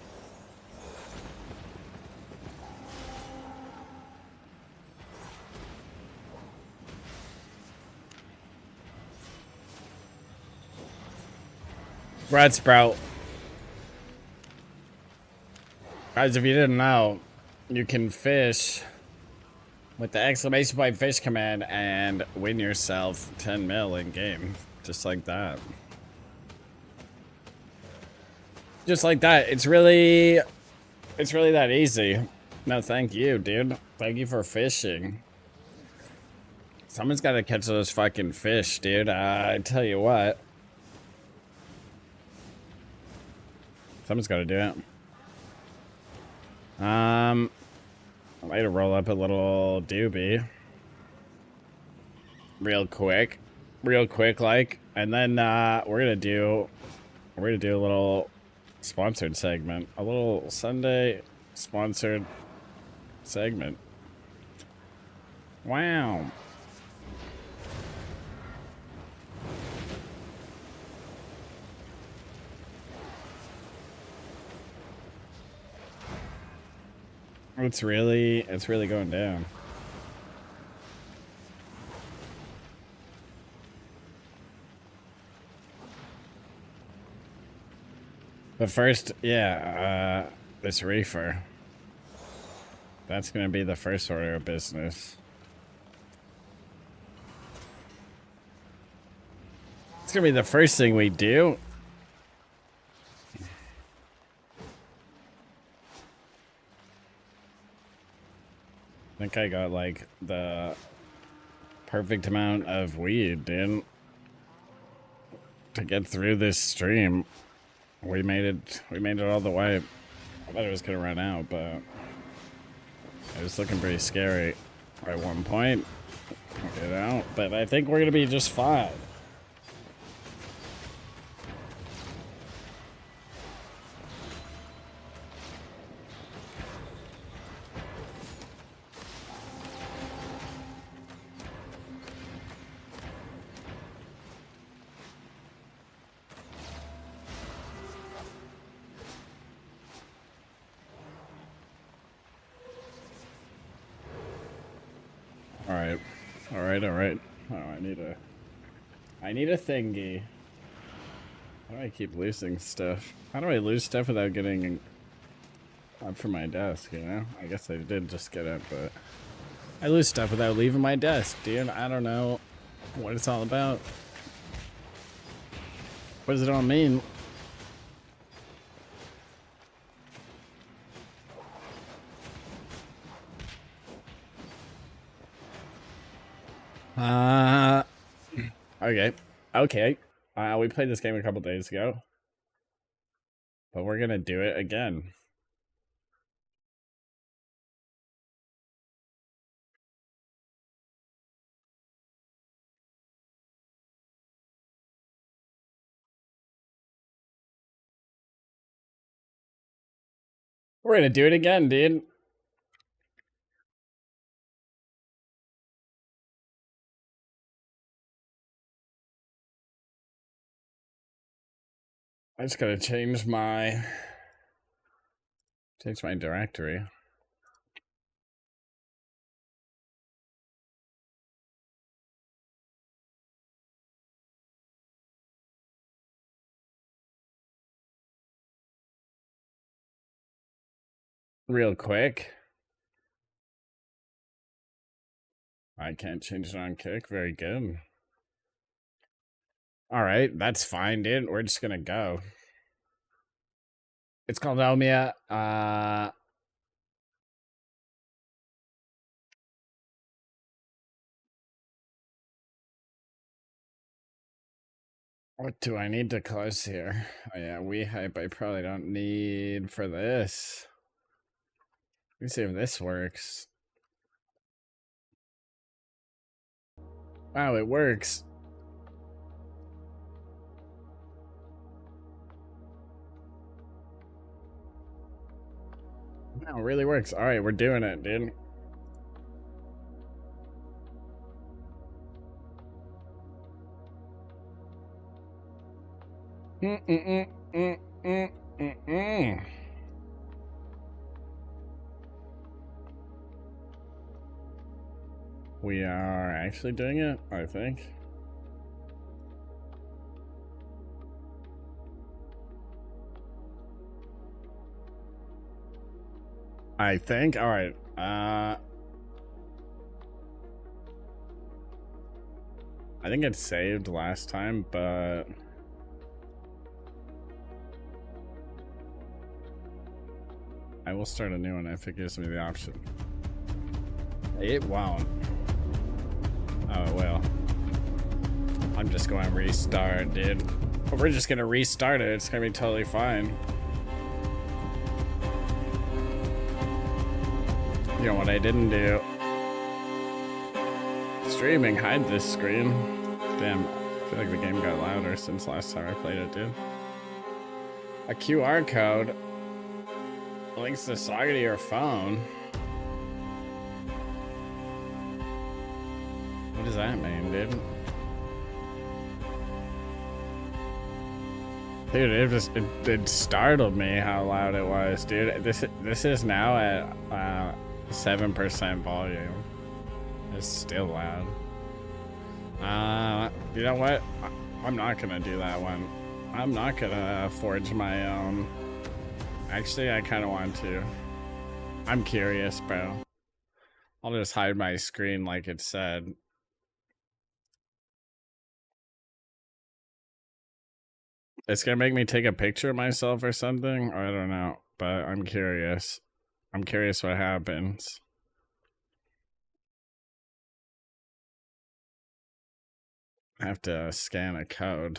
Red Sprout. Guys, if you didn't know, you can fish with the exclamation point fish command and win yourself 10 mil in game. Just like that. Just like that. It's really that easy. No, thank you, dude. Thank you for fishing. Someone's got to catch those fucking fish, dude. I tell you what. Someone's got to do it. I might roll up a little doobie. Real quick, like, and then we're gonna do a little sponsored segment, a little Sunday sponsored segment. Wow. It's really going down. But first, yeah, this reefer. That's gonna be the first order of business. It's gonna be the first thing we do. I think I got like the perfect amount of weed, dude, to get through this stream. We made it all the way. I thought it was gonna run out, but it was looking pretty scary at one point, you know. But I think we're gonna be just fine. All right. Oh, I need a thingy. How do I keep losing stuff? How do I lose stuff without getting up from my desk, you know? I guess I did just get up, but I lose stuff without leaving my desk, dude. I don't know what it's all about. What does it all mean? Okay. We played this game a couple days ago, but we're gonna do it again. We're gonna do it again, dude. I just gotta change my directory. Real quick. I can't change it on Kick. Very good. Alright, that's fine, dude. We're just gonna go. It's called Elmia. What do I need to close here? Oh yeah, we hype I probably don't need for this. Let me see if this works. Wow, it works. Wow, it really works. Alright, we're doing it, dude. Mm-mm. We are actually doing it, I think. All right. I think it saved last time, but I will start a new one if it gives me the option. It won't. Oh, it will. I'm just going to restart, dude. We're just going to restart it. It's going to be totally fine. You know what I didn't do? Streaming, hide this screen. Damn, I feel like the game got louder since last time I played it, dude. A QR code links the saga to your phone. What does that mean, dude? Dude, it startled me how loud it was, dude. This is now at 7% volume. It's still loud. You know what? I'm not gonna do that one. I'm not gonna forge my own. Actually, I kind of want to. I'm curious, bro. I'll just hide my screen like it said. It's gonna make me take a picture of myself or something? I don't know, but I'm curious. I'm curious what happens. I have to scan a code.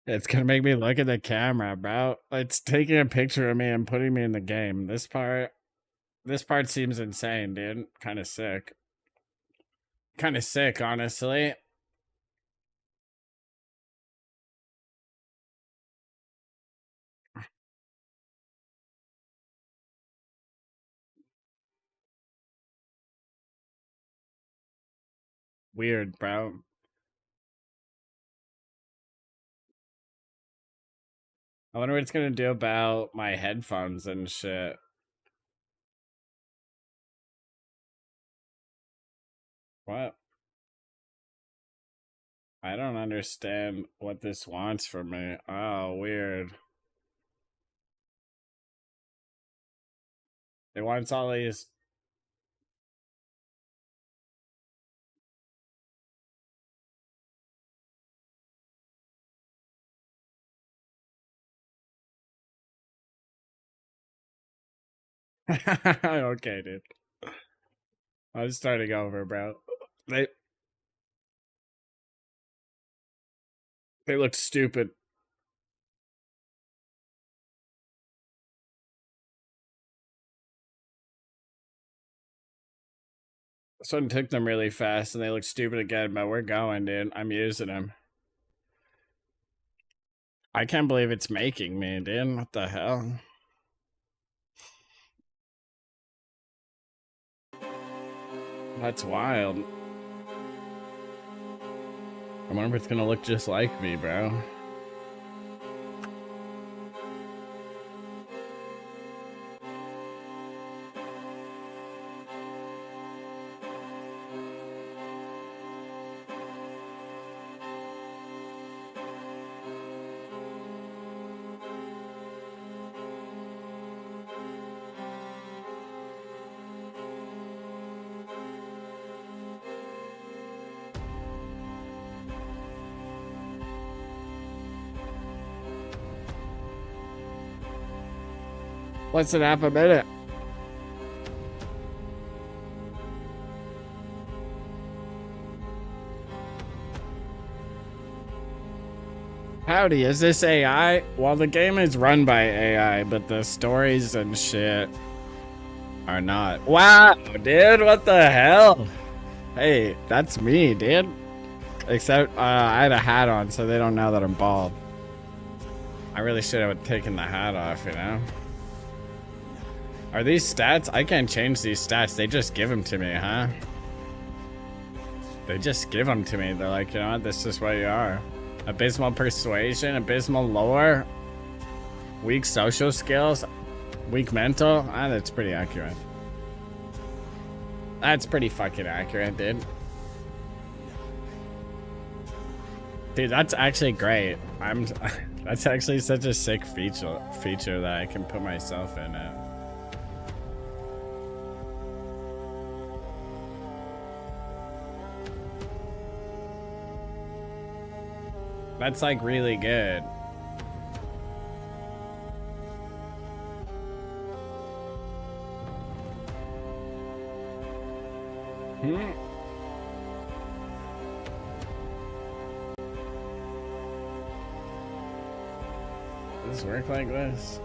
It's gonna make me look at the camera, bro. It's taking a picture of me and putting me in the game. This part seems insane, dude. Kind of sick. Kind of sick, honestly. Weird, bro. I wonder what it's gonna do about my headphones and shit. What? I don't understand what this wants from me. Oh, weird. It wants all these. Okay, dude. I'm starting over, bro. They look stupid. This one took them really fast and they look stupid again, but we're going, dude. I'm using them. I can't believe it's making me, dude. What the hell? That's wild. I wonder if it's gonna look just like me, bro. Less than half a minute. Howdy, is this AI? Well, the game is run by AI, but the stories and shit are not. Wow, dude, what the hell? Hey, that's me, dude. Except I had a hat on, so they don't know that I'm bald. I really should have taken the hat off, you know? Are these stats? I can't change these stats. They just give them to me, huh? They just give them to me. They're like, you know what, this is what you are. Abysmal persuasion, abysmal lore, weak social skills, weak mental. Ah, that's pretty accurate. That's pretty fucking accurate, dude. Dude, that's actually great. That's actually such a sick feature that I can put myself in it. That's like really good. Does this work like this?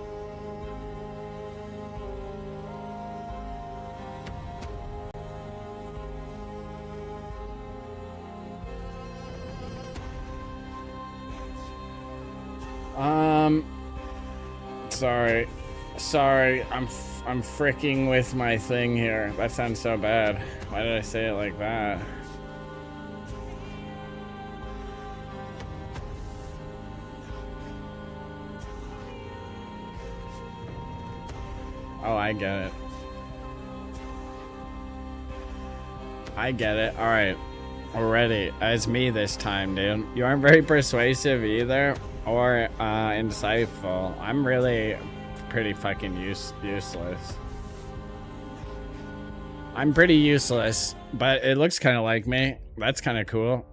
Sorry, I'm fricking with my thing here. That sounds so bad. Why did I say it like that? Oh, I get it. I get it. Alright. We're ready. It's me this time, dude. You aren't very persuasive either, or insightful. I'm really pretty fucking useless. I'm pretty useless, but it looks kind of like me. That's kind of cool.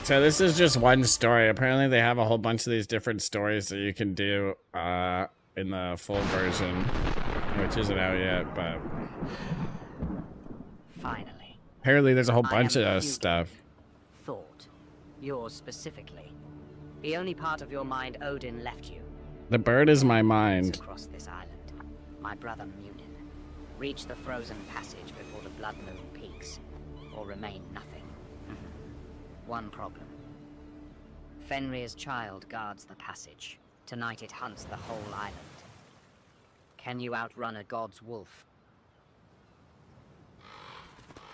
So this is just one story. Apparently they have a whole bunch of these different stories that you can do in the full version, which isn't out yet, but finally. Apparently there's a whole bunch of stuff. Thought. Yours specifically. The only part of your mind Odin left you. The bird is my mind. Across this island. My brother Munin. Reach the frozen passage before the blood moon peaks. Or remain nothing. One problem. Fenrir's child guards the passage. Tonight it hunts the whole island. Can you outrun a god's wolf?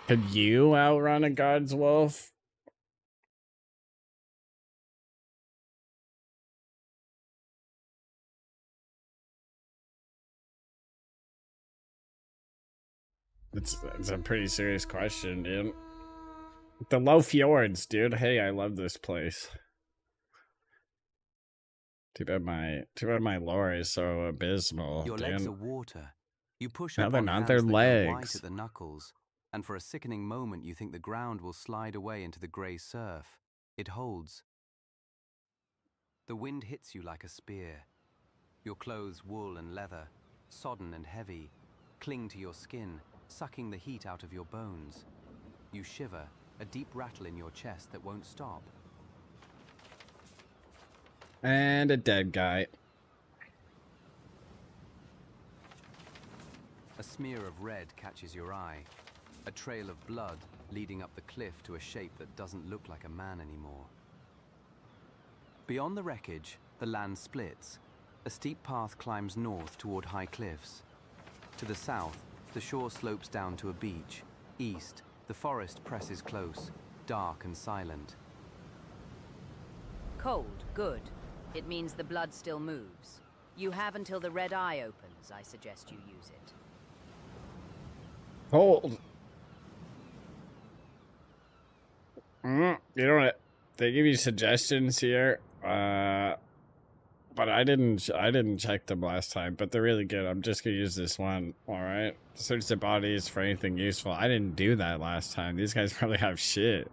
Could you outrun a god's wolf? It's a pretty serious question, dude. The low fjords, dude. Hey, I love this place. Too bad my lore is so abysmal. Your dude. legs are water. You push No, up they're on not. hands They're that go legs. white at the knuckles, and for a sickening moment you think the ground will slide away into the grey surf. It holds. The wind hits you like a spear. Your clothes, wool and leather, sodden and heavy, cling to your skin, sucking the heat out of your bones. You shiver, a deep rattle in your chest that won't stop. And a dead guy. A smear of red catches your eye. A trail of blood leading up the cliff to a shape that doesn't look like a man anymore. Beyond the wreckage, the land splits. A steep path climbs north toward high cliffs. To the south, the shore slopes down to a beach. East, the forest presses close, dark and silent. Cold, good. It means the blood still moves. You have until the red eye opens. I suggest you use it. Hold. You know, they give you suggestions here, but I didn't check them last time, but they're really good. I'm just gonna use this one. All right, search the bodies for anything useful. I didn't do that last time. These guys probably have shit.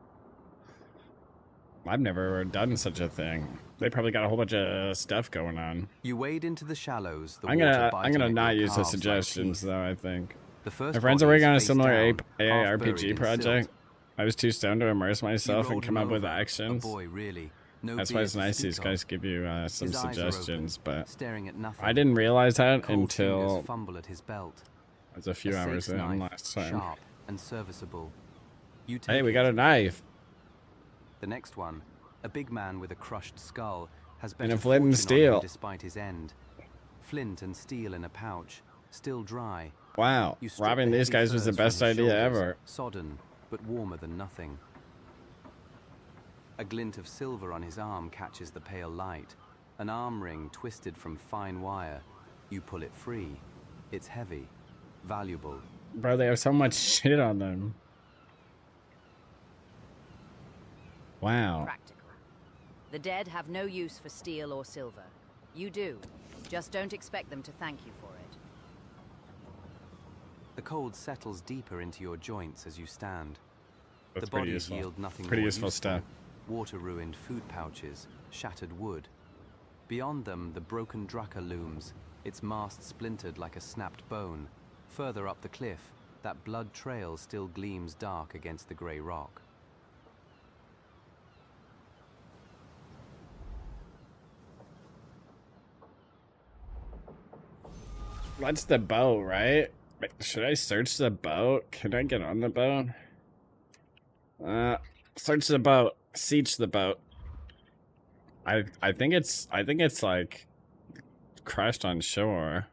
I've never done such a thing. They probably got a whole bunch of stuff going on. You wade into the shallows. I'm gonna not use the suggestions though. I think my friends are working on a similar AI RPG project. I was too stoned to immerse myself and come up with actions. A boy, really. No That's why it's beard to nice speak these of. guys give you some His eyes are suggestions, open, but staring at nothing. I didn't realize that Cold until fingers fumble at his belt. it was a few hours Sake's in knife, last time. sharp and serviceable. You Hey, take we it. got a knife The next one, a big man with a crushed skull, has and better a flint and fortune on him steel. despite his end. Flint and steel in a pouch, still dry. Wow, You strip robbing the these heavy guys was the furs from best his idea shoulders, ever. Sodden, but warmer than nothing. A glint of silver on his arm catches the pale light. An arm ring twisted from fine wire. You pull it free. It's heavy, valuable. Bro, they have so much shit on them. Wow. Practical. The dead have no use for steel or silver. You do. Just don't expect them to thank you for it. The cold settles deeper into your joints as you stand. That's The pretty bodies useful. yield nothing Pretty more useful stuff. Water-ruined food pouches, shattered wood. Beyond them, the broken Drucker looms, its mast splintered like a snapped bone. Further up the cliff, that blood trail still gleams dark against the grey rock. That's the boat, right? Wait, should I search the boat? Can I get on the boat? Search the boat. Siege the boat. I think it's like crashed on shore.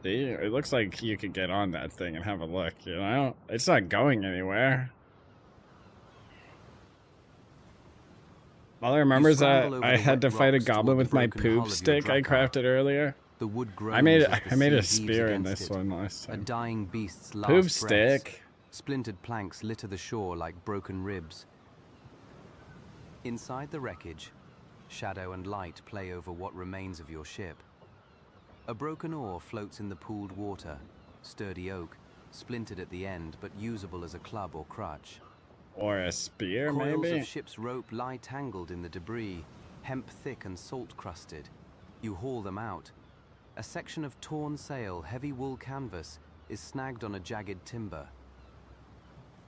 See, it looks like you could get on that thing and have a look, you know? It's not going anywhere. All I remember is that scramble over I the had to wet fight a rocks goblin toward with the my broken hull poop of stick your I Drucker. crafted earlier. The wood groans I made as the a sea spear heaves in against this it. one last A time. dying beast's last Poop breaths. stick. Splintered planks litter the shore like broken ribs. Inside the wreckage, shadow and light play over what remains of your ship. A broken oar floats in the pooled water, sturdy oak, splintered at the end but usable as a club or crutch. Or a spear, Coils maybe? of ship's rope lie tangled in the debris, hemp thick and salt crusted. You haul them out. A section of torn sail, heavy wool canvas, is snagged on a jagged timber.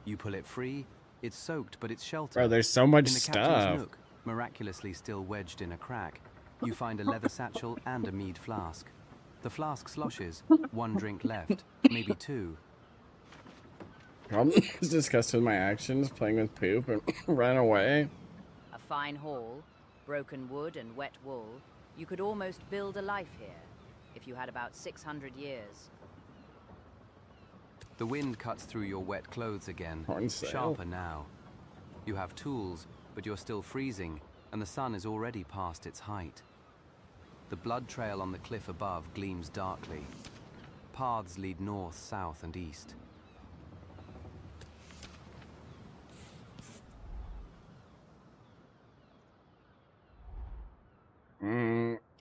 You pull it free. It's soaked, but it's sheltered. Bro, there's so much in the captain's stuff. nook, miraculously still wedged in a crack, you find a leather satchel and a mead flask. The flask sloshes, one drink left, maybe two. Probably was disgusted with my actions, playing with poop, and ran away. A fine haul, broken wood and wet wool. You could almost build a life here, if you had about 600 years. The wind cuts through your wet clothes again, Horn sail. sharper now. You have tools, but you're still freezing, and the sun is already past its height. The blood trail on the cliff above gleams darkly. Paths lead north, south, and east.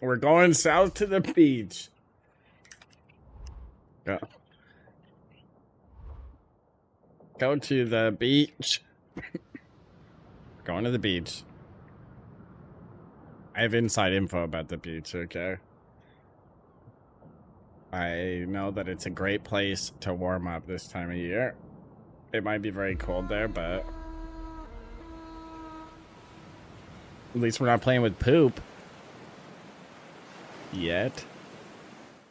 We're going south to the beach. Go. Go to the beach. Going to the beach. I have inside info about the beach, okay? I know that it's a great place to warm up this time of year. It might be very cold there, but at least we're not playing with poop. Yet.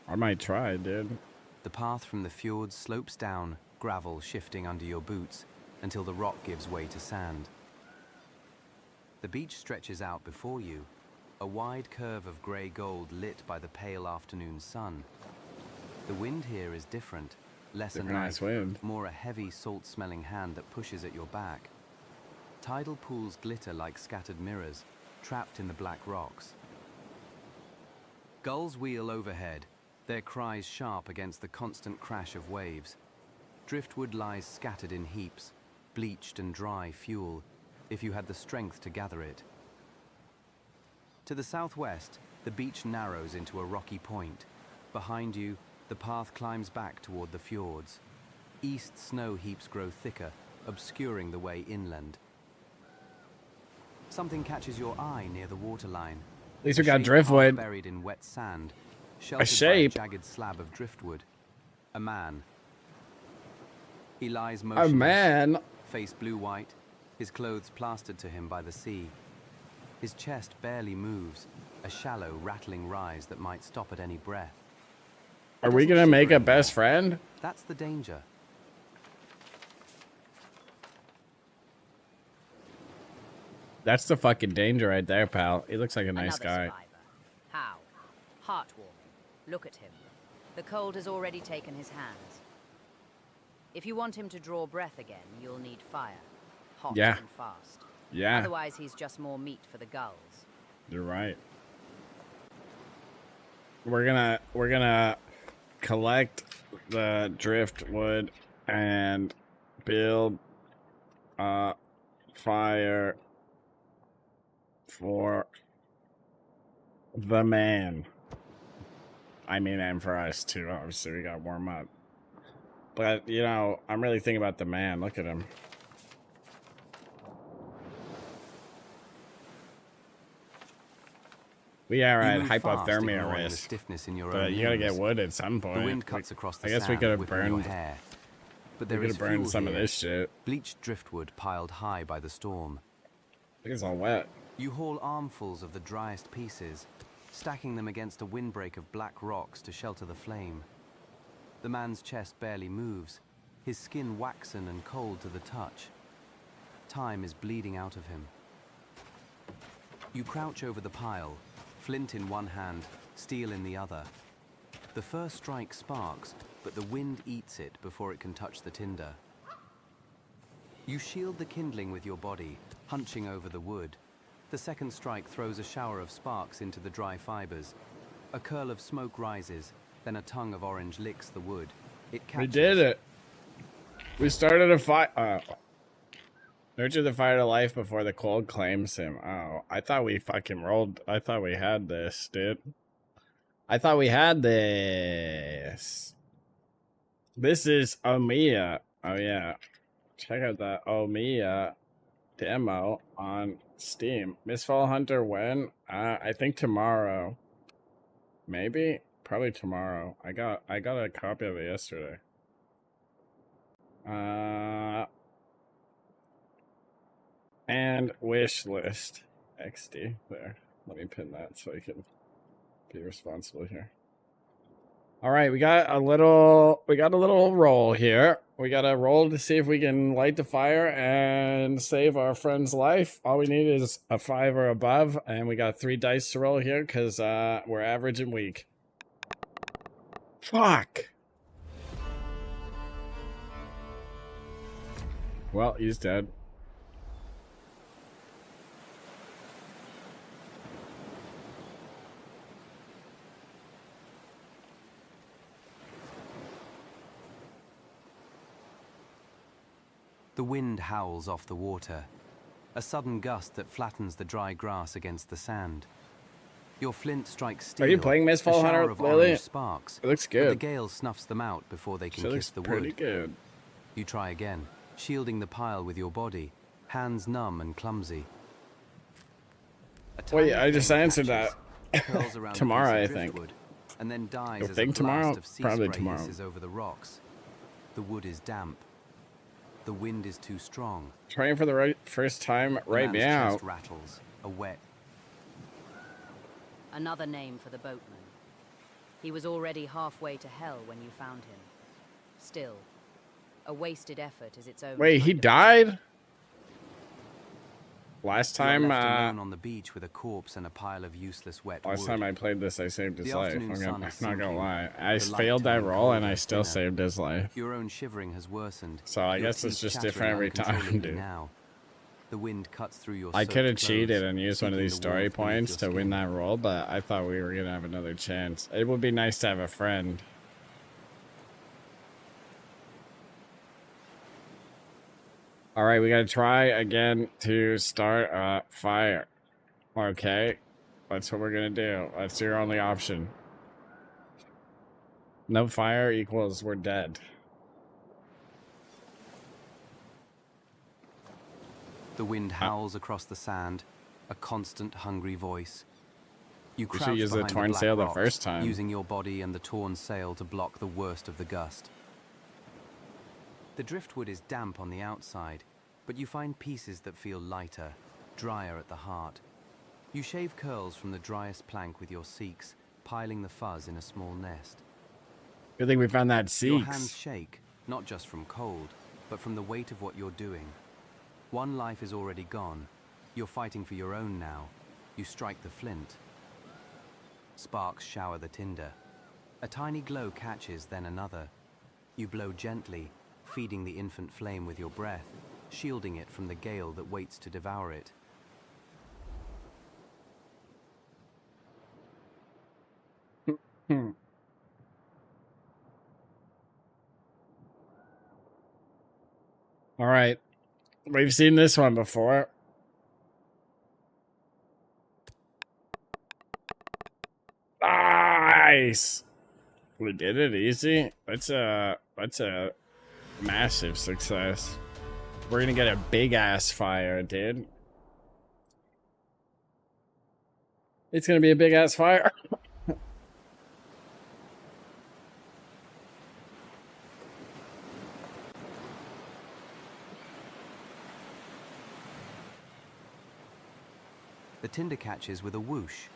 I might try, dude. The path from the fjord slopes down, gravel shifting under your boots, until the rock gives way to sand. The beach stretches out before you, a wide curve of grey gold lit by the pale afternoon sun. The wind here is different, less a Different knife, ass wind. more a heavy salt-smelling hand that pushes at your back. Tidal pools glitter like scattered mirrors, trapped in the black rocks. Gulls wheel overhead, their cries sharp against the constant crash of waves. Driftwood lies scattered in heaps, bleached and dry fuel, if you had the strength to gather it. To the southwest, the beach narrows into a rocky point. Behind you, the path climbs back toward the fjords. East snow heaps grow thicker, obscuring the way inland. Something catches your eye near the waterline. At least we A got shape driftwood. half buried in wet sand, sheltered shape. by a jagged slab of driftwood. A man. He lies A motionless, man. face blue-white, his clothes plastered to him by the sea. His chest barely moves, a shallow, rattling rise that might stop at any breath. Are we gonna make a best friend? That's the danger. That's the fucking danger right there, pal. He looks like a nice Another guy. survivor. How? Heartwarming. Look at him. The cold has already taken his hands. If you want him to draw breath again, you'll need fire. Hot Yeah. and fast. Yeah, Otherwise, he's just more meat for the gulls. you're right. We're gonna collect the driftwood and build a fire for the man. I mean, and for us too. Obviously, we gotta warm up. But you know, I'm really thinking about the man. Look at him. We are You at move fast, hypothermia ignoring the risk. stiffness in your But own you gotta get limbs. wood at some point. The wind cuts across the I guess we sand, could have whipping your burned. hair. But We there could is have burned fuel some of here, this shit. bleached driftwood piled high by the storm. It's all wet. You haul armfuls of the driest pieces, stacking them against a windbreak of black rocks to shelter the flame. The man's chest barely moves, his skin waxen and cold to the touch. Time is bleeding out of him. You crouch over the pile, flint in one hand, steel in the other. The first strike sparks, but the wind eats it before it can touch the tinder. You shield the kindling with your body, hunching over the wood. The second strike throws a shower of sparks into the dry fibers. A curl of smoke rises, then a tongue of orange licks the wood. It catches. We did it. We started a fire. Nurture the fire to life before the cold claims him. Oh, I thought we fucking rolled. I thought we had this, dude. I thought we had this. This is Omiya. Oh, yeah. Check out that Omiya demo on Steam. Mistfall Hunter when? I think tomorrow. Maybe? Probably tomorrow. I got a copy of it yesterday. And wish list XD there. Let me pin that so I can be responsible here. All right, we got a little roll here. We got a roll to see if we can light the fire and save our friend's life. All we need is a 5 or above, and we got 3 dice to roll here because we're average and weak. Fuck. Well, he's dead. The wind howls off the water, a sudden gust that flattens the dry grass against the sand. Your flint strikes steel. Are you playing Mistfall a shower Hunter, of Lily? orange sparks. It looks But the good. gale snuffs them out before they can She kiss looks the pretty wood. good. You try again, shielding the pile with your body, hands numb and clumsy. A Wait, tiny I just flame answered catches, that. curls around a Tomorrow, piece I of think. driftwood, and then dies You as think a tomorrow? blast of sea Probably spray tomorrow. hisses over the rocks. The wood is damp. The wind is too strong. Trying for the first time The right man's now. chest rattles, a wet. Another name for the boatman. He was already halfway to hell when you found him. Still, a wasted effort is its own. Wait, he kind of died? Last You are time, left alone on the beach with a corpse and a pile of useless wet last wood. time I played this, I saved his The life. afternoon sun I'm is not gonna sinking. lie. I The light failed that turning roll and colder I and still thinner. saved his life. Your own shivering has worsened. So I Your guess it's teeth just different chattering every time, uncontrollably dude. Now. The wind cuts through your I soaked could have cheated clothes, and used one of seeking these the story warmth beneath points your to win skin. that roll, but I thought we were gonna have another chance. It would be nice to have a friend. All right, we gotta try again to start a fire. Okay, that's what we're gonna do. That's your only option. No fire equals we're dead. The wind howls across the sand, a constant hungry voice. You We should crouch use the behind torn black sail the rocks, first time. using your body and the torn sail to block the worst of the gust. The driftwood is damp on the outside, but you find pieces that feel lighter, drier at the heart. You shave curls from the driest plank with your seeks, piling the fuzz in a small nest. Good thing we found that Your hands Seeks. shake, not just from cold, but from the weight of what you're doing. One life is already gone. You're fighting for your own now. You strike the flint. Sparks shower the tinder. A tiny glow catches, then another. You blow gently, feeding the infant flame with your breath, shielding it from the gale that waits to devour it. All right. We've seen this one before. Nice. We did it easy. That's a massive success. We're gonna get a big ass fire, dude. It's gonna be a big ass fire. The tinder catches with a whoosh,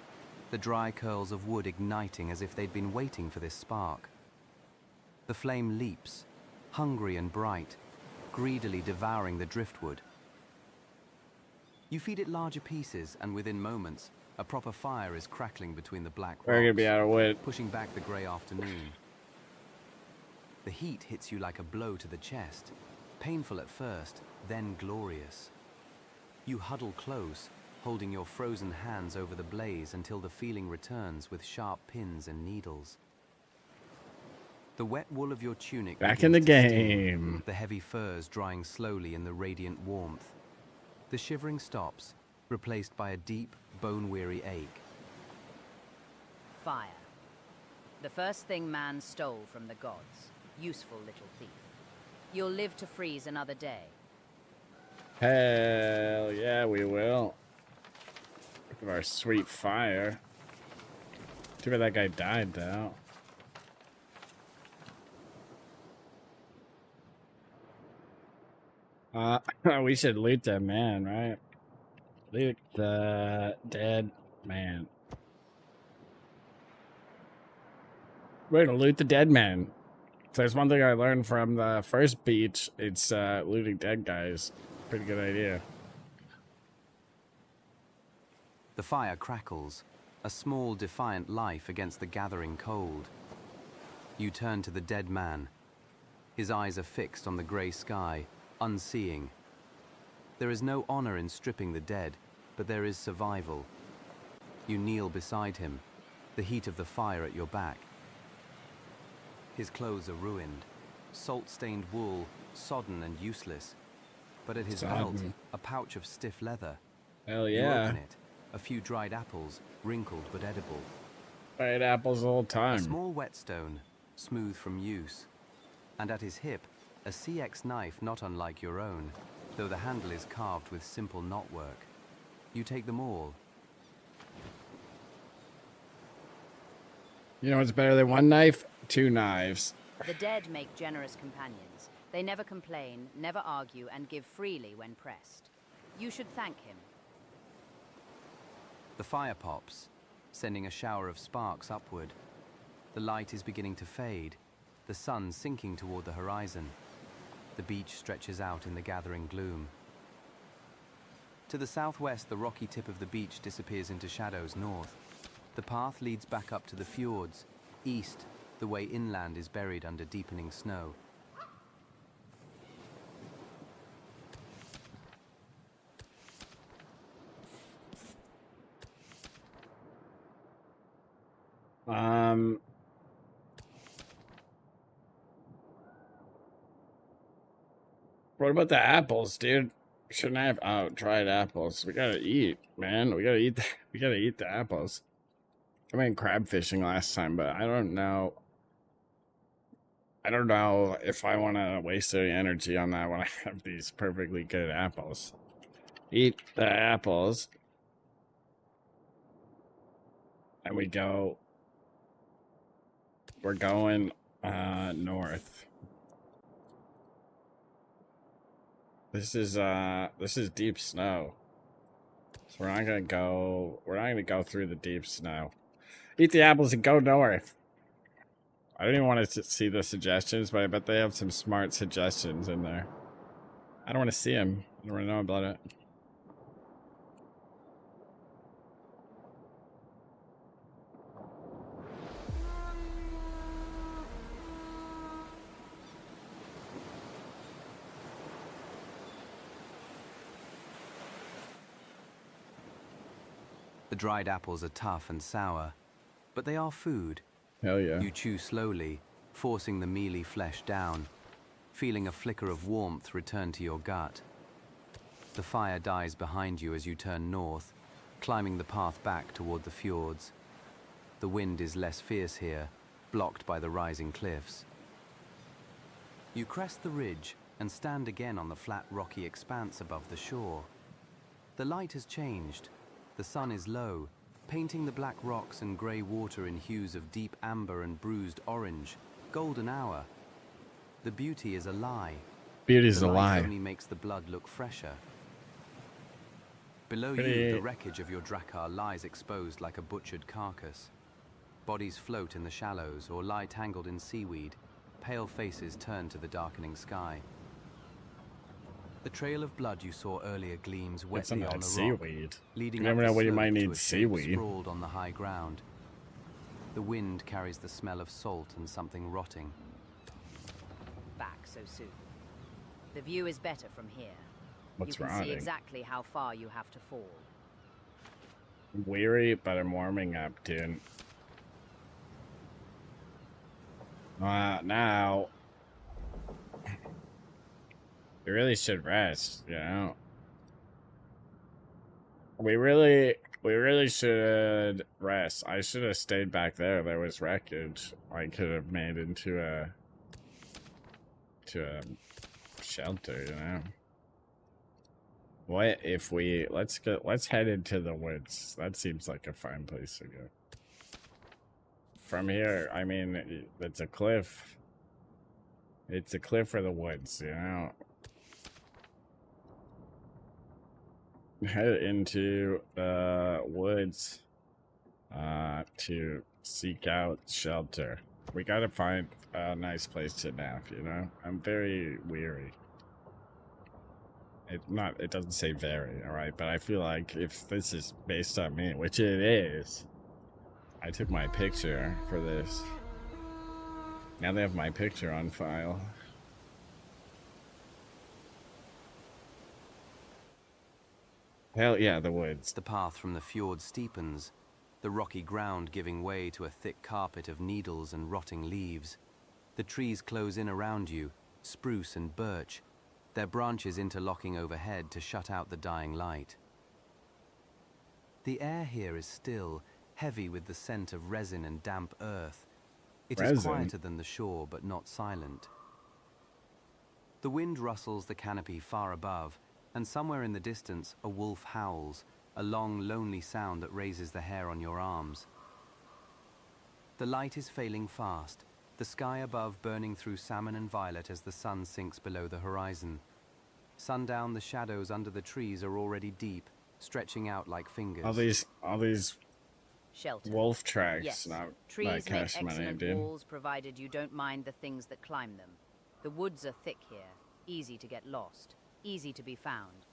the dry curls of wood igniting as if they'd been waiting for this spark. The flame leaps, hungry and bright, greedily devouring the driftwood. You feed it larger pieces, and within moments, a proper fire is crackling between the black rocks, We're gonna be out of wood. pushing back the grey afternoon. The heat hits you like a blow to the chest, painful at first, then glorious. You huddle close, holding your frozen hands over the blaze until the feeling returns with sharp pins and needles. The wet wool of your tunic Back in the begins to sting, game. the heavy furs drying slowly in the radiant warmth. The shivering stops, replaced by a deep, bone-weary ache. Fire. The first thing man stole from the gods. Useful little thief. You'll live to freeze another day. Hell yeah, we will. Look at our sweet fire. Too bad that guy died, though. We should loot that man, right? Loot the dead man. We're gonna loot the dead man. So there's one thing I learned from the first beach. It's looting dead guys. Pretty good idea. The fire crackles, a small, defiant life against the gathering cold. You turn to the dead man. His eyes are fixed on the grey sky, unseeing. There is no honor in stripping the dead, but there is survival. You kneel beside him, the heat of the fire at your back. His clothes are ruined, salt-stained wool, sodden and useless. But at his belt, a pouch of stiff leather. Hell You yeah. open it, a few dried apples, wrinkled but edible. Fried apples the whole A time. small whetstone, smooth from use. And at his hip, a CX knife not unlike your own, though the handle is carved with simple knotwork. You take them all. You know what's better than one knife? Two knives. The dead make generous companions. They never complain, never argue, and give freely when pressed. You should thank him. The fire pops, sending a shower of sparks upward. The light is beginning to fade, the sun sinking toward the horizon. The beach stretches out in the gathering gloom. To the southwest, the rocky tip of the beach disappears into shadows north. The path leads back up to the fjords. East, the way inland is buried under deepening snow. What about the apples, dude? Shouldn't I have dried apples? We gotta eat, man. We gotta eat. We gotta eat the apples. I went crab fishing last time, but I don't know. I don't know if I want to waste any energy on that when I have these perfectly good apples. Eat the apples, and we go. We're going north. This is deep snow. So we're not gonna go through the deep snow. Eat the apples and go north. I don't even want to see the suggestions, but I bet they have some smart suggestions in there. I don't want to see them. I don't want to know about it. The dried apples are tough and sour, but they are food. Hell yeah. You chew slowly, forcing the mealy flesh down, feeling a flicker of warmth return to your gut. The fire dies behind you as you turn north, climbing the path back toward the fjords. The wind is less fierce here, blocked by the rising cliffs. You crest the ridge and stand again on the flat rocky expanse above the shore. The light has changed. The sun is low, painting the black rocks and grey water in hues of deep amber and bruised orange, golden hour. The beauty is a lie. Beauty's a The lie. light only makes the blood look fresher. Below you, the wreckage of your drakkar lies exposed like a butchered carcass. Bodies float in the shallows or lie tangled in seaweed. Pale faces turn to the darkening sky. The trail of blood you saw earlier gleams Get some wetly of on that the rock, seaweed. leading You never up know the when you slope might to need a shape seaweed. sprawled on the high ground. The wind carries the smell of salt and something rotting. Back so soon. The view is better from here. What's you can rotting? see exactly how far you have to fall. Weary, but I'm warming up, dude. Now we really should rest, you know. We really should rest. I should have stayed back there. There was wreckage I could have made into a shelter, you know. What if we let's head into the woods. That seems like a fine place to go. From here, I mean, it's a cliff. It's a cliff or the woods, you know. Head into the woods to seek out shelter. We gotta find a nice place to nap, you know. I'm very weary. It doesn't say very, alright, but I feel like if this is based on me, which it is, I took my picture for this. Now they have my picture on file. Hell yeah, the woods. The path from the fjord steepens, the rocky ground giving way to a thick carpet of needles and rotting leaves. The trees close in around you, spruce and birch, their branches interlocking overhead to shut out the dying light. The air here is still, heavy with the scent of resin and damp earth. It is quieter than the shore, but not silent. The wind rustles the canopy far above, and somewhere in the distance a wolf howls, a long, lonely sound that raises the hair on your arms. The light is failing fast, the sky above burning through salmon and violet as the sun sinks below the horizon. Sundown, the shadows under the trees are already deep, stretching out like fingers. All these Shelter. wolf tracks, Yes. not Trees make cash money, excellent dude. walls provided you don't mind the things that climb them. The woods are thick here, easy to get lost, easy to be found.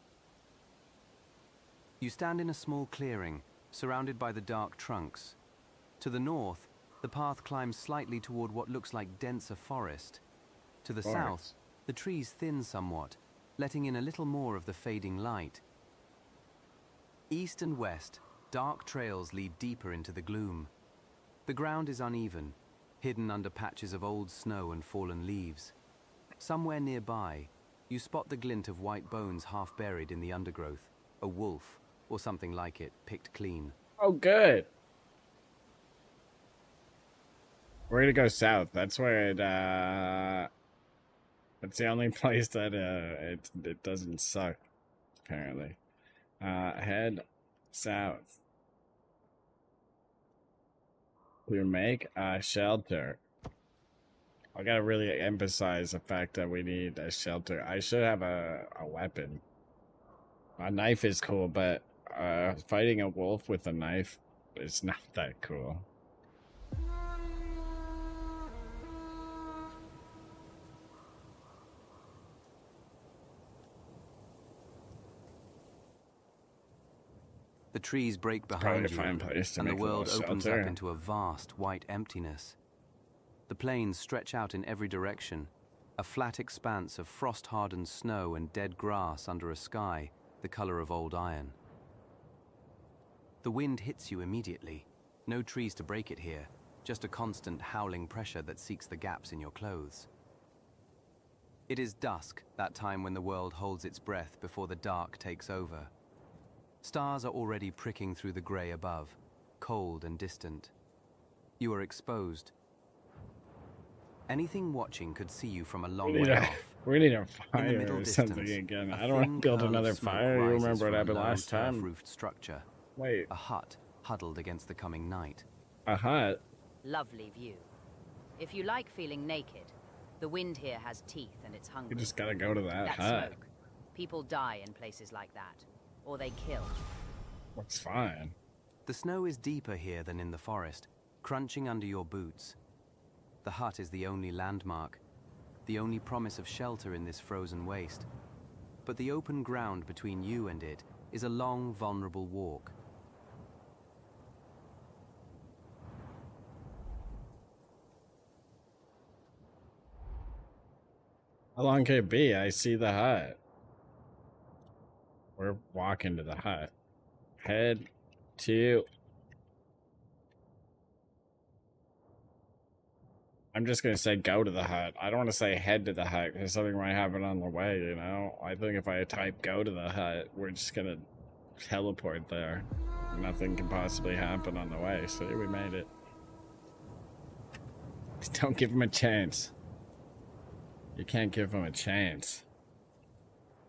You stand in a small clearing, surrounded by the dark trunks. To the north, the path climbs slightly toward what looks like denser forest. To the south, the trees thin somewhat, letting in a little more of the fading light. East and west, dark trails lead deeper into the gloom. The ground is uneven, hidden under patches of old snow and fallen leaves. Somewhere nearby, you spot the glint of white bones half buried in the undergrowth, a wolf, or something like it, picked clean. Oh, good. We're gonna go south. That's where it, it's the only place that, it doesn't suck, apparently. Head south. We make a shelter. I gotta really emphasize the fact that we need a shelter. I should have a weapon. A knife is cool, but fighting a wolf with a knife is not that cool. The trees break Probably behind a you, fine place to and the make a world little opens shelter. up into a vast white emptiness. The plains stretch out in every direction, a flat expanse of frost-hardened snow and dead grass under a sky the color of old iron. The wind hits you immediately. No trees to break it here, just a constant howling pressure that seeks the gaps in your clothes. It is dusk, that time when the world holds its breath before the dark takes over. Stars are already pricking through the grey above, cold and distant. You are exposed. Anything watching could see you from a long way off. We need a In the fire middle or something distance, again. a I don't want thin to build curl of another smoke fire. You rises remember what from a happened low last time? turf-roofed structure. Wait, A hut huddled against the coming night. a hut? Lovely view. If you like feeling naked, the wind here has teeth and it's hungry. You just gotta go to that That's hut. smoke. People die in places like that. Or they kill. Looks fine. The snow is deeper here than in the forest, crunching under your boots. The hut is the only landmark, the only promise of shelter in this frozen waste. But the open ground between you and it is a long, vulnerable walk. How long can it be? I see the hut. We're walking to the hut. Head to... I'm just gonna say go to the hut. I don't want to say head to the hut because something might happen on the way, you know? I think if I type go to the hut, we're just gonna teleport there. Nothing can possibly happen on the way. See, we made it. Just don't give him a chance. You can't give him a chance.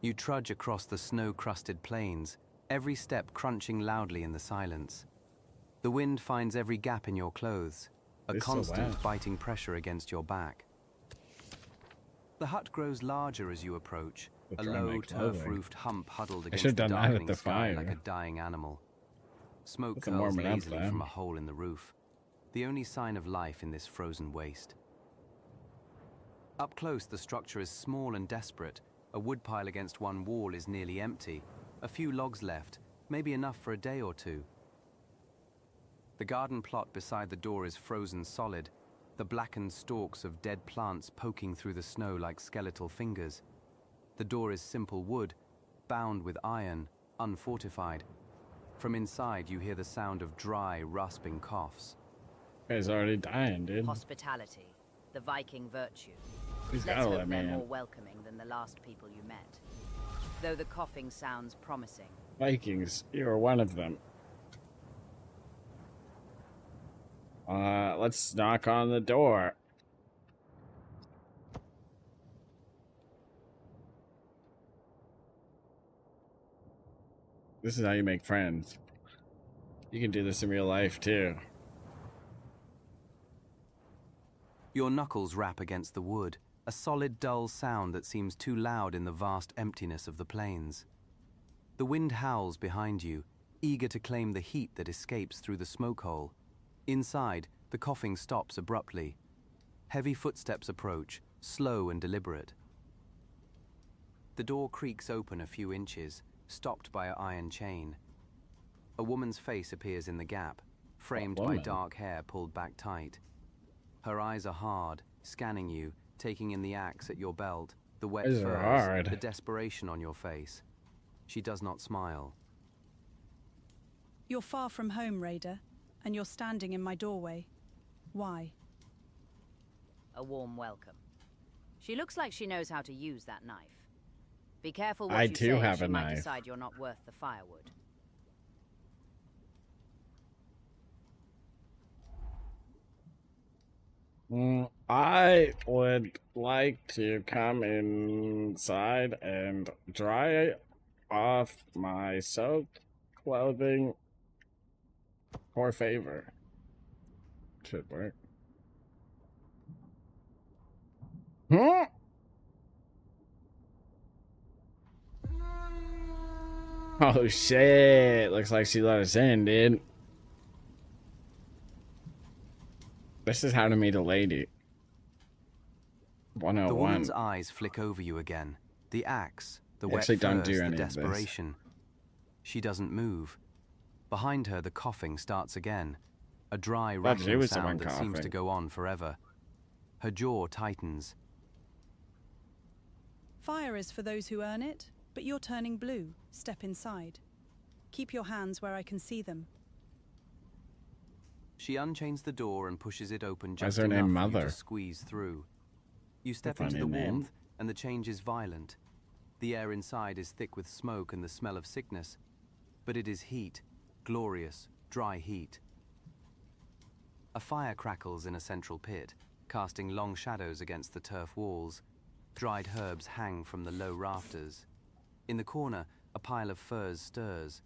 You trudge across the snow-crusted plains, every step crunching loudly in the silence. The wind finds every gap in your clothes, a It's so constant wet. biting pressure against your back. The hut grows larger as you approach, They're a trying to low make clothing. turf-roofed hump huddled I against should've the done that at darkening the sky fire. like a dying animal. Smoke It's a curls warming up lazily then. from a hole in the roof, the only sign of life in this frozen waste. Up close, the structure is small and desperate. A woodpile against one wall is nearly empty. A few logs left, maybe enough for a day or two. The garden plot beside the door is frozen solid, the blackened stalks of dead plants poking through the snow like skeletal fingers. The door is simple wood, bound with iron, unfortified. From inside, you hear the sound of dry, rasping coughs. Guy's already dying, dude. Hospitality, the Viking virtue. He's Let's gotta hope let me they're in. more welcoming than the last people you met. Though the coughing sounds promising. Vikings, you're one of them. Let's knock on the door. This is how you make friends. You can do this in real life, too. Your knuckles rap against the wood, a solid, dull sound that seems too loud in the vast emptiness of the plains. The wind howls behind you, eager to claim the heat that escapes through the smoke hole. Inside, the coughing stops abruptly. Heavy footsteps approach, slow and deliberate. The door creaks open a few inches, stopped by an iron chain. A woman's face appears in the gap, framed by woman? dark hair pulled back tight. Her eyes are hard, scanning you, taking in the axe at your belt, the wet Eyes are furs, hard. the desperation on your face. She does not smile. You're far from home, Raider, and you're standing in my doorway. Why? A warm welcome. She looks like she knows how to use that knife. Be careful what I you do say, have she a might knife. decide you're not worth the firewood. I would like to come inside and dry off my soaked clothing for favor. Should work. Hmm? Oh shit. Looks like she let us in, dude. This is how to meet a lady. The 101. woman's eyes flick over you again. The axe, the wet Actually don't furs, do the any of this. desperation. She doesn't move. Behind her, the coughing starts again. A dry, Thought she rattling was the one sound that seems to coughing. go on forever. Her jaw tightens. Fire is for those who earn it, but you're turning blue. Step inside. Keep your hands where I can see them. She unchains the door and pushes it open Why's just her enough name for you Mother? to squeeze through. You step Funny into the name. warmth, and the change is violent. The air inside is thick with smoke and the smell of sickness. But it is heat, glorious, dry heat. A fire crackles in a central pit, casting long shadows against the turf walls. Dried herbs hang from the low rafters. In the corner, a pile of furs stirs.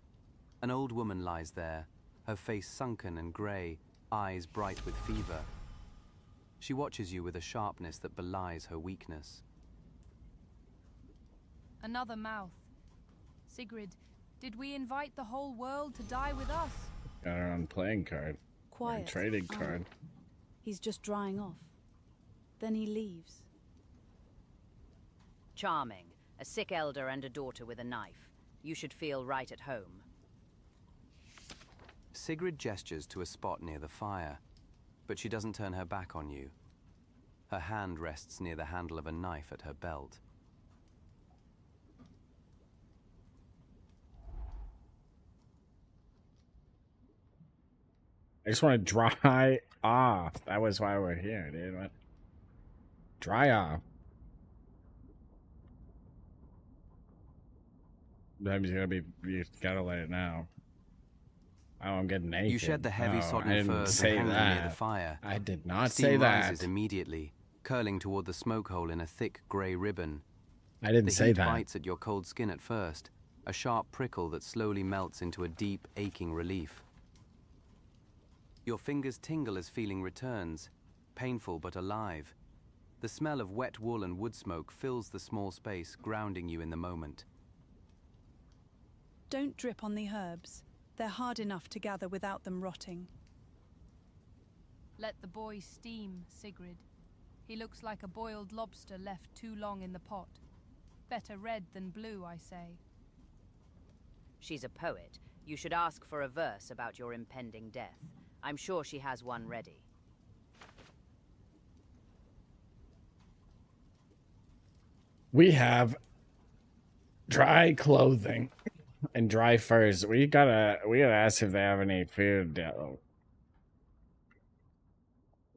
An old woman lies there, her face sunken and grey, eyes bright with fever. She watches you with a sharpness that belies her weakness. Another mouth. Sigrid, did we invite the whole world to die with us? Got her on playing card. Quiet. Trading card. He's just drying off. Then he leaves. Charming. A sick elder and a daughter with a knife. You should feel right at home. Sigrid gestures to a spot near the fire, but she doesn't turn her back on you. Her hand rests near the handle of a knife at her belt. I just want to dry off. That was why we're here, dude. What? Dry off. Sometimes you gotta let it know. Oh, I'm getting naked. You shed the heavy No, sodden I didn't furs say and hang them near the that. fire. I did not Steam say that. rises immediately, curling toward the smoke hole in a thick grey ribbon. I didn't the say heat that. bites at your cold skin at first, a sharp prickle that slowly melts into a deep, aching relief. Your fingers tingle as feeling returns, painful but alive. The smell of wet wool and wood smoke fills the small space, grounding you in the moment. Don't drip on the herbs. They're hard enough to gather without them rotting. Let the boy steam, Sigrid. He looks like a boiled lobster left too long in the pot. Better red than blue, I say. She's a poet. You should ask for a verse about your impending death. I'm sure she has one ready. We have dry clothing and dry furs. We gotta ask if they have any food.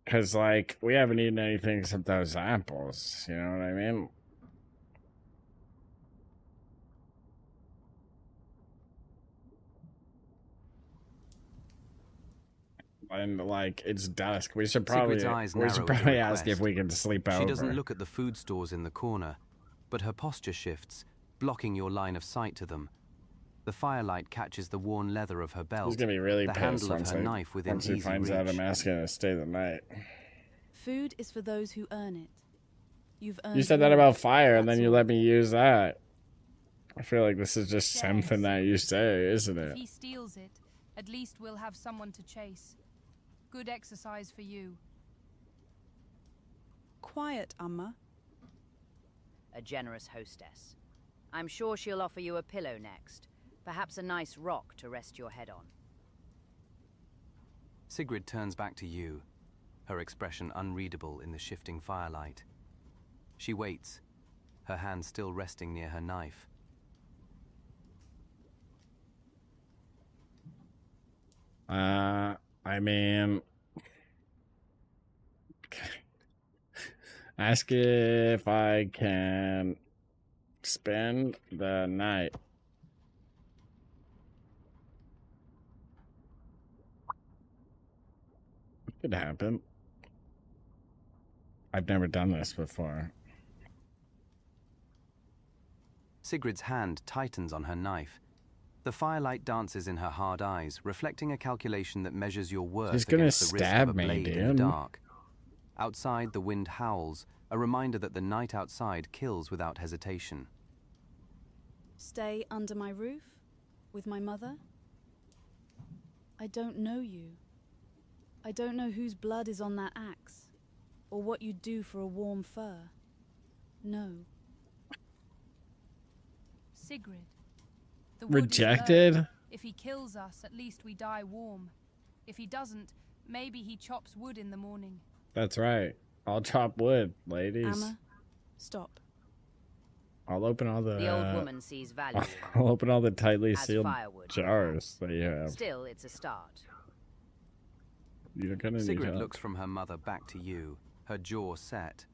Cause like we haven't eaten anything except those apples. You know what I mean? And like it's dusk. We should probably Sigrid's eyes narrow at your ask if request. we can sleep over. She doesn't look at the food stores in the corner, but her posture shifts, blocking your line of sight to them. The firelight catches the worn leather of her belt, She's gonna be really the pissed handle of once, her knife within once she easy finds reach. out I'm asking her to stay the night. Food is for those who earn it. You've earned. You said that more, about fire, and that's then you all. let me use that. I feel like this is just Yes. something that you say, isn't If it? he steals it, at least we'll have someone to chase. Good exercise for you. Quiet, Amma. A generous hostess. I'm sure she'll offer you a pillow next. Perhaps a nice rock to rest your head on. Sigrid turns back to you, her expression unreadable in the shifting firelight. She waits, her hand still resting near her knife. I mean, ask if I can spend the night. Could happen. I've never done this before. Sigrid's hand tightens on her knife. The firelight dances in her hard eyes, reflecting a calculation that measures your worth She's gonna against the risk of stab a me, blade in the dude. dark. Outside, the wind howls, a reminder that the night outside kills without hesitation. Stay under my roof? With my mother? I don't know you. I don't know whose blood is on that axe, or what you'd do for a warm fur. No. Sigrid. The wood is Rejected? low. If he kills us, at least we die warm. If he doesn't, maybe he chops wood in the morning. That's right. I'll chop wood, ladies. Amma, stop. I'll open all the. The old woman sees value. I'll open all the tightly As sealed firewood, jars that you have. Still, it's a start. You're gonna need Sigrid help. looks from her mother back to you, her jaw set.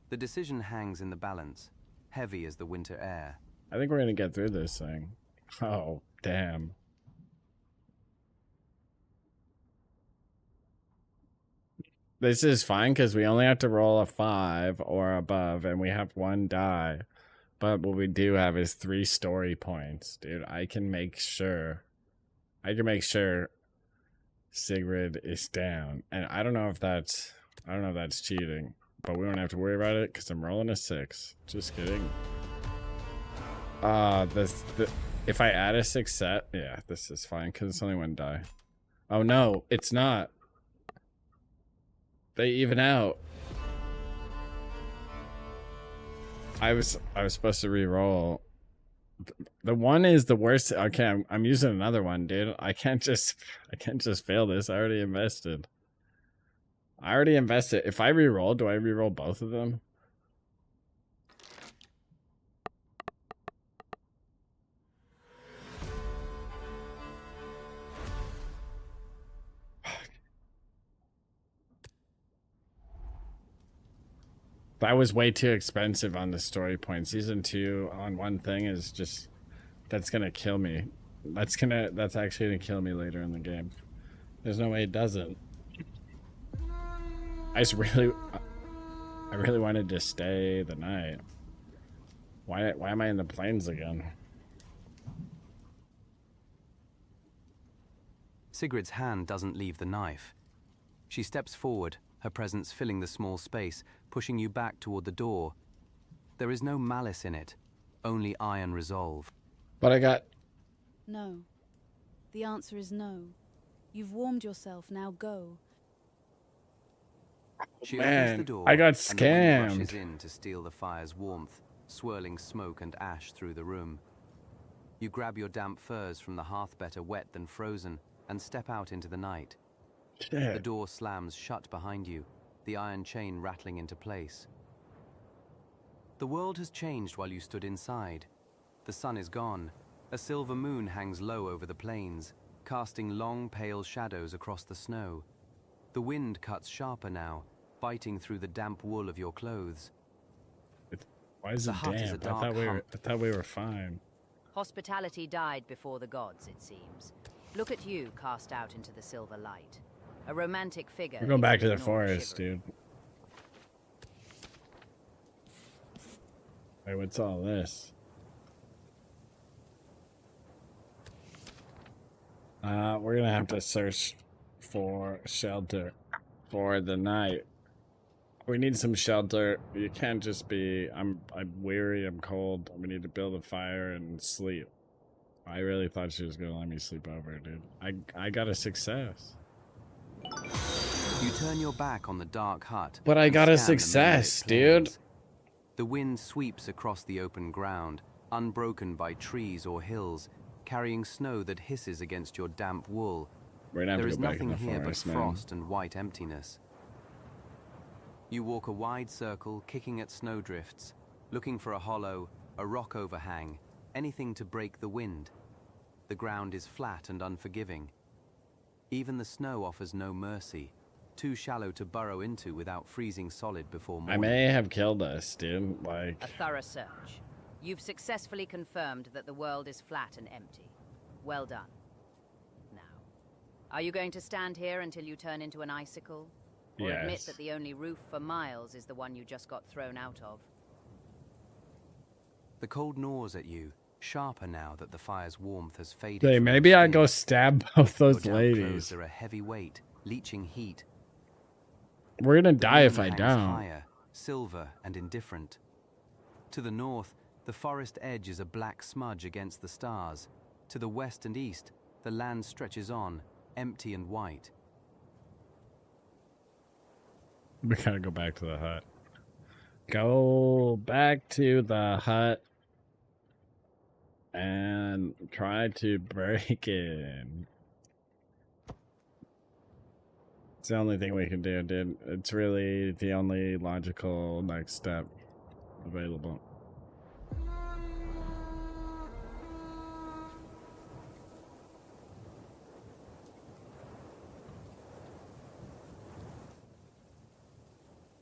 The decision hangs in the balance, heavy as the winter air. I think we're gonna get through this thing. Oh, damn. This is fine because we only have to roll a 5 or above, and we have 1 die. But what we do have is 3 story points, dude. I can make sure Sigrid is down, and I don't know if that's cheating, but we don't have to worry about it because I'm rolling a 6. Just kidding. If I add a 6 set, yeah, this is fine because it's only 1 die. Oh no, it's not. They even out. I was supposed to re-roll. The 1 is the worst. Okay, I'm using another one, dude. I can't just fail this. I already invested. If I re-roll, do I re-roll both of them? That was way too expensive on the story point. Season 2 on one thing is just, that's gonna kill me. That's actually gonna kill me later in the game. There's no way it doesn't. I really wanted to stay the night. Why am I in the plains again? Sigrid's hand doesn't leave the knife. She steps forward, her presence filling the small space, pushing you back toward the door. There is no malice in it, only iron resolve. But I got... No. The answer is no. You've warmed yourself, now go. She Man, opens the door, I got and the wind scammed. rushes in to steal the fire's warmth, swirling smoke and ash through the room. You grab your damp furs from the hearth, better wet than frozen, and step out into the night. Shit. The door slams shut behind you, the iron chain rattling into place. The world has changed while you stood inside. The sun is gone. A silver moon hangs low over the plains, casting long, pale shadows across the snow. The wind cuts sharper now, biting through the damp wool of your clothes. Why is The it hut is a damp? dark I thought we were fine. Hospitality died before the gods, it seems. Look at you cast out into the silver light. A romantic figure. We're going back to the ignored forest, shivering. dude. Hey, what's all this? We're gonna have to search for shelter for the night. We need some shelter. You can't just be, I'm weary, I'm cold. We need to build a fire and sleep. I really thought she was gonna let me sleep over, dude. I got a success. You turn your back on the dark hut. But I and got a scan the success, moonlit dude. plains. The wind sweeps across the open ground, unbroken by trees or hills, carrying snow that hisses against your damp wool. We're gonna have There to is go back in nothing the here forest, but man. frost and white emptiness. You walk a wide circle, kicking at snowdrifts, looking for a hollow, a rock overhang, anything to break the wind. The ground is flat and unforgiving. Even the snow offers no mercy, too shallow to burrow into without freezing solid before morning. I may have killed us, dude. Like, A thorough search. You've successfully confirmed that the world is flat and empty. Well done. Now, are you going to stand here until you turn into an icicle? Or admit yes. that the only roof for miles is the one you just got thrown out of? The cold gnaws at you, sharper now that the fire's warmth has faded. Hey, from maybe your I skin. go stab both those Your damp clothes ladies. are a heavy weight, leaching heat. We're gonna The die if moon I hangs don't. higher, silver and indifferent. To the north, the forest edge is a black smudge against the stars. To the west and east, the land stretches on, empty and white. We gotta go back to the hut. Go back to the hut and try to break in. It's the only thing we can do, dude. It's really the only logical next step available.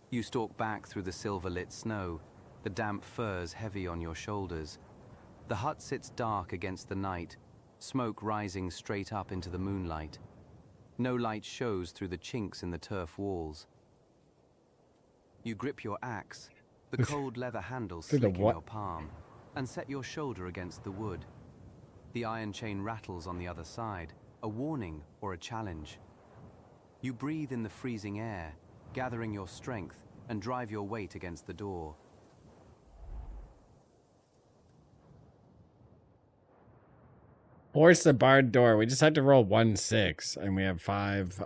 You stalk back through the silver-lit snow, the damp furs heavy on your shoulders. The hut sits dark against the night, smoke rising straight up into the moonlight. No light shows through the chinks in the turf walls. You grip your axe, the cold leather handle slick in your palm, and set your shoulder against the wood. The iron chain rattles on the other side, a warning or a challenge. You breathe in the freezing air, gathering your strength, and drive your weight against the door. Force the barred door. We just had to roll 1-6, and we have 5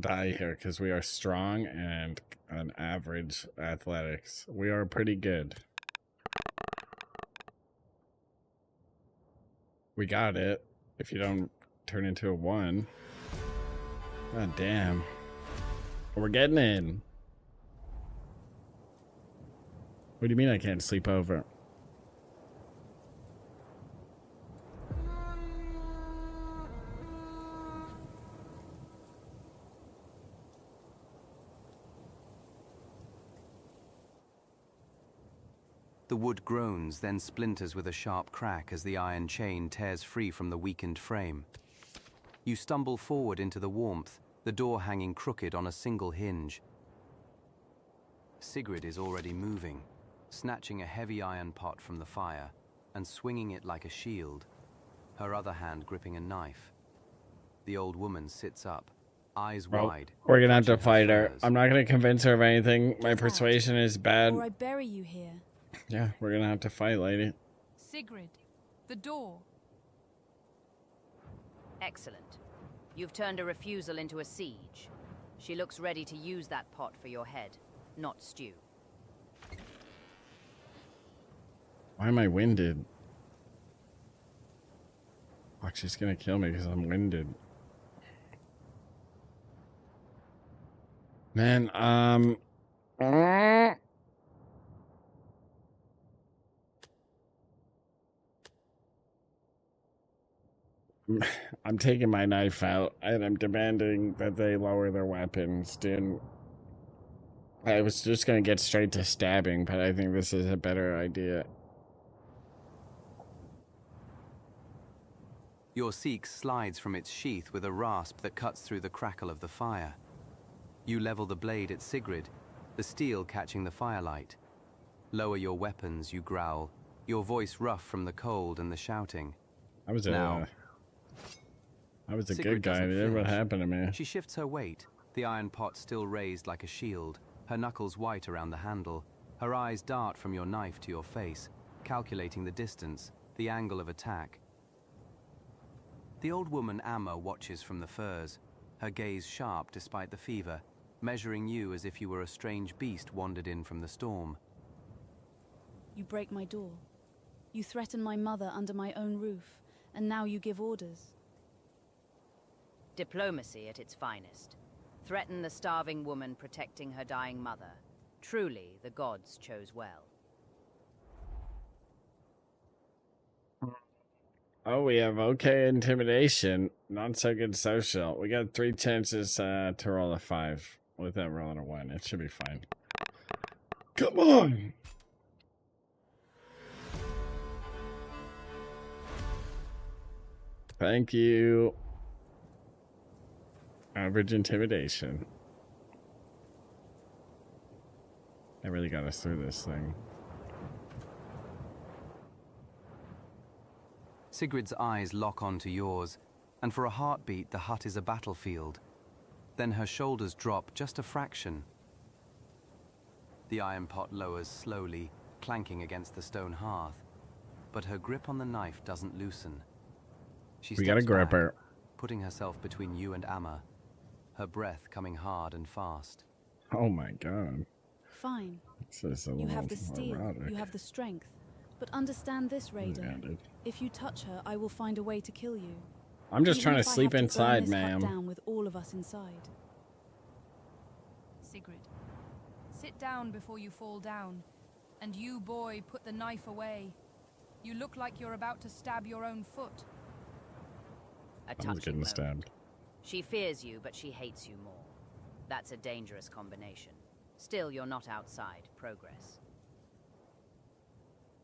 die here because we are strong and an average athletics. We are pretty good. We got it. If you don't turn into a 1. God damn. We're getting in. What do you mean I can't sleep over? The wood groans, then splinters with a sharp crack as the iron chain tears free from the weakened frame. You stumble forward into the warmth, the door hanging crooked on a single hinge. Sigrid is already moving, snatching a heavy iron pot from the fire and swinging it like a shield, her other hand gripping a knife. The old woman sits up, eyes wide. We're gonna have to fight her. I'm not gonna convince her of anything. My persuasion is bad. Or I bury you here. Yeah, we're gonna have to fight, lady. Sigrid, the door. Excellent. You've turned a refusal into a siege. She looks ready to use that pot for your head, not stew. Why am I winded? Fuck, she's gonna kill me because I'm winded. Man, I'm taking my knife out and I'm demanding that they lower their weapons, dude. I was just gonna get straight to stabbing, but I think this is a better idea. Your Sikh slides from its sheath with a rasp that cuts through the crackle of the fire. You level the blade at Sigrid, the steel catching the firelight. Lower your weapons, you growl, your voice rough from the cold and the shouting. I was a good guy, dude. What happened to me? She shifts her weight, the iron pot still raised like a shield, her knuckles white around the handle. Her eyes dart from your knife to your face, calculating the distance, the angle of attack. The old woman Amma watches from the furs, her gaze sharp despite the fever, measuring you as if you were a strange beast wandered in from the storm. You break my door. You threaten my mother under my own roof, and now you give orders. Diplomacy at its finest. Threaten the starving woman protecting her dying mother. Truly, the gods chose well. Oh, we have okay intimidation, not so good social. We got 3 chances to roll a 5 without rolling a 1. It should be fine. Come on! Thank you. Average intimidation. That really got us through this thing. Sigrid's eyes lock onto yours, and for a heartbeat the hut is a battlefield. Then her shoulders drop just a fraction. The iron pot lowers slowly, clanking against the stone hearth, but her grip on the knife doesn't loosen. She We gotta steps grip back, her. putting herself between you and Amma, her breath coming hard and fast. Oh my god. Fine. This is a You little have the steel, erotic. you have the strength. But understand this, Raider. Yeah, dude. If you touch her, I will find a way to kill you. I'm just Even trying to if I have sleep burn inside, this hut ma'am. down with all of us inside. Sigrid, sit down before you fall down. And you, boy, put the knife away. You look like you're about to stab your own foot. A I'm touching getting moment. stabbed. She fears you, but she hates you more. That's a dangerous combination. Still, you're not outside. Progress.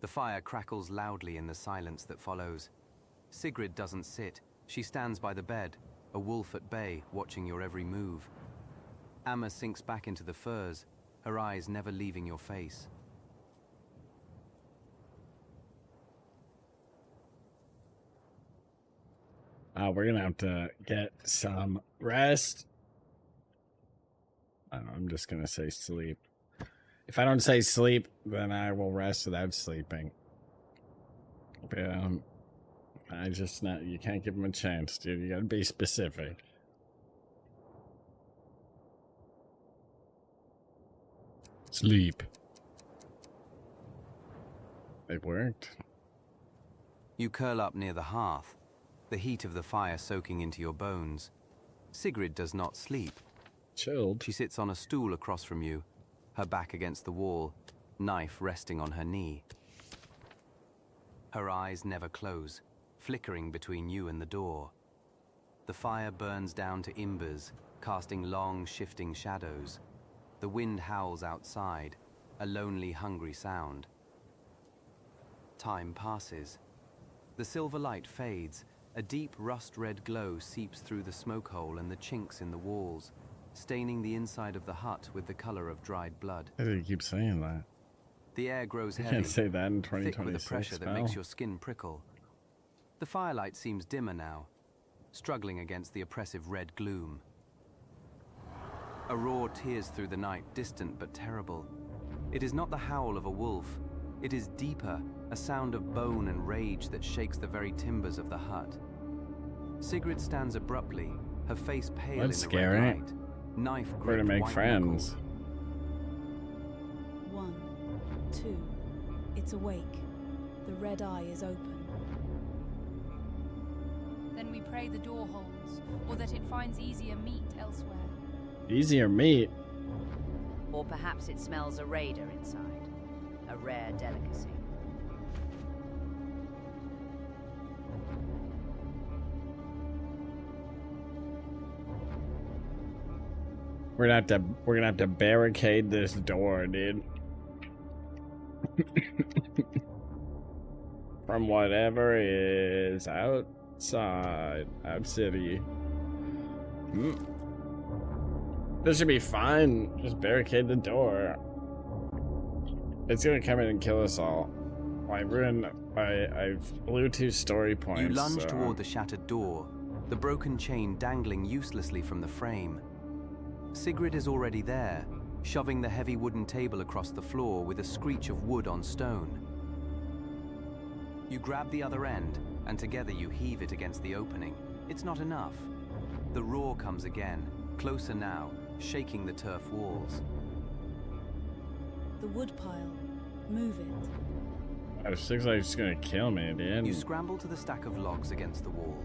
The fire crackles loudly in the silence that follows. Sigrid doesn't sit. She stands by the bed, a wolf at bay, watching your every move. Amma sinks back into the furs, her eyes never leaving your face. We're gonna have to get some rest. I don't know, I'm just gonna say sleep. If I don't say sleep, then I will rest without sleeping. But, I just not. You can't give him a chance, dude. You gotta be specific. Sleep. It worked. You curl up near the hearth, the heat of the fire soaking into your bones. Sigrid does not sleep. Chilled. She sits on a stool across from you, her back against the wall, knife resting on her knee. Her eyes never close, flickering between you and the door. The fire burns down to embers, casting long, shifting shadows. The wind howls outside, a lonely, hungry sound. Time passes. The silver light fades. A deep rust-red glow seeps through the smoke hole and the chinks in the walls, staining the inside of the hut with the color of dried blood. Why do you keep saying that? The air grows You heavy, can't say that in thick with a 2026, pressure that pal. makes your skin prickle. The firelight seems dimmer now, struggling against the oppressive red gloom. A roar tears through the night, distant but terrible. It is not the howl of a wolf. It is deeper, a sound of bone and rage that shakes the very timbers of the hut. Sigrid stands abruptly, her face pale That's in the scary. red light. Knife We're gonna gripped, make white friends. knuckled. 1, 2. It's awake. The red eye is open. Then we pray the door holds, or that it finds easier meat elsewhere. Easier meat. Or perhaps it smells a raider inside. A rare delicacy. We're gonna have to barricade this door, dude. From whatever is outside. Out city. This should be fine. Just barricade the door. It's gonna come in and kill us all. I blew 2 story points. You lunge so. toward the shattered door, the broken chain dangling uselessly from the frame. Sigrid is already there, shoving the heavy wooden table across the floor with a screech of wood on stone. You grab the other end, and together you heave it against the opening. It's not enough. The roar comes again, closer now, shaking the turf walls. The wood pile. Move it. It looks like it's gonna kill me, dude. You scramble to the stack of logs against the wall,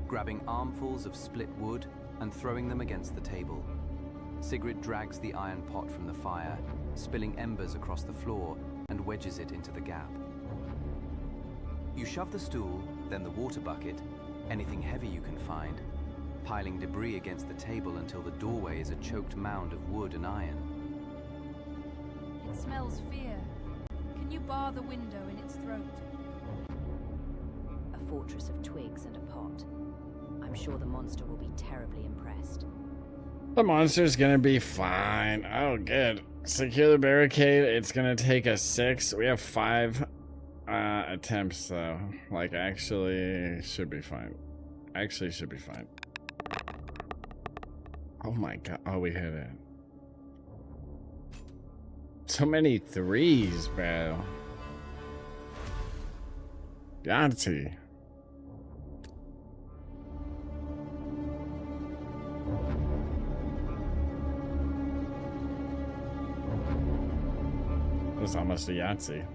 grabbing armfuls of split wood and throwing them against the table. Sigrid drags the iron pot from the fire, spilling embers across the floor, and wedges it into the gap. You shove the stool, then the water bucket, anything heavy you can find, piling debris against the table until the doorway is a choked mound of wood and iron. It smells fear. Can you bar the window in its throat? A fortress of twigs and a pot. I'm sure the monster will be terribly impressed. The monster's gonna be fine. Oh, good. Secure the barricade. It's gonna take us 6. We have 5 attempts, though. Like, actually, should be fine. Actually, should be fine. Oh my god. Oh, we hit it. So many threes, bro. Yahtzee. That's almost a Yahtzee.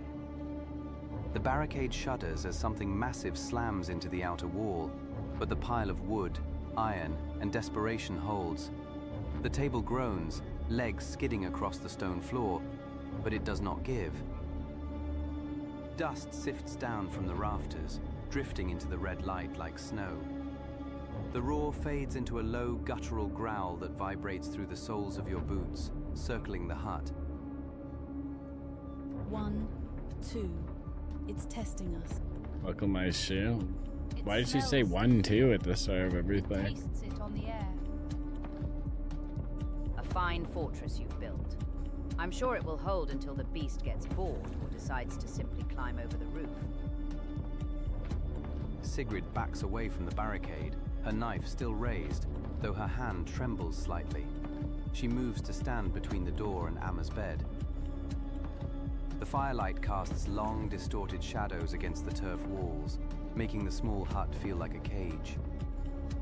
The barricade shudders as something massive slams into the outer wall, but the pile of wood, iron, and desperation holds. The table groans, legs skidding across the stone floor, but it does not give. Dust sifts down from the rafters, drifting into the red light like snow. The roar fades into a low, guttural growl that vibrates through the soles of your boots, circling the hut. 1, 2. It's testing us. Buckle my shoe. Why did she say 1, 2 at the start of everything? Tastes it on the air. A fine fortress you've built. I'm sure it will hold until the beast gets bored or decides to simply climb over the roof. Sigrid backs away from the barricade, her knife still raised, though her hand trembles slightly. She moves to stand between the door and Amma's bed. The firelight casts long, distorted shadows against the turf walls, making the small hut feel like a cage.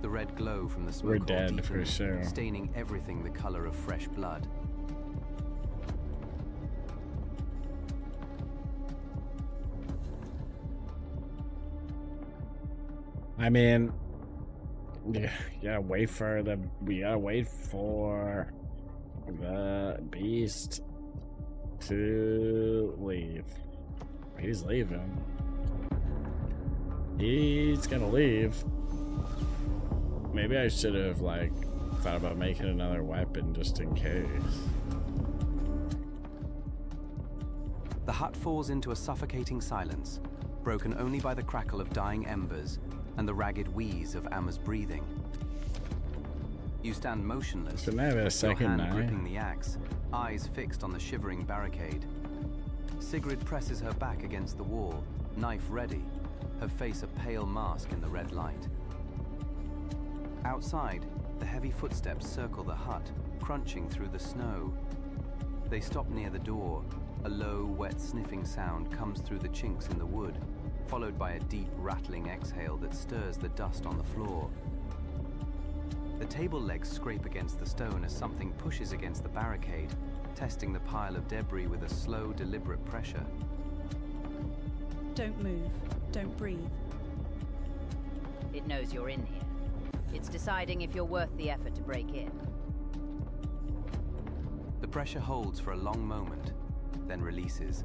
The red glow from the smoke hole deepens, staining everything the color of fresh blood. I mean, we gotta wait for the beast to leave. He's leaving. He's gonna leave. Maybe I should have like thought about making another weapon just in case. The hut falls into a suffocating silence, broken only by the crackle of dying embers and the ragged wheeze of Amma's breathing. You stand motionless, Couldn't I have a second your hand knife? gripping the axe, eyes fixed on the shivering barricade. Sigrid presses her back against the wall, knife ready, her face a pale mask in the red light. Outside, the heavy footsteps circle the hut, crunching through the snow. They stop near the door. A low, wet sniffing sound comes through the chinks in the wood, followed by a deep, rattling exhale that stirs the dust on the floor. The table legs scrape against the stone as something pushes against the barricade, testing the pile of debris with a slow, deliberate pressure. Don't move. Don't breathe. It knows you're in here. It's deciding if you're worth the effort to break in. The pressure holds for a long moment, then releases.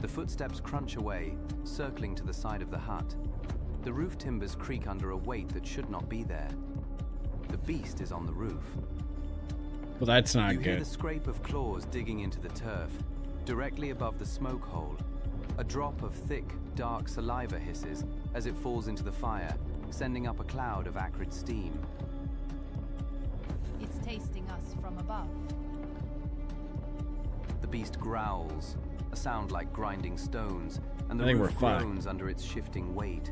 The footsteps crunch away, circling to the side of the hut. The roof timbers creak under a weight that should not be there. The beast is on the roof. Well, that's not You hear good. the scrape of claws digging into the turf, directly above the smoke hole. A drop of thick, dark saliva hisses as it falls into the fire, sending up a cloud of acrid steam. It's tasting us from above. The beast growls, a sound like grinding stones, and the I think roof we're fine. groans under its shifting weight.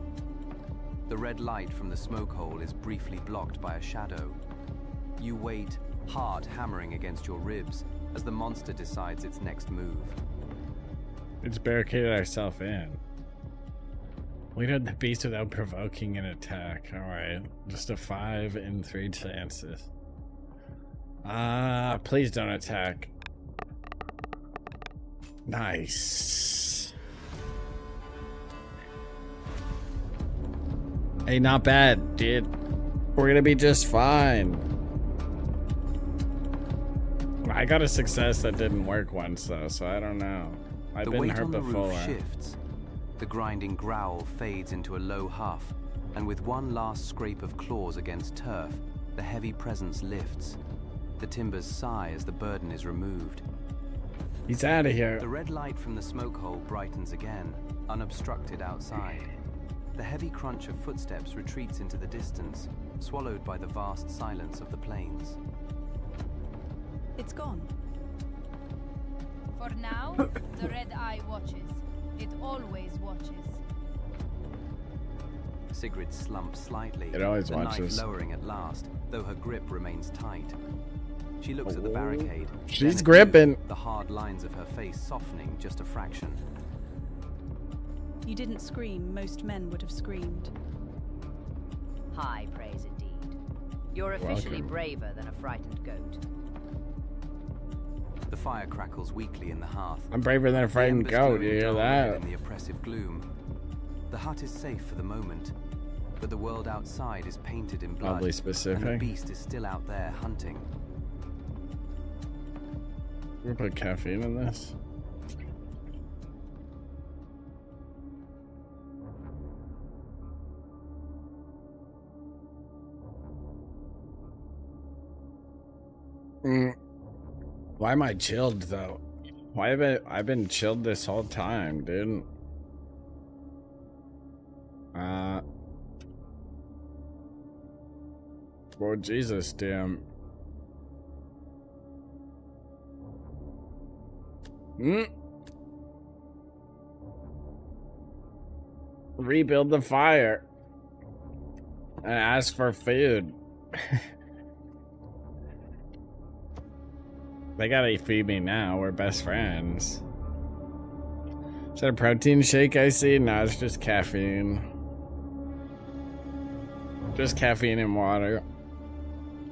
The red light from the smoke hole is briefly blocked by a shadow. You wait, heart hammering against your ribs, as the monster decides its next move. It's barricaded ourselves in. We did the beast without provoking an attack. Alright. Just a 5 in 3 chances. Please don't attack. Nice. Hey, not bad, dude. We're gonna be just fine. I got a success that didn't work once though, so I don't know. I've The been weight hurt on the before. roof shifts. The grinding growl fades into a low huff, and with one last scrape of claws against turf, the heavy presence lifts. The timbers sigh as the burden is removed. He's out of here. The red light from the smoke hole brightens again, unobstructed outside. The heavy crunch of footsteps retreats into the distance, swallowed by the vast silence of the plains. It's gone. For now, the red eye watches. It always watches. Sigrid slumps slightly, It always the watches. knife lowering at last, though her grip remains tight. She looks at the barricade. She's then at gripping. you, the hard lines of her face softening just a fraction. You didn't scream. Most men would have screamed. High praise indeed. You're officially braver than a frightened goat. The fire crackles weakly in the hearth. I'm braver than a frightened goat. You hear that? In the oppressive gloom. The hut is safe for the moment, but the world outside is painted in blood. Oddly specific. And the beast is still out there hunting. We put caffeine in this. Why am I chilled though? Why have I've been chilled this whole time, dude? Well, Jesus, damn. Rebuild the fire and ask for food. They gotta feed me now. We're best friends. Is that a protein shake I see? No, it's just caffeine. Just caffeine and water.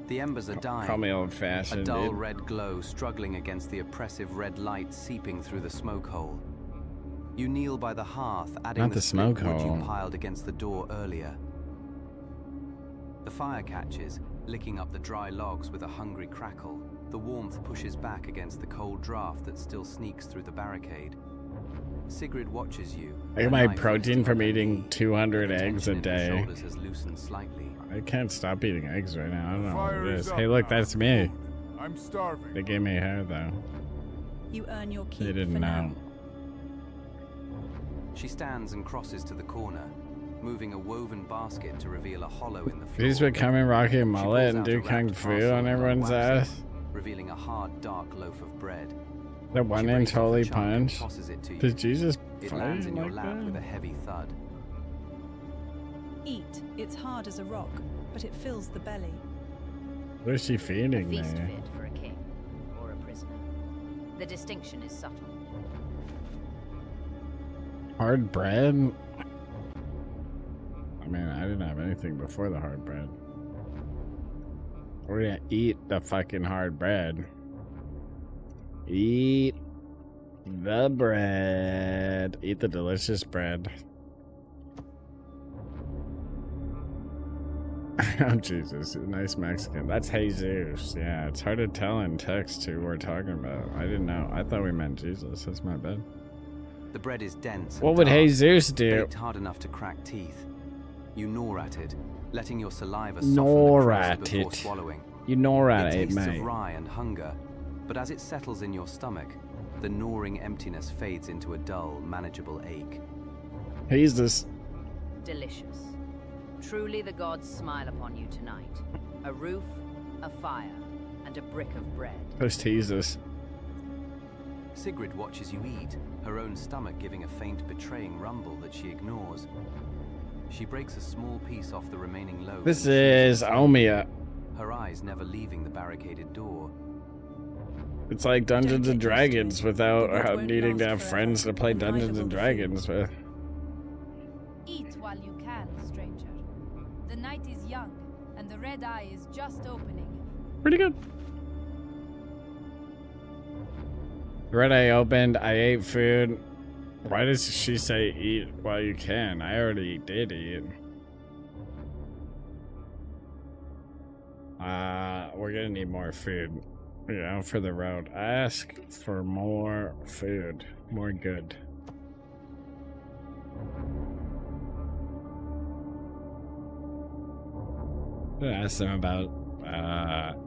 The embers are dying. Call me old-fashioned, A dull dude. red glow struggling against the oppressive red light seeping through the smoke hole. You kneel by the hearth, adding Not the split smoke wood hole. you piled against the door earlier. The fire catches, licking up the dry logs with a hungry crackle. The warmth pushes back against the cold draft that still sneaks through the barricade. Sigrid watches you. I get my protein from eating 200 eggs a day. Shoulders has loosened slightly. I can't stop eating eggs right now. I don't know what Fire it is is. up Hey, look, now. that's me. I'm starving. They gave me hair, though. You earn your They keep didn't for know. now. She stands and crosses to the corner, moving a woven basket to reveal a hollow in the floor. Please become a Rocky She mullet pulls and out do a kung wrapped fu parcel on of everyone's wax ass. revealing a hard, dark loaf of bread. The She one inch breaks off a holy chunk and punch. tosses it to you. Does Jesus It fight lands in your like lap that? with a heavy thud. Eat. It's hard as a rock, but it fills the belly. What is she A feeding me? feast fit for a king or a prisoner. The distinction is subtle. Hard bread? I mean, I didn't have anything before the hard bread. We're gonna eat the fucking hard bread. Eat the bread. Eat the delicious bread. Oh, Jesus. Nice Mexican. That's Jesus. Yeah, it's hard to tell in text who we're talking about. I didn't know. I thought we meant Jesus. That's my bad. The bread is dense and What would dark, Jesus do? baked hard enough to crack teeth. You gnaw at it, letting your saliva Gnaw soften the crust at before it. swallowing. You know It right, tastes mate. of rye and hunger, but as it settles in your stomach, the gnawing emptiness fades into a dull, manageable ache. Jesus. Delicious. Truly the gods smile upon you tonight. A roof, a fire, and a brick of bread. Post Jesus. Sigrid watches you eat, her own stomach giving a faint, betraying rumble that she ignores. She breaks a small piece off the remaining loaf. This and chews is it, Omia. her eyes never leaving the barricaded door. It's like Dungeons Don't and get used to Dragons it. without The wood won't needing to last have forever. friends to play Neither Dungeons will and the Dragons food. with. Eat while you can, stranger. The night is young, and the red eye is just opening. Pretty good. Red eye opened. I ate food. Why does she say eat while you can? I already did eat. We're gonna need more food. You know, for the road. Ask for more food. More good. I asked them about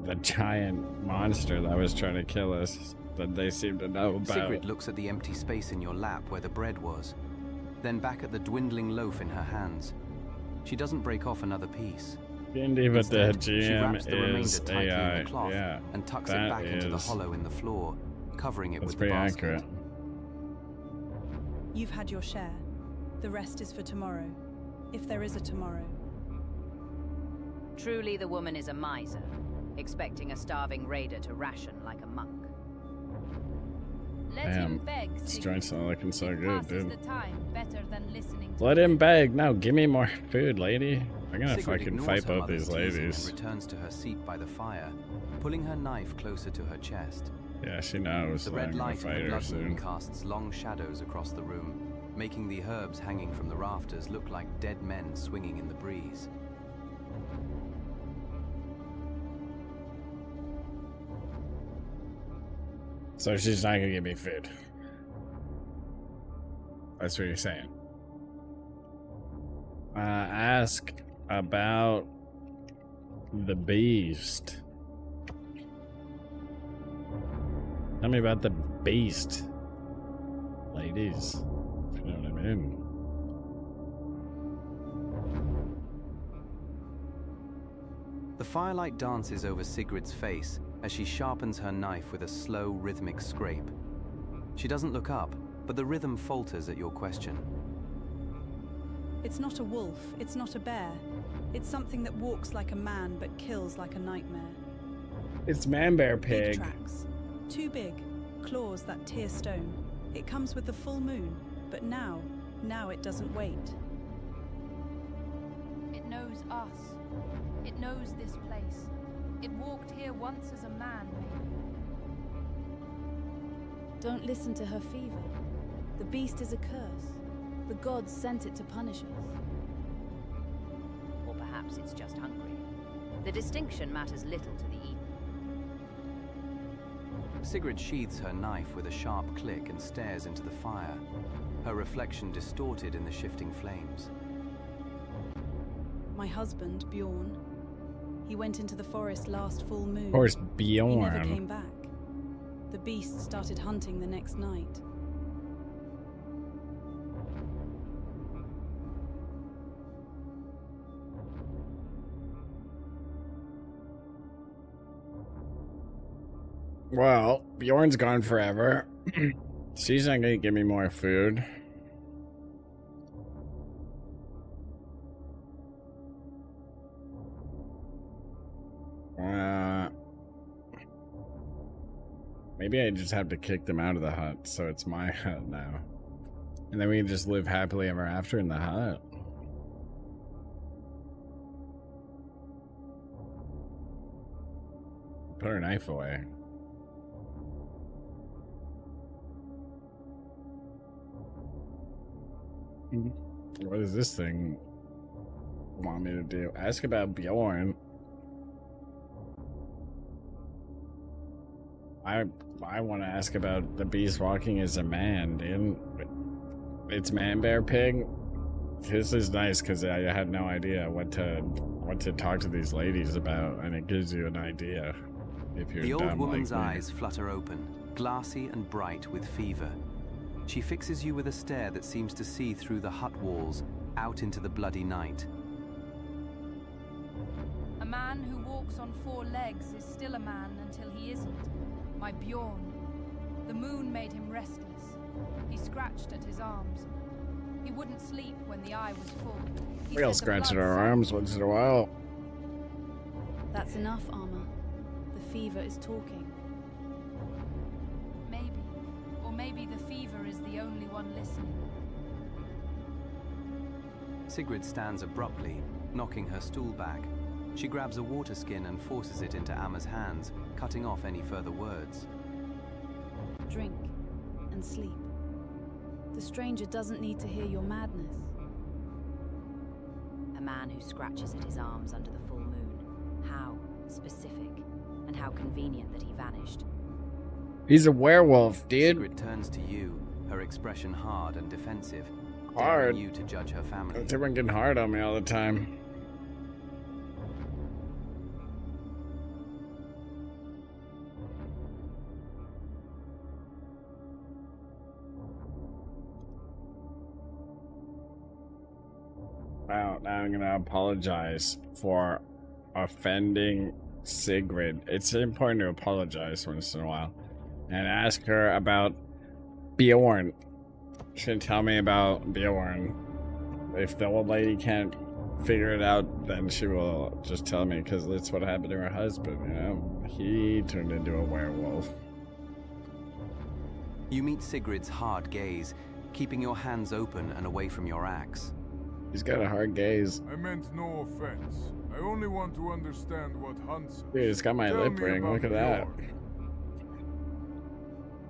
the giant monster that was trying to kill us that they seem to know about. Sigrid looks at the empty space in your lap where the bread was, then back at the dwindling loaf in her hands. She doesn't break off another piece. D&D, but the Instead, she wraps the remainder GM is tightly in AI. the cloth Yeah, and tucks it that back into the is- hollow in the floor, covering it that's with the pretty basket. accurate. You've had your share. The rest is for tomorrow. If there is a tomorrow. Truly the woman is a miser. expecting a starving raider to ration like a monk. Let Damn, him beg, this Sigurd. joint's not looking so It good, passes dude. the time better than listening to Let him beg. No, give me more food, lady. I'm gonna Sigrid fucking ignores fight her both mother's these teasing ladies. and returns to her seat by the fire, pulling her knife closer to her chest. Yeah, she knows The that red I'm gonna light of fight the her blood moon soon. casts long shadows across the room, making the herbs hanging from the rafters look like dead men swinging in the breeze. So she's not gonna give me food. That's what you're saying. Ask about the beast. Tell me about the beast, ladies. You know what I mean? The firelight dances over Sigrid's face as she sharpens her knife with a slow, rhythmic scrape. She doesn't look up, but the rhythm falters at your question. It's not a wolf, it's not a bear. It's something that walks like a man but kills like a nightmare. It's man bear Big pig. tracks. Too big. Claws that tear stone. It comes with the full moon, but now it doesn't wait. It knows us. It knows this place. It walked here once as a man, maybe. Don't listen to her fever. The beast is a curse. The gods sent it to punish us. Or perhaps it's just hungry. The distinction matters little to the eaten. Sigrid sheathes her knife with a sharp click and stares into the fire, her reflection distorted in the shifting flames. My husband, Bjorn, he went into the forest last full moon. Of course, He never Bjorn. came back. The beast started hunting the next night. Well, Bjorn's gone forever. She's not gonna give me more food. Maybe I just have to kick them out of the hut, so it's my hut now. And then we can just live happily ever after in the hut. Put her knife away. What does this thing want me to do? Ask about Bjorn. I want to ask about the beast walking as a man, dude. It's man bear pig. This is nice because I had no idea what to talk to these ladies about, and it gives you an idea if you're The old dumb woman's like me. eyes flutter open, glassy and bright with fever. She fixes you with a stare that seems to see through the hut walls, out into the bloody night. A man who walks on 4 legs is still a man until he isn't. My Bjorn. The moon made him restless. He scratched at his arms. He wouldn't sleep when the eye was full. He We all said the scratch at blood our sang. arms once in a while. That's enough, Armor. The fever is talking. Maybe. Or maybe the fever is the only one listening. Sigrid stands abruptly, knocking her stool back. She grabs a water skin and forces it into Amma's hands, cutting off any further words. Drink and sleep. The stranger doesn't need to hear your madness. A man who scratches at his arms under the full moon. How specific, and how convenient that he vanished. He's a werewolf, dude. Sigrid turns to you, her expression hard and defensive, Hard. daring you to judge her family. Everyone getting hard on me all the time. Wow, now I'm gonna apologize for offending Sigrid. It's important to apologize once in a while. And ask her about Bjorn. She can tell me about Bjorn. If the old lady can't figure it out, then she will just tell me, because that's what happened to her husband, you know? He turned into a werewolf. You meet Sigrid's hard gaze, keeping your hands open and away from your axe. He's got a hard gaze. I meant no offense. I only want to understand what hunts. Dude, it's got my lip ring. Look at that.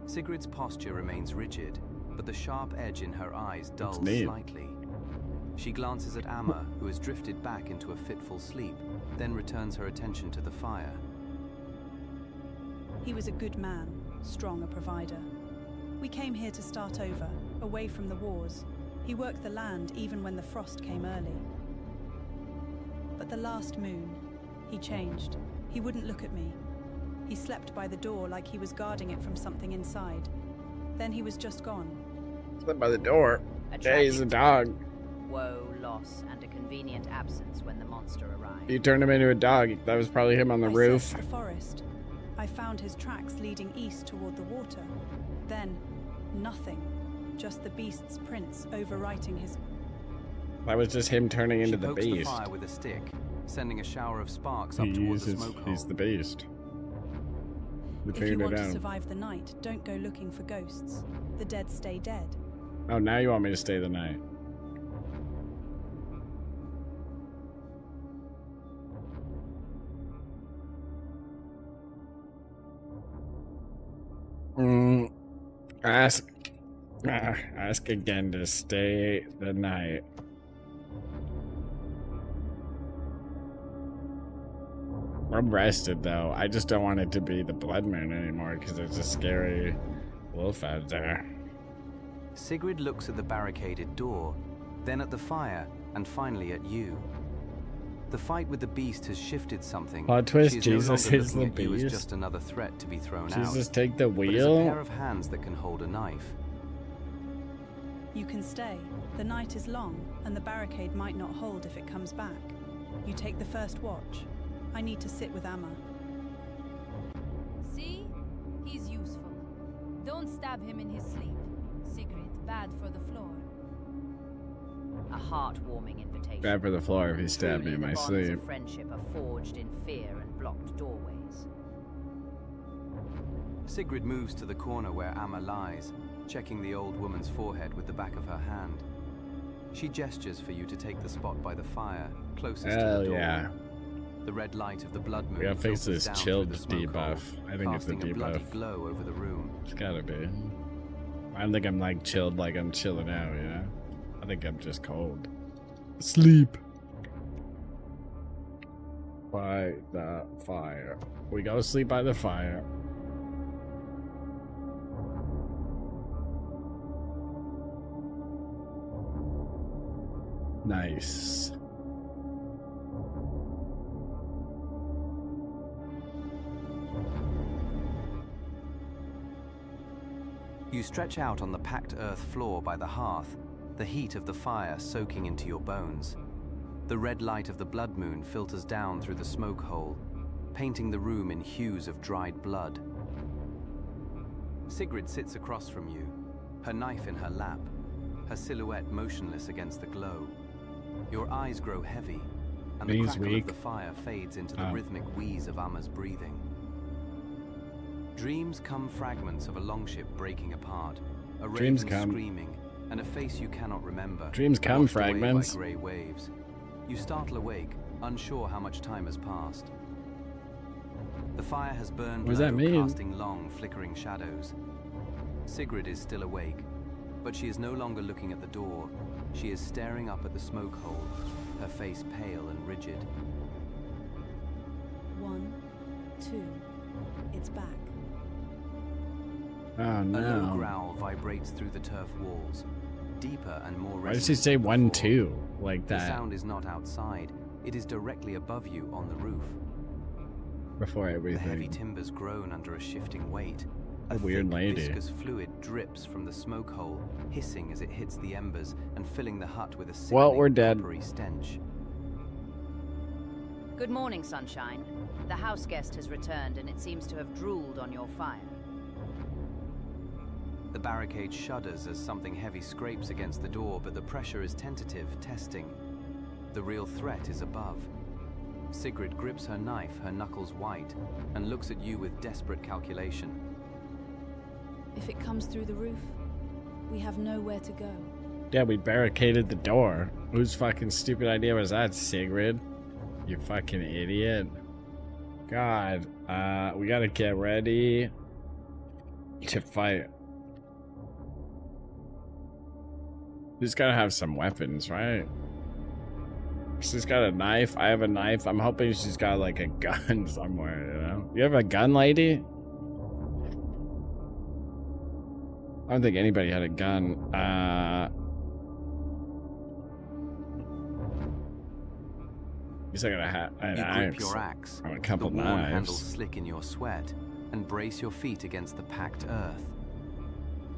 Sigrid's posture remains rigid, but the sharp edge in her eyes dulls slightly. She glances at Amma, who has drifted back into a fitful sleep, then returns her attention to the fire. He was a good man, strong a provider. We came here to start over, away from the wars. He worked the land even when the frost came early. But the last moon, he changed. He wouldn't look at me. He slept by the door like he was guarding it from something inside. Then he was just gone. Slept by the door. Yeah, he's a dog. Woe, loss, and a convenient absence when the monster arrived. You turned him into a dog. That was probably him on the roof. Searched the forest. I found his tracks leading east toward the water. Then, nothing. Just the beast's prints overwriting his... That was just him turning into the beast. She pokes the fire with a stick, sending a shower of sparks up towards the smoke hole. He's the beast. If you want to survive the night, don't go looking for ghosts. The dead stay dead. Oh, now you want me to stay the night. Ask again to stay the night. I'm rested though. I just don't want it to be the blood moon anymore because there's a scary wolf out there. Sigrid looks at the barricaded door, then at the fire, and finally at you. The fight with the beast has shifted something. Plot twist, Jesus is the beast. You as just another threat to be thrown out. Jesus, take the wheel. But as a pair of hands that can hold a knife. You can stay. The night is long, and the barricade might not hold if it comes back. You take the first watch. I need to sit with Amma. See? He's useful. Don't stab him in his sleep. Sigrid, bad for the floor. A heartwarming invitation. Bad for the floor if he stabbed me in my sleep. The bonds of friendship are forged in fear and blocked doorways. Sigrid moves to the corner where Amma lies, checking the old woman's forehead with the back of her hand. She gestures for you to take the spot by the fire, closest to the door. Yeah. The red light of the blood moon. We gotta face this chilled debuff. I think it's a debuff. Bloody glow over the room. It's gotta be. I don't think I'm like chilled like I'm chilling out, you know? I think I'm just cold. Sleep. By the fire. We go sleep by the fire. Nice. You stretch out on the packed earth floor by the hearth, the heat of the fire soaking into your bones. The red light of the blood moon filters down through the smoke hole, painting the room in hues of dried blood. Sigrid sits across from you, her knife in her lap, her silhouette motionless against the glow. Your eyes grow heavy, and the crackle of the fire fades into the rhythmic wheeze of Amma's breathing. Dreams come fragments of a longship breaking apart, a raven screaming, and a face you cannot remember. Dreams come fragments. By gray waves. You startle awake, unsure how much time has passed. The fire has burned low, casting long, flickering shadows. Sigrid is still awake, but she is no longer looking at the door. She is staring up at the smoke hole, her face pale and rigid. 1, 2, it's back. Oh no. A low growl vibrates through the turf walls, deeper and more resonant. Why did she say 1, 2 like that? The sound is not outside, it is directly above you on the roof. Before everything. The heavy timbers groan under a shifting weight. A weird lady. Viscous fluid drips from the smoke hole, hissing as it hits the embers and filling the hut with a sickening, coppery stench. Good morning, Sunshine. The house guest has returned, and it seems to have drooled on your fire. The barricade shudders as something heavy scrapes against the door, but the pressure is tentative, testing. The real threat is above. Sigrid grips her knife, her knuckles white, and looks at you with desperate calculation. If it comes through the roof, we have nowhere to go. Yeah, we barricaded the door. Whose fucking stupid idea was that, Sigrid? You fucking idiot. God, we gotta get ready to fight. She's gotta have some weapons, right? She's got a knife. I have a knife. I'm hoping she's got like a gun somewhere, you know? You have a gun, lady? I don't think anybody had a gun. He's like an grip your axe. A couple the warm knives. handle slick in your sweat, and brace your feet against the packed earth.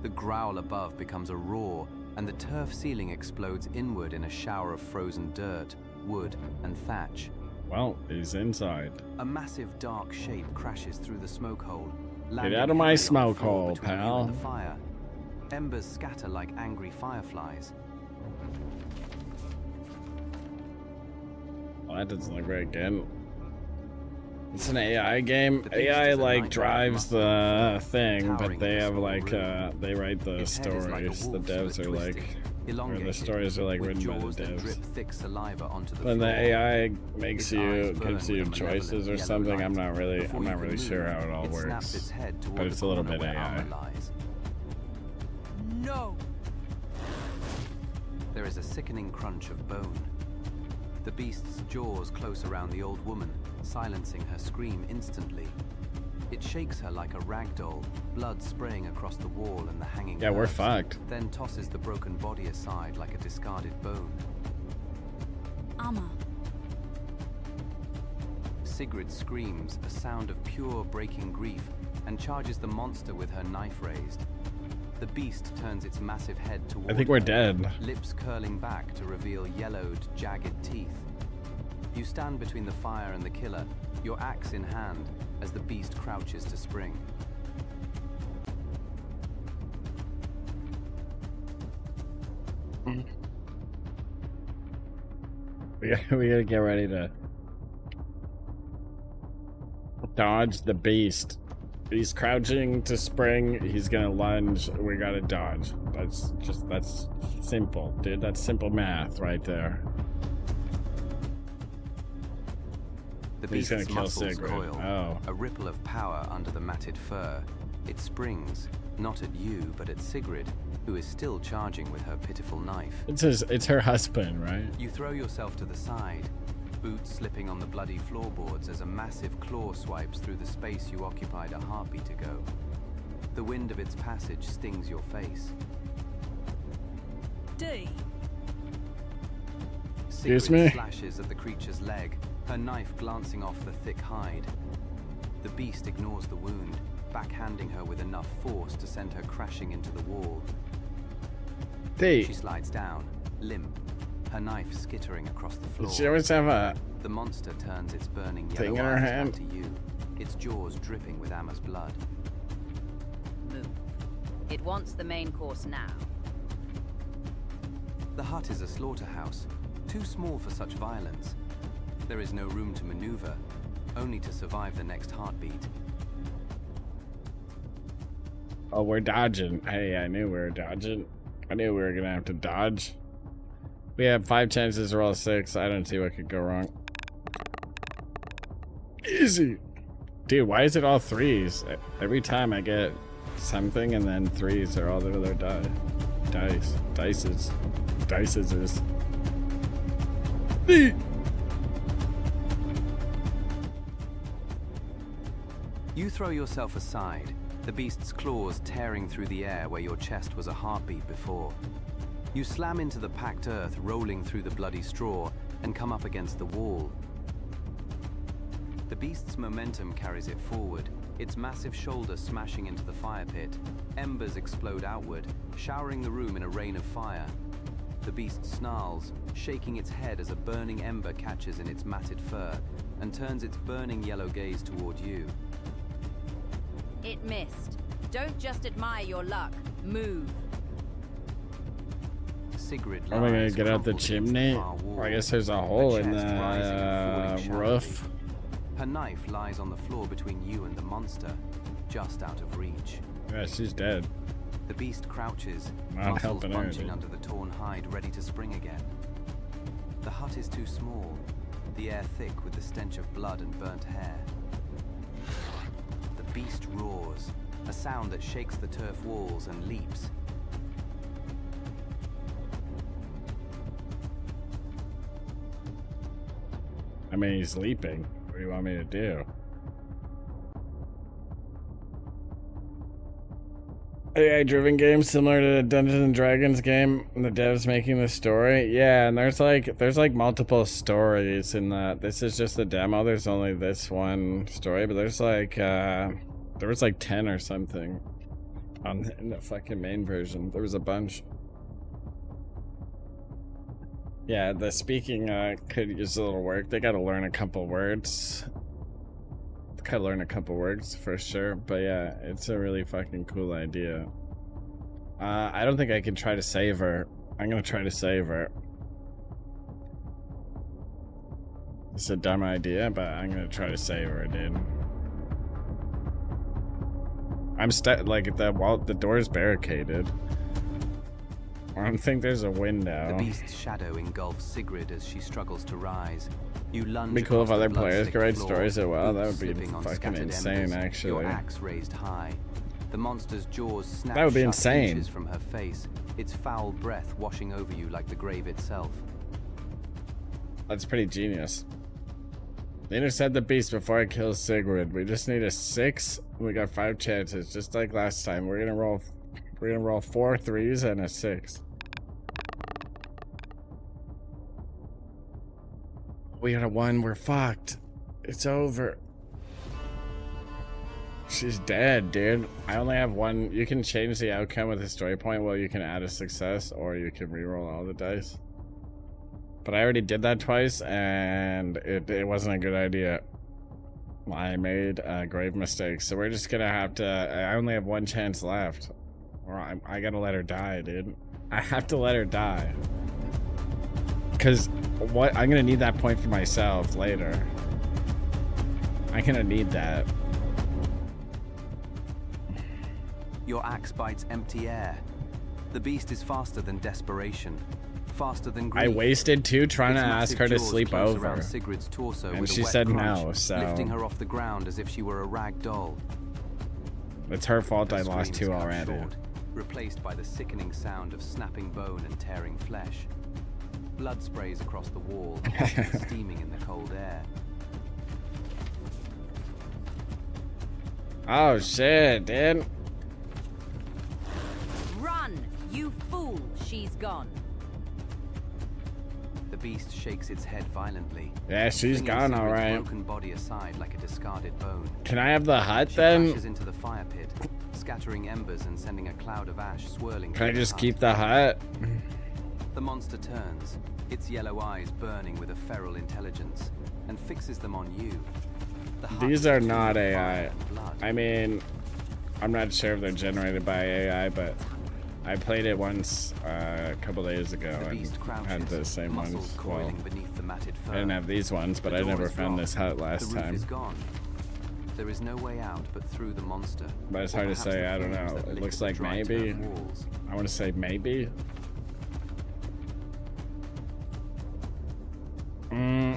The growl above becomes a roar, and the turf ceiling explodes inward in a shower of frozen dirt, wood, and thatch. Well, he's inside. A massive dark shape crashes through the smoke hole. Get out of my smoke hole, pal. The fire. Embers scatter like angry fireflies. Well, that doesn't look very good. It's an AI game. AI like drives the thing, but they have like they write the stories. The devs are like, or the stories are like written by the devs. When the AI makes you, gives you choices or something, I'm not really sure how it all works. But it's a little bit AI. No. There is a sickening crunch of bone. The beast's jaws close around the old woman, silencing her scream instantly. It shakes her like a rag doll, blood spraying across the wall and the hanging Yeah, we're nerves, fucked. then tosses the broken body aside like a discarded bone. Amma. Sigrid screams, a sound of pure breaking grief, and charges the monster with her knife raised. The beast turns its massive head toward I think we're her, dead. lips curling back to reveal yellowed, jagged teeth. You stand between the fire and the killer, your axe in hand, as the beast crouches to spring. We gotta get ready to dodge the beast. He's crouching to spring. He's gonna lunge. We gotta dodge. That's simple, dude. That's simple math right there. The He's gonna beast's kill muscles Sigrid. coil, Oh. a ripple of power under the matted fur. It springs, not at you, but at Sigrid, who is still charging with her pitiful knife. It's her husband, right? You throw yourself to the side, boots slipping on the bloody floorboards as a massive claw swipes through the space you occupied a heartbeat ago. The wind of its passage stings your face. D. Excuse Sigrid me? slashes at the creature's leg, her knife glancing off the thick hide. The beast ignores the wound, backhanding her with enough force to send her crashing into the wall. D. She slides down, limp, her knife skittering across the floor. Does she always have a The monster turns its burning thing yellow in her eyes hand? back to you, its jaws dripping with Amma's blood. Move. It wants the main course now. The hut is a slaughterhouse, too small for such violence. There is no room to maneuver, only to survive the next heartbeat. Oh, we're dodging. Hey, I knew we were dodging. I knew we were gonna have to dodge. We have 5 chances to roll 6. I don't see what could go wrong. Easy. Dude, why is it all 3s? Every time I get something and then 3s are all the other dice. Dices is. You throw yourself aside, the beast's claws tearing through the air where your chest was a heartbeat before. You slam into the packed earth, rolling through the bloody straw, and come up against the wall. The beast's momentum carries it forward, its massive shoulder smashing into the fire pit. Embers explode outward, showering the room in a rain of fire. The beast snarls, shaking its head as a burning ember catches in its matted fur, and turns its burning yellow gaze toward you. It missed. Don't just admire your luck. Move. Sigrid Are we gonna lies get out the crumpled against chimney? far wall, Or I guess there's a her hole in chest rising and the falling roof. shallowly. Her knife lies on the floor between you and the monster, just out of reach. Yeah, she's dead. The beast crouches, Not muscles helping her, bunching dude. under the torn hide, ready to spring again. The hut is too small, the air thick with the stench of blood and burnt hair. The beast roars, a sound that shakes the turf walls and leaps. I mean, he's leaping. What do you want me to do? AI-driven game similar to the Dungeons and Dragons game. The devs making the story. Yeah, and there's like multiple stories in that. This is just the demo. There's only this one story, but there's like there was like 10 or something in the fucking main version. There was a bunch. Yeah, the speaking could use a little work. They gotta learn a couple words. Gotta learn a couple words for sure, but yeah, it's a really fucking cool idea. I don't think I can try to save her. I'm gonna try to save her. It's a dumb idea, but I'm gonna try to save her, dude. I'm stuck, like, the door's barricaded. I don't think there's a window. The beast's shadow engulfs Sigrid as she struggles to rise. You lunge. It'd be cool if across the other players could write blood-slicked stories as well. floor, That would be slipping on fucking scattered insane, embers, actually. Your axe raised high. The monster's jaws snap That would be shut insane. inches from her face, its foul breath washing over you like the grave itself. That's pretty genius. Intercept the beast before it kills Sigrid. We just need a 6. We got 5 chances, just like last time. We're gonna roll 4 3s and a 6. We got a 1. We're fucked. It's over. She's dead, dude. I only have 1. You can change the outcome with a story point. Well, you can add a success, or you can reroll all the dice. But I already did that twice, and it wasn't a good idea. I made a grave mistake, so we're just gonna have to. I only have 1 chance left, or I gotta let her die, dude. I have to let her die. Cause what I'm gonna need that point for myself later. I'm gonna need that. Your axe bites empty air. The beast is faster than desperation, faster than grief. I wasted 2 trying Its to ask her to massive jaws sleep close over, around Sigrid's torso and with a she wet said crunch, no. So lifting her off the ground as if she were a rag doll. it's her fault. Her I lost screams 2 cut already. short, replaced by the sickening sound of snapping bone and tearing flesh. Blood sprays across the wall, steaming in the cold air. Oh shit, dude. Run, you fool! She's gone. The beast shakes its head violently. Yeah, she's flinging gone, Sigrid's alright. broken body aside like a discarded bone. Can I have the hut She then? crashes into the fire pit, scattering embers and sending a cloud of ash swirling. Can I through the just hut. keep the hut? The monster turns, its yellow eyes burning with a feral intelligence, and fixes them on you. The hut These is are a tomb not of fire AI. and blood. I mean, I'm not sure if they're generated by AI, but I played it once a couple days ago The and beast crouches, had the same muscles ones. coiling Well, beneath the matted fur. I didn't have these ones, but The I door never is found blocked. this hut last the roof time. is gone. There is no way out but through the monster. But it's or hard to perhaps say, the I don't flames know. that It lick looks at the like dry maybe. turf walls. I want to say maybe.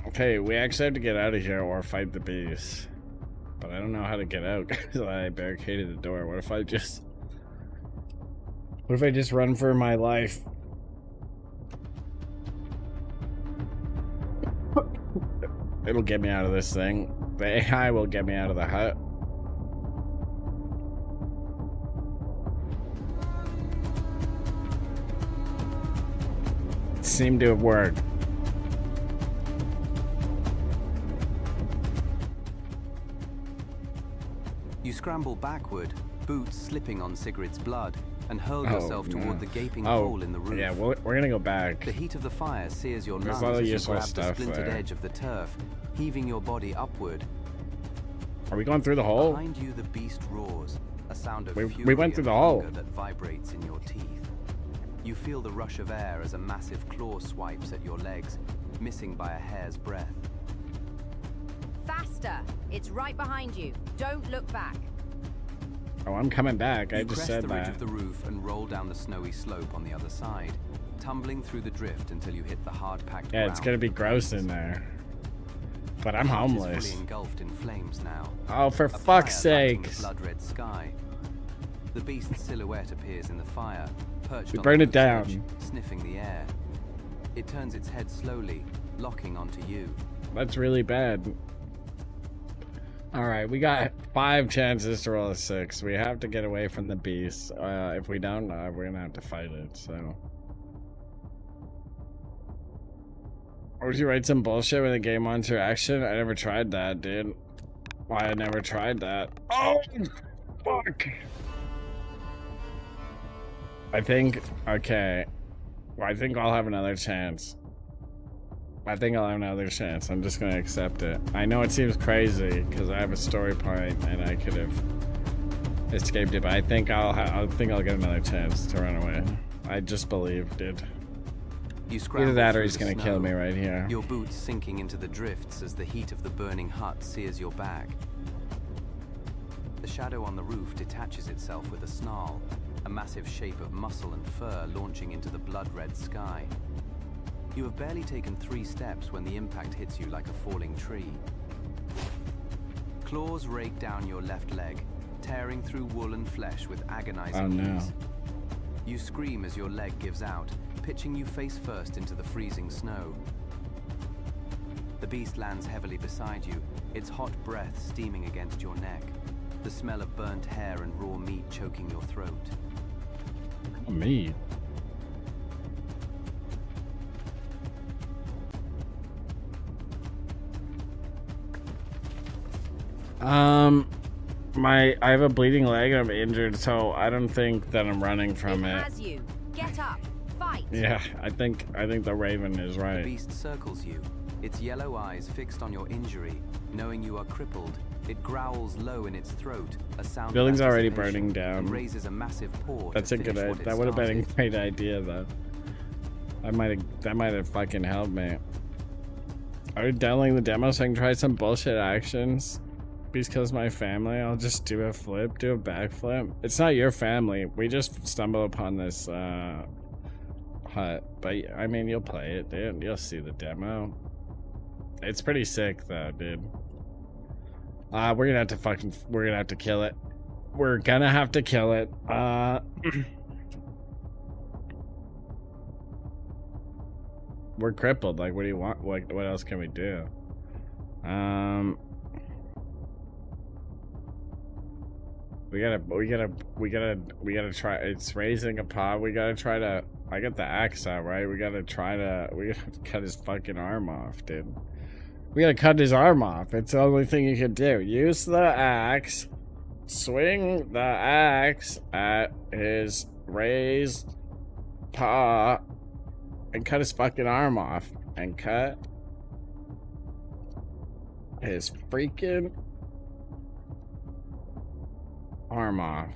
Okay, we actually have to get out of here or fight the beast. But I don't know how to get out because I barricaded the door. What if I just run for my life? It'll get me out of this thing. The AI will get me out of the hut. It seemed to have worked. You scramble backward, boots slipping on Sigrid's blood, and hurl yourself toward the gaping hole in the roof. Yeah, we're gonna go back. The heat of the fire sears your There's lungs a lot of as you useful grab the stuff splintered there. edge of the turf, heaving your body upward. Are we going through the hole? Behind you, the beast roars, a sound of We fury went through and the hole. hunger that vibrates in your teeth. You feel the rush of air as a massive claw swipes at your legs, missing by a hair's breadth. Faster! It's right behind you. Don't look back. Oh, I'm coming back. I just said You crest the ridge that. of the roof and roll down the snowy slope on the other side, tumbling through the drift until you hit the hard-packed Yeah, ground. it's gonna be gross in there. But I'm The heart is homeless. fully engulfed in flames now. Oh, for A fuck's fire lighting sakes. the blood-red sky. The beast's silhouette appears in the fire, perched We on burn the it down. ledge, sniffing the air. It turns its head slowly, locking onto you. That's really bad. Alright, we got 5 chances to roll a 6. We have to get away from the beast. If we don't, we're gonna have to fight it, so. Or would you write some bullshit with a game monster action? I never tried that, dude. Why I never tried that? Oh, fuck. I think, okay. Well, I think I'll have another chance. I'm just gonna accept it. I know it seems crazy because I have a story point and I could have escaped it, but I think I'll get another chance to run away. I just believe, dude. You scramble Either that or through he's the gonna snow, kill me right here. Your boots sinking into the drifts as the heat of the burning hut sears your back. The shadow on the roof detaches itself with a snarl, a massive shape of muscle and fur launching into the blood-red sky. You have barely taken 3 steps when the impact hits you like a falling tree. Claws rake down your left leg, tearing through wool and flesh with agonizing ease. You scream as your leg gives out, pitching you face first into the freezing snow. The beast lands heavily beside you, its hot breath steaming against your neck, the smell of burnt hair and raw meat choking your throat. Meat? I have a bleeding leg and I'm injured, so I don't think that I'm running from it. Has you. Get up. Fight. Yeah, I think the Raven is The right. beast circles you, its yellow eyes fixed on your injury, knowing you are crippled. It growls low in its throat, a sound Building's of already anticipation, burning down. and raises a massive paw. That's a good idea. That would have been a great idea, though. That might have fucking helped me. Are you downloading the demo so I can try some bullshit actions? Because my family, I'll just do a backflip. It's not your family. We just stumbled upon this hut, but I mean, you'll play it, dude. You'll see the demo. It's pretty sick, though, dude. We're gonna have to kill it. We're gonna have to kill it. We're crippled. Like, what do you want? Like, what else can we do? We gotta try. It's raising a paw. We gotta try to. I got the axe out, right? We gotta cut his fucking arm off, dude. We gotta cut his arm off. It's the only thing you can do. Use the axe. Swing the axe at his raised paw and cut his fucking arm off. And cut his freaking arm off.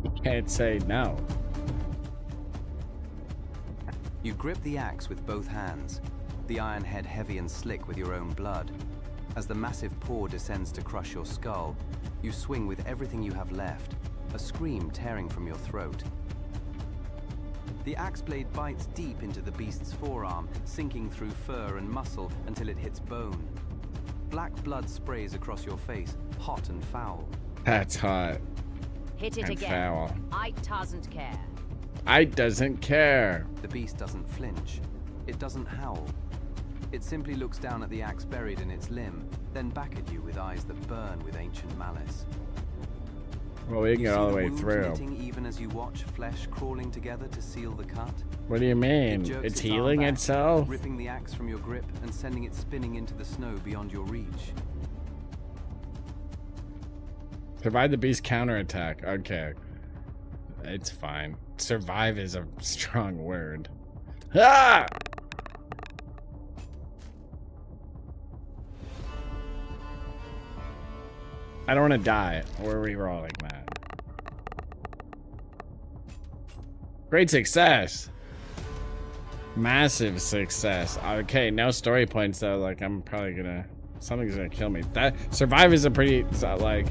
You can't say no. You grip the axe with both hands, the iron head heavy and slick with your own blood. As the massive paw descends to crush your skull, you swing with everything you have left, a scream tearing from your throat. The axe blade bites deep into the beast's forearm, sinking through fur and muscle until it hits bone. Black blood sprays across your face, hot and foul. That's hot. Hit it and again. Foul. I doesn't care. I doesn't care. The beast doesn't flinch. It doesn't howl. It simply looks down at the axe buried in its limb, then back at you with eyes that burn with ancient malice. Well, we can get all the way through. Knitting even as you watch flesh crawling together to seal the cut. What do you mean? It It's jerks arm healing back, itself? ripping the axe from your grip and sending it spinning into the snow beyond your reach. Survive the beast counterattack. Okay. It's fine. Survive is a strong word. Ah! I don't want to die. We're re-rolling that. Great success. Massive success. Okay, no story points though. Like I'm probably gonna, something's gonna kill me. That survive is a pretty like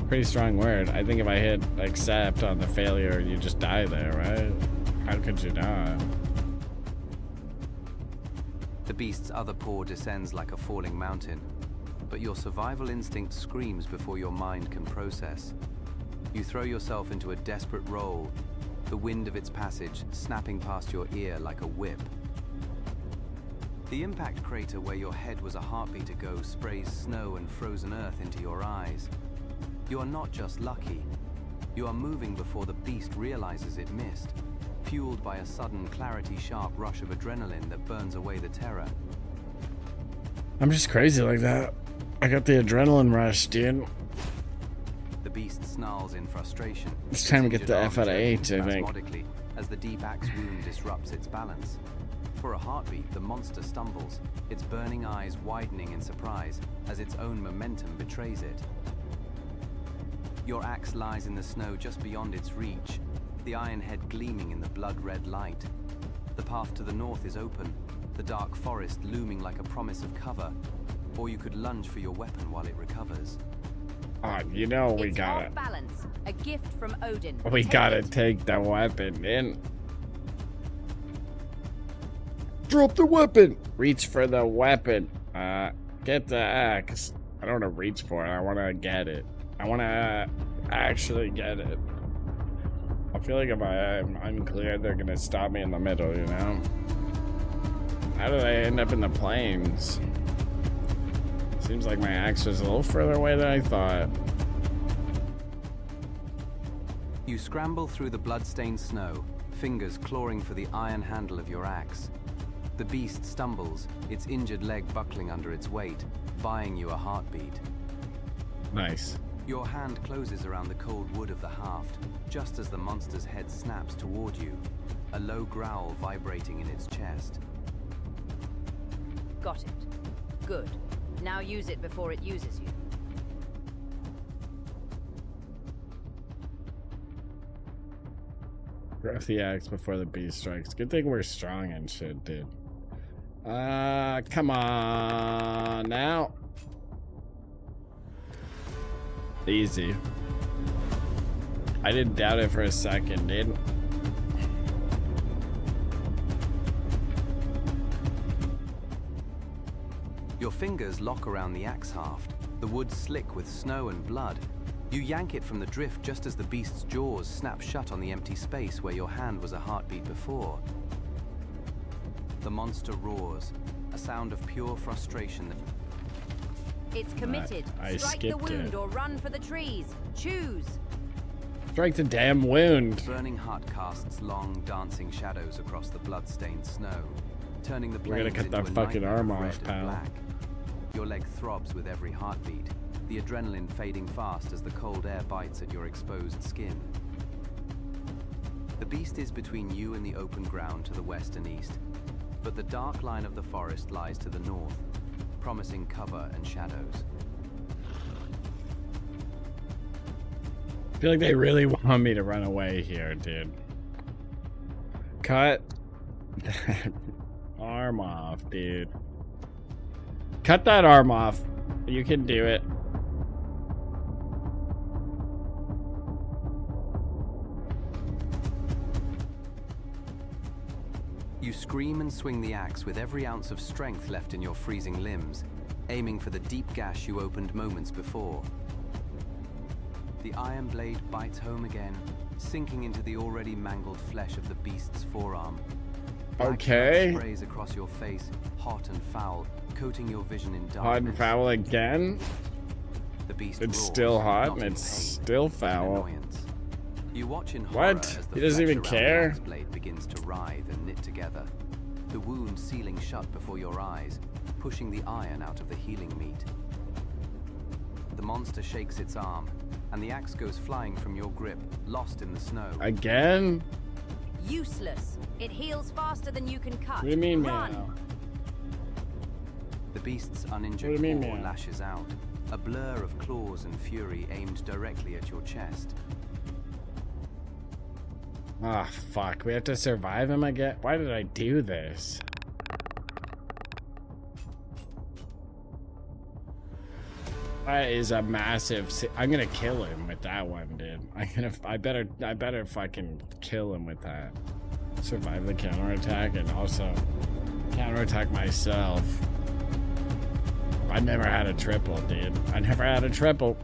pretty strong word. I think if I hit accept on the failure, you just die there, right? How could you not? The beast's other paw descends like a falling mountain, but your survival instinct screams before your mind can process. You throw yourself into a desperate roll, the wind of its passage snapping past your ear like a whip. The impact crater where your head was a heartbeat ago sprays snow and frozen earth into your eyes. You are not just lucky, you are moving before the beast realizes it missed, fueled by a sudden clarity-sharp rush of adrenaline that burns away the terror. I'm just crazy like that. I got the adrenaline rush, dude. The beast snarls in frustration. It's time to get the F out of 8, I think. As the deep axe wound disrupts its balance. For a heartbeat, the monster stumbles, its burning eyes widening in surprise as its own momentum betrays it. Your axe lies in the snow just beyond its reach, the iron head gleaming in the blood-red light. The path to the north is open, the dark forest looming like a promise of cover, or you could lunge for your weapon while it recovers. You know we It's gotta. off balance. A gift from Odin. We Take gotta it. take the weapon in. Drop the weapon. Reach for the weapon. Get the axe. I don't want to reach for it. I want to get it. I want to actually get it. I feel like if I'm unclear, they're gonna stop me in the middle. You know? How did I end up in the plains? Seems like my axe was a little further away than I thought. You scramble through the blood-stained snow, fingers clawing for the iron handle of your axe. The beast stumbles, its injured leg buckling under its weight, buying you a heartbeat. Nice. Your hand closes around the cold wood of the haft, just as the monster's head snaps toward you, a low growl vibrating in its chest. Got it. Good. Now use it before it uses you. Grab the axe before the beast strikes. Good thing we're strong and shit, dude. Come on now. Easy. I didn't doubt it for a second, dude. Your fingers lock around the axe haft, the wood slick with snow and blood. You yank it from the drift just as the beast's jaws snap shut on the empty space where your hand was a heartbeat before. The monster roars, a sound of pure frustration that... It's committed. I Strike the skipped wound it. or run for the trees. Choose. Strike the damn wound. Burning hut casts long, dancing shadows across the blood-stained snow, turning the We're gonna plains cut into that a fucking nightmare arm of off, red and pal. black. Your leg throbs with every heartbeat, the adrenaline fading fast as the cold air bites at your exposed skin. The beast is between you and the open ground to the west and east, but the dark line of the forest lies to the north, promising cover and shadows. I feel like they really want me to run away here, dude. Cut that arm off, dude. Cut that arm off. You can do it. You scream and swing the axe with every ounce of strength left in your freezing limbs, aiming for the deep gash you opened moments before. The iron blade bites home again, sinking into the already mangled flesh of the beast's forearm. Black Okay. blood sprays across your face, hot and foul, coating your vision in darkness. Hot and foul again. The beast It's roars, still hot not and in it's pain, still but in foul. annoyance. You watch in horror What? as the He doesn't flesh even around care? the axe blade begins to writhe and knit together. The wound sealing shut before your eyes, pushing the iron out of the healing meat. The monster shakes its arm, and the axe goes flying from your grip, lost in the snow. Again? Useless. It heals faster than you can cut. What do you mean, Run. meow? The beast's What do uninjured you mean, paw meow? lashes out, a blur of claws and fury aimed directly at your chest. Ah, fuck. We have to survive him again? Why did I do this? That is a massive... I'm gonna kill him with that one, dude. I better fucking kill him with that. Survive the counterattack and also counterattack myself. I never had a triple, dude. I never had a triple.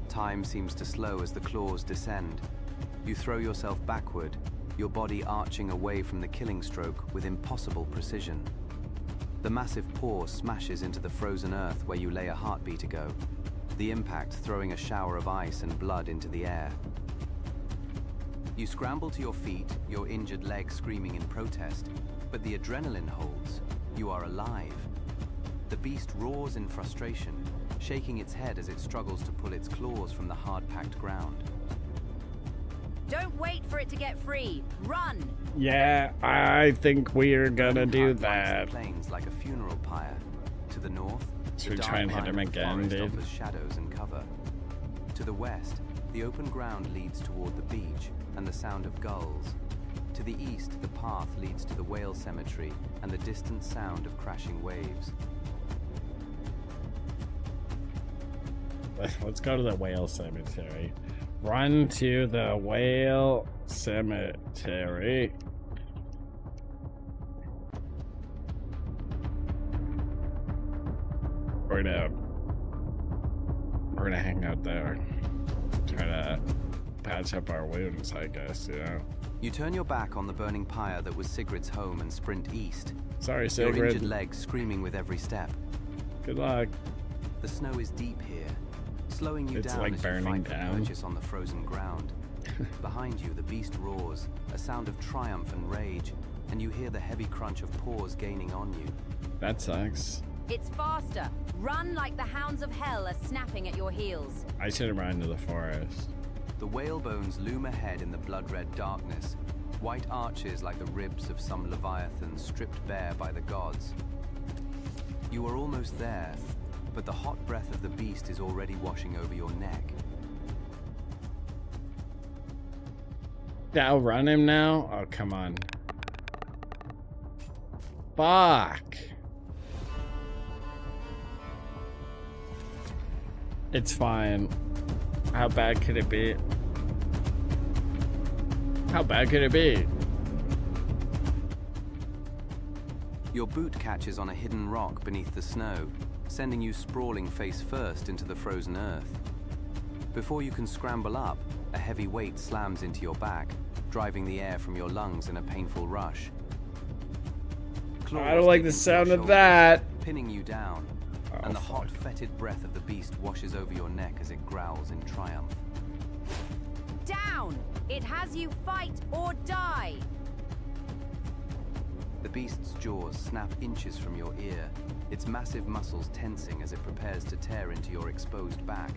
Time seems to slow as the claws descend. You throw yourself backward, your body arching away from the killing stroke with impossible precision. The massive paw smashes into the frozen earth where you lay a heartbeat ago, the impact throwing a shower of ice and blood into the air. You scramble to your feet, your injured leg screaming in protest, but the adrenaline holds. You are alive. The beast roars in frustration, shaking its head as it struggles to pull its claws from the hard-packed ground. Don't wait for it to get free. Run! Yeah, I think we're gonna do that. The plains like a funeral pyre. To the north, Should we try and hit him again, dude? offers shadows and cover. To the west, the open ground leads toward the beach and the sound of gulls. To the east, the path leads to the whale cemetery and the distant sound of crashing waves. Let's go to the whale cemetery. Run to the whale cemetery. We're gonna hang out there. Try to patch up our wounds, I guess, you know. You turn your back on the burning pyre that was Sigrid's home and sprint east. Sorry, Your Sigrid. injured legs screaming with every step. Good luck. The snow is deep here, slowing you It's down like as burning you fight down. for purchase on the frozen ground. Behind you, the beast roars, a sound of triumph and rage, and you hear the heavy crunch of paws gaining on you. That sucks. It's faster. Run like the hounds of hell are snapping at your heels. I should have run to the forest. The whale bones loom ahead in the blood-red darkness, white arches like the ribs of some leviathan stripped bare by the gods. You are almost there, but the hot breath of the beast is already washing over your neck. Yeah, outrun him now? Oh, come on. Fuck. It's fine. How bad could it be? How bad could it be? Your boot catches on a hidden rock beneath the snow, sending you sprawling face first into the frozen earth. Before you can scramble up, a heavy weight slams into your back, driving the air from your lungs in a painful rush. Claws I don't like dig the into sound your of shoulders, that. pinning you down, and the hot, fetid breath of the beast washes over your neck as it growls in triumph. Down! It has you fight or die! The beast's jaws snap inches from your ear, its massive muscles tensing as it prepares to tear into your exposed back.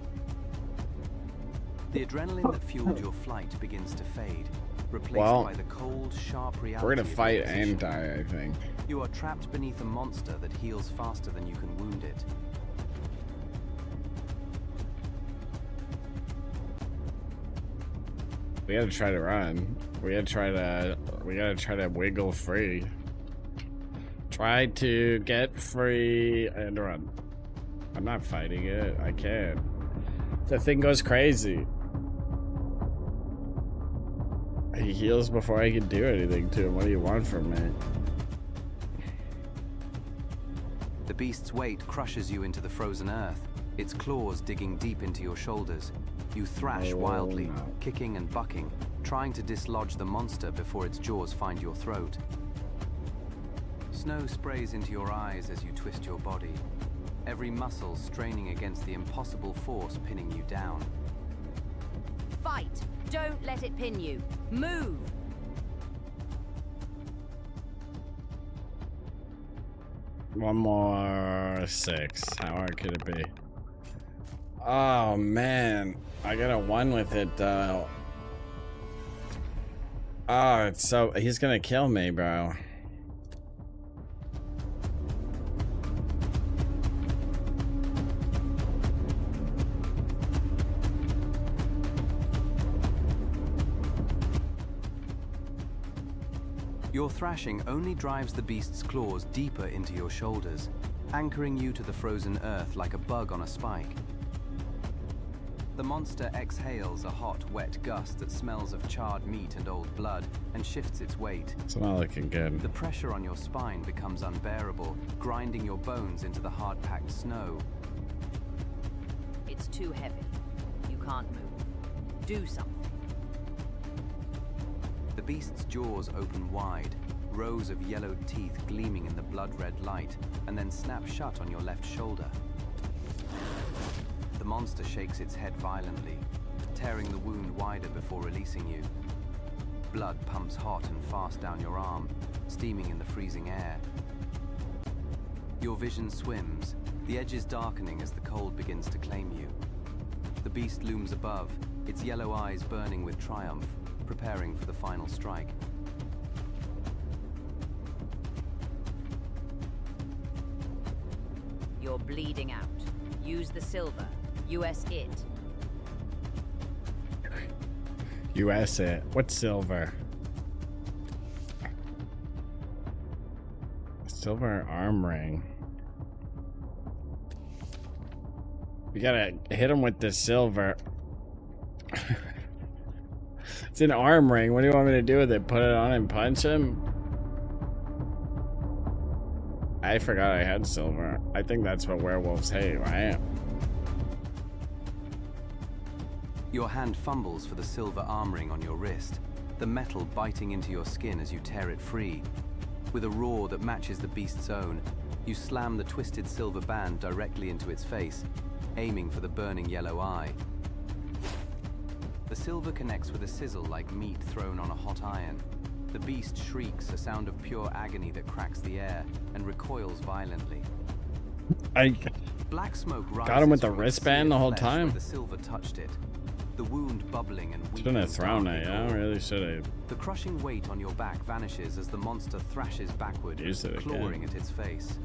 The adrenaline that fueled your flight begins to fade, replaced by the cold, sharp reality. We're gonna of your fight position. and die, I think. You are trapped beneath a monster that heals faster than you can wound it. We gotta try to run. We gotta try to wiggle free. Try to get free and run. I'm not fighting it. I can't. The thing goes crazy. He heals before I can do anything to him. What do you want from me? The beast's weight crushes you into the frozen earth, its claws digging deep into your shoulders. You thrash wildly, kicking and bucking, trying to dislodge the monster before its jaws find your throat. Snow sprays into your eyes as you twist your body, every muscle straining against the impossible force pinning you down. Fight! Don't let it pin you. Move! One more 6. How hard could it be? Oh man, I got a 1 with it though. Oh, it's so he's gonna kill me, bro. Your thrashing only drives the beast's claws deeper into your shoulders, anchoring you to the frozen earth like a bug on a spike. The monster exhales a hot, wet gust that smells of charred meat and old blood and shifts its weight. It's not looking good. The pressure on your spine becomes unbearable, grinding your bones into the hard-packed snow. It's too heavy. You can't move. Do something. The beast's jaws open wide, rows of yellowed teeth gleaming in the blood-red light, and then snap shut on your left shoulder. The monster shakes its head violently, tearing the wound wider before releasing you. Blood pumps hot and fast down your arm, steaming in the freezing air. Your vision swims, the edges darkening as the cold begins to claim you. The beast looms above, its yellow eyes burning with triumph, preparing for the final strike. You're bleeding out. Use the silver. US it. US it. What's silver? Silver arm ring. You gotta hit him with the silver. It's an arm ring. What do you want me to do with it? Put it on and punch him? I forgot I had silver. I think that's what werewolves hate, right? Your hand fumbles for the silver arm ring on your wrist, the metal biting into your skin as you tear it free. With a roar that matches the beast's own, you slam the twisted silver band directly into its face, aiming for the burning yellow eye. The silver connects with a sizzle like meat thrown on a hot iron. The beast shrieks, a sound of pure agony that cracks the air, and recoils violently. Black smoke got him with the wristband the whole time. The silver touched it. The wound bubbling and weeping. Shouldn't have thrown it, yeah, really should have. The crushing weight on your back vanishes as the monster thrashes backward, clawing at its face.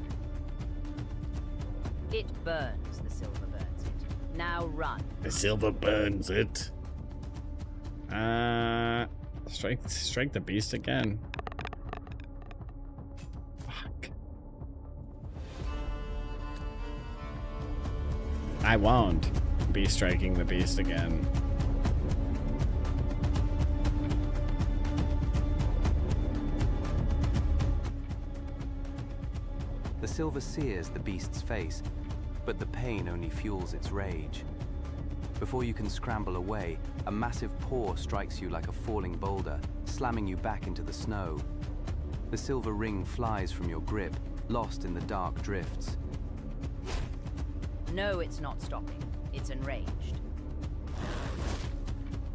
It burns, the silver burns it. Now run. The silver burns it. Strike the beast again. Fuck. I won't be striking the beast again. The silver sears the beast's face, but the pain only fuels its rage. Before you can scramble away, a massive paw strikes you like a falling boulder, slamming you back into the snow. The silver ring flies from your grip, lost in the dark drifts. No, it's not stopping. It's enraged.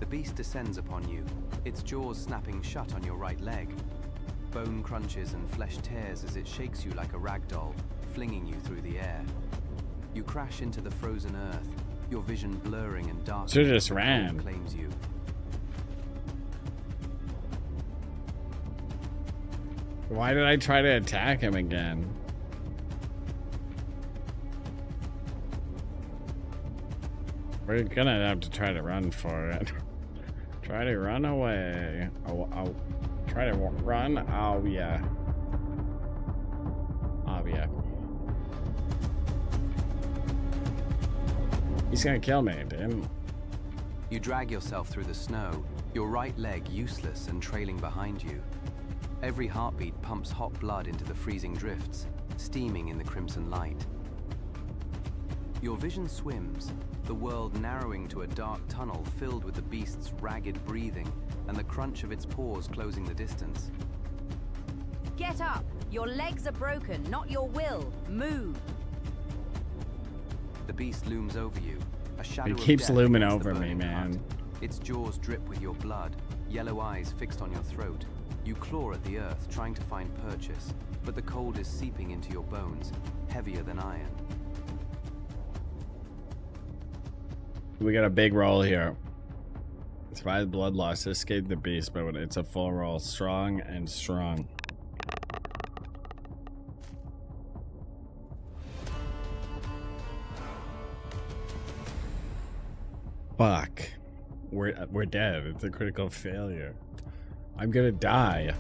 The beast descends upon you, its jaws snapping shut on your right leg. Bone crunches and flesh tears as it shakes you like a rag doll, flinging you through the air. You crash into the frozen earth, your vision blurring and dark. Should've just ran. Claims you. Why did I try to attack him again? We're gonna have to try to run for it. Try to run away. Oh, try to run. Oh yeah. Oh yeah. He's gonna kill me, dude. You drag yourself through the snow, your right leg useless and trailing behind you. Every heartbeat pumps hot blood into the freezing drifts, steaming in the crimson light. Your vision swims, the world narrowing to a dark tunnel filled with the beast's ragged breathing and the crunch of its paws closing the distance. Get up! Your legs are broken, not your will. Move! The beast looms over you, a shadow It keeps of death looming against the over me, burning man. hut. Its jaws drip with your blood, yellow eyes fixed on your throat. You claw at the earth, trying to find purchase, but the cold is seeping into your bones, heavier than iron. We got a big roll here. Survive blood loss, escape the beast, but it's a full roll. Strong and strong. Fuck. We're dead. It's a critical failure. I'm gonna die.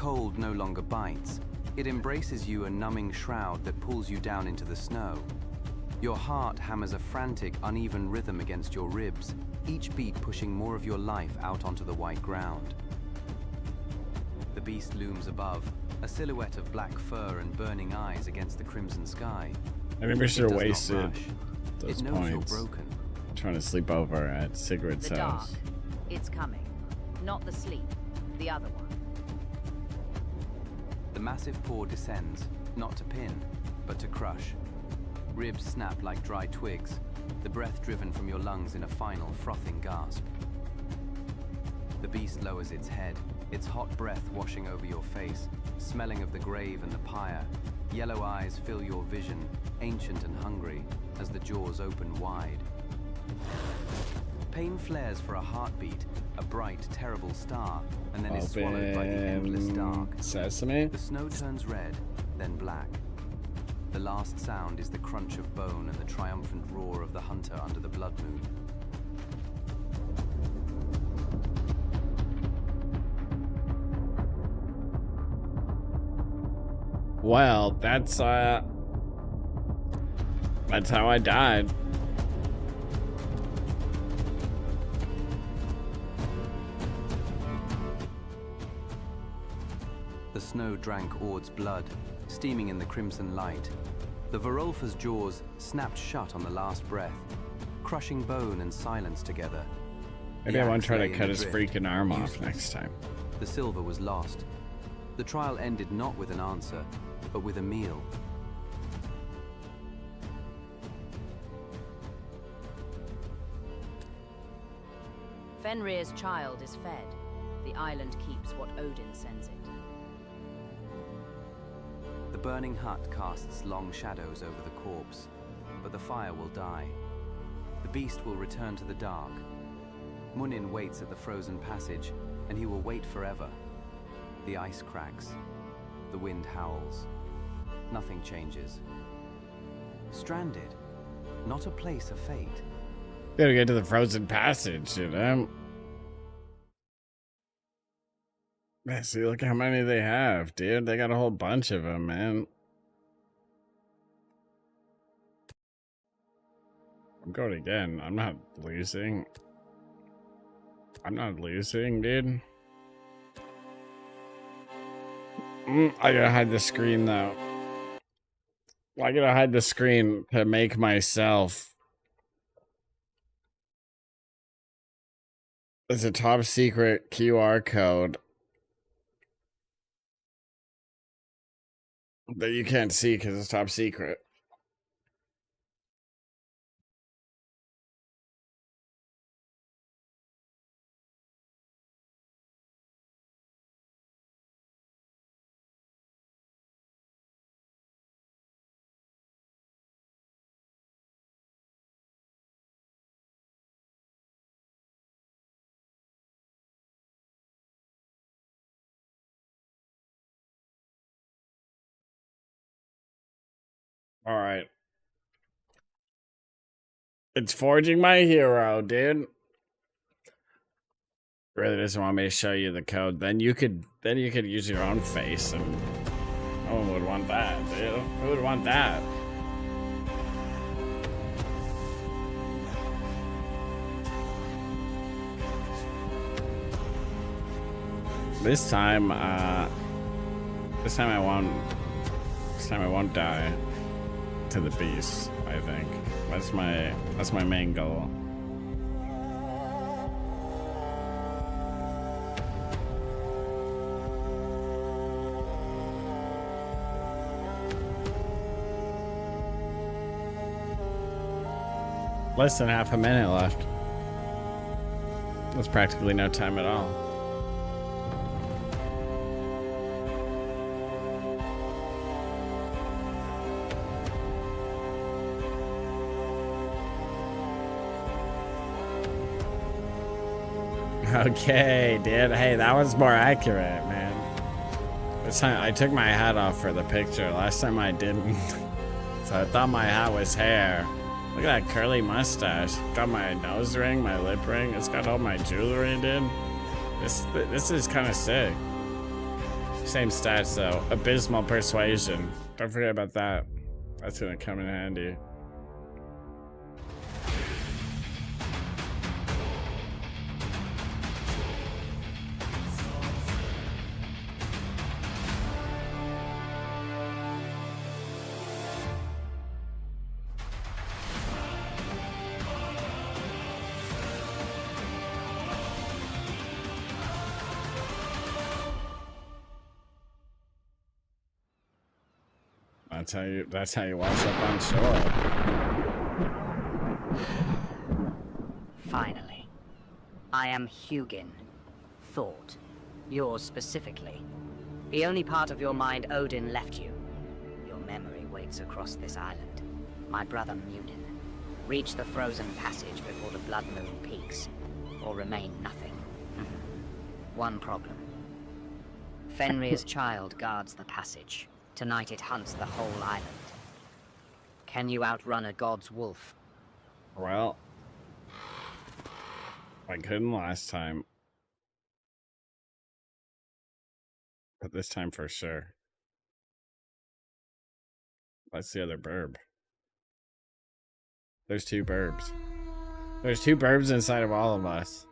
cold no longer bites. It embraces you, a numbing shroud that pulls you down into the snow. Your heart hammers a frantic, uneven rhythm against your ribs, each beat pushing more of your life out onto the white ground. The beast looms above, a silhouette of black fur and burning eyes against the crimson sky. I think we should have wasted those points. Broken. Trying to sleep over at Sigurd's The dark. house. It's coming. Not the sleep. The other one. The massive paw descends, not to pin, but to crush. Ribs snap like dry twigs, the breath driven from your lungs in a final frothing gasp. The beast lowers its head, its hot breath washing over your face, smelling of the grave and the pyre. Yellow eyes fill your vision, ancient and hungry, as the jaws open wide. Pain flares for a heartbeat, a bright, terrible star, and then is swallowed by the endless dark. Sesame? The snow turns red, then black. The last sound is the crunch of bone and the triumphant roar of the hunter under the blood moon. Well, that's how I died. The snow drank Ord's blood, steaming in the crimson light. The Varolfa's jaws snapped shut on the last breath, crushing bone and silence together. Maybe I want to try to cut his freaking arm off next time. The silver was lost. The trial ended not with an answer, but with a meal. Fenrir's child is fed. The island keeps what Odin sends it. The burning hut casts long shadows over the corpse, but the fire will die. The beast will return to the dark. Munin waits at the frozen passage, and he will wait forever. The ice cracks. The wind howls. Nothing changes. Stranded. Not a place of fate. Gotta get to the frozen passage, you know? Man, see, look how many they have, dude. They got a whole bunch of them, man. I'm going again. I'm not losing. I'm not losing, dude. I gotta hide the screen, though. I gotta hide the screen to make myself. It's a top secret QR code that you can't see because it's top secret. All right. It's forging my hero, dude. Really doesn't want me to show you the code. Then you could use your own face, and no one would want that, dude. Who would want that? This time I won't die to the beast, I think. That's my main goal. Less than half a minute left. That's practically no time at all. Okay, dude. Hey, that was more accurate, man. This time I took my hat off for the picture. Last time I didn't. So I thought my hat was hair. Look at that curly mustache. Got my nose ring, my lip ring. It's got all my jewelry, dude. This is kind of sick. Same stats though. Abysmal persuasion. Don't forget about that. That's gonna come in handy. That's how you wash up on shore. Finally. I am Hugin. Thought. Yours specifically. The only part of your mind Odin left you. Your memory waits across this island. My brother Munin. Reach the frozen passage before the blood moon peaks. Or remain nothing. One problem. Fenrir's child guards the passage. Tonight it hunts the whole island. Can you outrun a god's wolf? Well, I couldn't last time. But this time for sure. That's the other burb. There's two burbs. There's two burbs inside of all of us.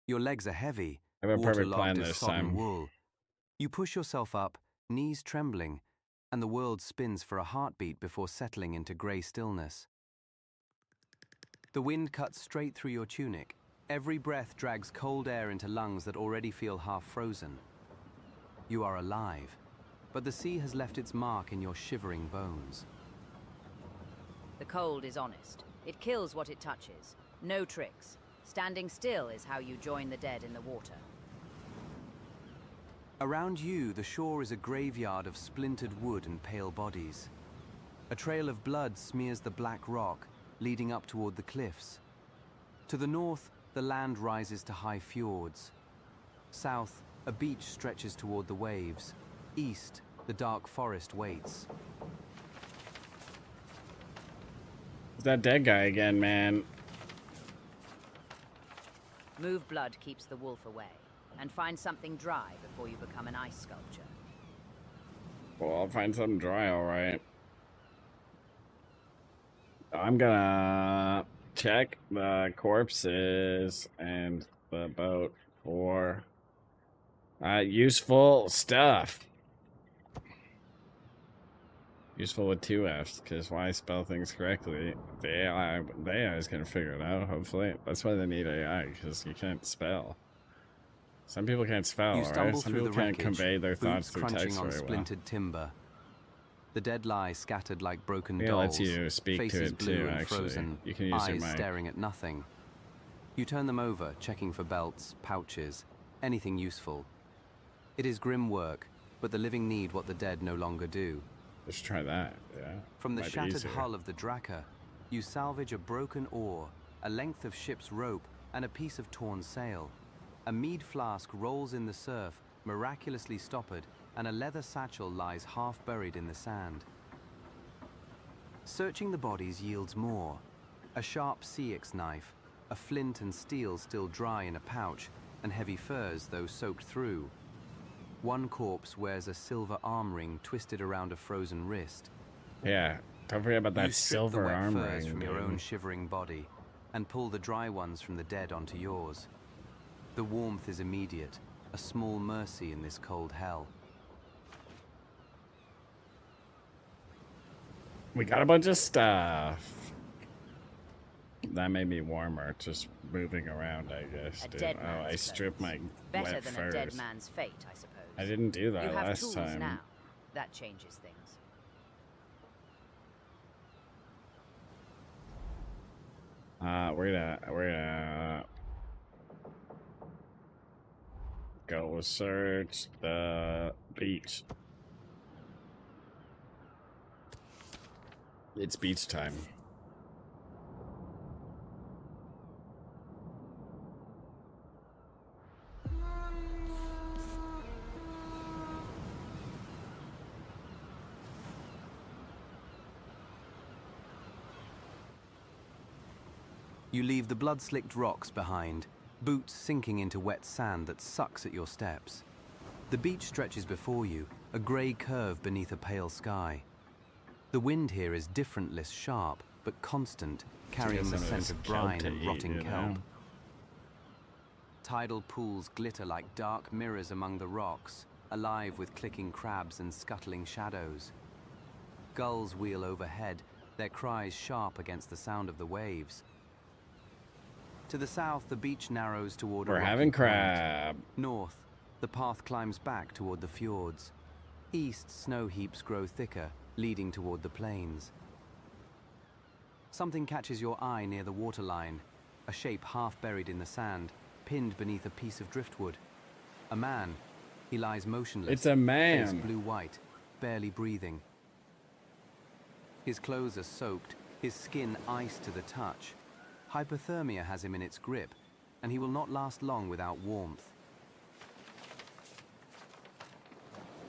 Your legs are heavy. I have a perfect waterlogged plan as this sodden time. wool. You push yourself up, knees trembling, and the world spins for a heartbeat before settling into grey stillness. The wind cuts straight through your tunic. Every breath drags cold air into lungs that already feel half frozen. You are alive, but the sea has left its mark in your shivering bones. The cold is honest. It kills what it touches. No tricks. Standing still is how you join the dead in the water. Around you, the shore is a graveyard of splintered wood and pale bodies. A trail of blood smears the black rock, leading up toward the cliffs. To the north, the land rises to high fjords. South, a beach stretches toward the waves. East, the dark forest waits. It's that dead guy again, man. Move blood keeps the wolf away, and find something dry before you become an ice sculpture. Well, I'll find something dry, alright. I'm gonna check the corpses and the boat for useful stuff. Useful with 2 F's, because why spell things correctly? The AI is gonna figure it out, hopefully. That's why they need AI, because you can't spell. Some people can't spell, alright? Some people can't convey their thoughts through text on very well. splintered timber. The dead lie scattered like broken Yeah, dolls, lets you speak to faces it blue too, and actually. frozen, You can use your eyes mic. staring at nothing. You turn them over, checking for belts, pouches, anything useful. It is grim work, but the living need what the dead no longer do. Let's try that, yeah. From the Might be shattered easier. hull of the Draka, you salvage a broken oar, a length of ship's rope, and a piece of torn sail. A mead flask rolls in the surf, miraculously stoppered, and a leather satchel lies half buried in the sand. Searching the bodies yields more. A sharp CX knife, a flint and steel still dry in a pouch, and heavy furs though soaked through. One corpse wears a silver arm ring twisted around a frozen wrist. Yeah, don't forget about that You strip silver the wet arm furs ring, from your dude. own shivering body and pull the dry ones from the dead onto yours. The warmth is immediate, a small mercy in this cold hell. We got a bunch of stuff. That made me warmer, just moving around, I guess, A dude. dead Oh, man's I stripped my Better wet than furs. a dead man's fate, I suppose. I didn't do that you have last tools time. now. That changes things. We're gonna go search the beach. It's beach time. You leave the blood-slicked rocks behind, boots sinking into wet sand that sucks at your steps. The beach stretches before you, a grey curve beneath a pale sky. The wind here is differentless, sharp, but constant, carrying the scent of brine and rotting kelp. Tidal pools glitter like dark mirrors among the rocks, alive with clicking crabs and scuttling shadows. Gulls wheel overhead, their cries sharp against the sound of the waves. To the south, the beach narrows toward a rocky having point. crab. North, the path climbs back toward the fjords. East, snow heaps grow thicker, leading toward the plains. Something catches your eye near the waterline, a shape half buried in the sand, pinned beneath a piece of driftwood. A man. He lies motionless. It's a man. Face blue-white, barely breathing. His clothes are soaked, his skin iced to the touch. Hypothermia has him in its grip, and he will not last long without warmth.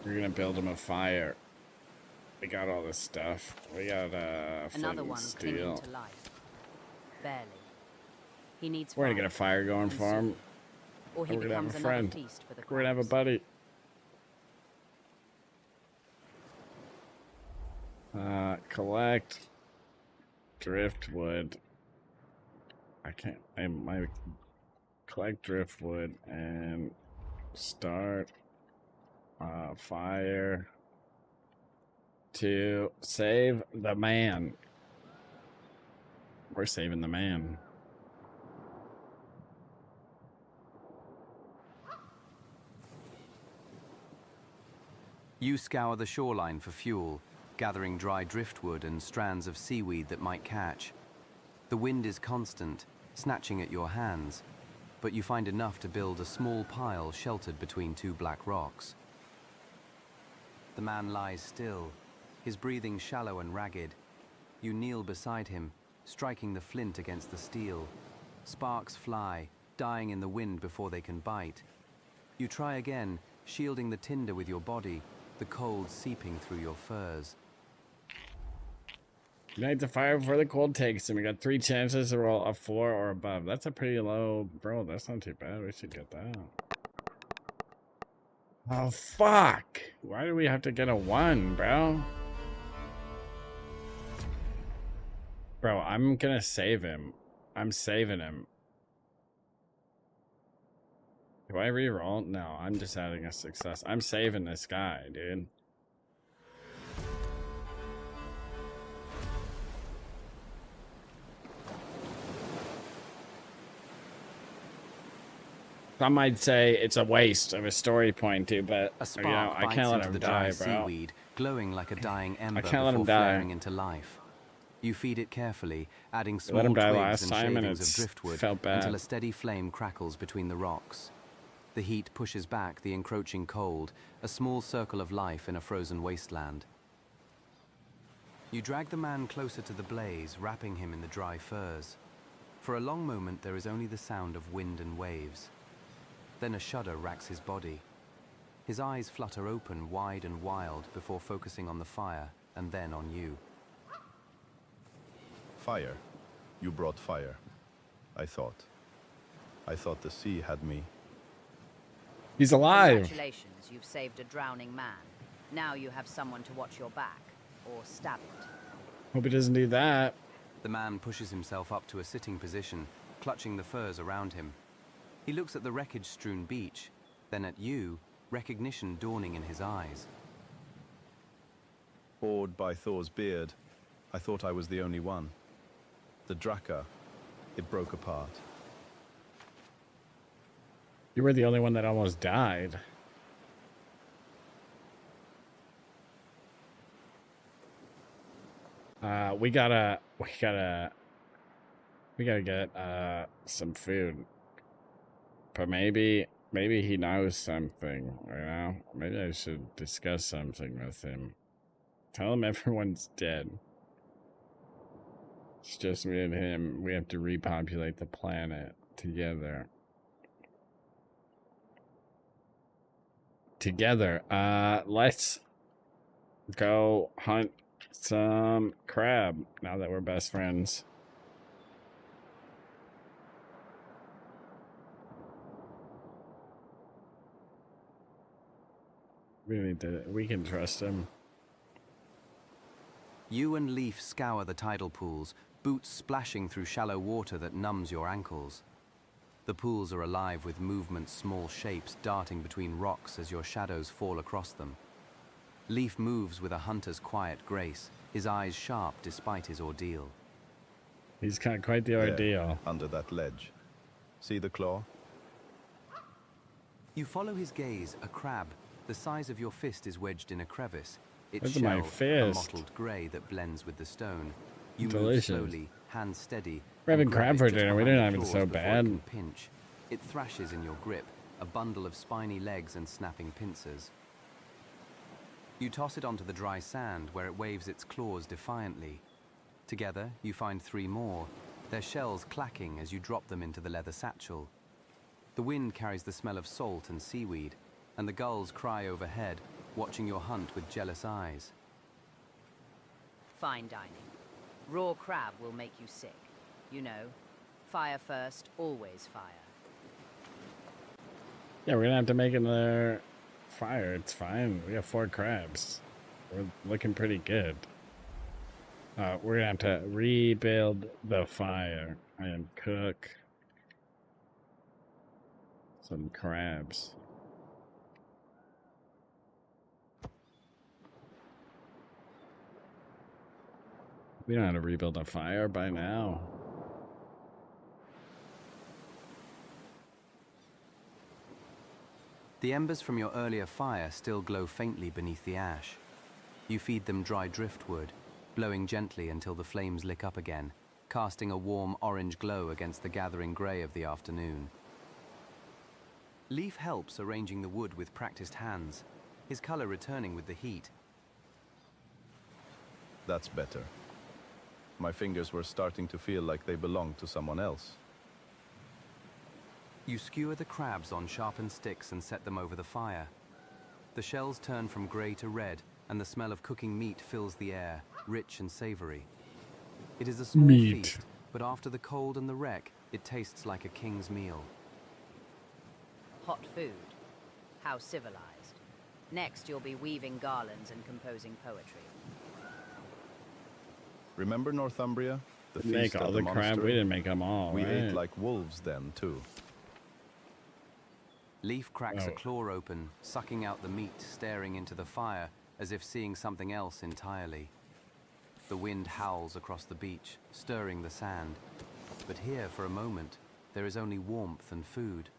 We're gonna build him a fire. We got all this stuff. We got another one clinging steel. to life. Barely. He needs We're gonna get a fire going for him. Or he We're gonna have becomes a another friend. feast for the We're gonna have a crabs. buddy. Collect driftwood. I can't. I might collect driftwood and start fire to save the man. We're saving the man. You scour the shoreline for fuel, gathering dry driftwood and strands of seaweed that might catch. The wind is constant, snatching at your hands, but you find enough to build a small pile sheltered between two black rocks. The man lies still, his breathing shallow and ragged. You kneel beside him, striking the flint against the steel. Sparks fly, dying in the wind before they can bite. You try again, shielding the tinder with your body, the cold seeping through your furs. Ignite the fire before the cold takes him. We got 3 chances to roll a 4 or above. That's a pretty low. Bro, that's not too bad. We should get that. Oh, fuck. Why do we have to get a 1, bro? Bro, I'm gonna save him. I'm saving him. Do I re-roll? No, I'm just adding a success. I'm saving this guy, dude. Some might say it's a waste of a story point too, but A spark you know, I bites can't let into him the die, dry bro. seaweed, glowing like a dying ember can't let him before die. flaring into life. You feed it carefully, adding Let small him die twigs last and time, and shavings of it's driftwood felt bad. until a steady flame crackles between the rocks. The heat pushes back the encroaching cold, a small circle of life in a frozen wasteland. You drag the man closer to the blaze, wrapping him in the dry furs. For a long moment, there is only the sound of wind and waves. Then a shudder racks his body. His eyes flutter open, wide and wild, before focusing on the fire, and then on you. Fire. You brought fire. I thought. I thought the sea had me. He's alive. Congratulations, you've saved a drowning man. Now you have someone to watch your back, or stab it. Hope he doesn't do that. The man pushes himself up to a sitting position, clutching the furs around him. He looks at the wreckage-strewn beach, then at you, recognition dawning in his eyes. Awed by Thor's beard, I thought I was the only one. The Draka, it broke apart. You were the only one that almost died. We gotta get some food. But maybe he knows something, you know? Maybe I should discuss something with him. Tell him everyone's dead. It's just me and him. We have to repopulate the planet together. Let's go hunt some crab now that we're best friends. We can trust him. You and Leaf scour the tidal pools, boots splashing through shallow water that numbs your ankles. The pools are alive with movement, small shapes darting between rocks as your shadows fall across them. Leaf moves with a hunter's quiet grace, his eyes sharp despite his ordeal. He's got quite the ordeal. Under that ledge. See the claw? You follow his gaze. A crab, the size of your fist, is wedged in a crevice. Its That's shell, my a fist. mottled grey that blends with the stone. You Delicious. move slowly, hands steady. We're having and grab crab it for just dinner. We behind didn't the have it claws so before bad. It can pinch. It thrashes in your grip, a bundle of spiny legs and snapping pincers. You toss it onto the dry sand where it waves its claws defiantly. Together, you find 3 more, their shells clacking as you drop them into the leather satchel. The wind carries the smell of salt and seaweed, and the gulls cry overhead, watching your hunt with jealous eyes. Fine dining. Raw crab will make you sick. You know, fire first, always fire. Yeah, we're gonna have to make another fire. It's fine. We have 4 crabs. We're looking pretty good. We're gonna have to rebuild the fire and cook some crabs. We know how to rebuild a fire by now. The embers from your earlier fire still glow faintly beneath the ash. You feed them dry driftwood, blowing gently until the flames lick up again, casting a warm orange glow against the gathering grey of the afternoon. Leaf helps arranging the wood with practiced hands, his colour returning with the heat. That's better. My fingers were starting to feel like they belonged to someone else. You skewer the crabs on sharpened sticks and set them over the fire. The shells turn from grey to red, and the smell of cooking meat fills the air, rich and savoury. It is a small feast, but after the cold and the wreck, it tastes like a king's meal. Hot food. How civilized. Next, you'll be weaving garlands and composing poetry. Remember Northumbria? The We make feast all at the the crab. monastery? We didn't make them all. We right? ate like wolves then, too. Leaf cracks a Oh. claw open, sucking out the meat, staring into the fire, as if seeing something else entirely. The wind howls across the beach, stirring the sand. But here, for a moment, there is only warmth and food.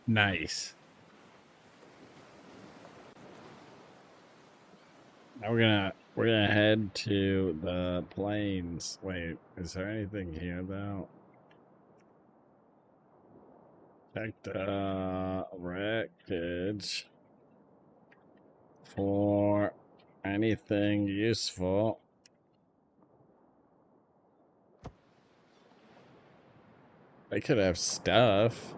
Nice. Now we're gonna head to the plains. Wait, is there anything here though? Check the wreckage for anything useful. They could have stuff.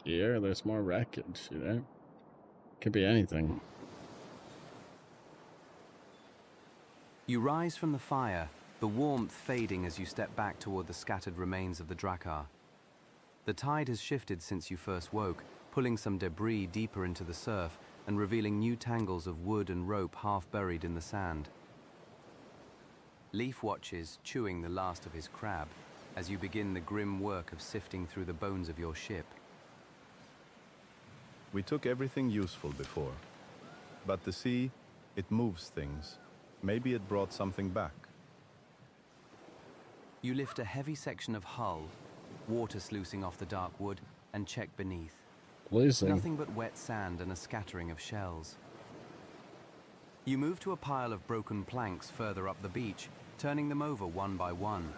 Here, there's more wreckage, you know? Could be anything. You rise from the fire, the warmth fading as you step back toward the scattered remains of the Drakkar. The tide has shifted since you first woke, pulling some debris deeper into the surf and revealing new tangles of wood and rope half buried in the sand. Leaf watches, chewing the last of his crab, as you begin the grim work of sifting through the bones of your ship. We took everything useful before. But the sea, it moves things. Maybe it brought something back. You lift a heavy section of hull, water sluicing off the dark wood, and check beneath. Losing. Nothing but wet sand and a scattering of shells. You move to a pile of broken planks further up the beach, turning them over one by one.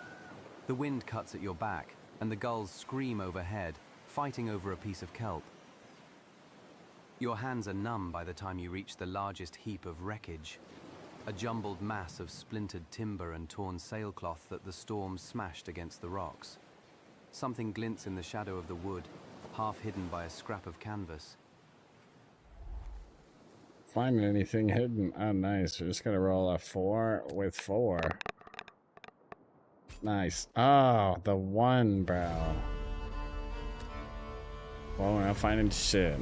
The wind cuts at your back, and the gulls scream overhead, fighting over a piece of kelp. Your hands are numb by the time you reach the largest heap of wreckage, a jumbled mass of splintered timber and torn sailcloth that the storm smashed against the rocks. Something glints in the shadow of the wood, half hidden by a scrap of canvas. Find anything hidden? Oh, nice. We're just gonna roll a 4 with 4. Nice. Oh, the 1, bro. Well, we're not finding shit.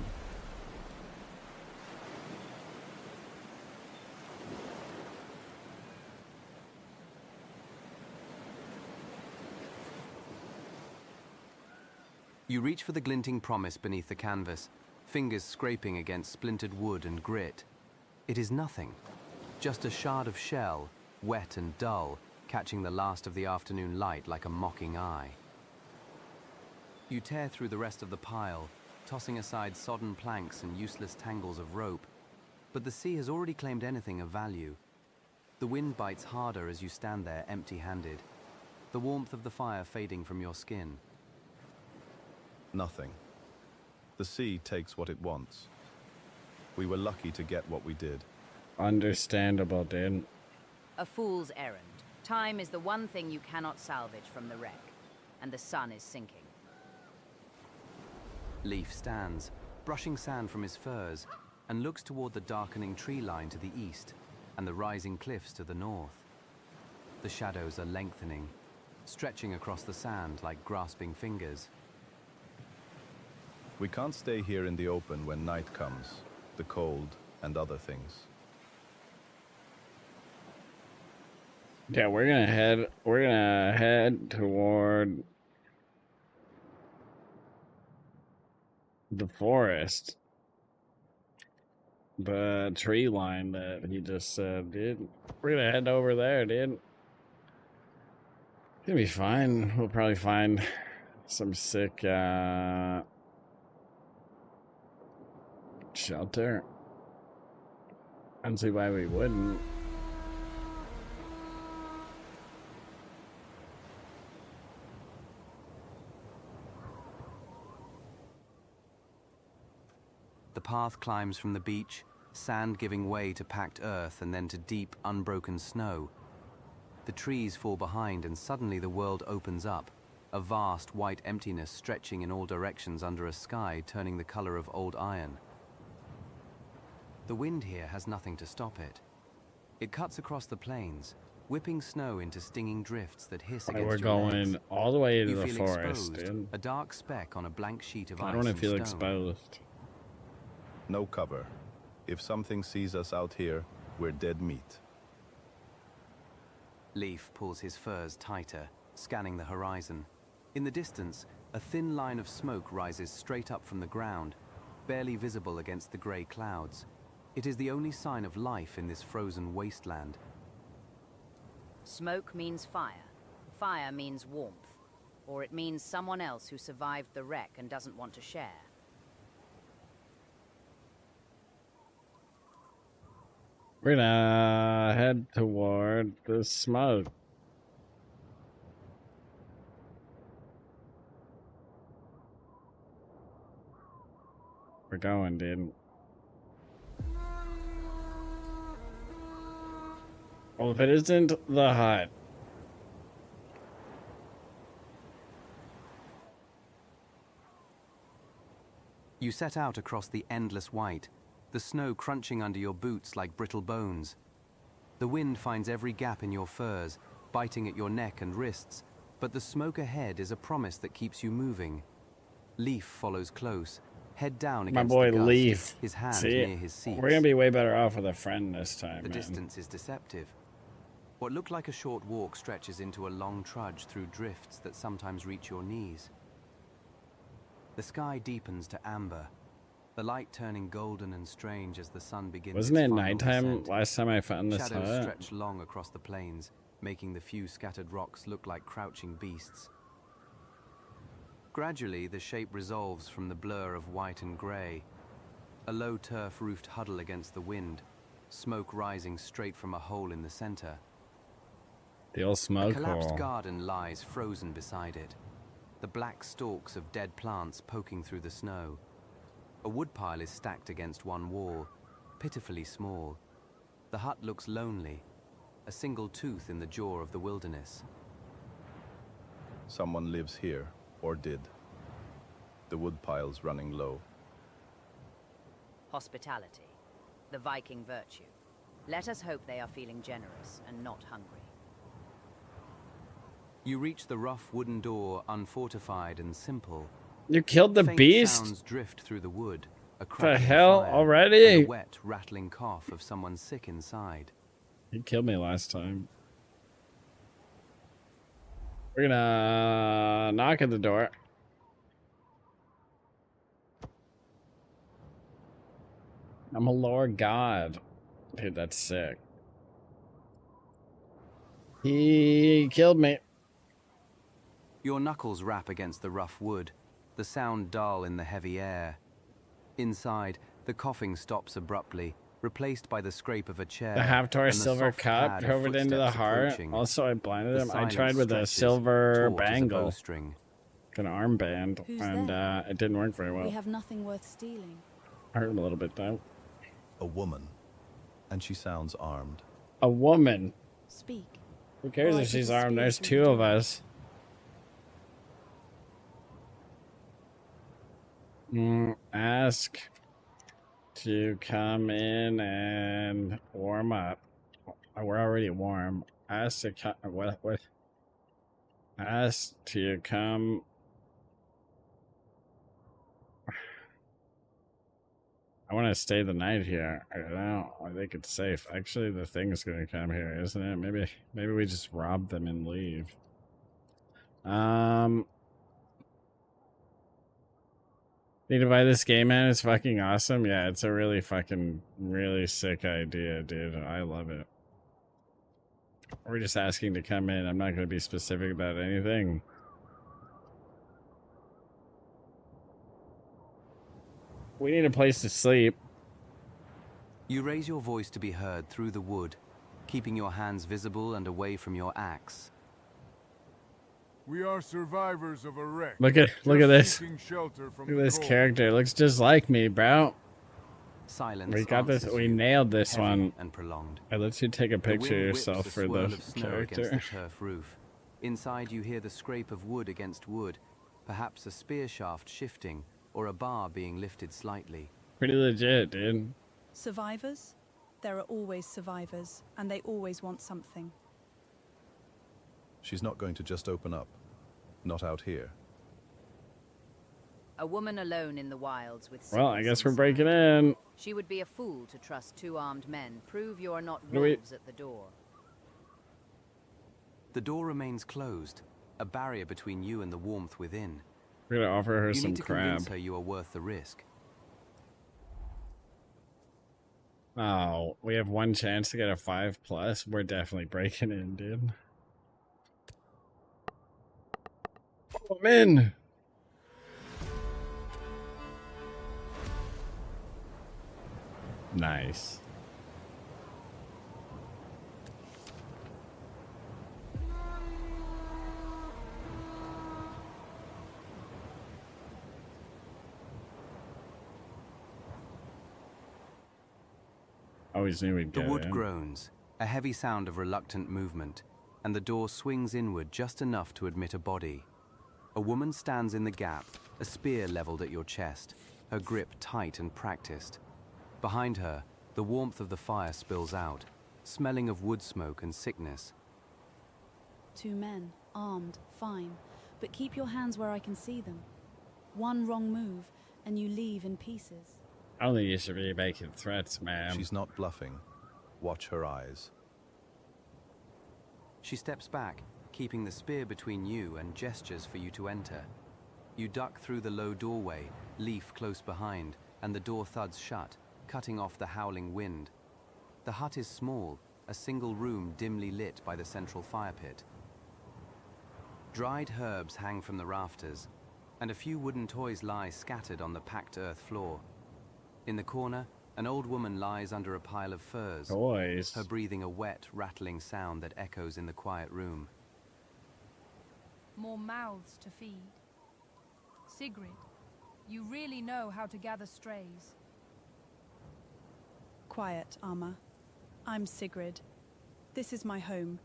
You reach for the glinting promise beneath the canvas, fingers scraping against splintered wood and grit. It is nothing, just a shard of shell, wet and dull, catching the last of the afternoon light like a mocking eye. You tear through the rest of the pile, tossing aside sodden planks and useless tangles of rope, but the sea has already claimed anything of value. The wind bites harder as you stand there empty-handed, the warmth of the fire fading from your skin. Nothing. The sea takes what it wants. We were lucky to get what we did. Understandable, dude. A fool's errand. Time is the one thing you cannot salvage from the wreck, and the sun is sinking. Leaf stands, brushing sand from his furs, and looks toward the darkening tree line to the east and the rising cliffs to the north. The shadows are lengthening, stretching across the sand like grasping fingers. We can't stay here in the open when night comes, the cold and other things. Yeah, we're gonna head toward the forest. The tree line that he just said, dude. We're gonna head over there, dude. It's gonna be fine. We'll probably find some sick shelter. I don't see why we wouldn't. The path climbs from the beach, sand giving way to packed earth and then to deep, unbroken snow. The trees fall behind and suddenly the world opens up, a vast white emptiness stretching in all directions under a sky turning the color of old iron. The wind here has nothing to stop it. It cuts across the plains, whipping snow into stinging drifts that hiss against we're your going legs. all the way to You the feel forest, exposed, dude. a dark speck on a blank sheet of I ice don't want to and feel stone. exposed. No cover. If something sees us out here, we're dead meat. Leaf pulls his furs tighter, scanning the horizon. In the distance, a thin line of smoke rises straight up from the ground, barely visible against the grey clouds. It is the only sign of life in this frozen wasteland. Smoke means fire. Fire means warmth. Or it means someone else who survived the wreck and doesn't want to share. We're gonna head toward the smoke. We're going, dude. Well, if it isn't the hut. You set out across the endless white, the snow crunching under your boots like brittle bones. The wind finds every gap in your furs, biting at your neck and wrists, but the smoke ahead is a promise that keeps you moving. Leaf follows close, head down My against boy the gust, Leaf. his hand See, near his seat. we're gonna be way better off with a friend this time, The man. distance is deceptive. What looked like a short walk stretches into a long trudge through drifts that sometimes reach your knees. The sky deepens to amber, the light turning golden and strange as the sun begins Wasn't its it final nighttime descent. last time I found this Shadows hut? stretch long across the plains, making the few scattered rocks look like crouching beasts. Gradually, the shape resolves from the blur of white and grey. A low turf-roofed huddle against the wind, smoke rising straight from a hole in the center. The old A smoke collapsed hole. garden lies frozen beside it, the black stalks of dead plants poking through the snow. A woodpile is stacked against one wall, pitifully small. The hut looks lonely, a single tooth in the jaw of the wilderness. Someone lives here, or did. The woodpile's running low. Hospitality, the Viking virtue. Let us hope they are feeling generous and not hungry. You reach the rough wooden door, unfortified and simple, You killed the Faint beast? sounds drift through the wood. A The crackling hell fire, already? And the wet, rattling cough of someone sick inside. He killed me last time. We're gonna knock at the door. I'm a Lord God. Dude, that's sick. He killed me. Your knuckles rap against the rough wood, the sound dull in the heavy air. Inside, the coughing stops abruptly, replaced by the scrape of a chair. The half-tour and the silver soft cup pad of hovered into the footsteps heart. approaching. Also, I blinded The him. I silence tried with a stretches, silver taut as a bangle. bowstring. An armband. Who's And there? it didn't work very well. We have nothing worth stealing. I hurt him a little bit though. A woman. And she sounds armed. A woman. Speak. Who cares Or I if could she's dispute armed? There's from the two of door. us. Ask to come in and warm up. We're already warm. Ask to come. What? Ask to come. I want to stay the night here. I don't know. I think it's safe. Actually, the thing is going to come here, isn't it? Maybe we just rob them and leave. Need to buy this game, man. It's fucking awesome. Yeah, it's a really sick idea, dude. I love it. We're just asking to come in. I'm not going to be specific about anything. We need a place to sleep. You raise your voice to be heard through the wood, keeping your hands visible and away from your axe. We are survivors of a wreck. Look at just this. seeking shelter from Look at the this cold. character. It looks just like me, bro. Silence We got this. answers We you, nailed this heavy one. and prolonged. I let you take a The picture of wind whips yourself a for swirl the of snow against character. the turf roof. Inside you hear the scrape of wood against wood, perhaps a spear shaft shifting or a bar being lifted slightly. Pretty legit, dude. Survivors? There are always survivors, and they always want something. She's not going to just open up. Not out here. A woman alone in the wilds with Well, I sickness guess we're inside. breaking in. She would be a fool to trust two armed men. Prove you are not Do we- wolves at the door. The door remains closed, a barrier between you and the warmth within. We're gonna offer her You some need to crab. convince her you are worth the risk. Oh, we have one chance to get a 5+. We're definitely breaking in, dude. I'm in. Nice. Always knew we'd The get wood in. groans, a heavy sound of reluctant movement, and the door swings inward just enough to admit a body. A woman stands in the gap, a spear leveled at your chest, her grip tight and practiced. Behind her, the warmth of the fire spills out, smelling of wood smoke and sickness. Two men, armed, fine, but keep your hands where I can see them. One wrong move, and you leave in pieces. I don't think you should be making threats, man. She's not bluffing. Watch her eyes. She steps back, keeping the spear between you and gestures for you to enter. You duck through the low doorway, Leaf close behind, and the door thuds shut, cutting off the howling wind. The hut is small, a single room dimly lit by the central fire pit. Dried herbs hang from the rafters, and a few wooden toys lie scattered on the packed earth floor. In the corner, an old woman lies under a pile of furs, Toys. her breathing a wet, rattling sound that echoes in the quiet room. More mouths to feed. Sigrid, you really know how to gather strays. Quiet, Arma. I'm Sigrid. This is my home.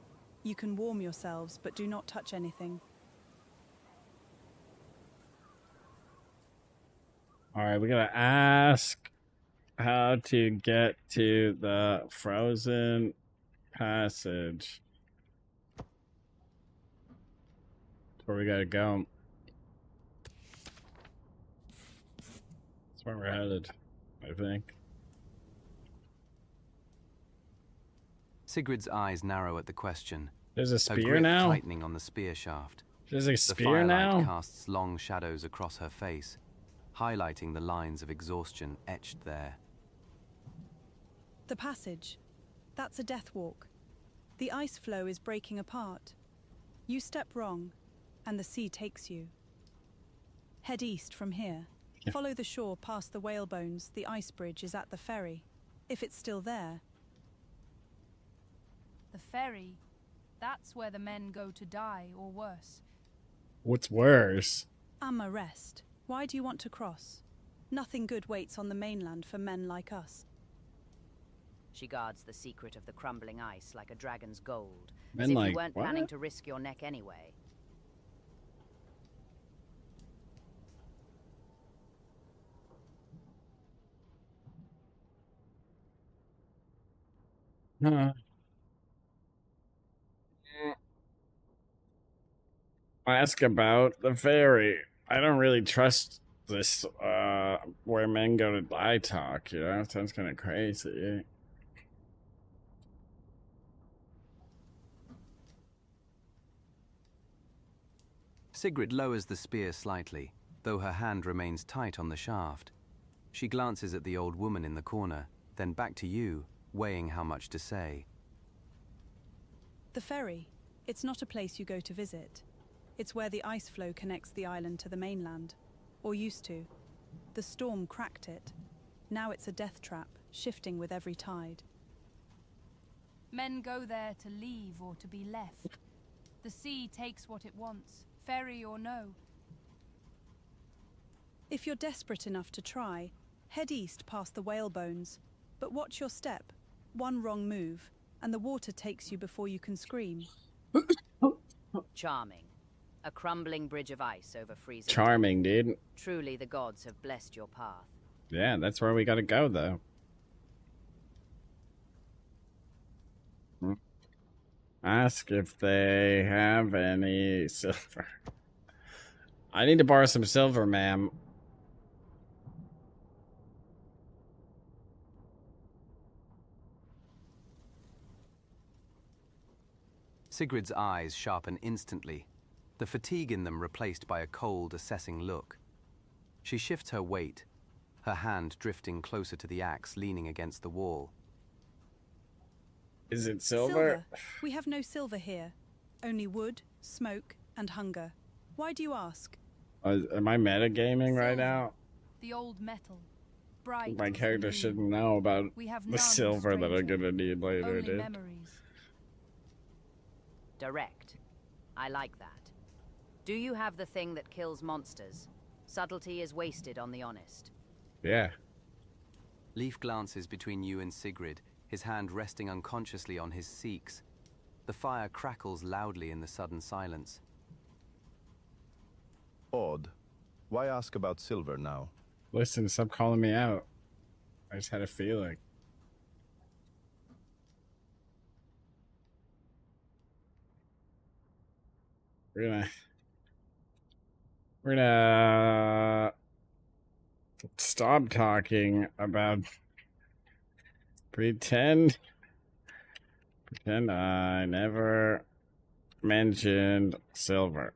You can warm yourselves, but do not touch anything. Alright, we gotta ask how to get to the frozen passage. That's where we gotta go. That's where we're headed, I think. Sigrid's eyes narrow at the question. There's a her spear grip now? tightening on the spear shaft. There's a The spear firelight now? casts long shadows across her face, highlighting the lines of exhaustion etched there. The passage. That's a death walk. The ice flow is breaking apart. You step wrong, and the sea takes you. Head east from here. Follow the shore past the whale bones. The ice bridge is at the ferry. If it's still there. The ferry? That's where the men go to die, or worse. What's worse? Amma, rest. Why do you want to cross? Nothing good waits on the mainland for men like us. She guards the secret of the crumbling ice like a dragon's gold. Men as if like you weren't what? planning to risk your neck anyway. Ask about the ferry. I don't really trust this, where men go to die talk, you know? It sounds kind of crazy. Sigrid lowers the spear slightly, though her hand remains tight on the shaft. She glances at the old woman in the corner, then back to you, weighing how much to say. The ferry. It's not a place you go to visit. It's where the ice flow connects the island to the mainland. Or used to. The storm cracked it. Now it's a death trap, shifting with every tide. Men go there to leave or to be left. The sea takes what it wants, ferry or no. If you're desperate enough to try, head east past the whale bones. But watch your step. One wrong move, and the water takes you before you can scream. Charming. A crumbling bridge of ice over freezing. Charming, dude. Truly, the gods have blessed your path. Yeah, that's where we gotta go, though. Ask if they have any silver. I need to borrow some silver, ma'am. Sigrid's eyes sharpen instantly, the fatigue in them replaced by a cold, assessing look. She shifts her weight, her hand drifting closer to the axe leaning against the wall. Is it silver? We have no silver here. Only wood, smoke, and hunger. Why do you ask? Am I metagaming right now? The old metal. Bright. My character shouldn't know about the silver that I'm gonna need later, Only dude. memories. Direct. I like that. Do you have the thing that kills monsters? Subtlety is wasted on the honest. Yeah. Leaf glances between you and Sigrid, his hand resting unconsciously on his seeks. The fire crackles loudly in the sudden silence. Odd. Why ask about silver now? Listen, stop calling me out. I just had a feeling. We're gonna stop talking about pretend I never mentioned silver.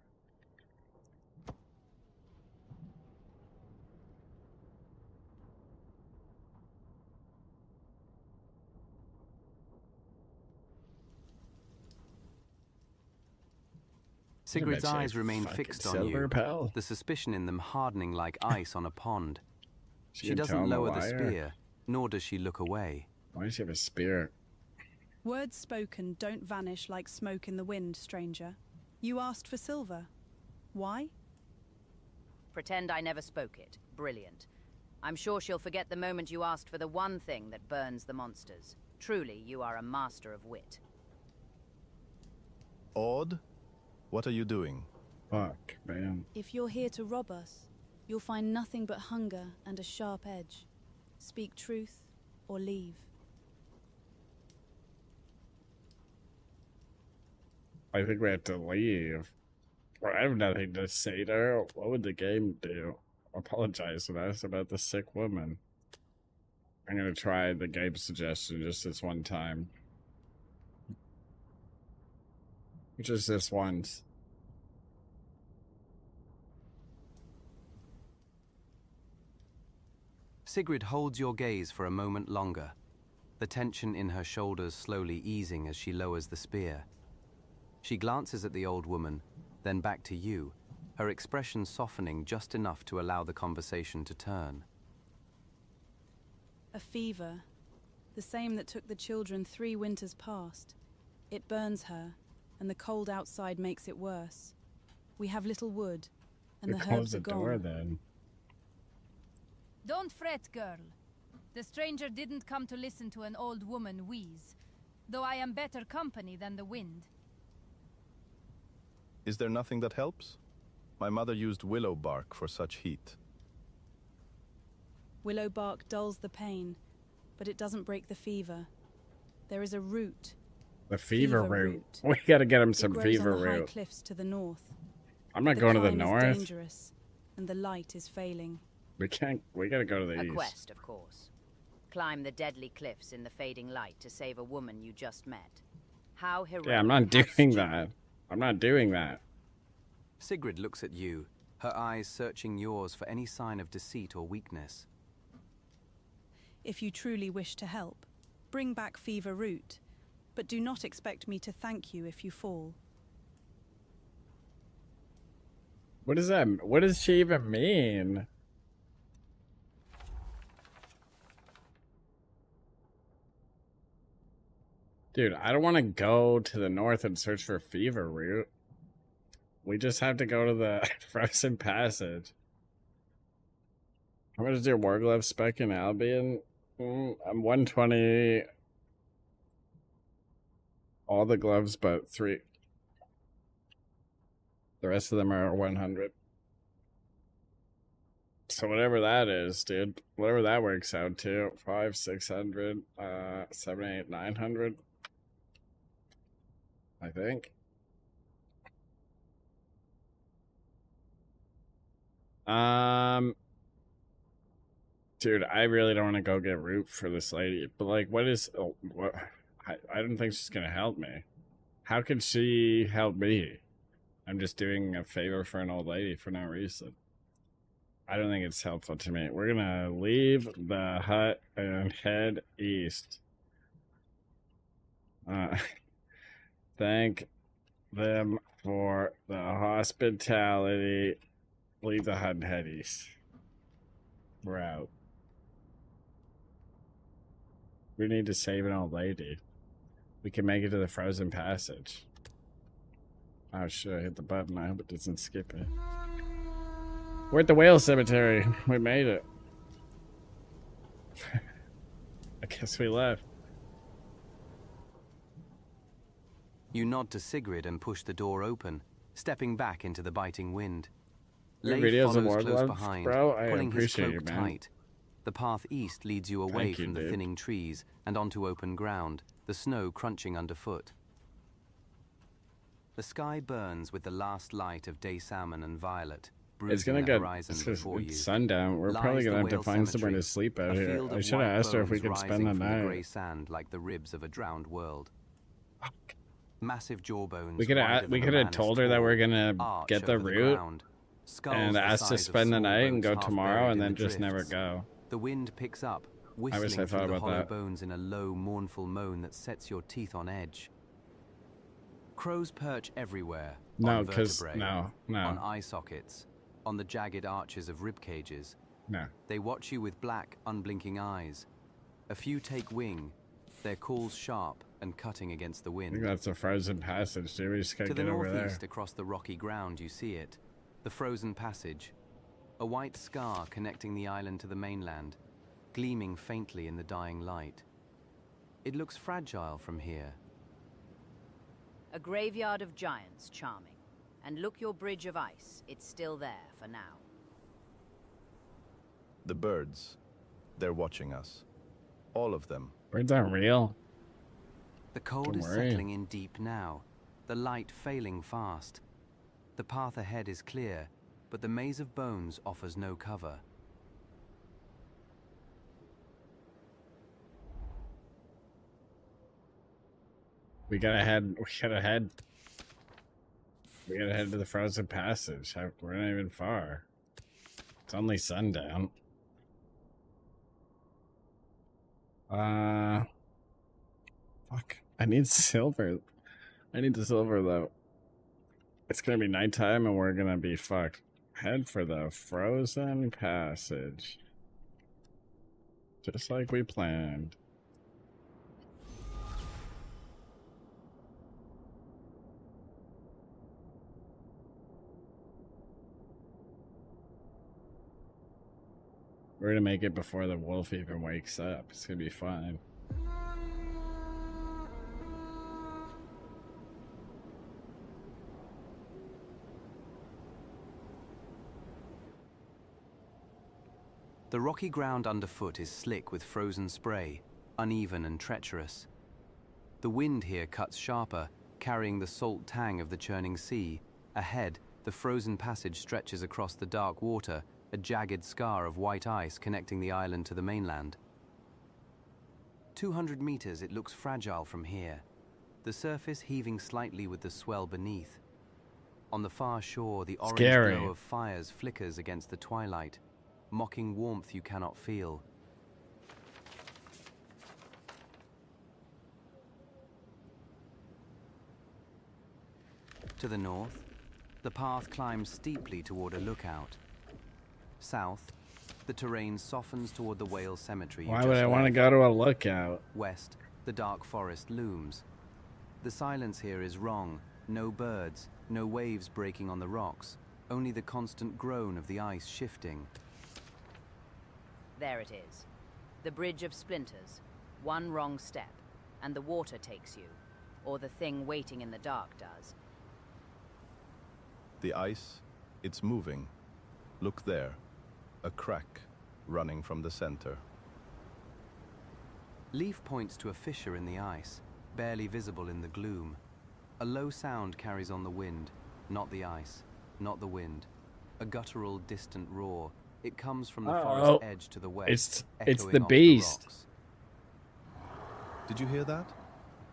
Sigrid's eyes remain fixed on you, the suspicion in them hardening like ice on a pond. She doesn't lower the spear, nor does she look away. Why does she have a spear? Words spoken don't vanish like smoke in the wind, stranger. You asked for silver. Why? Pretend I never spoke it. Brilliant. I'm sure she'll forget the moment you asked for the one thing that burns the monsters. Truly, you are a master of wit. Odd? What are you doing? Fuck, man. If you're here to rob us, you'll find nothing but hunger and a sharp edge. Speak truth or leave. I think we have to leave. I have nothing to say to her. What would the game do? apologize to us about the sick woman. I'm gonna try the game suggestion just this one time. Just this once. Sigrid holds your gaze for a moment longer, the tension in her shoulders slowly easing as she lowers the spear. She glances at the old woman, then back to you, her expression softening just enough to allow the conversation to turn. A fever, the same that took the children 3 winters past. It burns her, and the cold outside makes it worse. We have little wood, and the herbs are gone. Door, then. Don't fret, girl. The stranger didn't come to listen to an old woman wheeze, though I am better company than the wind. Is there nothing that helps? My mother used willow bark for such heat. Willow bark dulls the pain, but it doesn't break the fever. There is a root. The fever root. We gotta get him It some grows fever on the high root. cliffs to the north. I'm not going to the climb is north. dangerous, and the light is failing. We can't. We gotta go to the A east. quest, of course. Climb the deadly cliffs in the fading light to save a woman you just met. How heroic. Yeah, I'm not how doing stupid. that. I'm not doing that. Sigrid looks at you, her eyes searching yours for any sign of deceit or weakness. If you truly wish to help, bring back fever root, but do not expect me to thank you if you fall. What does that? What does she even mean? Dude, I don't want to go to the north and search for fever root. We just have to go to the frozen passage. How much is your war glove spec in Albion? I'm 120. All the gloves but 3. The rest of them are 100. So whatever that is, dude. Whatever that works out to. 500, 600, 700, 900. I think. Dude, I really don't want to go get root for this lady. But like, what is? Oh, what? I don't think she's gonna help me. How could she help me? I'm just doing a favor for an old lady for no reason. I don't think it's helpful to me. We're gonna leave the hut and head east. Thank them for the hospitality. Leave the hut and head east. We're out. We need to save an old lady. We can make it to the frozen passage. Oh shit, I hit the button. I hope it doesn't skip it. We're at the whale cemetery. We made it. I guess we left. You nod to Sigrid and push the door open, stepping back into the biting wind. Your Leif videos of follows close Warglove, behind, bro? I pulling his appreciate cloak you, man. tight. The path east leads you away Thank you, from the dude. thinning trees and onto open ground, the snow crunching underfoot. The sky burns with the last light of day salmon and violet, It's bruising gonna the get horizon before you. it's sundown. We're probably Lies the gonna have to whale find somewhere cemetery, to sleep out a here. field I of should have white asked her if we bones could spend the rising from the grey night. sand like the ribs of a drowned world. Massive jawbones. We could have told her that we're gonna get the route and asked to spend the night and go tomorrow and then just never go. The wind picks up, I wish I whistling thought through the about hollow that. bones in a low, mournful moan that sets your teeth on edge. Crows perch everywhere. No, on 'cause- vertebrae, no. on eye sockets, on the jagged arches of rib cages. No. They watch you with black, unblinking eyes. A few take wing, their calls sharp and cutting against the I wind. think that's the frozen passage, dude. We just gotta To the get over there. northeast, across the rocky ground, you see it. The frozen passage. A white scar connecting the island to the mainland, gleaming faintly in the dying light. It looks fragile from here. A graveyard of giants, charming. And look, your bridge of ice. It's still there for now. The birds, they're watching us. All of them. Birds aren't real. The cold Don't is worry. settling in deep now, the light failing fast. The path ahead is clear, but the maze of bones offers no cover. We gotta head to the frozen passage. We're not even far. It's only sundown. Fuck. I need silver. I need the silver though. It's gonna be nighttime and we're gonna be fucked. Head for the frozen passage. Just like we planned. We're gonna make it before the wolf even wakes up. It's gonna be fine. The rocky ground underfoot is slick with frozen spray, uneven and treacherous. The wind here cuts sharper, carrying the salt tang of the churning sea. Ahead, the frozen passage stretches across the dark water, a jagged scar of white ice connecting the island to the mainland. 200 meters, it looks fragile from here, the surface heaving slightly with the swell beneath. On the far shore, the orange glow of fires flickers against the twilight, mocking warmth you cannot feel. To the north, the path climbs steeply toward a lookout. South, the terrain softens toward the whale cemetery. Why would I want to go to a lookout? West, the dark forest looms. The silence here is wrong. No birds, no waves breaking on the rocks, only the constant groan of the ice shifting. There it is. The Bridge of Splinters. One wrong step, and the water takes you. Or the thing waiting in the dark does. The ice, it's moving. Look there. A crack running from the center. Leaf points to a fissure in the ice, barely visible in the gloom. A low sound carries on the wind, not the ice, not the wind. A guttural, distant roar. It comes from the forest edge to the west. It's the beast. Did you hear that?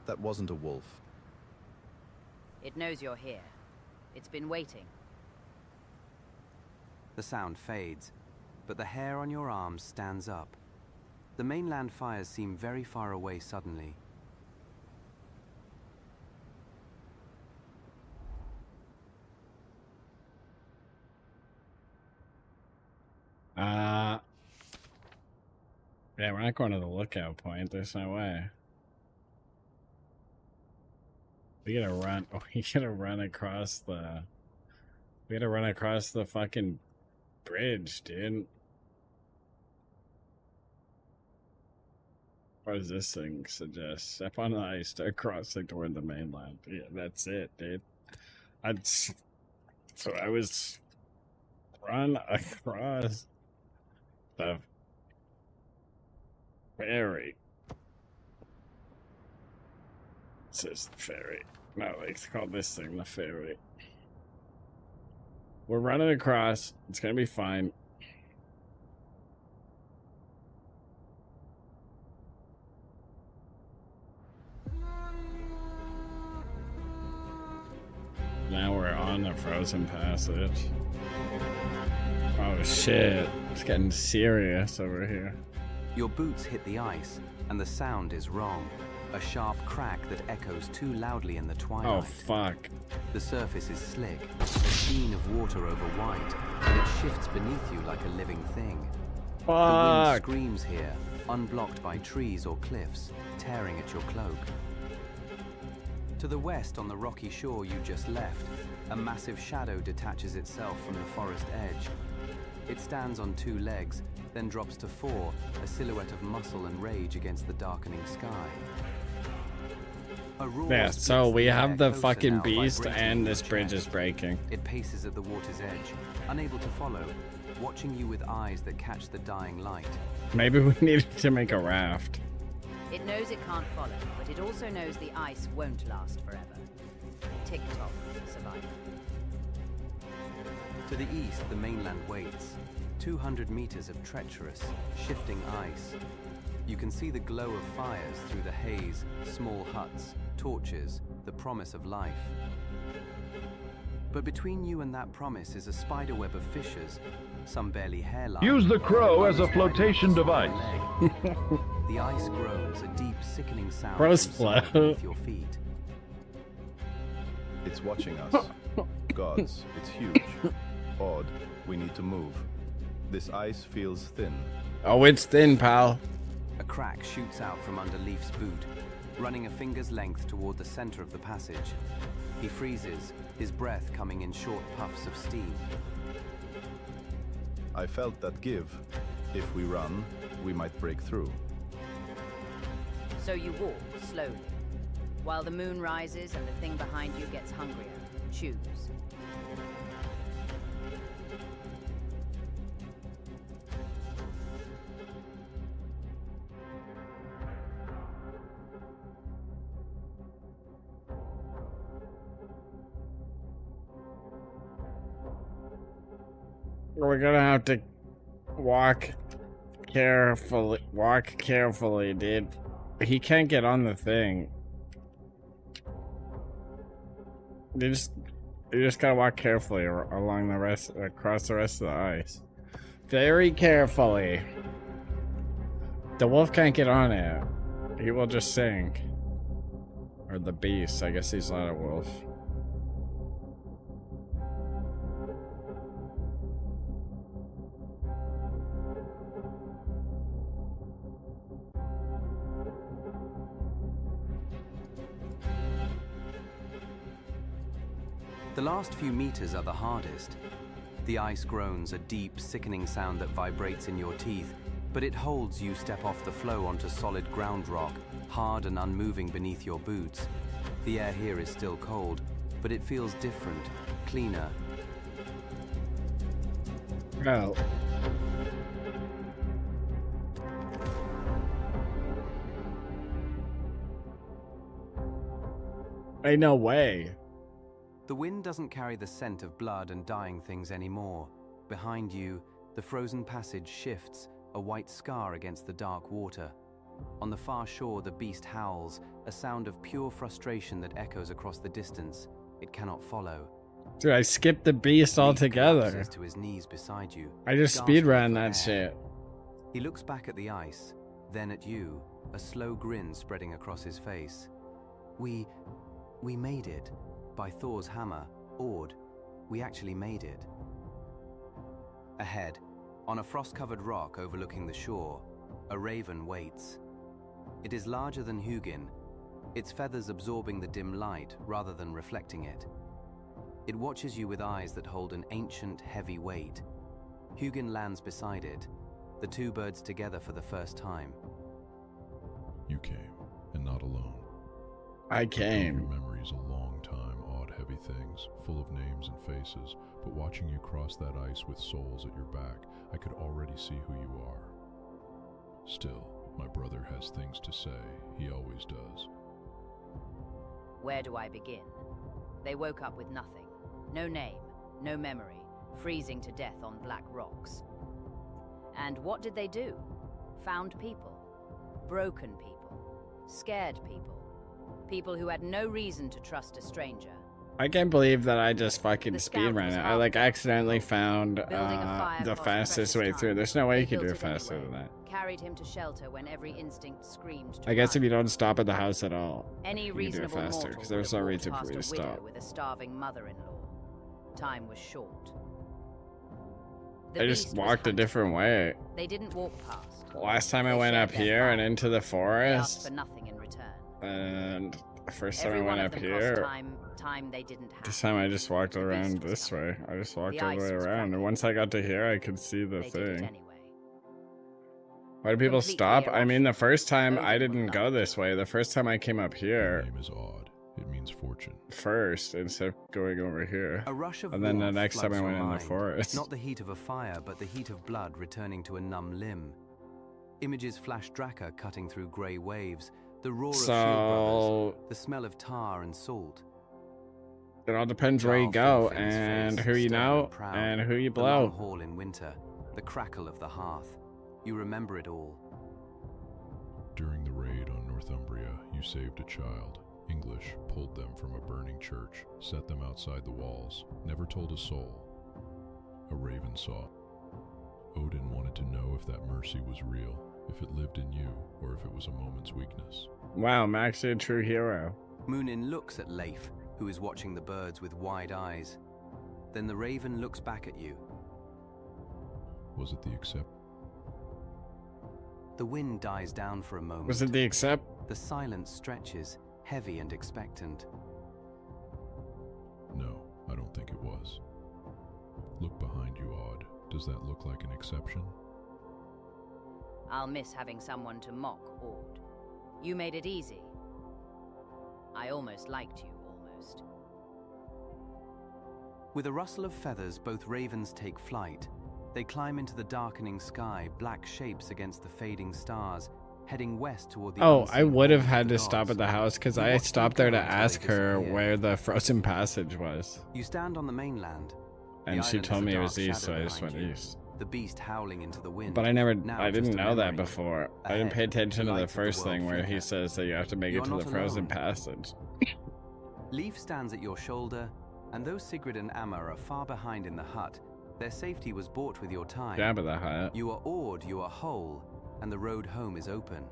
That wasn't a wolf. It knows you're here. It's been waiting. The sound fades, but the hair on your arms stands up. The mainland fires seem very far away suddenly. Yeah, we're not going to the lookout point. There's no way. We gotta run. Oh, we gotta run across the. We gotta run across the fucking bridge, dude. What does this thing suggest? Step on the ice, start crossing toward the mainland. Yeah, that's it, dude. So I was run across the ferry. It says the ferry. No, it's called this thing the ferry. We're running across. It's gonna be fine. Now we're on the frozen passage. Oh shit. It's getting serious over here. Your boots hit the ice, and the sound is wrong. A sharp crack that echoes too loudly in the twilight. Oh, fuck. The surface is slick, a sheen of water over white, and it shifts beneath you like a living thing. Fuck. The wind screams here, unblocked by trees or cliffs, tearing at your cloak. To the west on the rocky shore you just left, a massive shadow detaches itself from the forest edge. It stands on 2 legs, then drops to 4, a silhouette of muscle and rage against the darkening sky. Yeah, so we have the fucking beast and this bridge is breaking. It paces at the water's edge, unable to follow, watching you with eyes that catch the dying light. Maybe we needed to make a raft. It knows it can't follow, but it also knows the ice won't last forever. Tick-tock, survivor. To the east, the mainland waits. 200 meters of treacherous, shifting ice. You can see the glow of fires through the haze, small huts, torches, the promise of life. But between you and that promise is a spiderweb of fissures, some barely hairline. Use the crow as a flotation device. The ice groans, a deep, sickening sound Crow's from somewhere float. beneath your feet. It's watching us. Gods, it's huge. Odd, we need to move. This ice feels thin. Oh, it's thin, pal. A crack shoots out from under Leaf's boot, running a finger's length toward the center of the passage. He freezes, his breath coming in short puffs of steam. I felt that give. If we run, we might break through. So you walk slowly, while the moon rises and the thing behind you gets hungrier. Choose. We're gonna have to walk carefully, dude. He can't get on the thing. You just gotta walk carefully along the rest, across the rest of the ice. Very carefully. The wolf can't get on it. He will just sink. Or the beast. I guess he's not a wolf. The last few meters are the hardest. The ice groans, a deep, sickening sound that vibrates in your teeth, but it holds you step off the floe onto solid ground rock, hard and unmoving beneath your boots. The air here is still cold, but it feels different, cleaner. Well. Ain't no way. The wind doesn't carry the scent of blood and dying things anymore. Behind you, the frozen passage shifts, a white scar against the dark water. On the far shore, the beast howls, a sound of pure frustration that echoes across the distance. It cannot follow. Dude, I skipped the beast altogether. To his knees beside you, I just speedran that shit. He looks back at the ice, then at you, a slow grin spreading across his face. We made it. By Thor's hammer, awed, we actually made it. Ahead, on a frost-covered rock overlooking the shore, a raven waits. It is larger than Hugin, its feathers absorbing the dim light rather than reflecting it. It watches you with eyes that hold an ancient, heavy weight. Hugin lands beside it, the two birds together for the first time. You came, and not alone. I came. Your memories a long time, odd, heavy things, full of names and faces, but watching you cross that ice with souls at your back, I could already see who you are. Still, my brother has things to say. He always does. Where do I begin? They woke up with nothing. No name, no memory, freezing to death on black rocks. And what did they do? Found people. Broken people. Scared people. People who had no reason to trust a stranger. I can't believe that I just fucking speedran it. I like accidentally found the fastest way through. There's no way you could do it faster than that. Carried him to shelter when every instinct screamed to I guess if run. you don't stop at the house at all, Any you can do it reasonable faster mortal because there's would no have reason walked for you to past a widow stop. with a starving mother-in-law. Time was short. I just walked a different way. They didn't walk past. Last time I went up here and into the They asked forest, for nothing in return. and the first time Every I one went of up them cost here, time they didn't have. this time I just walked around this way. I just walked The all the ice way was around, and once I got to here, I could see the They did it thing. anyway. Why do people Complete stop? clear I mean, the first time Odin I would didn't love go this way. The first time I came up here Your name is odd. It means fortune. first instead of going over here. A rush of And then the warmth next time floods I went your in the mind. forest. Not the heat of a fire, but the heat of blood returning to a numb limb. Images flash Draka cutting through grey waves, the roar of shield brothers, So the smell of tar and salt. It all depends where you go and who you know and who you The long blow. hall in winter, the crackle of the hearth. You remember it all. During the raid on Northumbria, you saved a child. English pulled them from a burning church, set them outside the walls, never told a soul. A raven saw. Odin wanted to know if that mercy was real, if it lived in you, or if it was a moment's weakness. Wow, I'm actually a true hero. Munin looks at Leif, who is watching the birds with wide eyes. Then the raven looks back at you. Was it the accept? The wind dies down for a moment. Was it the accept? The silence stretches, heavy and expectant. No, I don't think it was. Look behind you, Odd. Does that look like an exception? I'll miss having someone to mock, Ord. You made it easy. I almost liked you, almost. With a rustle of feathers, both ravens take flight. They climb into the darkening sky, black shapes against the fading stars, heading west toward the Oh, unseen I would have world of had the to stop gods. at the house because You I watch them stopped there to go until they ask her disappear. where the frozen passage was. You stand on the mainland. The And she island told has a me it dark was east, so shadow I just went behind you. east. The beast howling into the wind. But I Now didn't just a know that memory. before. I didn't Ahead, pay attention to light the of the Oh, first world thing where he flicker. says that you have to make You it are to the not frozen alone. passage. Leif stands at your shoulder, and though Sigrid and Amma are far behind in the hut, their safety was bought with your time. Jabba the Hutt. You are Ord, you are whole, and the road home is open.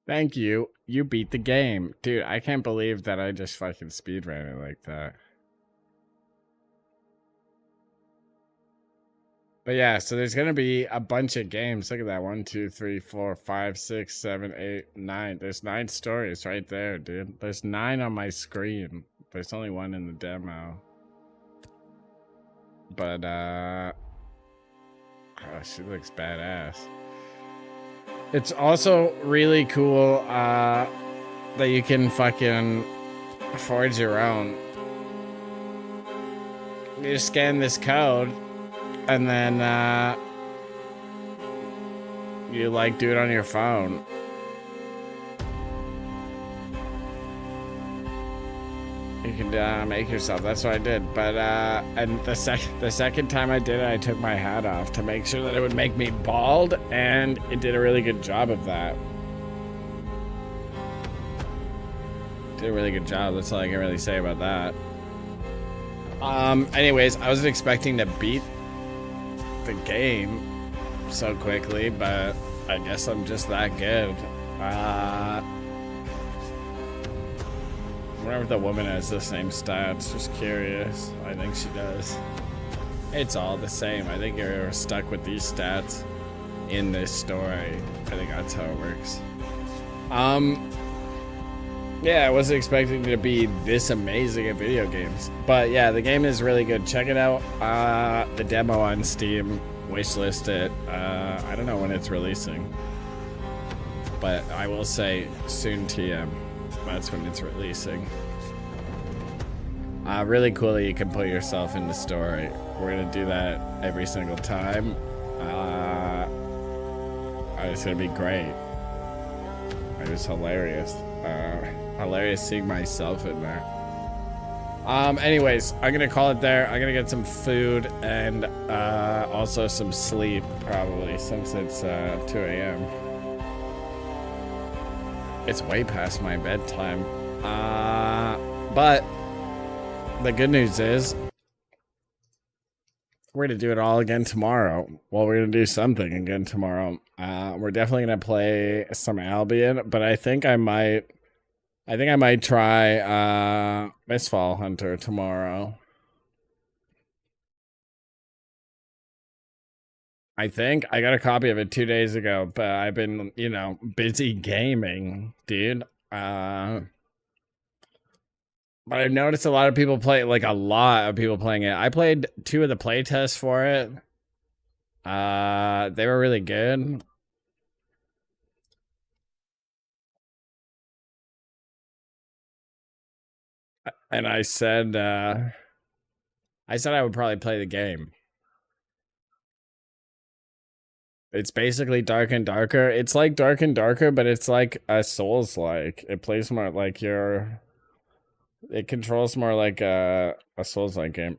Thank you. You beat the game. Dude, I can't believe that I just fucking speedran it like that. But yeah, so there's gonna be a bunch of games. Look at that. 1, 2, 3, 4, 5, 6, 7, 8, 9. There's 9 stories right there, dude. There's 9 on my screen. There's only 1 in the demo. But oh, she looks badass. It's also really cool that you can fucking forge your own. You just scan this code and then you like do it on your phone. You can make yourself. That's what I did. But and the second time I did it, I took my hat off to make sure that it would make me bald, and it did a really good job of that. Did a really good job. That's all I can really say about that. Anyways, I wasn't expecting to beat the game so quickly, but I guess I'm just that good. I wonder if the woman has the same stats. Just curious. I think she does. It's all the same. I think you're stuck with these stats in this story. I think that's how it works. Yeah, I wasn't expecting it to be this amazing at video games. But yeah, the game is really good. Check it out. The demo on Steam. Wishlist it. I don't know when it's releasing. But I will say soon TM. That's when it's releasing. Really cool that you can put yourself in the story. We're gonna do that every single time. It's gonna be great. It was hilarious. Hilarious seeing myself in there. Anyways, I'm gonna call it there. I'm gonna get some food and also some sleep probably, since it's 2 a.m. It's way past my bedtime. But the good news is we're gonna do it all again tomorrow. Well, we're gonna do something again tomorrow. We're definitely gonna play some Albion, but I think I might try Mistfall Hunter tomorrow. I think I got a copy of it 2 days ago, but I've been, busy gaming, dude. But I've noticed a lot of people play, like a lot of people playing it. I played 2 of the playtests for it. They were really good. And I said I would probably play the game. It's basically Dark and Darker. It's like Dark and Darker, but it's like a Souls-like. It plays more like your... It controls more like a Souls-like game.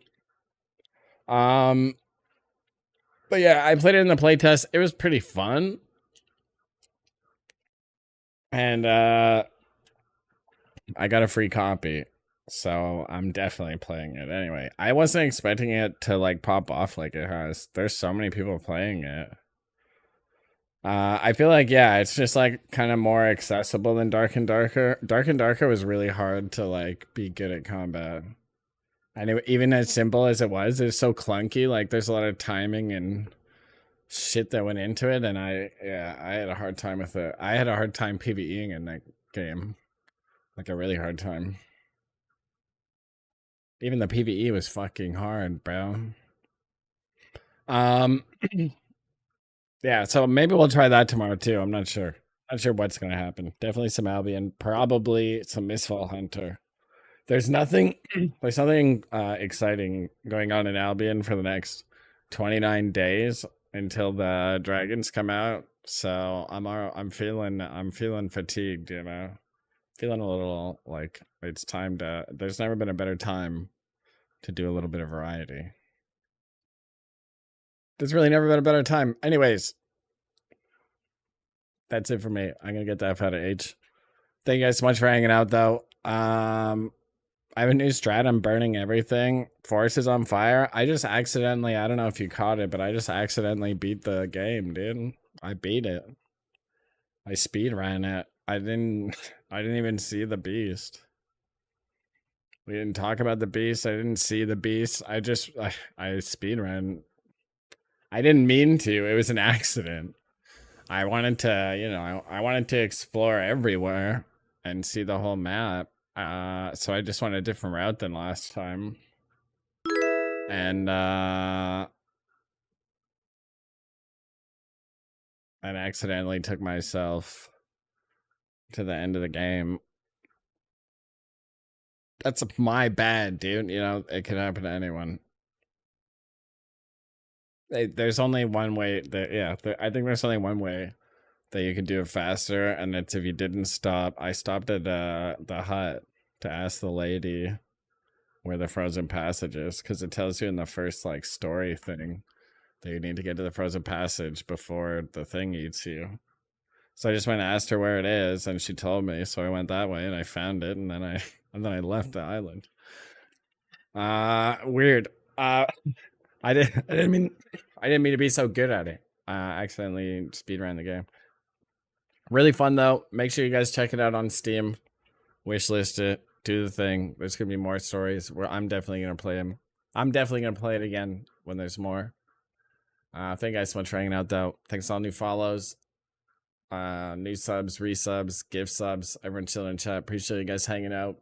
But yeah, I played it in the playtest. It was pretty fun. And I got a free copy. So I'm definitely playing it anyway. I wasn't expecting it to like pop off like it has. There's so many people playing it. I feel like, yeah, it's just like kind of more accessible than Dark and Darker. Dark and Darker was really hard to like be good at combat. And even as simple as it was, it's so clunky. Like there's a lot of timing and shit that went into it. And I had a hard time with it. I had a hard time PvEing in that game. Like a really hard time. Even the PvE was fucking hard, bro. Yeah, so maybe we'll try that tomorrow too. I'm not sure. Not sure what's gonna happen. Definitely some Albion, probably some Mistfall Hunter. There's nothing exciting going on in Albion for the next 29 days until the dragons come out. So I'm feeling fatigued, you know. Feeling a little like it's time to... There's never been a better time to do a little bit of variety. There's really never been a better time. Anyways, that's it for me. I'm going to get the F out of H. Thank you guys so much for hanging out, though. I have a new strat. I'm burning everything. Forest is on fire. I just accidentally... I don't know if you caught it, but I just accidentally beat the game, dude. I beat it. I speedran it. I didn't even see the beast. We didn't talk about the beast. I didn't see the beast. I speedran. I didn't mean to. It was an accident. I wanted to, you know, I wanted to explore everywhere and see the whole map. So I just went a different route than last time. And accidentally took myself to the end of the game. That's my bad, dude. You know, it could happen to anyone. There's only one way that, I think there's only one way that you can do it faster, and it's if you didn't stop. I stopped at the hut to ask the lady where the frozen passage is, because it tells you in the first like story thing that you need to get to the frozen passage before the thing eats you. So I just went and asked her where it is, and she told me. So I went that way, and I found it, and then I left the island. Weird. I didn't mean to be so good at it. I accidentally speedran the game. Really fun though. Make sure you guys check it out on Steam. Wishlist it. Do the thing. There's gonna be more stories where I'm definitely gonna play them. I'm definitely gonna play it again when there's more. Thank you guys so much for hanging out though. Thanks to all new follows. New subs, resubs, gift subs, everyone chilling in chat. Appreciate you guys hanging out.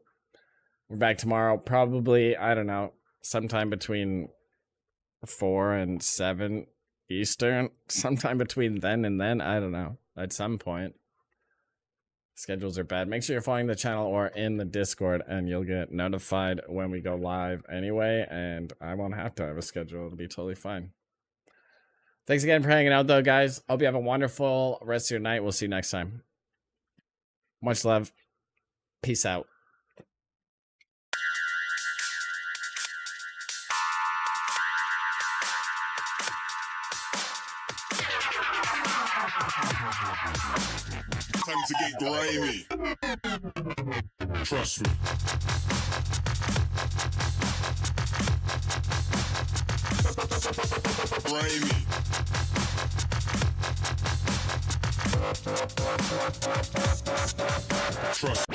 We're back tomorrow, probably, I don't know, sometime between 4 and 7 Eastern, sometime between then and then, I don't know, at some point. Schedules are bad. Make sure you're following the channel or in the Discord, and you'll get notified when we go live anyway, and I won't have to have a schedule. It'll be totally fine. Thanks again for hanging out, though, guys. Hope you have a wonderful rest of your night. We'll see you next time. Much love. Peace out. Time to get grimy. Trust me. Grimy. Trust me.